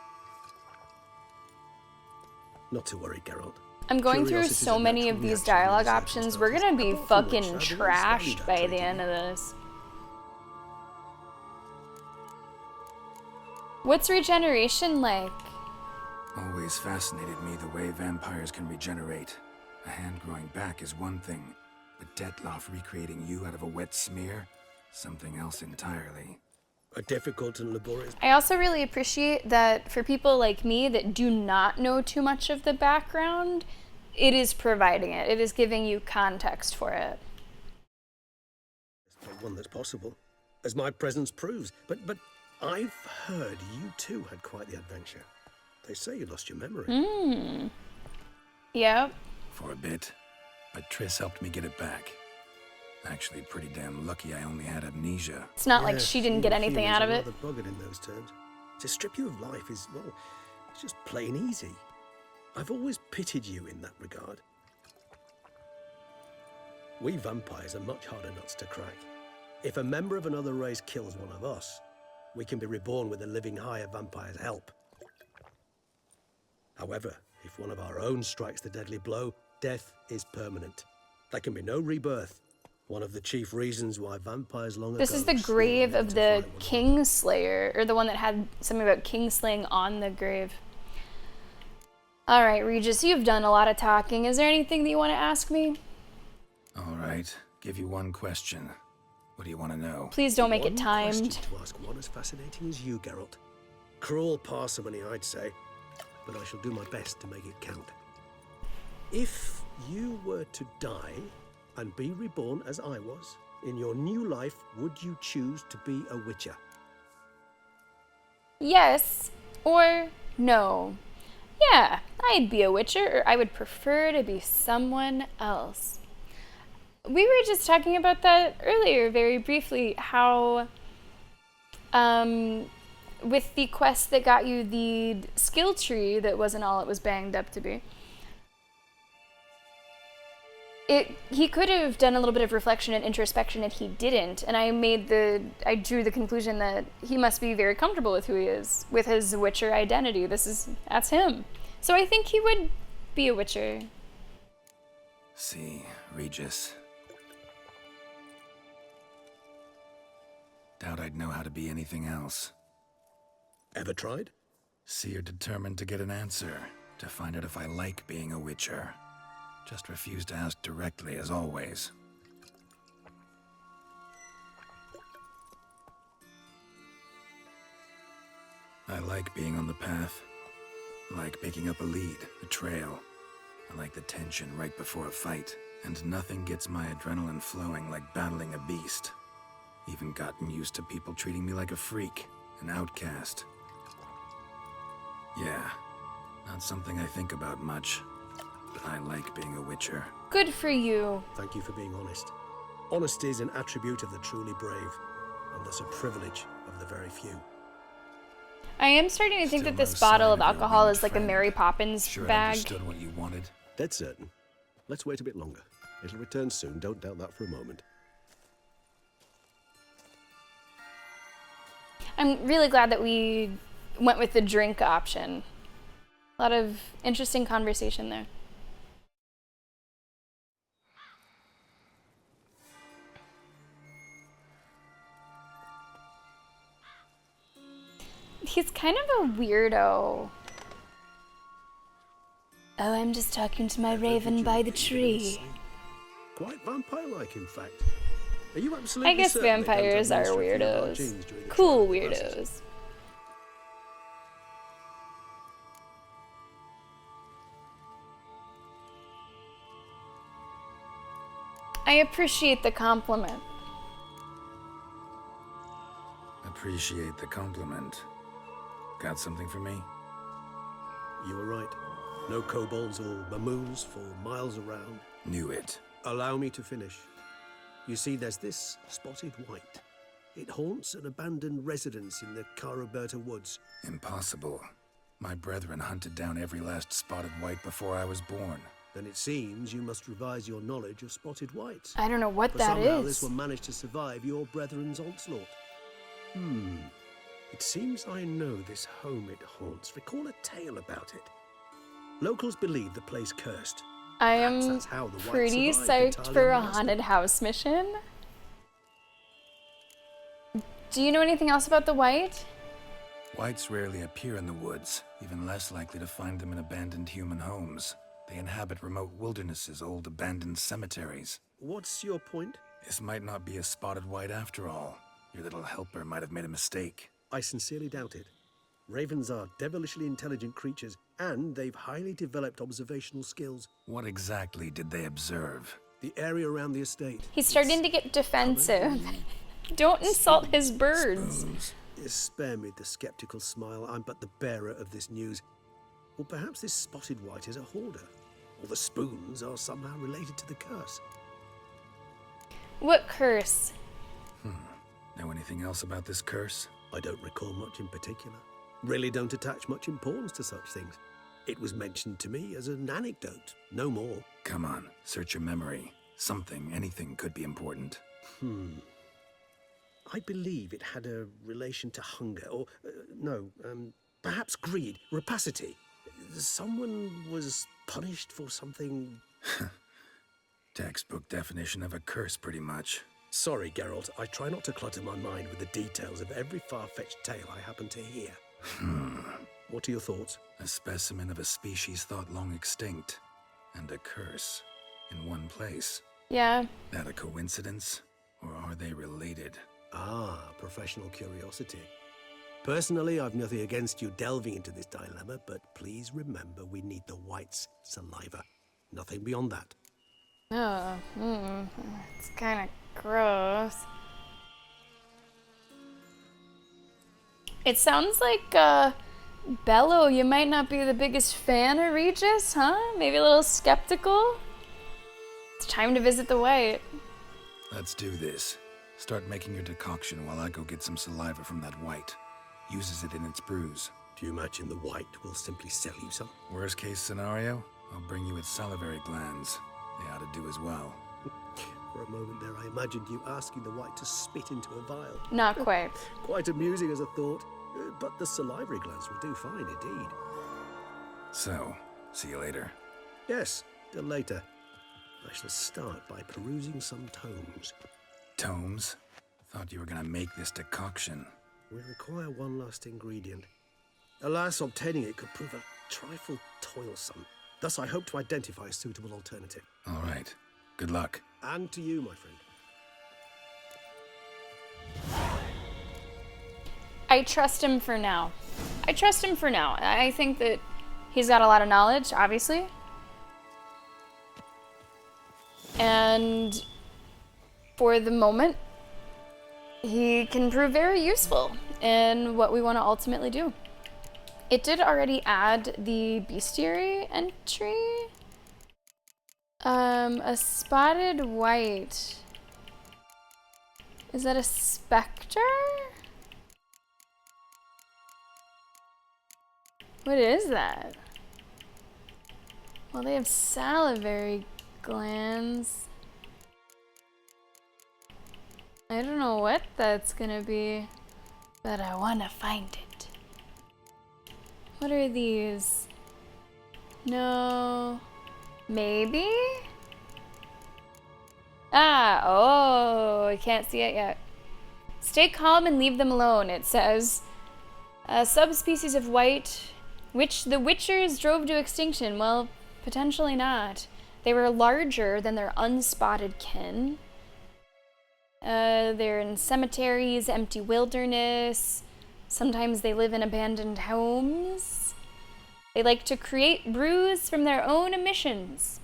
Not to worry, Geralt. I'm going through so many of these dialogue options, we're gonna be fucking trashed by the end of this. What's regeneration like? Always fascinated me the way vampires can regenerate. A hand growing back is one thing, but Dettlaff recreating you out of a wet smear? Something else entirely. A difficult and laborious... I also really appreciate that for people like me that do not know too much of the background, it is providing it. It is giving you context for it. One that's possible, as my presence proves. But I've heard you too had quite the adventure. They say you lost your memory. Yep. For a bit, but Triss helped me get it back. Actually, pretty damn lucky I only had amnesia. It's not like she didn't get anything out of it. Rather buggered in those terms. To strip you of life is, well, it's just plain easy. I've always pitied you in that regard. We vampires are much harder nuts to crack. If a member of another race kills one of us, we can be reborn with a living higher vampire's help. However, if one of our own strikes the deadly blow, death is permanent. There can be no rebirth. One of the chief reasons why vampires long ago... This is the grave of the Kingslayer, or the one that had something about kingslaying on the grave. Alright, Regis, you've done a lot of talking. Is there anything that you want to ask me? Alright, give you one question. What do you want to know? Please don't make it One timed. question to ask one as fascinating as you, Geralt. Cruel parsimony, I'd say, but I shall do my best to make it count. If you were to die and be reborn as I was, in your new life, would you choose to be a Witcher? Yes or no. Yeah, I'd be a Witcher, or I would prefer to be someone else. We were just talking about that earlier, very briefly, how with the quest that got you the skill tree that wasn't all it was banged up to be. He could have done a little bit of reflection and introspection, and he didn't. And I drew the conclusion that he must be very comfortable with who he is, with his Witcher identity. That's him. So I think he would be a Witcher. See, Regis. Doubt I'd know how to be anything else. Ever tried? Seer determined to get an answer, to find out if I like being a Witcher. Just refused to ask directly, as always. I like being on the path. I like picking up a lead, a trail. I like the tension right before a fight. And nothing gets my adrenaline flowing like battling a beast. Even gotten used to people treating me like a freak, an outcast. Yeah, not something I think about much. But I like being a Witcher. Good for you. Thank you for being honest. Honesty is an attribute of the truly brave, and thus a privilege of the very few. I am starting to think that this bottle of alcohol is like a Mary Poppins Sure bag. understood what you wanted. Dead certain. Let's wait a bit longer. It'll return soon, don't doubt that for a moment. I'm really glad that we went with the drink option. A lot of interesting conversation there. He's kind of a weirdo. Oh, I'm just talking to my raven by the tree. Quite vampire-like, in fact. Are you absolutely I guess certain they don't vampires are administer a few of our weirdos. genes during the Cool trial process? weirdos. I appreciate the compliment. Appreciate the compliment. Got something for me? You were right. No kobolds or mamoons for miles around. Knew it. Allow me to finish. You see, there's this spotted white. It haunts an abandoned residence in the Caraberta woods. Impossible. My brethren hunted down every last spotted white before I was born. Then it seems you must revise your knowledge of spotted whites. I don't know what For that somehow is. this will manage to survive your brethren's onslaught. It seems I know this home it haunts. Recall a tale about it. Locals believe the place cursed. I Perhaps am that's how the whites pretty survived psyched the for a Talion haunted house mission. Do you know anything else about the white? Whites rarely appear in the woods, even less likely to find them in abandoned human homes. They inhabit remote wildernesses, old abandoned cemeteries. What's your point? This might not be a spotted white after all. Your little helper might have made a mistake. I sincerely doubt it. Ravens are devilishly intelligent creatures, and they've highly developed observational skills. What exactly did they observe? The area around the estate. He's starting to get defensive. Don't insult his birds. Spare me the skeptical smile. I'm but the bearer of this news. Or perhaps this spotted white is a hoarder. Or the spoons are somehow related to the curse. What curse? Know anything else about this curse? I don't recall much in particular. Really don't attach much importance to such things. It was mentioned to me as an anecdote, no more. Come on, search your memory. Something, anything could be important. I believe it had a relation to hunger, or, perhaps greed, rapacity. Someone was punished for something... Textbook definition of a curse, pretty much. Sorry, Geralt, I try not to clutter my mind with the details of every far-fetched tale I happen to hear. What are your thoughts? A specimen of a species thought long extinct, and a curse in one place. Yeah. That a coincidence, or are they related? Ah, professional curiosity. Personally, I've nothing against you delving into this dilemma, but please remember we need the white's saliva. Nothing beyond that. Oh, it's kind of gross. It sounds like, Bello, you might not be the biggest fan of Regis, huh? Maybe a little skeptical? It's time to visit the white. Let's do this. Start making your decoction while I go get some saliva from that white. uses it in its brews. Do you imagine the White will simply sell you some? Worst case scenario, I'll bring you its salivary glands. They ought to do as well. For a moment there, I imagined you asking the White to spit into a vial. Not quite. Quite amusing as a thought, but the salivary glands will do fine indeed. So, see you later. Yes, till later. I shall start by perusing some tomes. Tomes? Thought you were gonna make this decoction. We require one last ingredient. Alas, obtaining it could prove a trifle toilsome. Thus, I hope to identify a suitable alternative. All right. Good luck. And to you, my friend. I trust him for now. I trust him for now. I think that he's got a lot of knowledge, obviously. And for the moment, he can prove very useful in what we want to ultimately do. It did already add the bestiary entry. A spotted white. Is that a specter? What is that? Well, they have salivary glands. I don't know what that's gonna be, but I wanna find it. What are these? No. Maybe? Ah, oh, I can't see it yet. Stay calm and leave them alone, it says. A subspecies of white, which the Witchers drove to extinction. Well, potentially not. They were larger than their unspotted kin. They're in cemeteries, empty wilderness. Sometimes they live in abandoned homes. They like to create brews from their own emissions.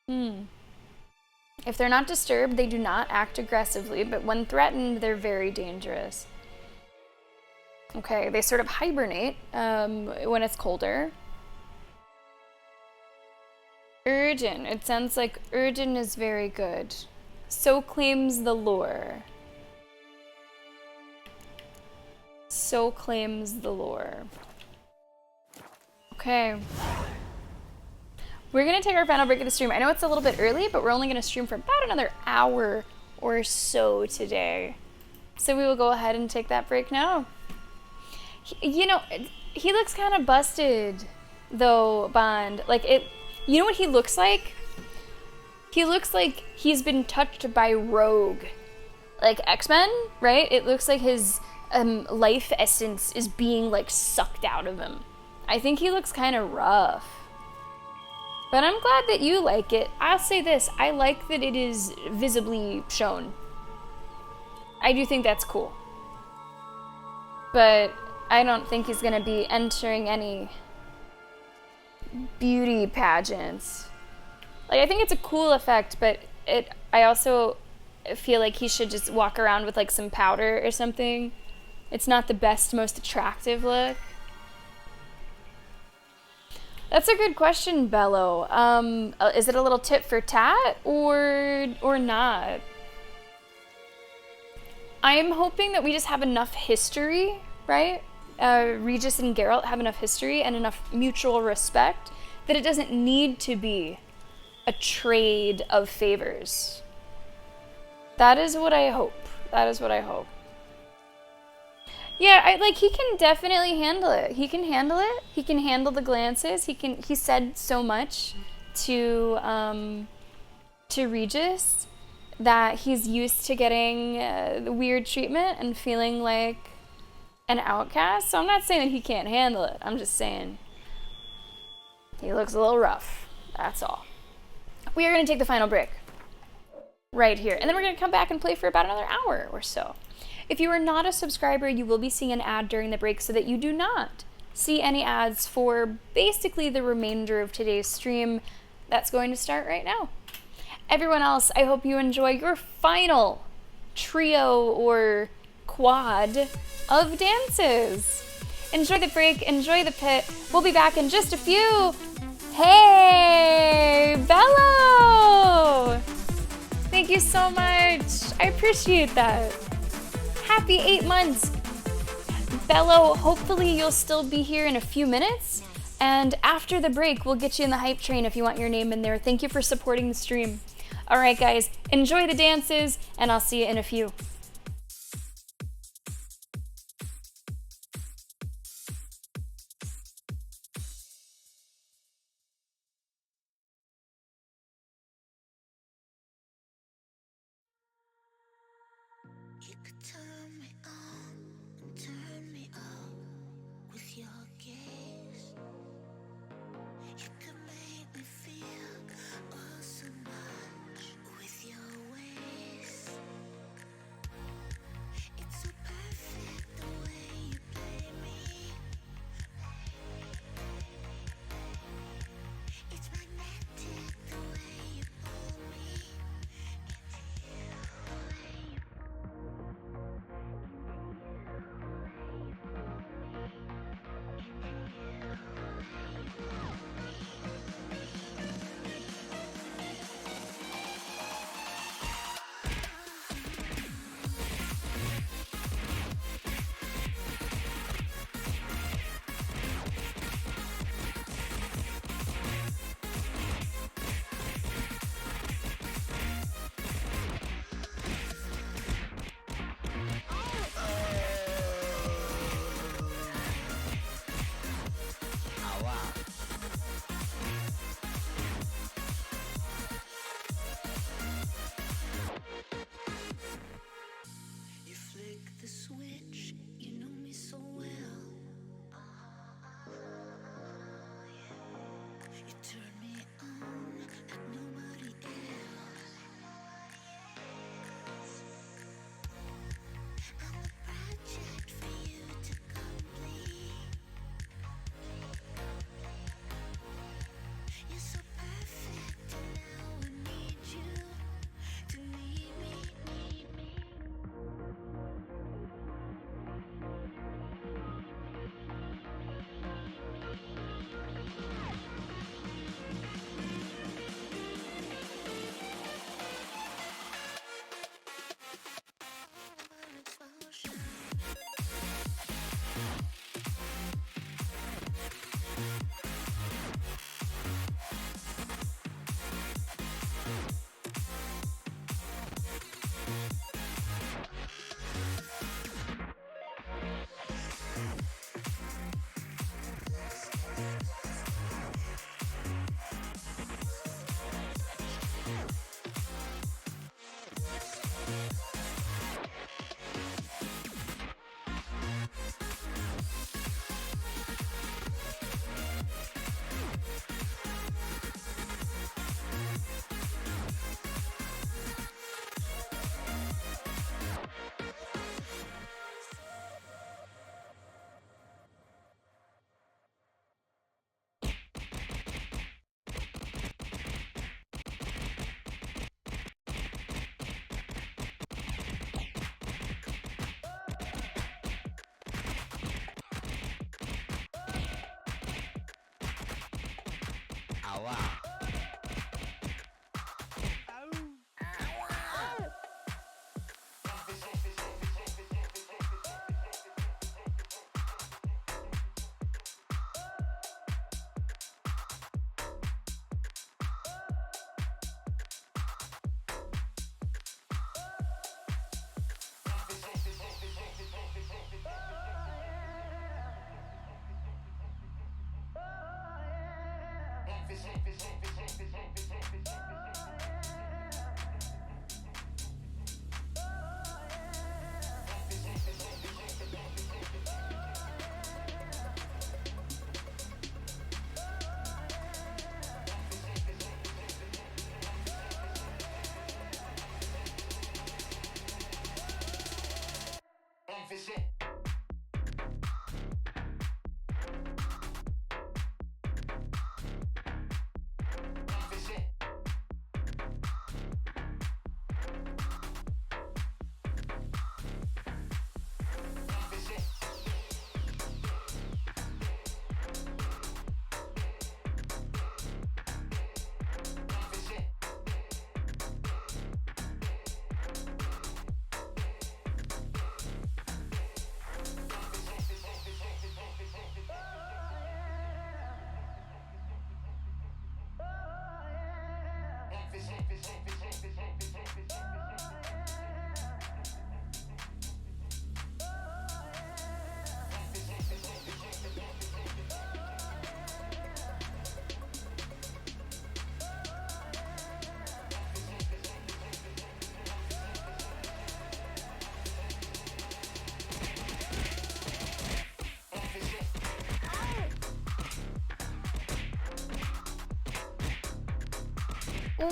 If they're not disturbed, they do not act aggressively, but when threatened, they're very dangerous. Okay, they sort of hibernate when it's colder. Urdin. It sounds like Urdin is very good. So claims the lore. So claims the lore. Okay. We're gonna take our final break of the stream. I know it's a little bit early, but we're only gonna stream for about another hour or so today. So we will go ahead and take that break now. You know, he looks kind of busted, though, Bond. Like, you know what he looks like? He looks like he's been touched by Rogue. Like X-Men, right? It looks like his life essence is being, like, sucked out of him. I think he looks kind of rough. But I'm glad that you like it. I'll say this, I like that it is visibly shown. I do think that's cool. But I don't think he's gonna be entering any beauty pageants. Like, I think it's a cool effect, but I also feel like he should just walk around with, like, some powder or something. It's not the best, most attractive look. That's a good question, Bello. Is it a little tit for tat or not? I am hoping that we just have enough history, right? Regis and Geralt have enough history and enough mutual respect that it doesn't need to be a trade of favors. That is what I hope. That is what I hope. Yeah, he can definitely handle it. He can handle it. He can handle the glances. He said so much to Regis that he's used to getting the weird treatment and feeling like an outcast. So I'm not saying that he can't handle it. I'm just saying he looks a little rough. That's all. We are going to take the final break right here. And then we're going to come back and play for about another hour or so. If you are not a subscriber, you will be seeing an ad during the break so that you do not see any ads for basically the remainder of today's stream that's going to start right now. Everyone else, I hope you enjoy your final trio or quad of dances. Enjoy the break, enjoy the pit. We'll be back in just a few. Hey, Bello! Thank you so much. I appreciate that. Happy 8 months. Bello, hopefully you'll still be here in a few minutes. And after the break, we'll get you in the hype train if you want your name in there. Thank you for supporting the stream. All right, guys, enjoy the dances, and I'll see you in a few. You could turn me on and turn me up with your gaze. You could make me feel oh so much with your ways. It's so perfect the way you play me. It's magnetic the way you pull me into you. You flick the switch, you know me so well. You turn me on like nobody else. I'm a project for you to complete. You're so perfect, and now I need you to need me, need me.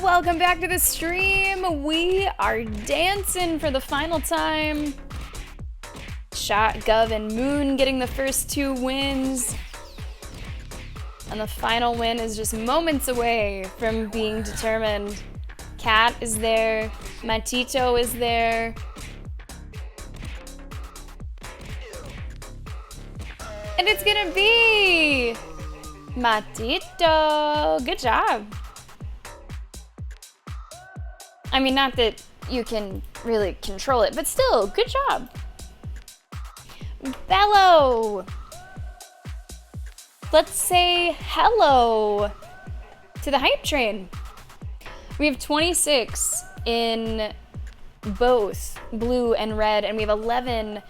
Welcome back to the stream. We are dancing for the final time. Shot, Gov, and Moon getting the first 2 wins. And the final win is just moments away from being determined. Cat is there. Matito is there. And it's gonna be Matito. Good job. I mean, not that you can really control it, but still, good job. Bello! Let's say hello to the hype train. We have 26 in both blue and red, and we have 11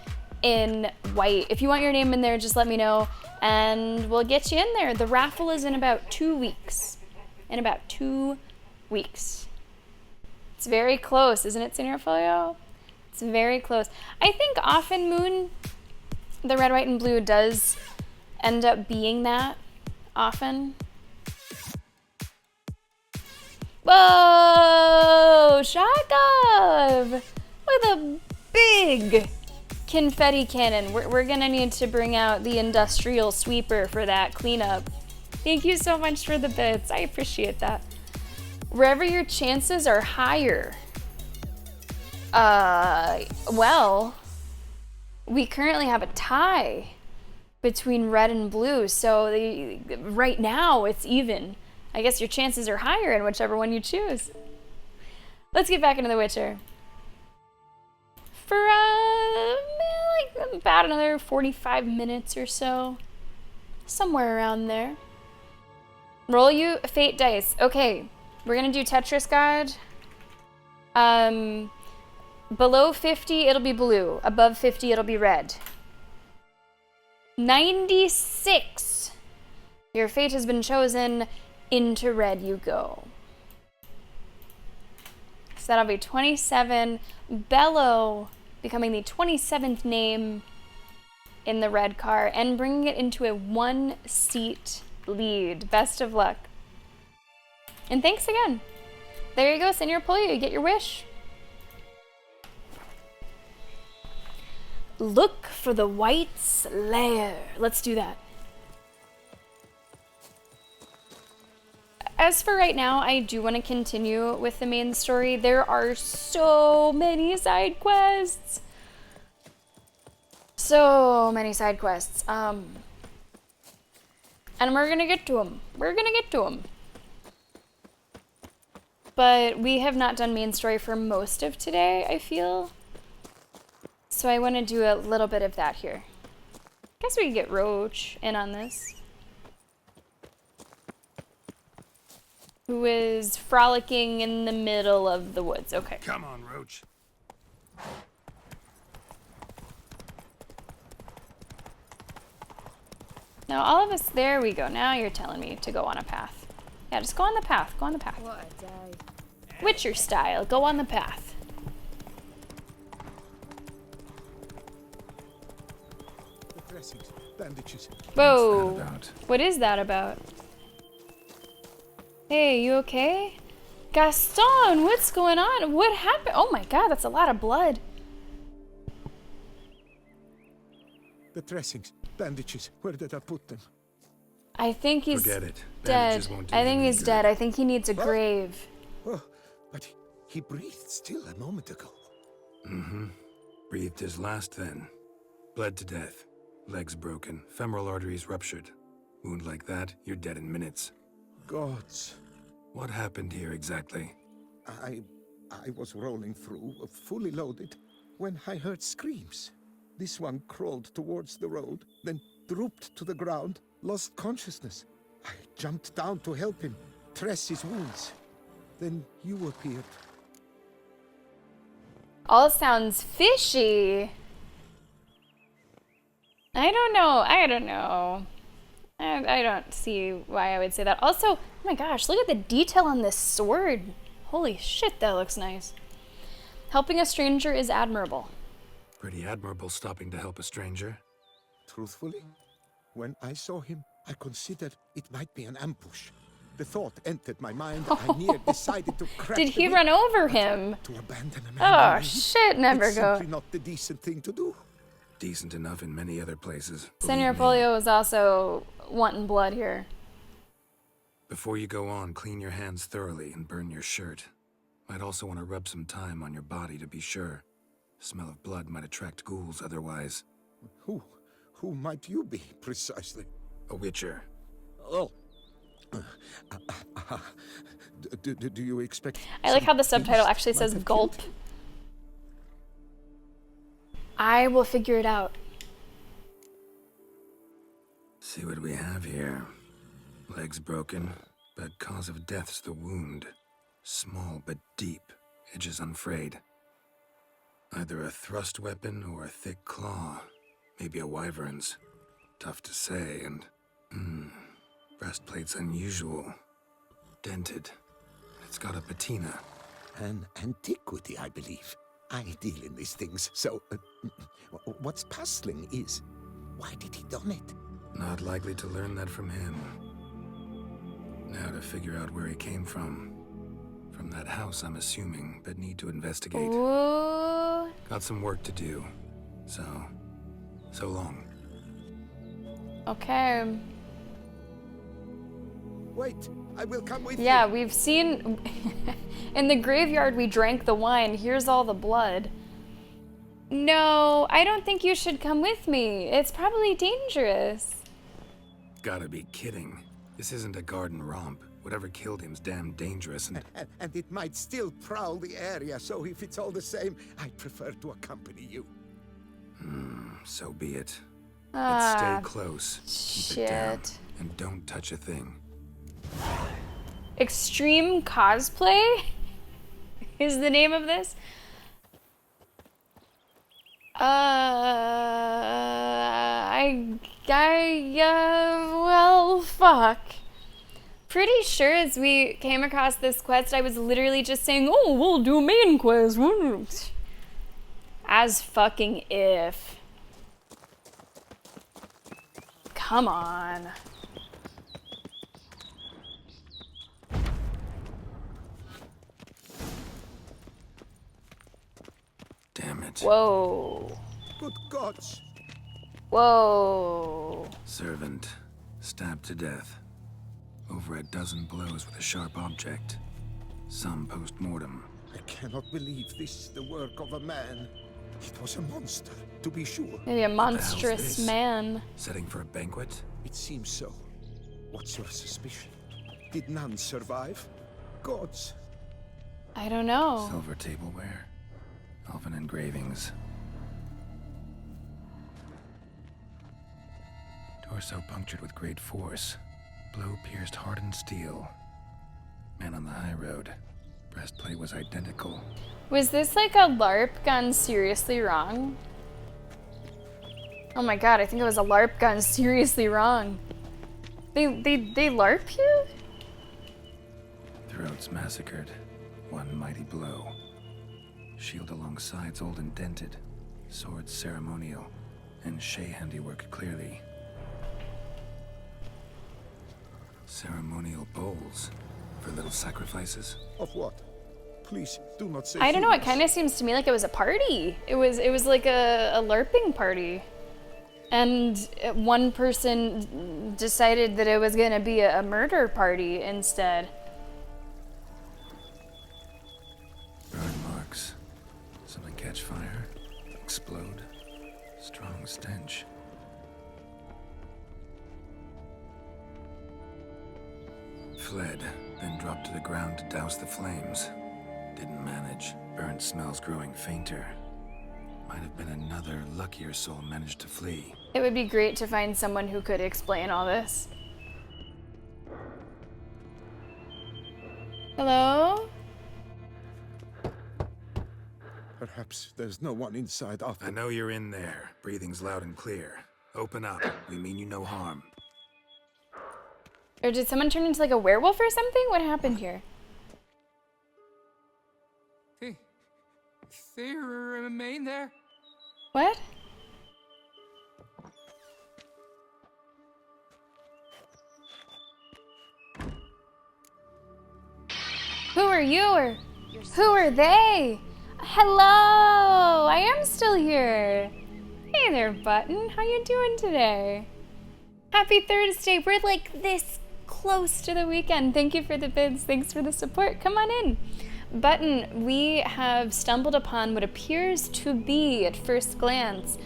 in white. If you want your name in there, just let me know, and we'll get you in there. The raffle is in about 2 weeks. In about 2 weeks. It's very close, isn't it, Senior Folio? It's very close. I think often Moon, the red, white, and blue does end up being that often. Whoa! Shotgun! With a big confetti cannon. We're gonna need to bring out the industrial sweeper for that cleanup. Thank you so much for the bits. I appreciate that. Wherever your chances are higher. Well, we currently have a tie between red and blue, so right now it's even. I guess your chances are higher in whichever one you choose. Let's get back into The Witcher. For like about another 45 minutes or so. Somewhere around there. Roll you fate dice. Okay. We're gonna do Tetris God. Below 50, it'll be blue. Above 50, it'll be red. 96. Your fate has been chosen. Into red you go. So that'll be 27. Bello becoming the 27th name in the red car and bringing it into a 1-seat lead. Best of luck. And thanks again. There you go, Senior Polio, you get your wish. Look for the White's lair. Let's do that. As for right now, I do want to continue with the main story. There are so many side quests. So many side quests. And we're gonna get to them. We're gonna get to them. But we have not done main story for most of today, I feel. So I want to do a little bit of that here. Guess we could get Roach in on this. Who is frolicking in the middle of the woods. Okay. Come on, Roach. Now all of us, there we go. Now you're telling me to go on a path. Yeah, just go on the path. Go on the path. What a day. Witcher style. Go on the path. The dressings, bandages. Whoa. What is that about? Hey, you okay? Gaston, what's going on? What happened? Oh my god, that's a lot of blood. The dressings, bandages. Where did I put them? I think he's Forget it. dead. Bandages won't do I think any he's good. dead. I think he needs a grave. Oh, but he breathed still a moment ago. Mm-hmm. Breathed his last then. Bled to death. Legs broken. Femoral arteries ruptured. Wound like that, you're dead in minutes. Gods. What happened here exactly? I was rolling through, fully loaded, when I heard screams. This one crawled towards the road, then drooped to the ground, lost consciousness. I jumped down to help him, dress his wounds. Then you appeared. All sounds fishy. I don't know. I don't see why I would say that. Also, oh my gosh, look at the detail on this sword. Holy shit, that looks nice. Helping a stranger is admirable. Pretty admirable stopping to help a stranger. Truthfully, when I saw him, I considered it might be an ambush. The thought entered my mind. I near decided to crack Did the he whip, run over him? To abandon a man. Oh in need, shit, never it's go. simply not the decent thing to do. Decent enough in many other places. Senor Polio is also wanting blood here. Before you go on, clean your hands thoroughly and burn your shirt. Might also want to rub some thyme on your body to be sure. Smell of blood might attract ghouls otherwise. Who might you be, precisely? A witcher. Oh. Do you expect... I like how the subtitle actually says gulp. I will figure it out. See what we have here. Legs broken, but cause of death's the wound. Small but deep, edges unfrayed. Either a thrust weapon or a thick claw. Maybe a wyvern's. Tough to say, and... breastplate's unusual. Dented. It's got a patina. An antiquity, I believe. I deal in these things, so... what's puzzling is... why did he don it? Not likely to learn that from him. Now to figure out where he came from. From that house, I'm assuming, but need to investigate. Ooh. Got some work to do. So long. Okay. Wait, I will come with you. Yeah, we've seen... In the graveyard, we drank the wine. Here's all the blood. No, I don't think you should come with me. It's probably dangerous. Gotta be kidding. This isn't a garden romp. Whatever killed him's damn dangerous And it might still prowl the area, so if it's all the same, I prefer to accompany you. So be it. Ah, But stay close. Keep it down. shit. And don't touch a thing. Extreme Cosplay is the name of this. Well, fuck. Pretty sure as we came across this quest, I was literally just saying, oh, we'll do main quest. As fucking if. Come on. Damn it. Whoa. Good gods. Whoa. Servant. Stabbed to death. Over a dozen blows with a sharp object. Some post-mortem. I cannot believe this is the work of a man. It was a monster, to be sure. Maybe a What the hell's monstrous this? man. Setting for a banquet? It seems so. What's your suspicion? Did none survive? Gods. I don't know. Silver tableware. Elven engravings. Torso punctured with great force. Blow pierced hardened steel. Man on the high road. Breastplate was identical. Was this like a LARP gone seriously wrong? Oh my god, I think it was a LARP gone seriously wrong. They LARP here? Throats massacred. One mighty blow. Shield along sides old and dented. Sword ceremonial. And Shay handiwork clearly. Ceremonial bowls. For little sacrifices. Of what? Please, do not say I don't know, it things. kind of seems to me like it was a party. It was like a LARPing party. And one person decided that it was gonna be a murder party instead. Burn marks. Something catch fire. Explode. Strong stench. Fled, then dropped to the ground to douse the flames. Didn't manage. Burnt smells growing fainter. Might have been another luckier soul managed to flee. It would be great to find someone who could explain all this. Hello? Perhaps there's no one inside after. I know you're in there. Breathing's loud and clear. Open up. We mean you no harm. Or did someone turn into like a werewolf or something? What happened here? They remain there? What? Who are you or who are they? Hello! I am still here. Hey there, Button. How you doing today? Happy Thursday. We're like this close to the weekend. Thank you for the bids. Thanks for the support. Come on in. Button, we have stumbled upon what appears to be, at first glance,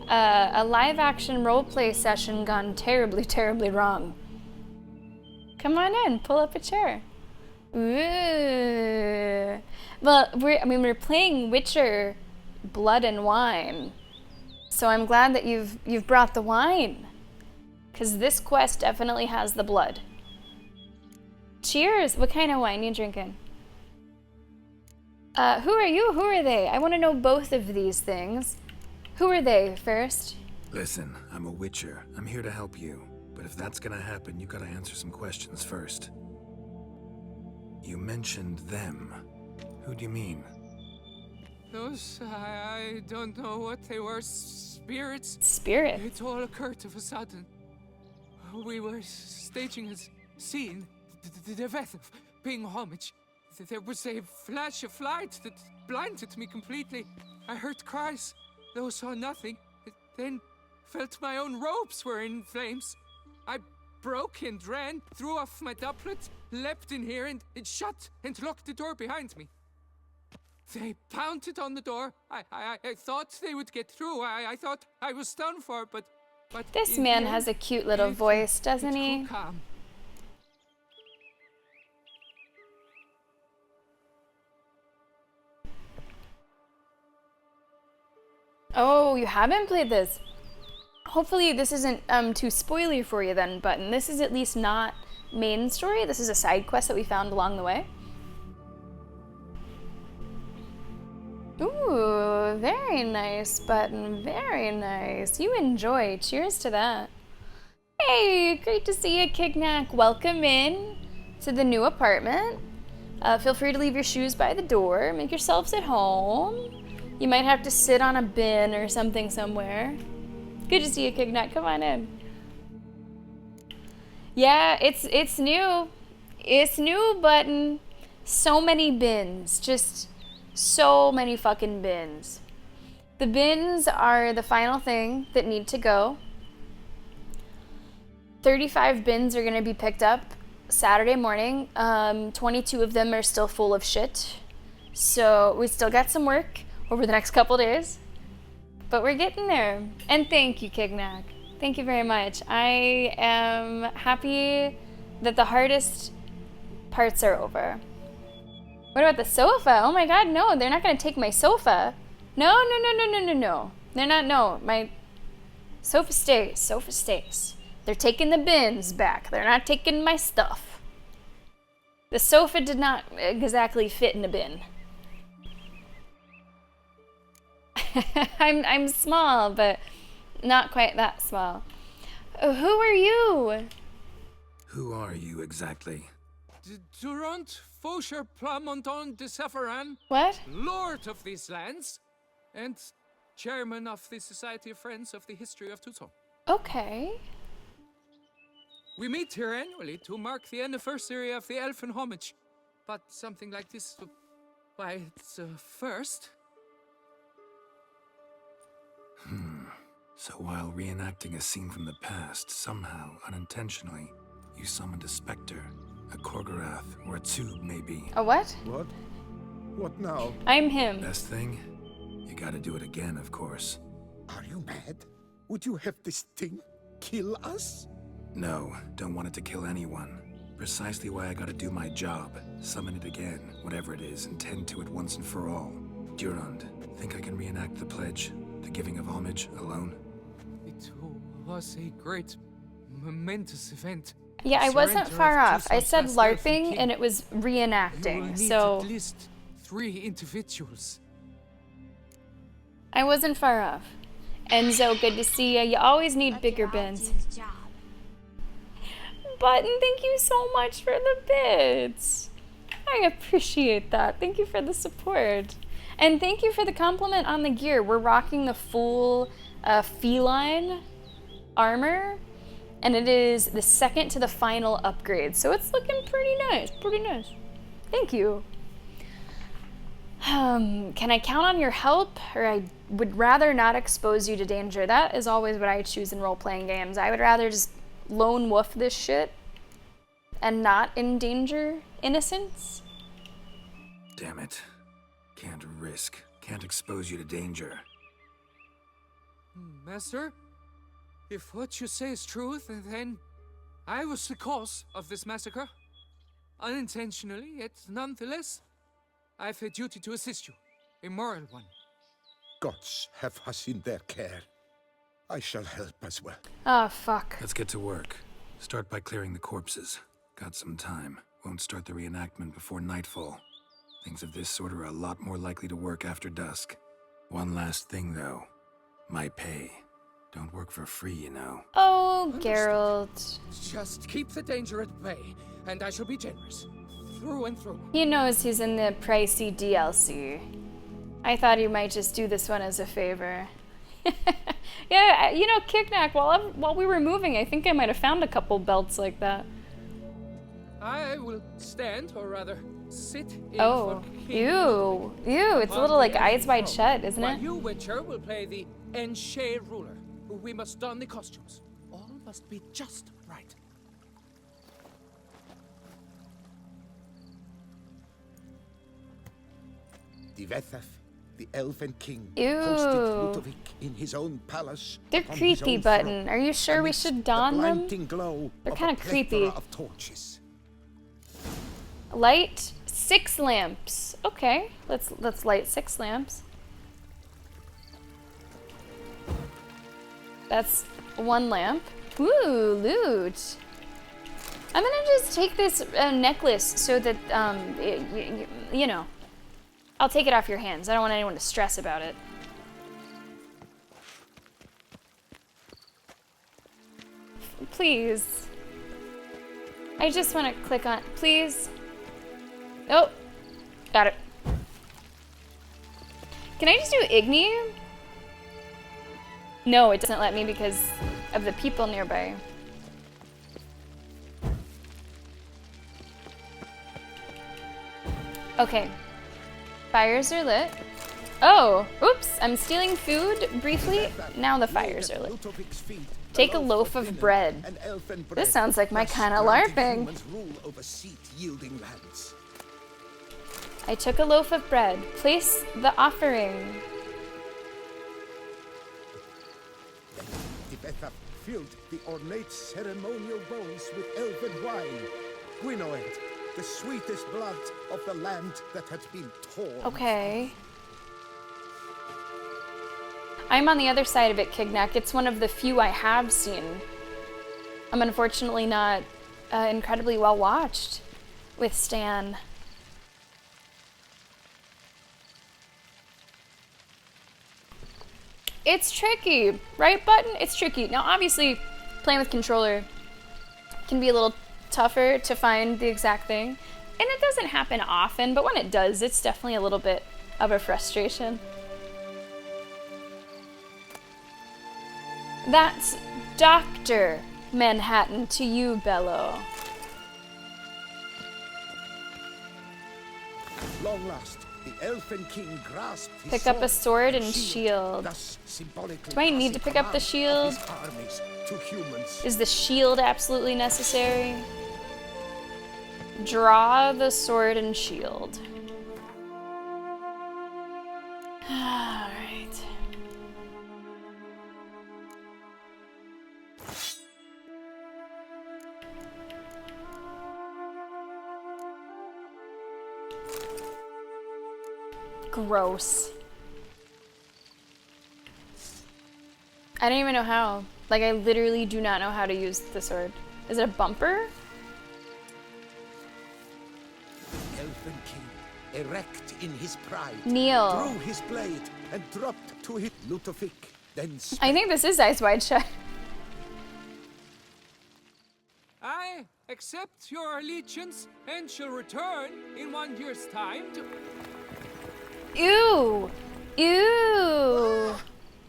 a live-action roleplay session gone terribly, terribly wrong. Come on in. Pull up a chair. Ooh. Well, we're playing Witcher Blood and Wine. So I'm glad that you've brought the wine. 'Cause this quest definitely has the blood. Cheers! What kind of wine you drinking? Who are you? Who are they? I want to know both of these things. Who are they first? Listen, I'm a Witcher. I'm here to help you. But if that's gonna happen, you gotta answer some questions first. You mentioned them. Who do you mean? Those, I don't know what they were. Spirits? Spirit? It all occurred of a sudden. We were staging a scene, the death of paying homage. There was a flash of light that blinded me completely. I heard cries, though saw nothing. Then felt my own robes were in flames. I broke and ran, threw off my doublet, leapt in here and shut and locked the door behind me. They pounded on the door. I thought they would get through. I thought I was done for, but this man has a cute little voice, doesn't he? Calm. Oh, you haven't played this? Hopefully this isn't too spoily for you then, Button. This is at least not main story. This is a side quest that we found along the way. Ooh, very nice, Button. Very nice. You enjoy. Cheers to that. Hey, great to see you, Kignac. Welcome in to the new apartment. Feel free to leave your shoes by the door. Make yourselves at home. You might have to sit on a bin or something somewhere. Good to see you, Kignac. Come on in. Yeah, it's new. It's new, Button. So many bins. Just so many fucking bins. The bins are the final thing that need to go. 35 bins are going to be picked up Saturday morning. 22 of them are still full of shit. So we still got some work over the next couple days. But we're getting there. And thank you, Kignac. Thank you very much. I am happy that the hardest parts are over. What about the sofa? Oh my god, no, they're not gonna take my sofa. No. They're not, no. My sofa stays. They're taking the bins back. They're not taking my stuff. The sofa did not exactly fit in a bin. I'm small, but not quite that small. Who are you? Who are you exactly? Durant Faucher Plamondon de Severin. What? Lord of these lands, and chairman of the Society of Friends of the History of Tucson. Okay. We meet here annually to mark the anniversary of the Elfin Homage. But something like this, why, it's a first. So while reenacting a scene from the past, somehow, unintentionally, you summoned a specter, a Korgorath, or a tube, maybe. A what? What? What now? I'm him. Best thing? You gotta do it again, of course. Are you mad? Would you have this thing kill us? No, don't want it to kill anyone. Precisely why I gotta do my job. Summon it again, whatever it is, and tend to it once and for all. Durand, think I can reenact the pledge, the giving of homage, alone? It was a great, momentous event. Yeah, I wasn't Surrender far of off. I Tusnel's said last elfin LARPing king. and it was You will reenacting, need so at least 3 individuals. I wasn't far off. Enzo, good to see ya. You always need bigger bins. Button, thank you so much for the bits. I appreciate that. Thank you for the support. And thank you for the compliment on the gear. We're rocking the full feline armor, and it is the second to the final upgrade. So it's looking pretty nice, pretty nice. Thank you. Can I count on your help? Or I would rather not expose you to danger. That is always what I choose in role-playing games. I would rather just lone wolf this shit and not endanger innocents. Damn it. Can't risk. Can't expose you to danger. Master, if what you say is true, then I was the cause of this massacre. Unintentionally, yet nonetheless, I have a duty to assist you, a moral one. Gods have us in their care. I shall help as well. Oh, fuck. Let's get to work. Start by clearing the corpses. Got some time. Won't start the reenactment before nightfall. Things of this sort are a lot more likely to work after dusk. One last thing, though. My pay. Don't work for free, you know. Oh, Geralt. Just keep the danger at bay, and I shall be generous. Through and through. He knows he's in the pricey DLC. I thought he might just do this one as a favor. Yeah, you know, Kickknack, while we were moving, I think I might have found a couple belts like that. I will stand, or rather, sit in Oh, for King ew. Ew, it's a little like Eyes Wide Shut, isn't while it? you, Witcher, will play the Enshe ruler. We must don the costumes. All must be just right. Divethaf, the Elven King, Ew. hosted Ludovic in his own palace. They're upon his creepy, own Button. throne, Are you sure we amidst should the don them? blinding glow They're of kind a of creepy. plethora of torches. Light 6 lamps. Okay, let's light 6 lamps. That's 1 lamp. Ooh, loot. I'm gonna just take this necklace so that you know, I'll take it off your hands. I don't want anyone to stress about it. Please. I just want to click on, please. Oh, got it. Can I just do Igni? No, it doesn't let me because of the people nearby. Okay. Fires are lit. Oh, oops, I'm stealing food briefly. Now the fires are lit. Take a loaf of bread. This sounds like my kind of LARPing. I took a loaf of bread. Place the offering. Divethaf filled the ornate ceremonial bowls with elven wine. Gwynnoed, the sweetest blood of the land that had been torn. Okay. I'm on the other side of it, Kignac. It's one of the few I have seen. I'm unfortunately not incredibly well watched with Stan. It's tricky, right, Button? It's tricky. Now, obviously, playing with controller can be a little tougher to find the exact thing. And it doesn't happen often, but when it does, it's definitely a little bit of a frustration. That's Dr. Manhattan to you, Bello. Long last, the Elfin King grasped his Pick up a sword and shield. thus symbolically Do I need to pick up the passing command shield? of his armies to humans. Is the shield absolutely necessary? Draw the sword and shield. Alright. Gross. I don't even know how. Like, I literally do not know how to use the sword. Is it a bumper? Elven King, erect in his pride, Kneel. drew his blade and dropped to his Ludovic, then I think this is Eyes Wide Shut. I accept your allegiance and shall return in 1 year's time to... Ew! Ew!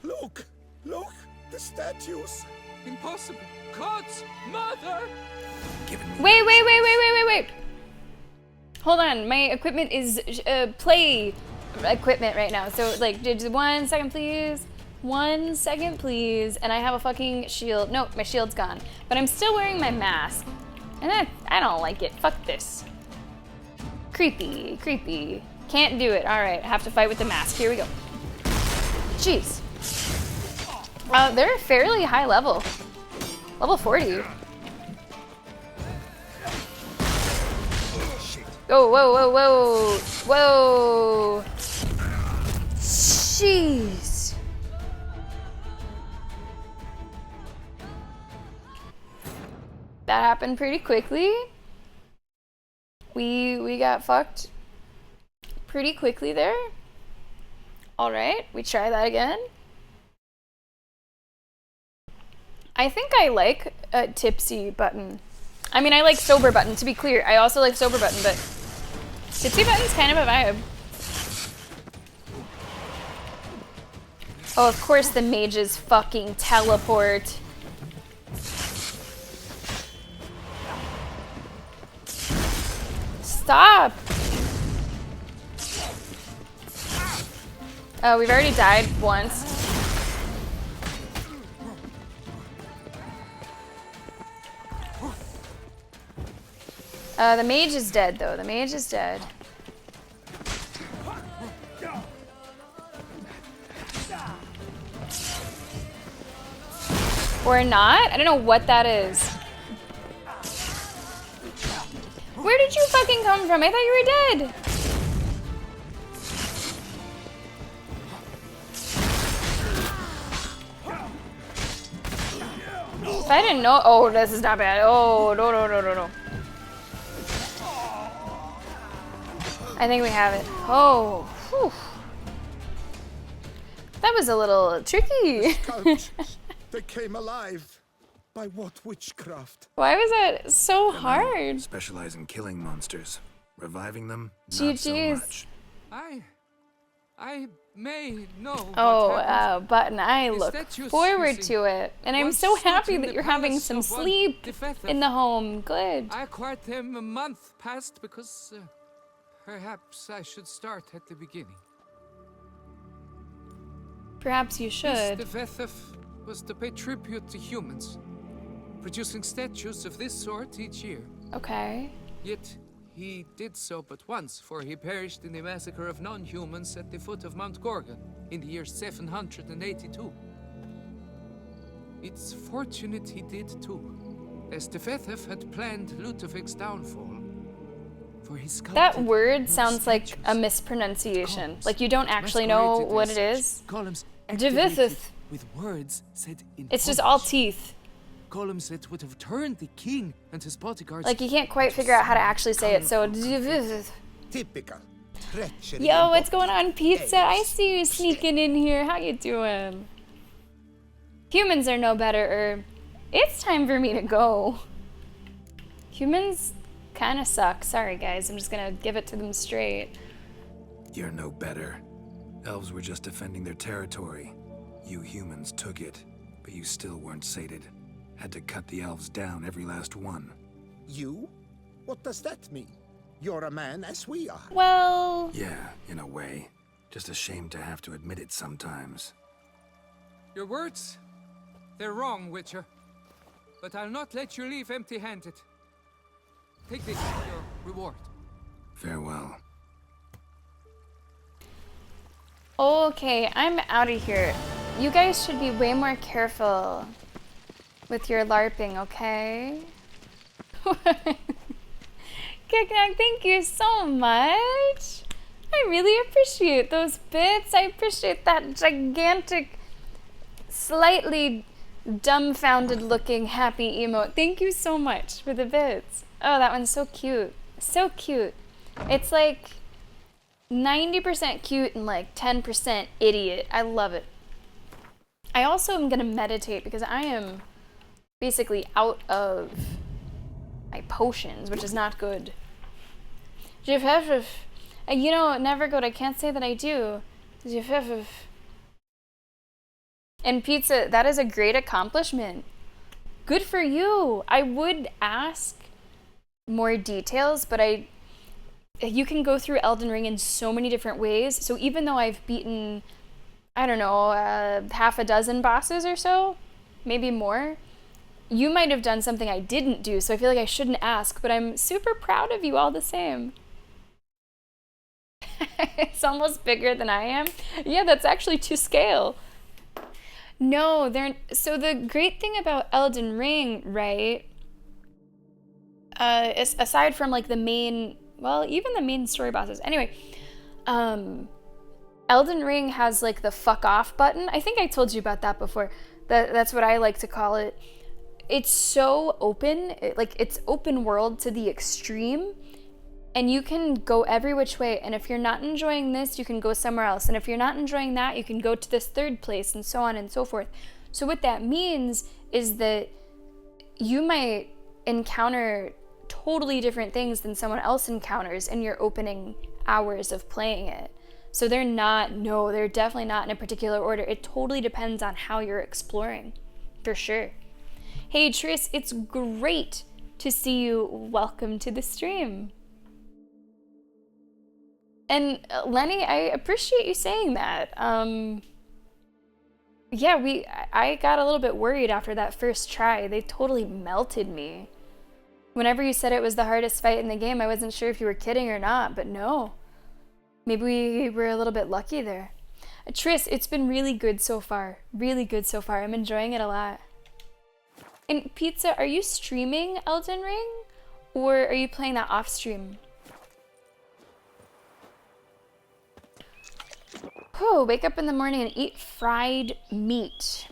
Look! Look! The statues! Impossible! God's mother! Wait. Hold on, my equipment is play equipment right now. So like, just 1 second, please. 1 second, please. And I have a fucking shield. No, my shield's gone. But I'm still wearing my mask. And I don't like it. Fuck this. Creepy, creepy. Can't do it. All right, I have to fight with the mask. Here we go. Jeez. They're fairly high level. Level 40. Oh, whoa. Jeez. That happened pretty quickly. We got fucked pretty quickly there. All right, we try that again. I think I like a tipsy button. I mean, I like sober button, to be clear. I also like sober button, but tipsy button's kind of a vibe. Oh, of course the mages fucking teleport. Stop! Oh, we've already died once. The mage is dead, though. The mage is dead. Or not? I don't know what that is. Where did you fucking come from? I thought you were dead. If I didn't know. Oh, this is not bad. Oh, no. I think we have it. Oh, whew. That was a little tricky. They came alive. By what witchcraft? Why was that so hard? Specialize in killing monsters. Reviving them, not so GG's. much. I may know. Oh, Button, I look forward to it. And I'm so happy that you're having some sleep in the home. Good. I acquired them a month past because perhaps I should start at the beginning. Perhaps you should. This Devethef was to pay tribute to humans, producing statues of this sort each year. Okay. Yet he did so but once, for he perished in the massacre of non-humans at the foot of Mount Gorgon in the year 782. It's fortunate he did too, as Devethef had planned Ludovic's downfall. For his That word sounds like a mispronunciation. Like you don't actually know what it is. Columns Devethef. with words said in It's just all teeth. columns that would have turned the king and his bodyguards. Like you can't quite figure out how to actually say it. So. Typical. Yo, what's going on, Pizza? I see you sneaking in here. How you doing? Humans are no better. It's time for me to go. Humans kind of suck. Sorry, guys. I'm just gonna give it to them straight. You're no better. Elves were just defending their territory. You humans took it, but you still weren't sated. Had to cut the elves down, every last one. You? What does that mean? You're a man as we are. Well... Yeah, in a way. Just ashamed to have to admit it sometimes. Your words? They're wrong, Witcher. But I'll not let you leave empty-handed. Take this as your reward. Farewell. Okay, I'm out of here. You guys should be way more careful with your LARPing, okay? Kiknak, thank you so much. I really appreciate those bits. I appreciate that gigantic, slightly dumbfounded looking happy emote. Thank you so much for the bits. Oh, that one's so cute. So cute. It's like 90% cute and like 10% idiot. I love it. I also am gonna meditate because I am basically out of my potions, which is not good. You know, never good. I can't say that I do. And pizza, that is a great accomplishment. Good for you. I would ask more details, but you can go through Elden Ring in so many different ways. So even though I've beaten, I don't know, half a dozen bosses or so, maybe more, you might have done something I didn't do, so I feel like I shouldn't ask, but I'm super proud of you all the same. It's almost bigger than I am. Yeah, that's actually to scale. No, so the great thing about Elden Ring, right, is aside from like the main, well, even the main story bosses. Anyway, Elden Ring has like the fuck off button. I think I told you about that before. That's what I like to call it. It's so open, it's open world to the extreme, and you can go every which way. And if you're not enjoying this, you can go somewhere else. And if you're not enjoying that, you can go to this third place, and so on and so forth. So what that means is that you might encounter totally different things than someone else encounters in your opening hours of playing it. So they're definitely not in a particular order. It totally depends on how you're exploring, for sure. Hey Tris, it's great to see you. Welcome to the stream. And Lenny, I appreciate you saying that. Yeah, I got a little bit worried after that first try. They totally melted me. Whenever you said it was the hardest fight in the game, I wasn't sure if you were kidding or not, but no. Maybe we were a little bit lucky there. Tris, it's been really good so far. Really good so far. I'm enjoying it a lot. And Pizza, are you streaming Elden Ring? Or are you playing that off stream? Oh, wake up in the morning and eat fried meat.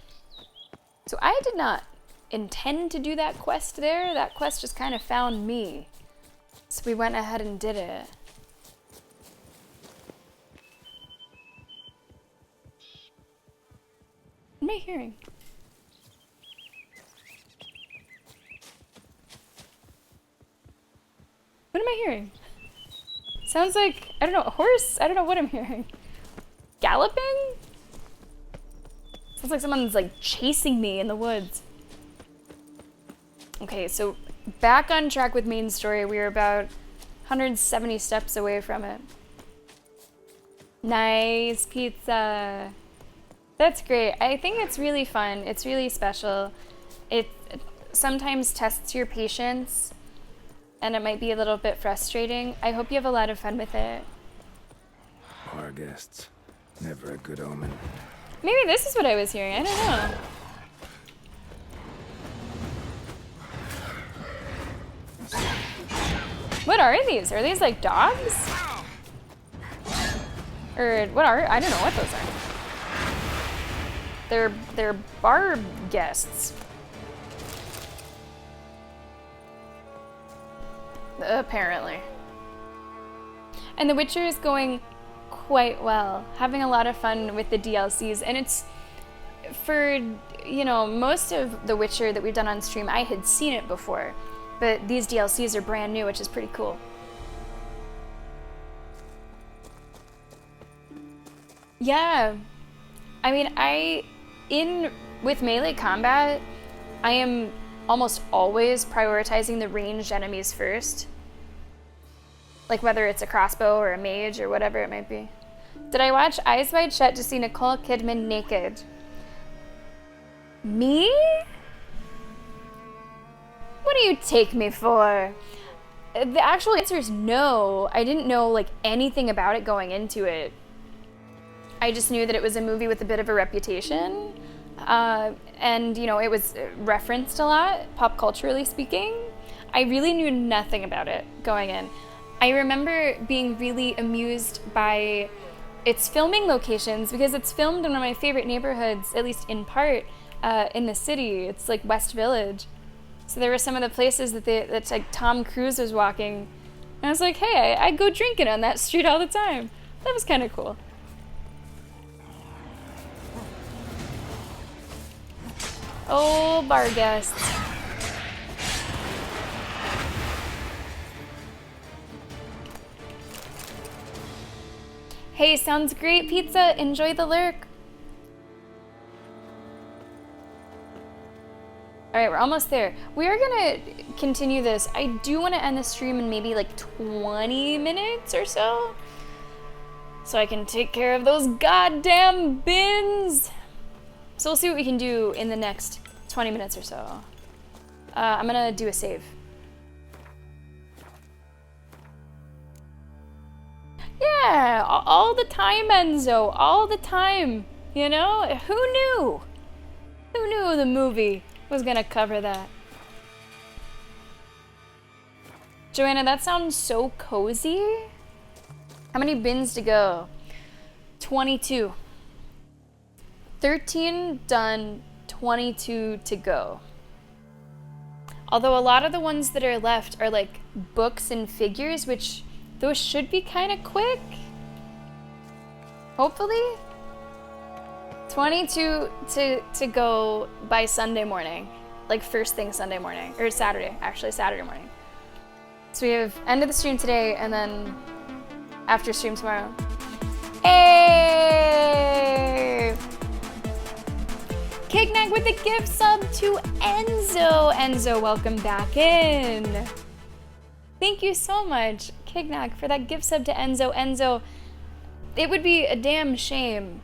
So I did not intend to do that quest there. That quest just kind of found me. So we went ahead and did it. What am I hearing? What am I hearing? Sounds like, I don't know, a horse? I don't know what I'm hearing. Galloping? Sounds like someone's like chasing me in the woods. Okay, so back on track with main story. We were about 170 steps away from it. Nice pizza. That's great. I think it's really fun. It's really special. It sometimes tests your patience, and it might be a little bit frustrating. I hope you have a lot of fun with it. Our guests. Never a good omen. Maybe this is what I was hearing. I don't know. What are these? Are these like dogs? Or what are? I don't know what those are. They're bar guests. Apparently. And The Witcher is going quite well. Having a lot of fun with the DLCs, and it's for, you know, most of The Witcher that we've done on stream, I had seen it before, but these DLCs are brand new, which is pretty cool. Yeah, I mean, with melee combat, I am almost always prioritizing the ranged enemies first. Like whether it's a crossbow or a mage or whatever it might be. Did I watch Eyes Wide Shut to see Nicole Kidman naked? Me? What do you take me for? The actual answer is no. I didn't know like anything about it going into it. I just knew that it was a movie with a bit of a reputation. And, you know, it was referenced a lot, pop culturally speaking. I really knew nothing about it going in. I remember being really amused by its filming locations because it's filmed in one of my favorite neighborhoods, at least in part, in the city. It's like West Village. So there were some of the places that's like Tom Cruise was walking. And I was like, hey, I go drinking on that street all the time. That was kind of cool. Oh, bar guests. Hey, sounds great, pizza. Enjoy the lurk. Alright, we're almost there. We are gonna continue this. I do want to end the stream in maybe like 20 minutes or so. So I can take care of those goddamn bins. So we'll see what we can do in the next 20 minutes or so. I'm gonna do a save. Yeah, all the time, Enzo. All the time. You know? Who knew? Who knew the movie was gonna cover that? Joanna, that sounds so cozy. How many bins to go? 22. 13 done, 22 to go. Although a lot of the ones that are left are like books and figures, which those should be kind of quick. Hopefully. 22 to go by Sunday morning. Like first thing Sunday morning. Or Saturday, actually Saturday morning. So we have end of the stream today and then after stream tomorrow. Hey! Kignac with the gift sub to Enzo. Enzo, welcome back in. Thank you so much, Kignac, for that gift sub to Enzo. Enzo, it would be a damn shame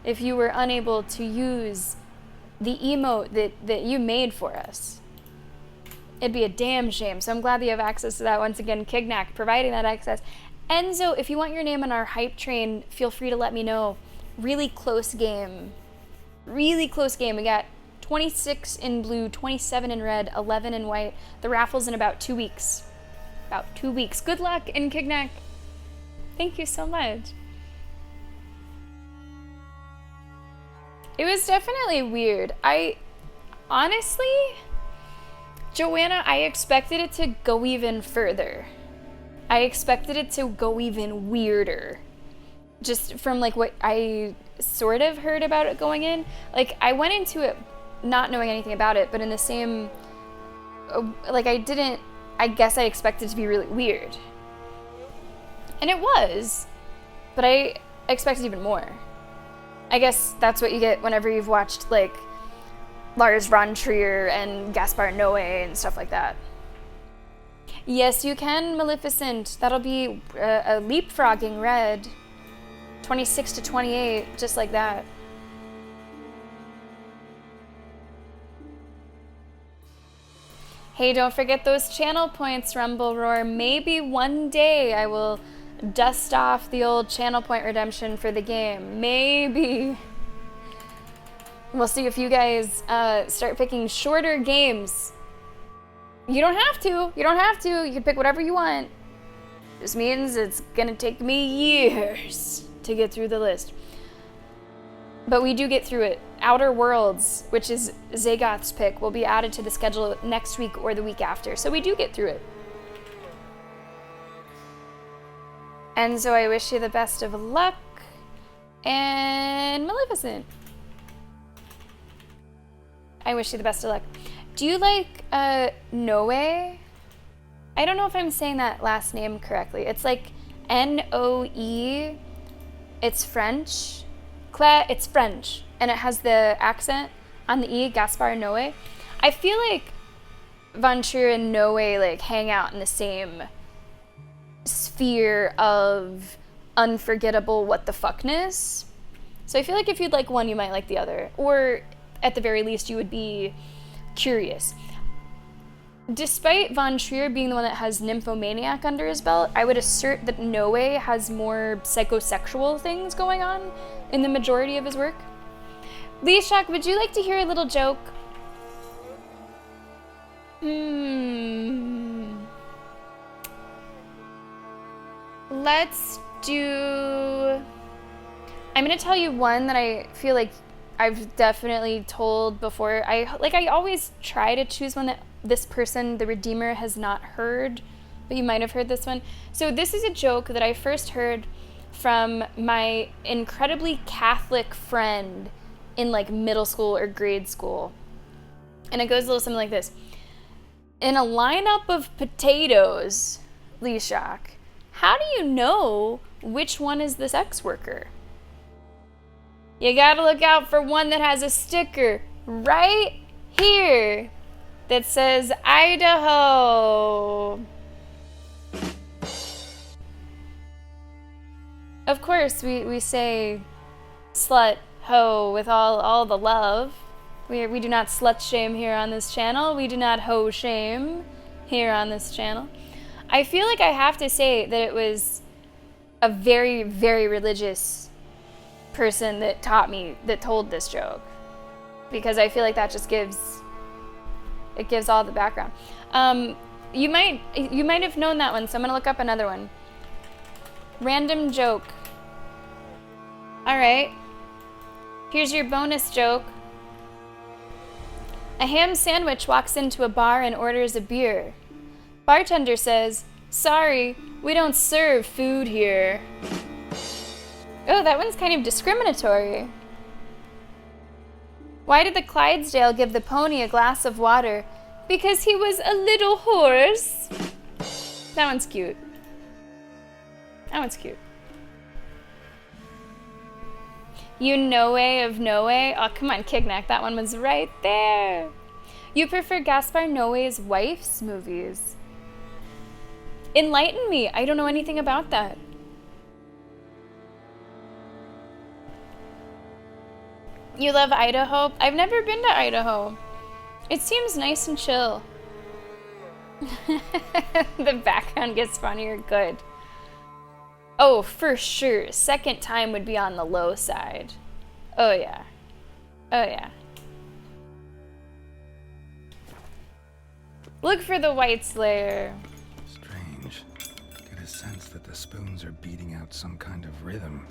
if you were unable to use the emote that you made for us. It'd be a damn shame. So I'm glad that you have access to that once again, Kignac, providing that access. Enzo, if you want your name on our hype train, feel free to let me know. Really close game. Really close game. We got 26 in blue, 27 in red, 11 in white. The raffle's in about 2 weeks. About 2 weeks. Good luck in Kignac. Thank you so much. It was definitely weird. Honestly, Joanna, I expected it to go even further. I expected it to go even weirder. Just from like what I sort of heard about it going in. Like I went into it not knowing anything about it, but in the same, like I guess I expected it to be really weird. And it was, but I expected even more. I guess that's what you get whenever you've watched like Lars von Trier and Gaspar Noé and stuff like that. Yes, you can, Maleficent. That'll be a leapfrogging red. 26 to 28, just like that. Hey, don't forget those channel points, Rumble Roar. Maybe one day I will dust off the old channel point redemption for the game. Maybe. We'll see if you guys start picking shorter games. You don't have to. You don't have to. You can pick whatever you want. This means it's gonna take me years to get through the list. But we do get through it. Outer Worlds, which is Zagoth's pick, will be added to the schedule next week or the week after. So we do get through it. And so I wish you the best of luck. And Maleficent. I wish you the best of luck. Do you like Noe? I don't know if I'm saying that last name correctly. It's like N-O-E. It's French. Claire, it's French. And it has the accent on the E, Gaspar Noé. I feel like Von Trier and Noé like hang out in the same sphere of unforgettable what the fuckness. So I feel like if you'd like one, you might like the other. Or at the very least, you would be curious. Despite Von Trier being the one that has Nymphomaniac under his belt, I would assert that Noé has more psychosexual things going on in the majority of his work. Leshak, would you like to hear a little joke? Let's do... I'm gonna tell you one that I feel like I've definitely told before. I always try to choose one that this person, the Redeemer, has not heard, but you might have heard this one. So this is a joke that I first heard from my incredibly Catholic friend in like middle school or grade school. And it goes a little something like this. In a lineup of potatoes, Leshak, how do you know which one is the sex worker? You gotta look out for one that has a sticker right here that says Idaho. Of course, we say slut, hoe with all the love. We do not slut shame here on this channel. We do not hoe shame here on this channel. I feel like I have to say that it was a very, very religious person that told this joke, because I feel like that just gives all the background. You might have known that one, so I'm gonna look up another one. Random joke. All right, here's your bonus joke. A ham sandwich walks into a bar and orders a beer. Bartender says, "Sorry, we don't serve food here." Oh, that one's kind of discriminatory. Why did the Clydesdale give the pony a glass of water? Because he was a little horse. That one's cute. That one's cute. You know way of no way. Oh, come on, Kignack. That one was right there. You prefer Gaspar Noé's wife's movies. Enlighten me. I don't know anything about that. You love Idaho? I've never been to Idaho. It seems nice and chill. The background gets funnier. Good. Oh, for sure. Second time would be on the low side. Oh, yeah. Oh, yeah. Look for the White Slayer. Strange. Get a sense that the spoons are beating out some kind of rhythm.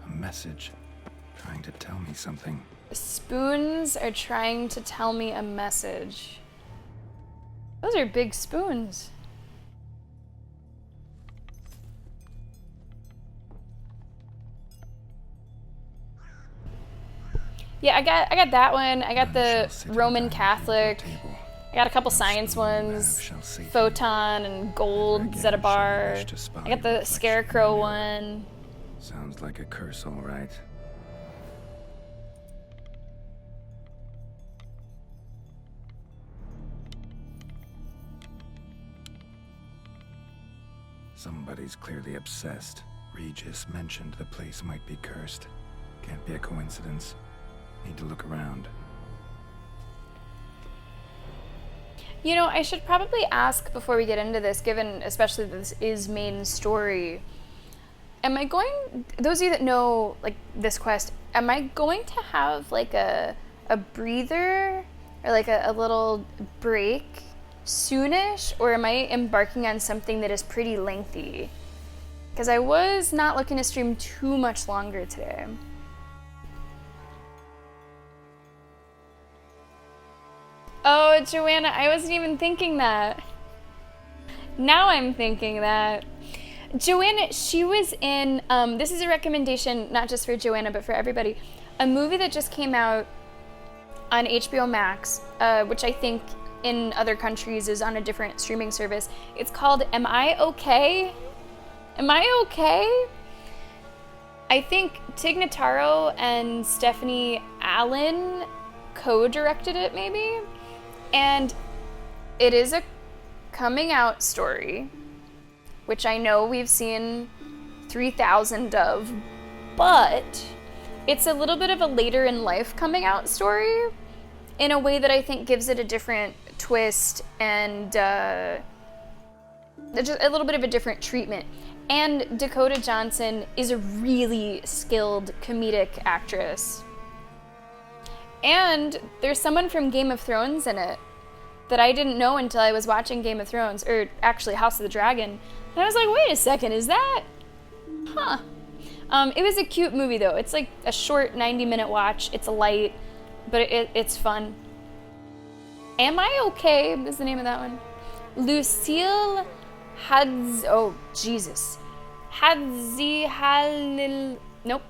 A message. Trying to tell me something. Spoons are trying to tell me a message. Those are big spoons. Yeah, I got that one. I got the Roman Catholic. I got a couple science ones. Photon and Gold's at a bar. I got the Scarecrow one. Sounds like a curse, all right. Somebody's clearly obsessed. Regis mentioned the place might be cursed. Can't be a coincidence. Need to look around. You know, I should probably ask before we get into this, given especially this is main story. Am I going, those of you that know like this quest, am I going to have like a breather or like a little break soonish, or am I embarking on something that is pretty lengthy? Because I was not looking to stream too much longer today. Oh, Joanna, I wasn't even thinking that. Now I'm thinking that. Joanna, she was in, this is a recommendation not just for Joanna, but for everybody. A movie that just came out on HBO Max, which I think in other countries is on a different streaming service. It's called Am I Okay? Am I Okay? I think Tig Notaro and Stephanie Allen co-directed it, maybe? And it is a coming out story, which I know we've seen 3,000 of, but it's a little bit of a later in life coming out story in a way that I think gives it a different twist and just a little bit of a different treatment. And Dakota Johnson is a really skilled comedic actress. And there's someone from Game of Thrones in it that I didn't know until I was watching Game of Thrones, or actually House of the Dragon. And I was like, wait a second, is that? Huh. It was a cute movie though. It's like a short 90-minute watch. It's light, but it's fun. Am I Okay is the name of that one. Lucille Hadz... Oh, Jesus. Halil... Nope.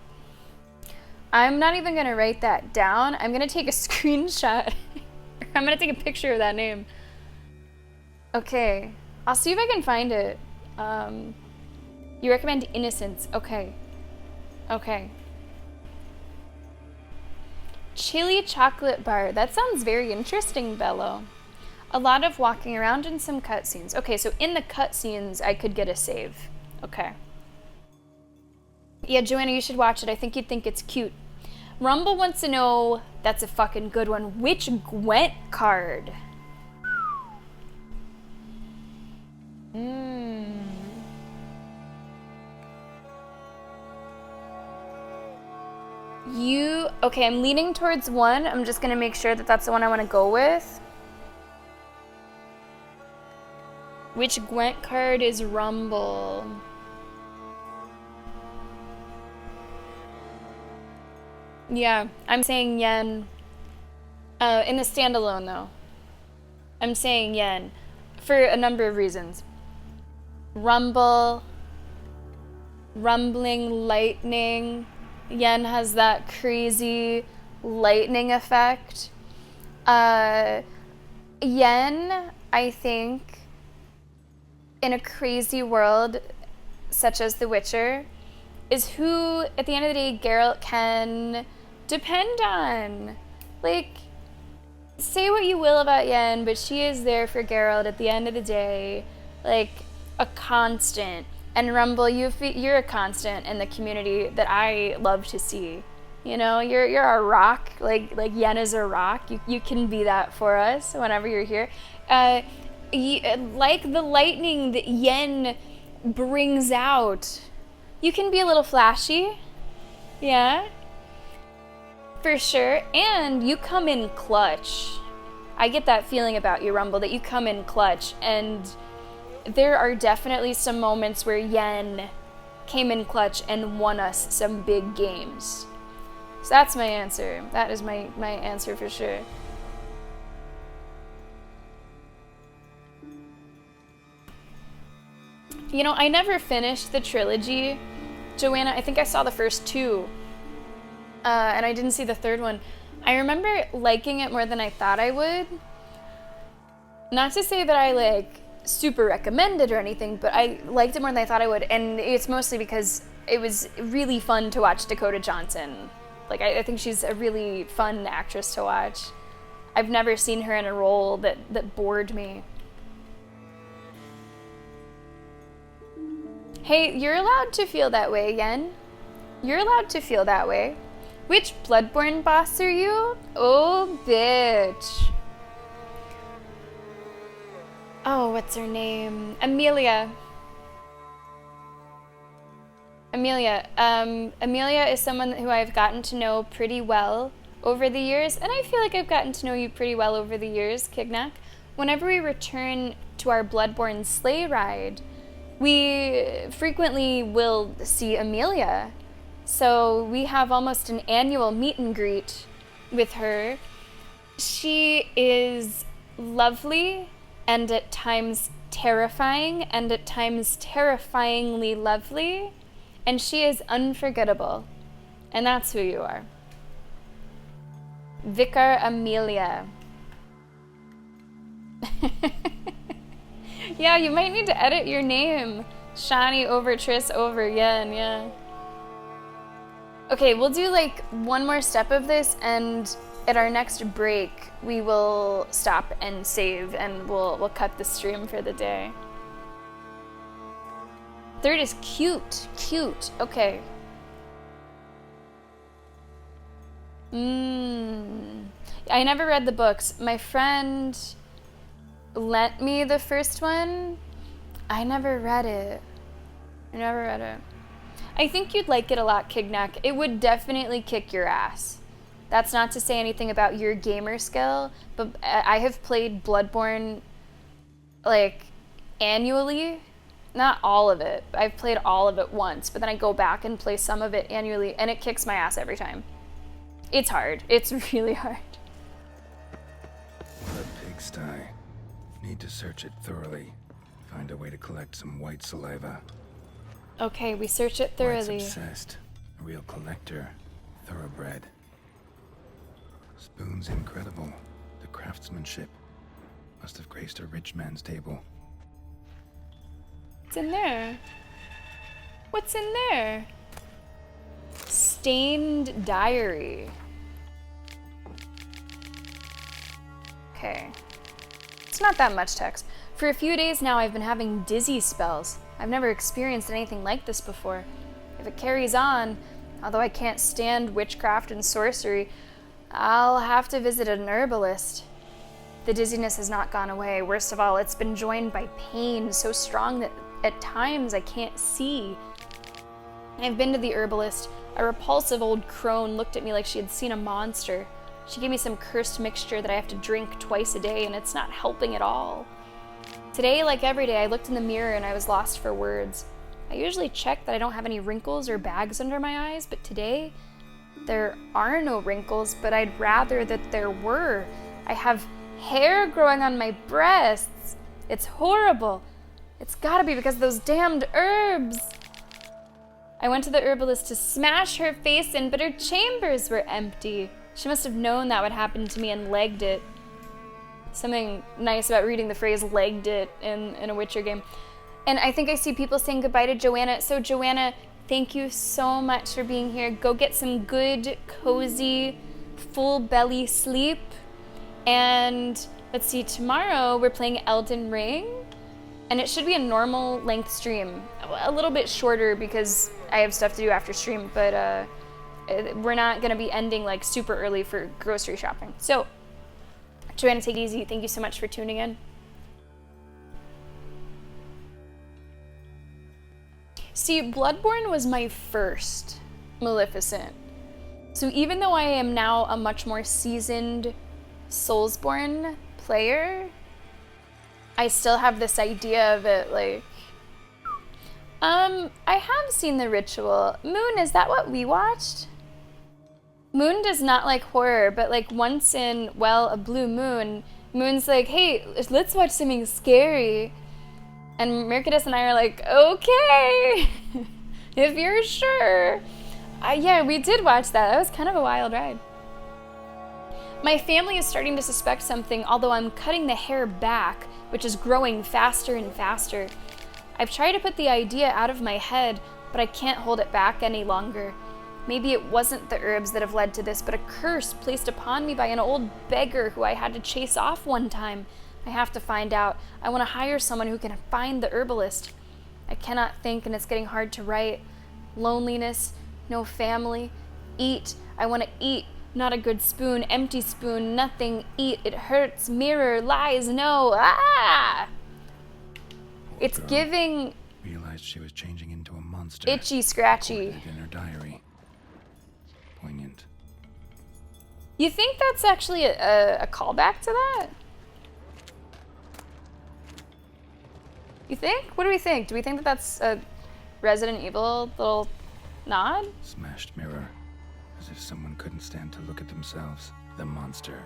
I'm not even going to write that down. I'm going to take a screenshot. I'm going to take a picture of that name. Okay. I'll see if I can find it. You recommend Innocence. Okay. Okay. Chili chocolate bar. That sounds very interesting, Bello. A lot of walking around and some cutscenes. Okay, so in the cutscenes, I could get a save. Okay. Yeah, Joanna, you should watch it. I think you'd think it's cute. Rumble wants to know, that's a fucking good one, which Gwent card? Okay, I'm leaning towards one. I'm just gonna make sure that that's the one I want to go with. Which Gwent card is Rumble? Yeah, I'm saying Yen. In the standalone though. I'm saying Yen. For a number of reasons. Rumble. Rumbling lightning. Yen has that crazy lightning effect. Yen, I think, in a crazy world such as The Witcher, is who, at the end of the day, Geralt can depend on. Like, say what you will about Yen, but she is there for Geralt at the end of the day, like a constant. And Rumble, you're a constant in the community that I love to see. You know, you're a rock, like Yen is a rock. You can be that for us whenever you're here. Like the lightning that Yen brings out, you can be a little flashy. Yeah, for sure. And you come in clutch. I get that feeling about you, Rumble, that you come in clutch. And there are definitely some moments where Yen came in clutch and won us some big games. So that's my answer. That is my answer for sure. You know, I never finished the trilogy. Joanna, I think I saw the first two. And I didn't see the third one. I remember liking it more than I thought I would. Not to say that I, super recommend it or anything, but I liked it more than I thought I would, and it's mostly because it was really fun to watch Dakota Johnson. Like, I think she's a really fun actress to watch. I've never seen her in a role that bored me. Hey, you're allowed to feel that way, Yen. You're allowed to feel that way. Which Bloodborne boss are you? Oh, bitch. Oh, what's her name? Amelia. Amelia is someone who I've gotten to know pretty well over the years, and I feel like I've gotten to know you pretty well over the years, Kignak. Whenever we return to our Bloodborne sleigh ride, we frequently will see Amelia. So we have almost an annual meet and greet with her. She is lovely, and at times terrifying, and at times terrifyingly lovely, and she is unforgettable. And that's who you are. Vicar Amelia. Yeah, you might need to edit your name. Shani over Triss over Yen, yeah. Okay, we'll do one more step of this, and at our next break, we will stop and save, and we'll cut the stream for the day. Third is cute. Okay. I never read the books. My friend lent me the first one. I never read it. I think you'd like it a lot, Kignak. It would definitely kick your ass. That's not to say anything about your gamer skill, but I have played Bloodborne, annually, Not all of it. I've played all of it once, but then I go back and play some of it annually, and it kicks my ass every time. It's hard. It's really hard. What a pigsty. Need to search it thoroughly. Find a way to collect some white saliva. Okay, we search it White's thoroughly. obsessed. A real collector. Thoroughbred. Spoon's incredible. The craftsmanship. Must have graced a rich man's table. What's in there? What's in there? Stained diary. Okay. It's not that much text. For a few days now, I've been having dizzy spells. I've never experienced anything like this before. If it carries on, although I can't stand witchcraft and sorcery, I'll have to visit an herbalist. The dizziness has not gone away. Worst of all, it's been joined by pain so strong that at times I can't see. I've been to the herbalist. A repulsive old crone looked at me like she had seen a monster. She gave me some cursed mixture that I have to drink twice a day, and it's not helping at all. Today, like every day, I looked in the mirror and I was lost for words. I usually check that I don't have any wrinkles or bags under my eyes, but today, there are no wrinkles, but I'd rather that there were. I have hair growing on my breasts. It's horrible. It's gotta be because of those damned herbs. I went to the herbalist to smash her face in, but her chambers were empty. She must have known that would happen to me and legged it. Something nice about reading the phrase legged it in a Witcher game. And I think I see people saying goodbye to Joanna. So Joanna, thank you so much for being here. Go get some good, cozy, full belly sleep. And let's see, tomorrow we're playing Elden Ring. And it should be a normal length stream. A little bit shorter because I have stuff to do after stream, but we're not gonna be ending like super early for grocery shopping. So, Joanna, take it easy. Thank you so much for tuning in. See, Bloodborne was my first Maleficent. So even though I am now a much more seasoned Soulsborne player, I still have this idea of it, like, I have seen The Ritual. Moon, is that what we watched? Moon does not like horror, but like once in, well, a blue moon, Moon's like, hey, let's watch something scary. And Mercadus and I are like, okay, if you're sure. Yeah, we did watch that. That was kind of a wild ride. My family is starting to suspect something, although I'm cutting the hair back, which is growing faster and faster. I've tried to put the idea out of my head, but I can't hold it back any longer. Maybe it wasn't the herbs that have led to this, but a curse placed upon me by an old beggar who I had to chase off one time. I have to find out. I want to hire someone who can find the herbalist. I cannot think, and it's getting hard to write. Loneliness, no family. Eat. I want to eat. Not a good spoon, empty spoon, nothing. Eat. It hurts. Mirror, lies, no. Ah! It's giving Realized she was changing into a monster. itchy, scratchy. Recorded it in her diary. Poignant. You think that's actually a callback to that? You think? What do we think? Do we think that that's a Resident Evil little nod? Smashed mirror. As if someone couldn't stand to look at themselves. The monster.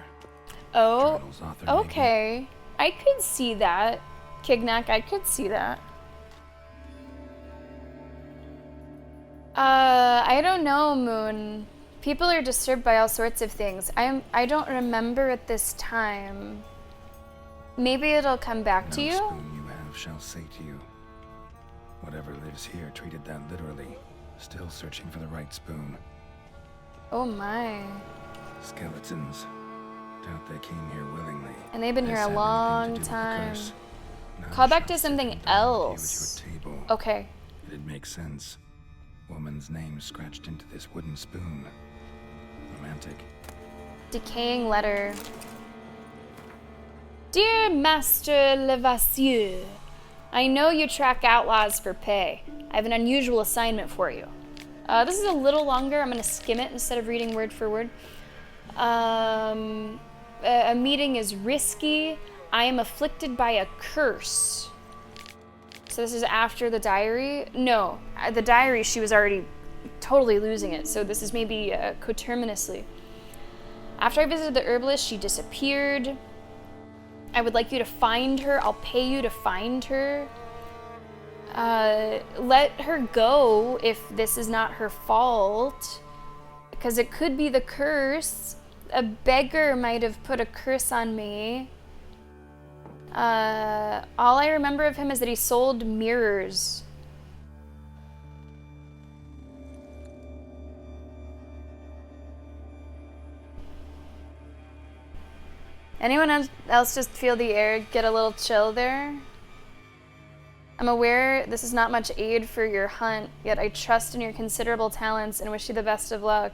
Oh, Journal's author, okay. I could see that. Kignak, I could see that. I don't know, Moon. People are disturbed by all sorts of things. I don't remember at this time. Maybe it'll come back to you? No spoon you have shall say to you. Whatever lives here treated that literally. Still searching for the right spoon. Oh my. Skeletons. Doubt they came here willingly. And they've been here This a had long anything to do with the time. curse. Now Call back shall to something sit down here else. with your table. Okay. It'd make sense. Woman's name scratched into this wooden spoon. Romantic. Decaying letter. Dear Master Levasseur, I know you track outlaws for pay. I have an unusual assignment for you. This is a little longer. I'm going to skim it instead of reading word for word. A meeting is risky. I am afflicted by a curse. So this is after the diary? No, the diary, she was already totally losing it. So this is maybe coterminously. After I visited the herbalist, she disappeared. I would like you to find her. I'll pay you to find her. Let her go if this is not her fault. Because it could be the curse. A beggar might have put a curse on me. All I remember of him is that he sold mirrors. Anyone else just feel the air get a little chill there? I'm aware this is not much aid for your hunt, yet I trust in your considerable talents and wish you the best of luck.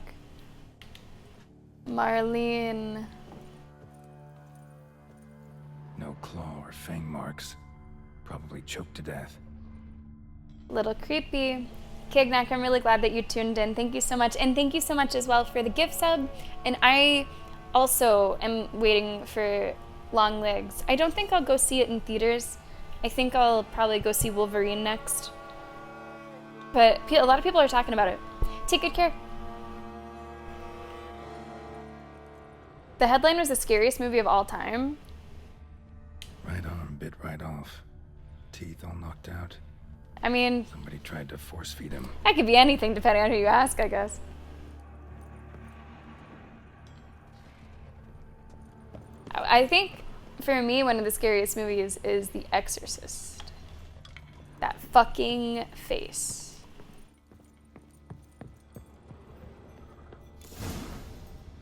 Marlene. No claw or fang marks. Probably choked to death. Little creepy. Kignak, I'm really glad that you tuned in. Thank you so much. And thank you so much as well for the gift sub. And I also am waiting for Long Legs. I don't think I'll go see it in theaters. I think I'll probably go see Wolverine next. But a lot of people are talking about it. Take good care. The headline was the scariest movie of all time. Right arm bit right off. Teeth all knocked out. I mean, Somebody tried to force feed him. that could be anything depending on who you ask, I guess. I think, for me, one of the scariest movies is The Exorcist. That fucking face.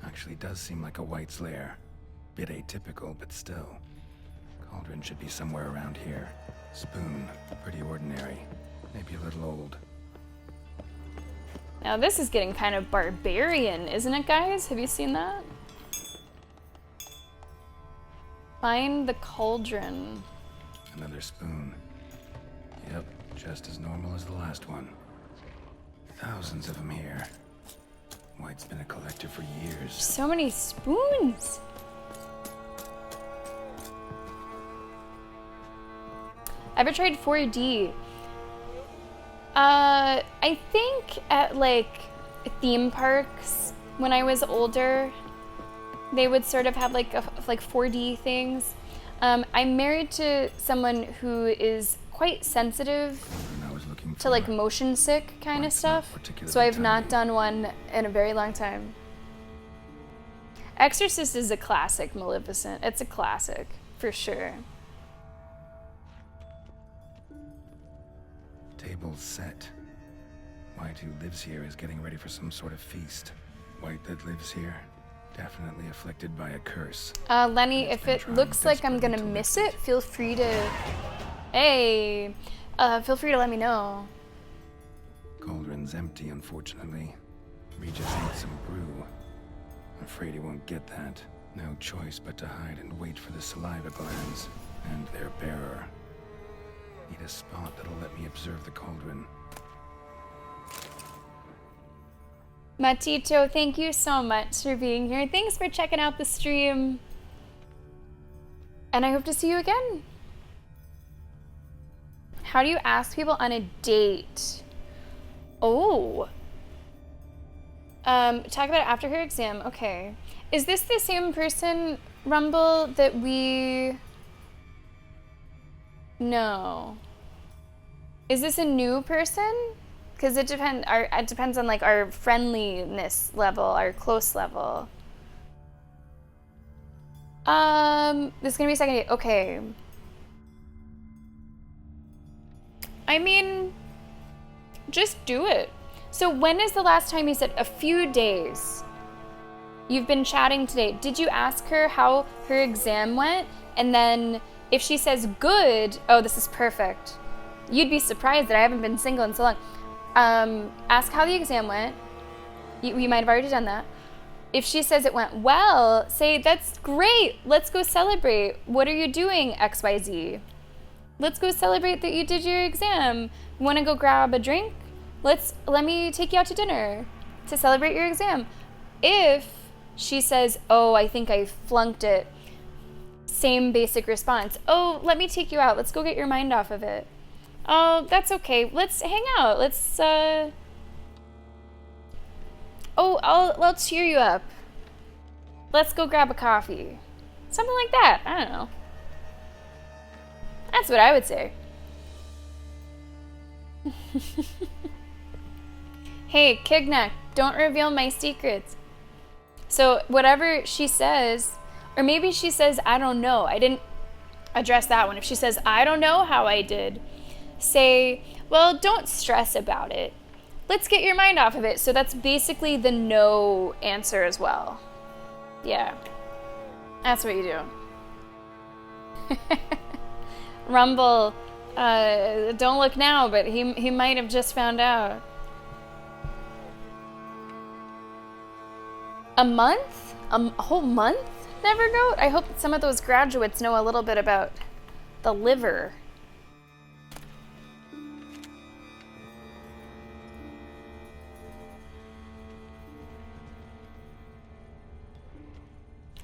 Actually does seem like a White's lair. Bit atypical, but still. Cauldron should be somewhere around here. Spoon, pretty ordinary. Maybe a little old. Now this is getting kind of barbarian, isn't it, guys? Have you seen that? Find the cauldron. Another spoon. Yep, just as normal as the last one. Thousands of them here. White's been a collector for years. So many spoons. Ever tried 4D? I think at like theme parks when I was older, they would sort of have like 4D things. I'm married to someone who is quite sensitive to like motion sick kind of stuff, so I've not done one in a very long time. Exorcist is a classic, Maleficent. It's a classic, for sure. Table's set. White, who lives here, is getting ready for some sort of feast. White that lives here, definitely afflicted by a curse. Lenny, if it looks like I'm gonna miss it, feel free to... Hey! Feel free to let me know. Cauldron's empty, unfortunately. Regis ate some brew. I'm afraid he won't get that. No choice but to hide and wait for the saliva glands and their bearer. Need a spot that'll let me observe the cauldron. Matito, thank you so much for being here. Thanks for checking out the stream. And I hope to see you again. How do you ask people on a date? Oh. Talk about it after her exam. Okay. Is this the same person, Rumble, that we... No. Is this a new person? Because it depends on like our friendliness level, our close level. This is gonna be a second date. Okay. I mean, just do it. So when is the last time you said a few days? You've been chatting today. Did you ask her how her exam went? And then if she says good, oh, this is perfect. You'd be surprised that I haven't been single in so long. Ask how the exam went. You might have already done that. If she says it went well, say, that's great. Let's go celebrate. What are you doing, XYZ? Let's go celebrate that you did your exam. Want to go grab a drink? Let me take you out to dinner to celebrate your exam. If she says, oh, I think I flunked it, same basic response. Oh, let me take you out. Let's go get your mind off of it. Oh, that's okay. Let's hang out. Let's, oh, I'll cheer you up. Let's go grab a coffee. Something like that. I don't know. That's what I would say. Hey, Kignak, don't reveal my secrets. So whatever she says, or maybe she says, I don't know. I didn't address that one. If she says, I don't know how I did, say, well, don't stress about it. Let's get your mind off of it. So that's basically the no answer as well. Yeah. That's what you do. Rumble, don't look now, but he might have just found out. A month? A whole month, Nevergoat? I hope that some of those graduates know a little bit about the liver.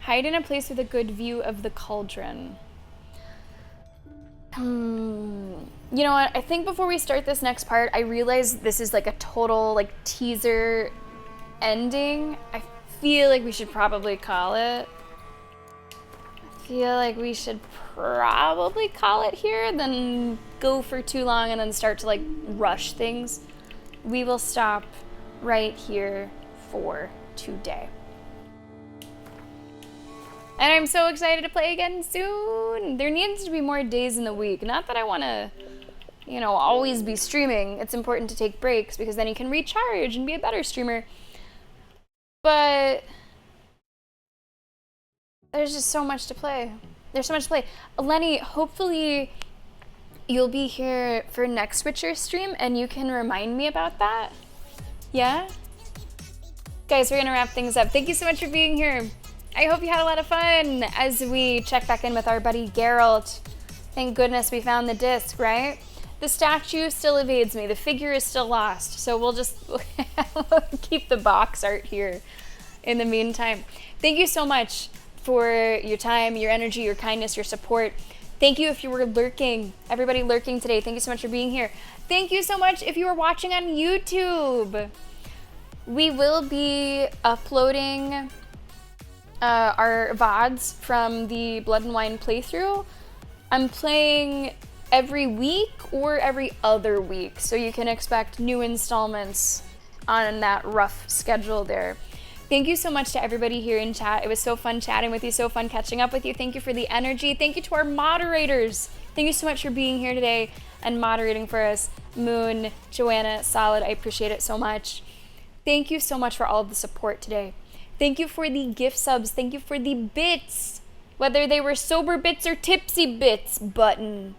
Hide in a place with a good view of the cauldron. You know what? I think before we start this next part, I realize this is like a total like teaser ending. I feel like we should probably call it. I feel like we should probably call it here, then go for too long and then start to like rush things. We will stop right here for today. And I'm so excited to play again soon. There needs to be more days in the week. Not that I want to, you know, always be streaming. It's important to take breaks because then you can recharge and be a better streamer. But there's just so much to play. There's so much to play. Lenny, hopefully you'll be here for next Witcher stream and you can remind me about that. Yeah? Guys, we're gonna wrap things up. Thank you so much for being here. I hope you had a lot of fun as we check back in with our buddy Geralt. Thank goodness we found the disc, right? The statue still evades me. The figure is still lost. So we'll just keep the box art here in the meantime. Thank you so much for your time, your energy, your kindness, your support. Thank you if you were lurking. Everybody lurking today, thank you so much for being here. Thank you so much if you were watching on YouTube. We will be uploading our VODs from the Blood and Wine playthrough. I'm playing every week or every other week, so you can expect new installments on that rough schedule there. Thank you so much to everybody here in chat. It was so fun chatting with you, so fun catching up with you. Thank you for the energy. Thank you to our moderators. Thank you so much for being here today and moderating for us. Moon, Joanna, Solid, I appreciate it so much. Thank you so much for all of the support today. Thank you for the gift subs. Thank you for the bits, whether they were sober bits or tipsy bits button.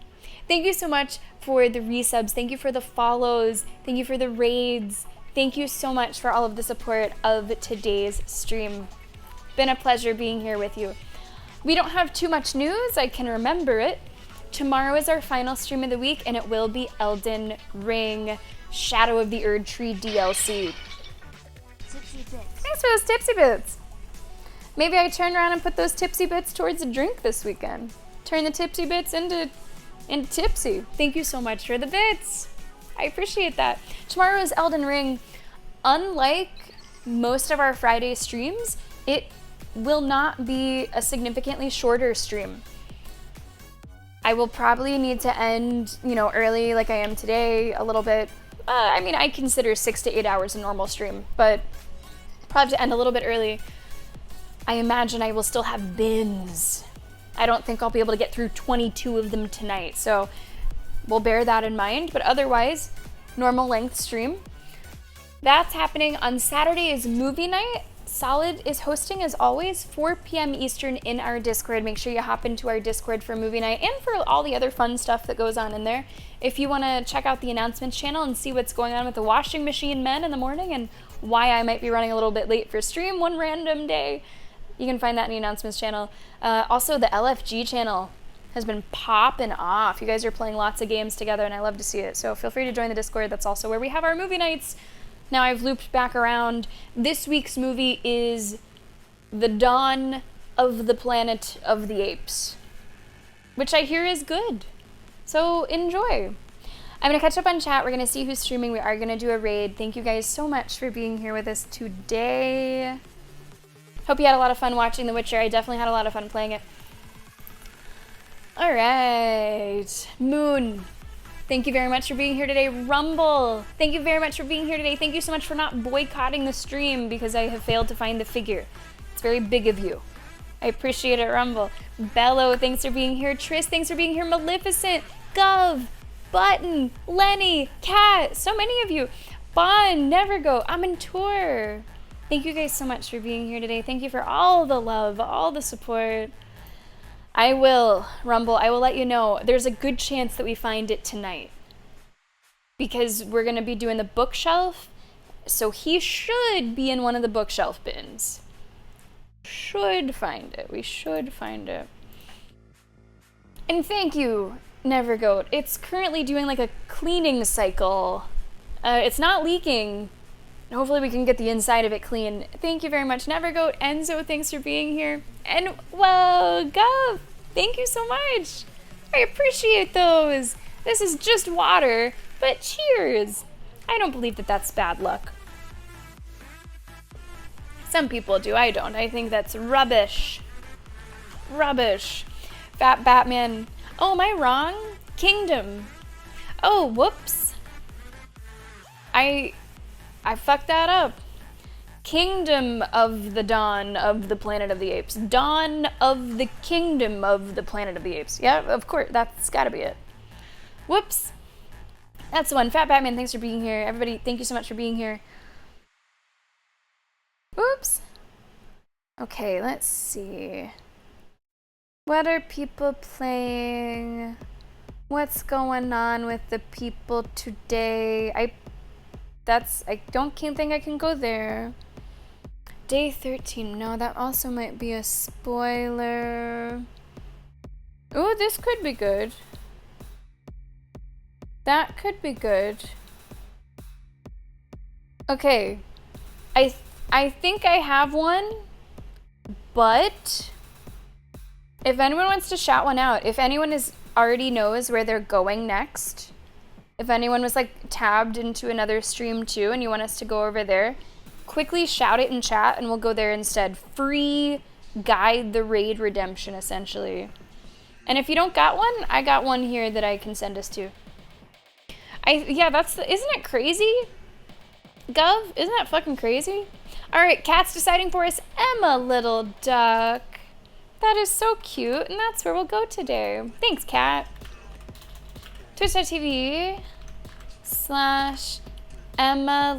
Thank you so much for the resubs. Thank you for the follows. Thank you for the raids. Thank you so much for all of the support of today's stream. Been a pleasure being here with you. We don't have too much news. I can remember it. Tomorrow is our final stream of the week, and it will be Elden Ring Shadow of the Erd Tree DLC. Thanks for those tipsy bits. Maybe I turn around and put those tipsy bits towards a drink this weekend. Turn the tipsy bits into tipsy. Thank you so much for the bits. I appreciate that. Tomorrow is Elden Ring. Unlike most of our Friday streams, it will not be a significantly shorter stream. I will probably need to end, you know, early like I am today, a little bit. I mean, I consider 6 to 8 hours a normal stream, but probably to end a little bit early. I imagine I will still have bins. I don't think I'll be able to get through 22 of them tonight, so we'll bear that in mind. But otherwise, normal length stream. That's happening on Saturday is movie night. Solid is hosting as always, 4 p.m. Eastern in our Discord. Make sure you hop into our Discord for movie night and for all the other fun stuff that goes on in there. If you want to check out the announcements channel and see what's going on with the washing machine men in the morning and why I might be running a little bit late for stream one random day, you can find that in the announcements channel. Also, the LFG channel has been popping off. You guys are playing lots of games together and I love to see it. So feel free to join the Discord. That's also where we have our movie nights. Now I've looped back around. This week's movie is The Dawn of the Planet of the Apes, which I hear is good. So enjoy. I'm going to catch up on chat. We're going to see who's streaming. We are going to do a raid. Thank you guys so much for being here with us today. Hope you had a lot of fun watching The Witcher. I definitely had a lot of fun playing it. All right. Moon, thank you very much for being here today. Rumble, thank you very much for being here today. Thank you so much for not boycotting the stream because I have failed to find the figure. It's very big of you. I appreciate it, Rumble. Bello, thanks for being here. Tris, thanks for being here. Maleficent, Gov, Button, Lenny, Kat, so many of you. Bon, Nevergo, I'm in tour. Thank you guys so much for being here today. Thank you for all the love, all the support. I will, Rumble, I will let you know. There's a good chance that we find it tonight. Because we're going to be doing the bookshelf. So he should be in one of the bookshelf bins. Should find it. We should find it. And thank you, Nevergoat. It's currently doing like a cleaning cycle. It's not leaking. Hopefully we can get the inside of it clean. Thank you very much, Nevergoat. Enzo, thanks for being here. And, well, Gov, thank you so much. I appreciate those. This is just water, but cheers. I don't believe that that's bad luck. Some people do, I don't. I think that's rubbish. Rubbish. Fat Batman. Oh, am I wrong? Kingdom. Oh, whoops. I fucked that up. Kingdom of the Dawn of the Planet of the Apes. Dawn of the Kingdom of the Planet of the Apes. Yeah, of course, that's gotta be it. Whoops. That's the one. Fat Batman, thanks for being here. Everybody, thank you so much for being here. Oops. Okay, let's see. What are people playing? What's going on with the people today? I don't think I can go there. Day 13. No, that also might be a spoiler. Ooh, this could be good. That could be good. Okay. I think I have one, but if anyone wants to shout one out, if anyone already knows where they're going next, if anyone was like tabbed into another stream too and you want us to go over there, quickly shout it in chat and we'll go there instead. Free guide the raid redemption, essentially. And if you don't got one, I got one here that I can send us to. Yeah, isn't it crazy? Gov, isn't that fucking crazy? All right, Kat's deciding for us. Emma Little Duck. That is so cute, and that's where we'll go today. Thanks, Kat. Twitch.tv/Emma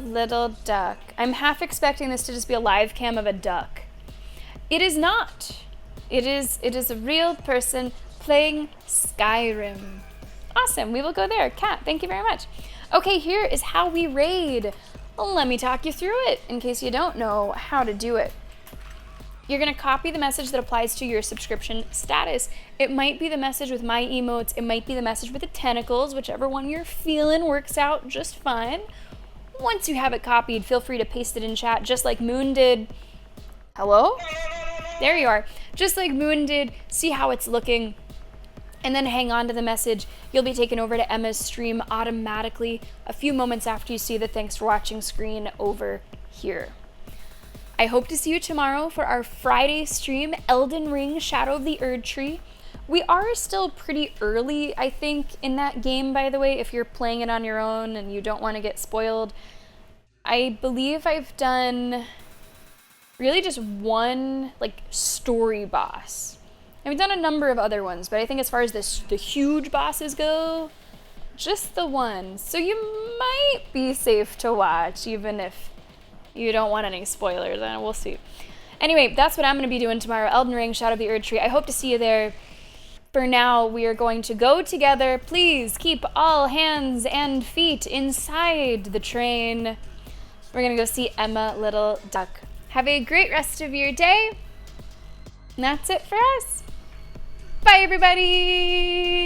Little Duck. I'm half expecting this to just be a live cam of a duck. It is not. It is a real person playing Skyrim. Awesome, we will go there. Kat, thank you very much. Okay, here is how we raid. Let me talk you through it in case you don't know how to do it. You're gonna copy the message that applies to your subscription status. It might be the message with my emotes, it might be the message with the tentacles, whichever one you're feeling works out just fine. Once you have it copied, feel free to paste it in chat, just like Moon did. Hello? There you are. Just like Moon did, see how it's looking, and then hang on to the message. You'll be taken over to Emma's stream automatically a few moments after you see the thanks for watching screen over here. I hope to see you tomorrow for our Friday stream, Elden Ring Shadow of the Erdtree. We are still pretty early, I think, in that game, by the way, if you're playing it on your own and you don't want to get spoiled. I believe I've done really just one, like, story boss. I've done a number of other ones, but I think as far as the huge bosses go, just the one. So you might be safe to watch, even if you don't want any spoilers, and we'll see. Anyway, that's what I'm going to be doing tomorrow. Elden Ring, Shadow of the Erdtree. I hope to see you there. For now, we are going to go together. Please keep all hands and feet inside the train. We're going to go see Emma Little Duck. Have a great rest of your day. And that's it for us. Bye, everybody.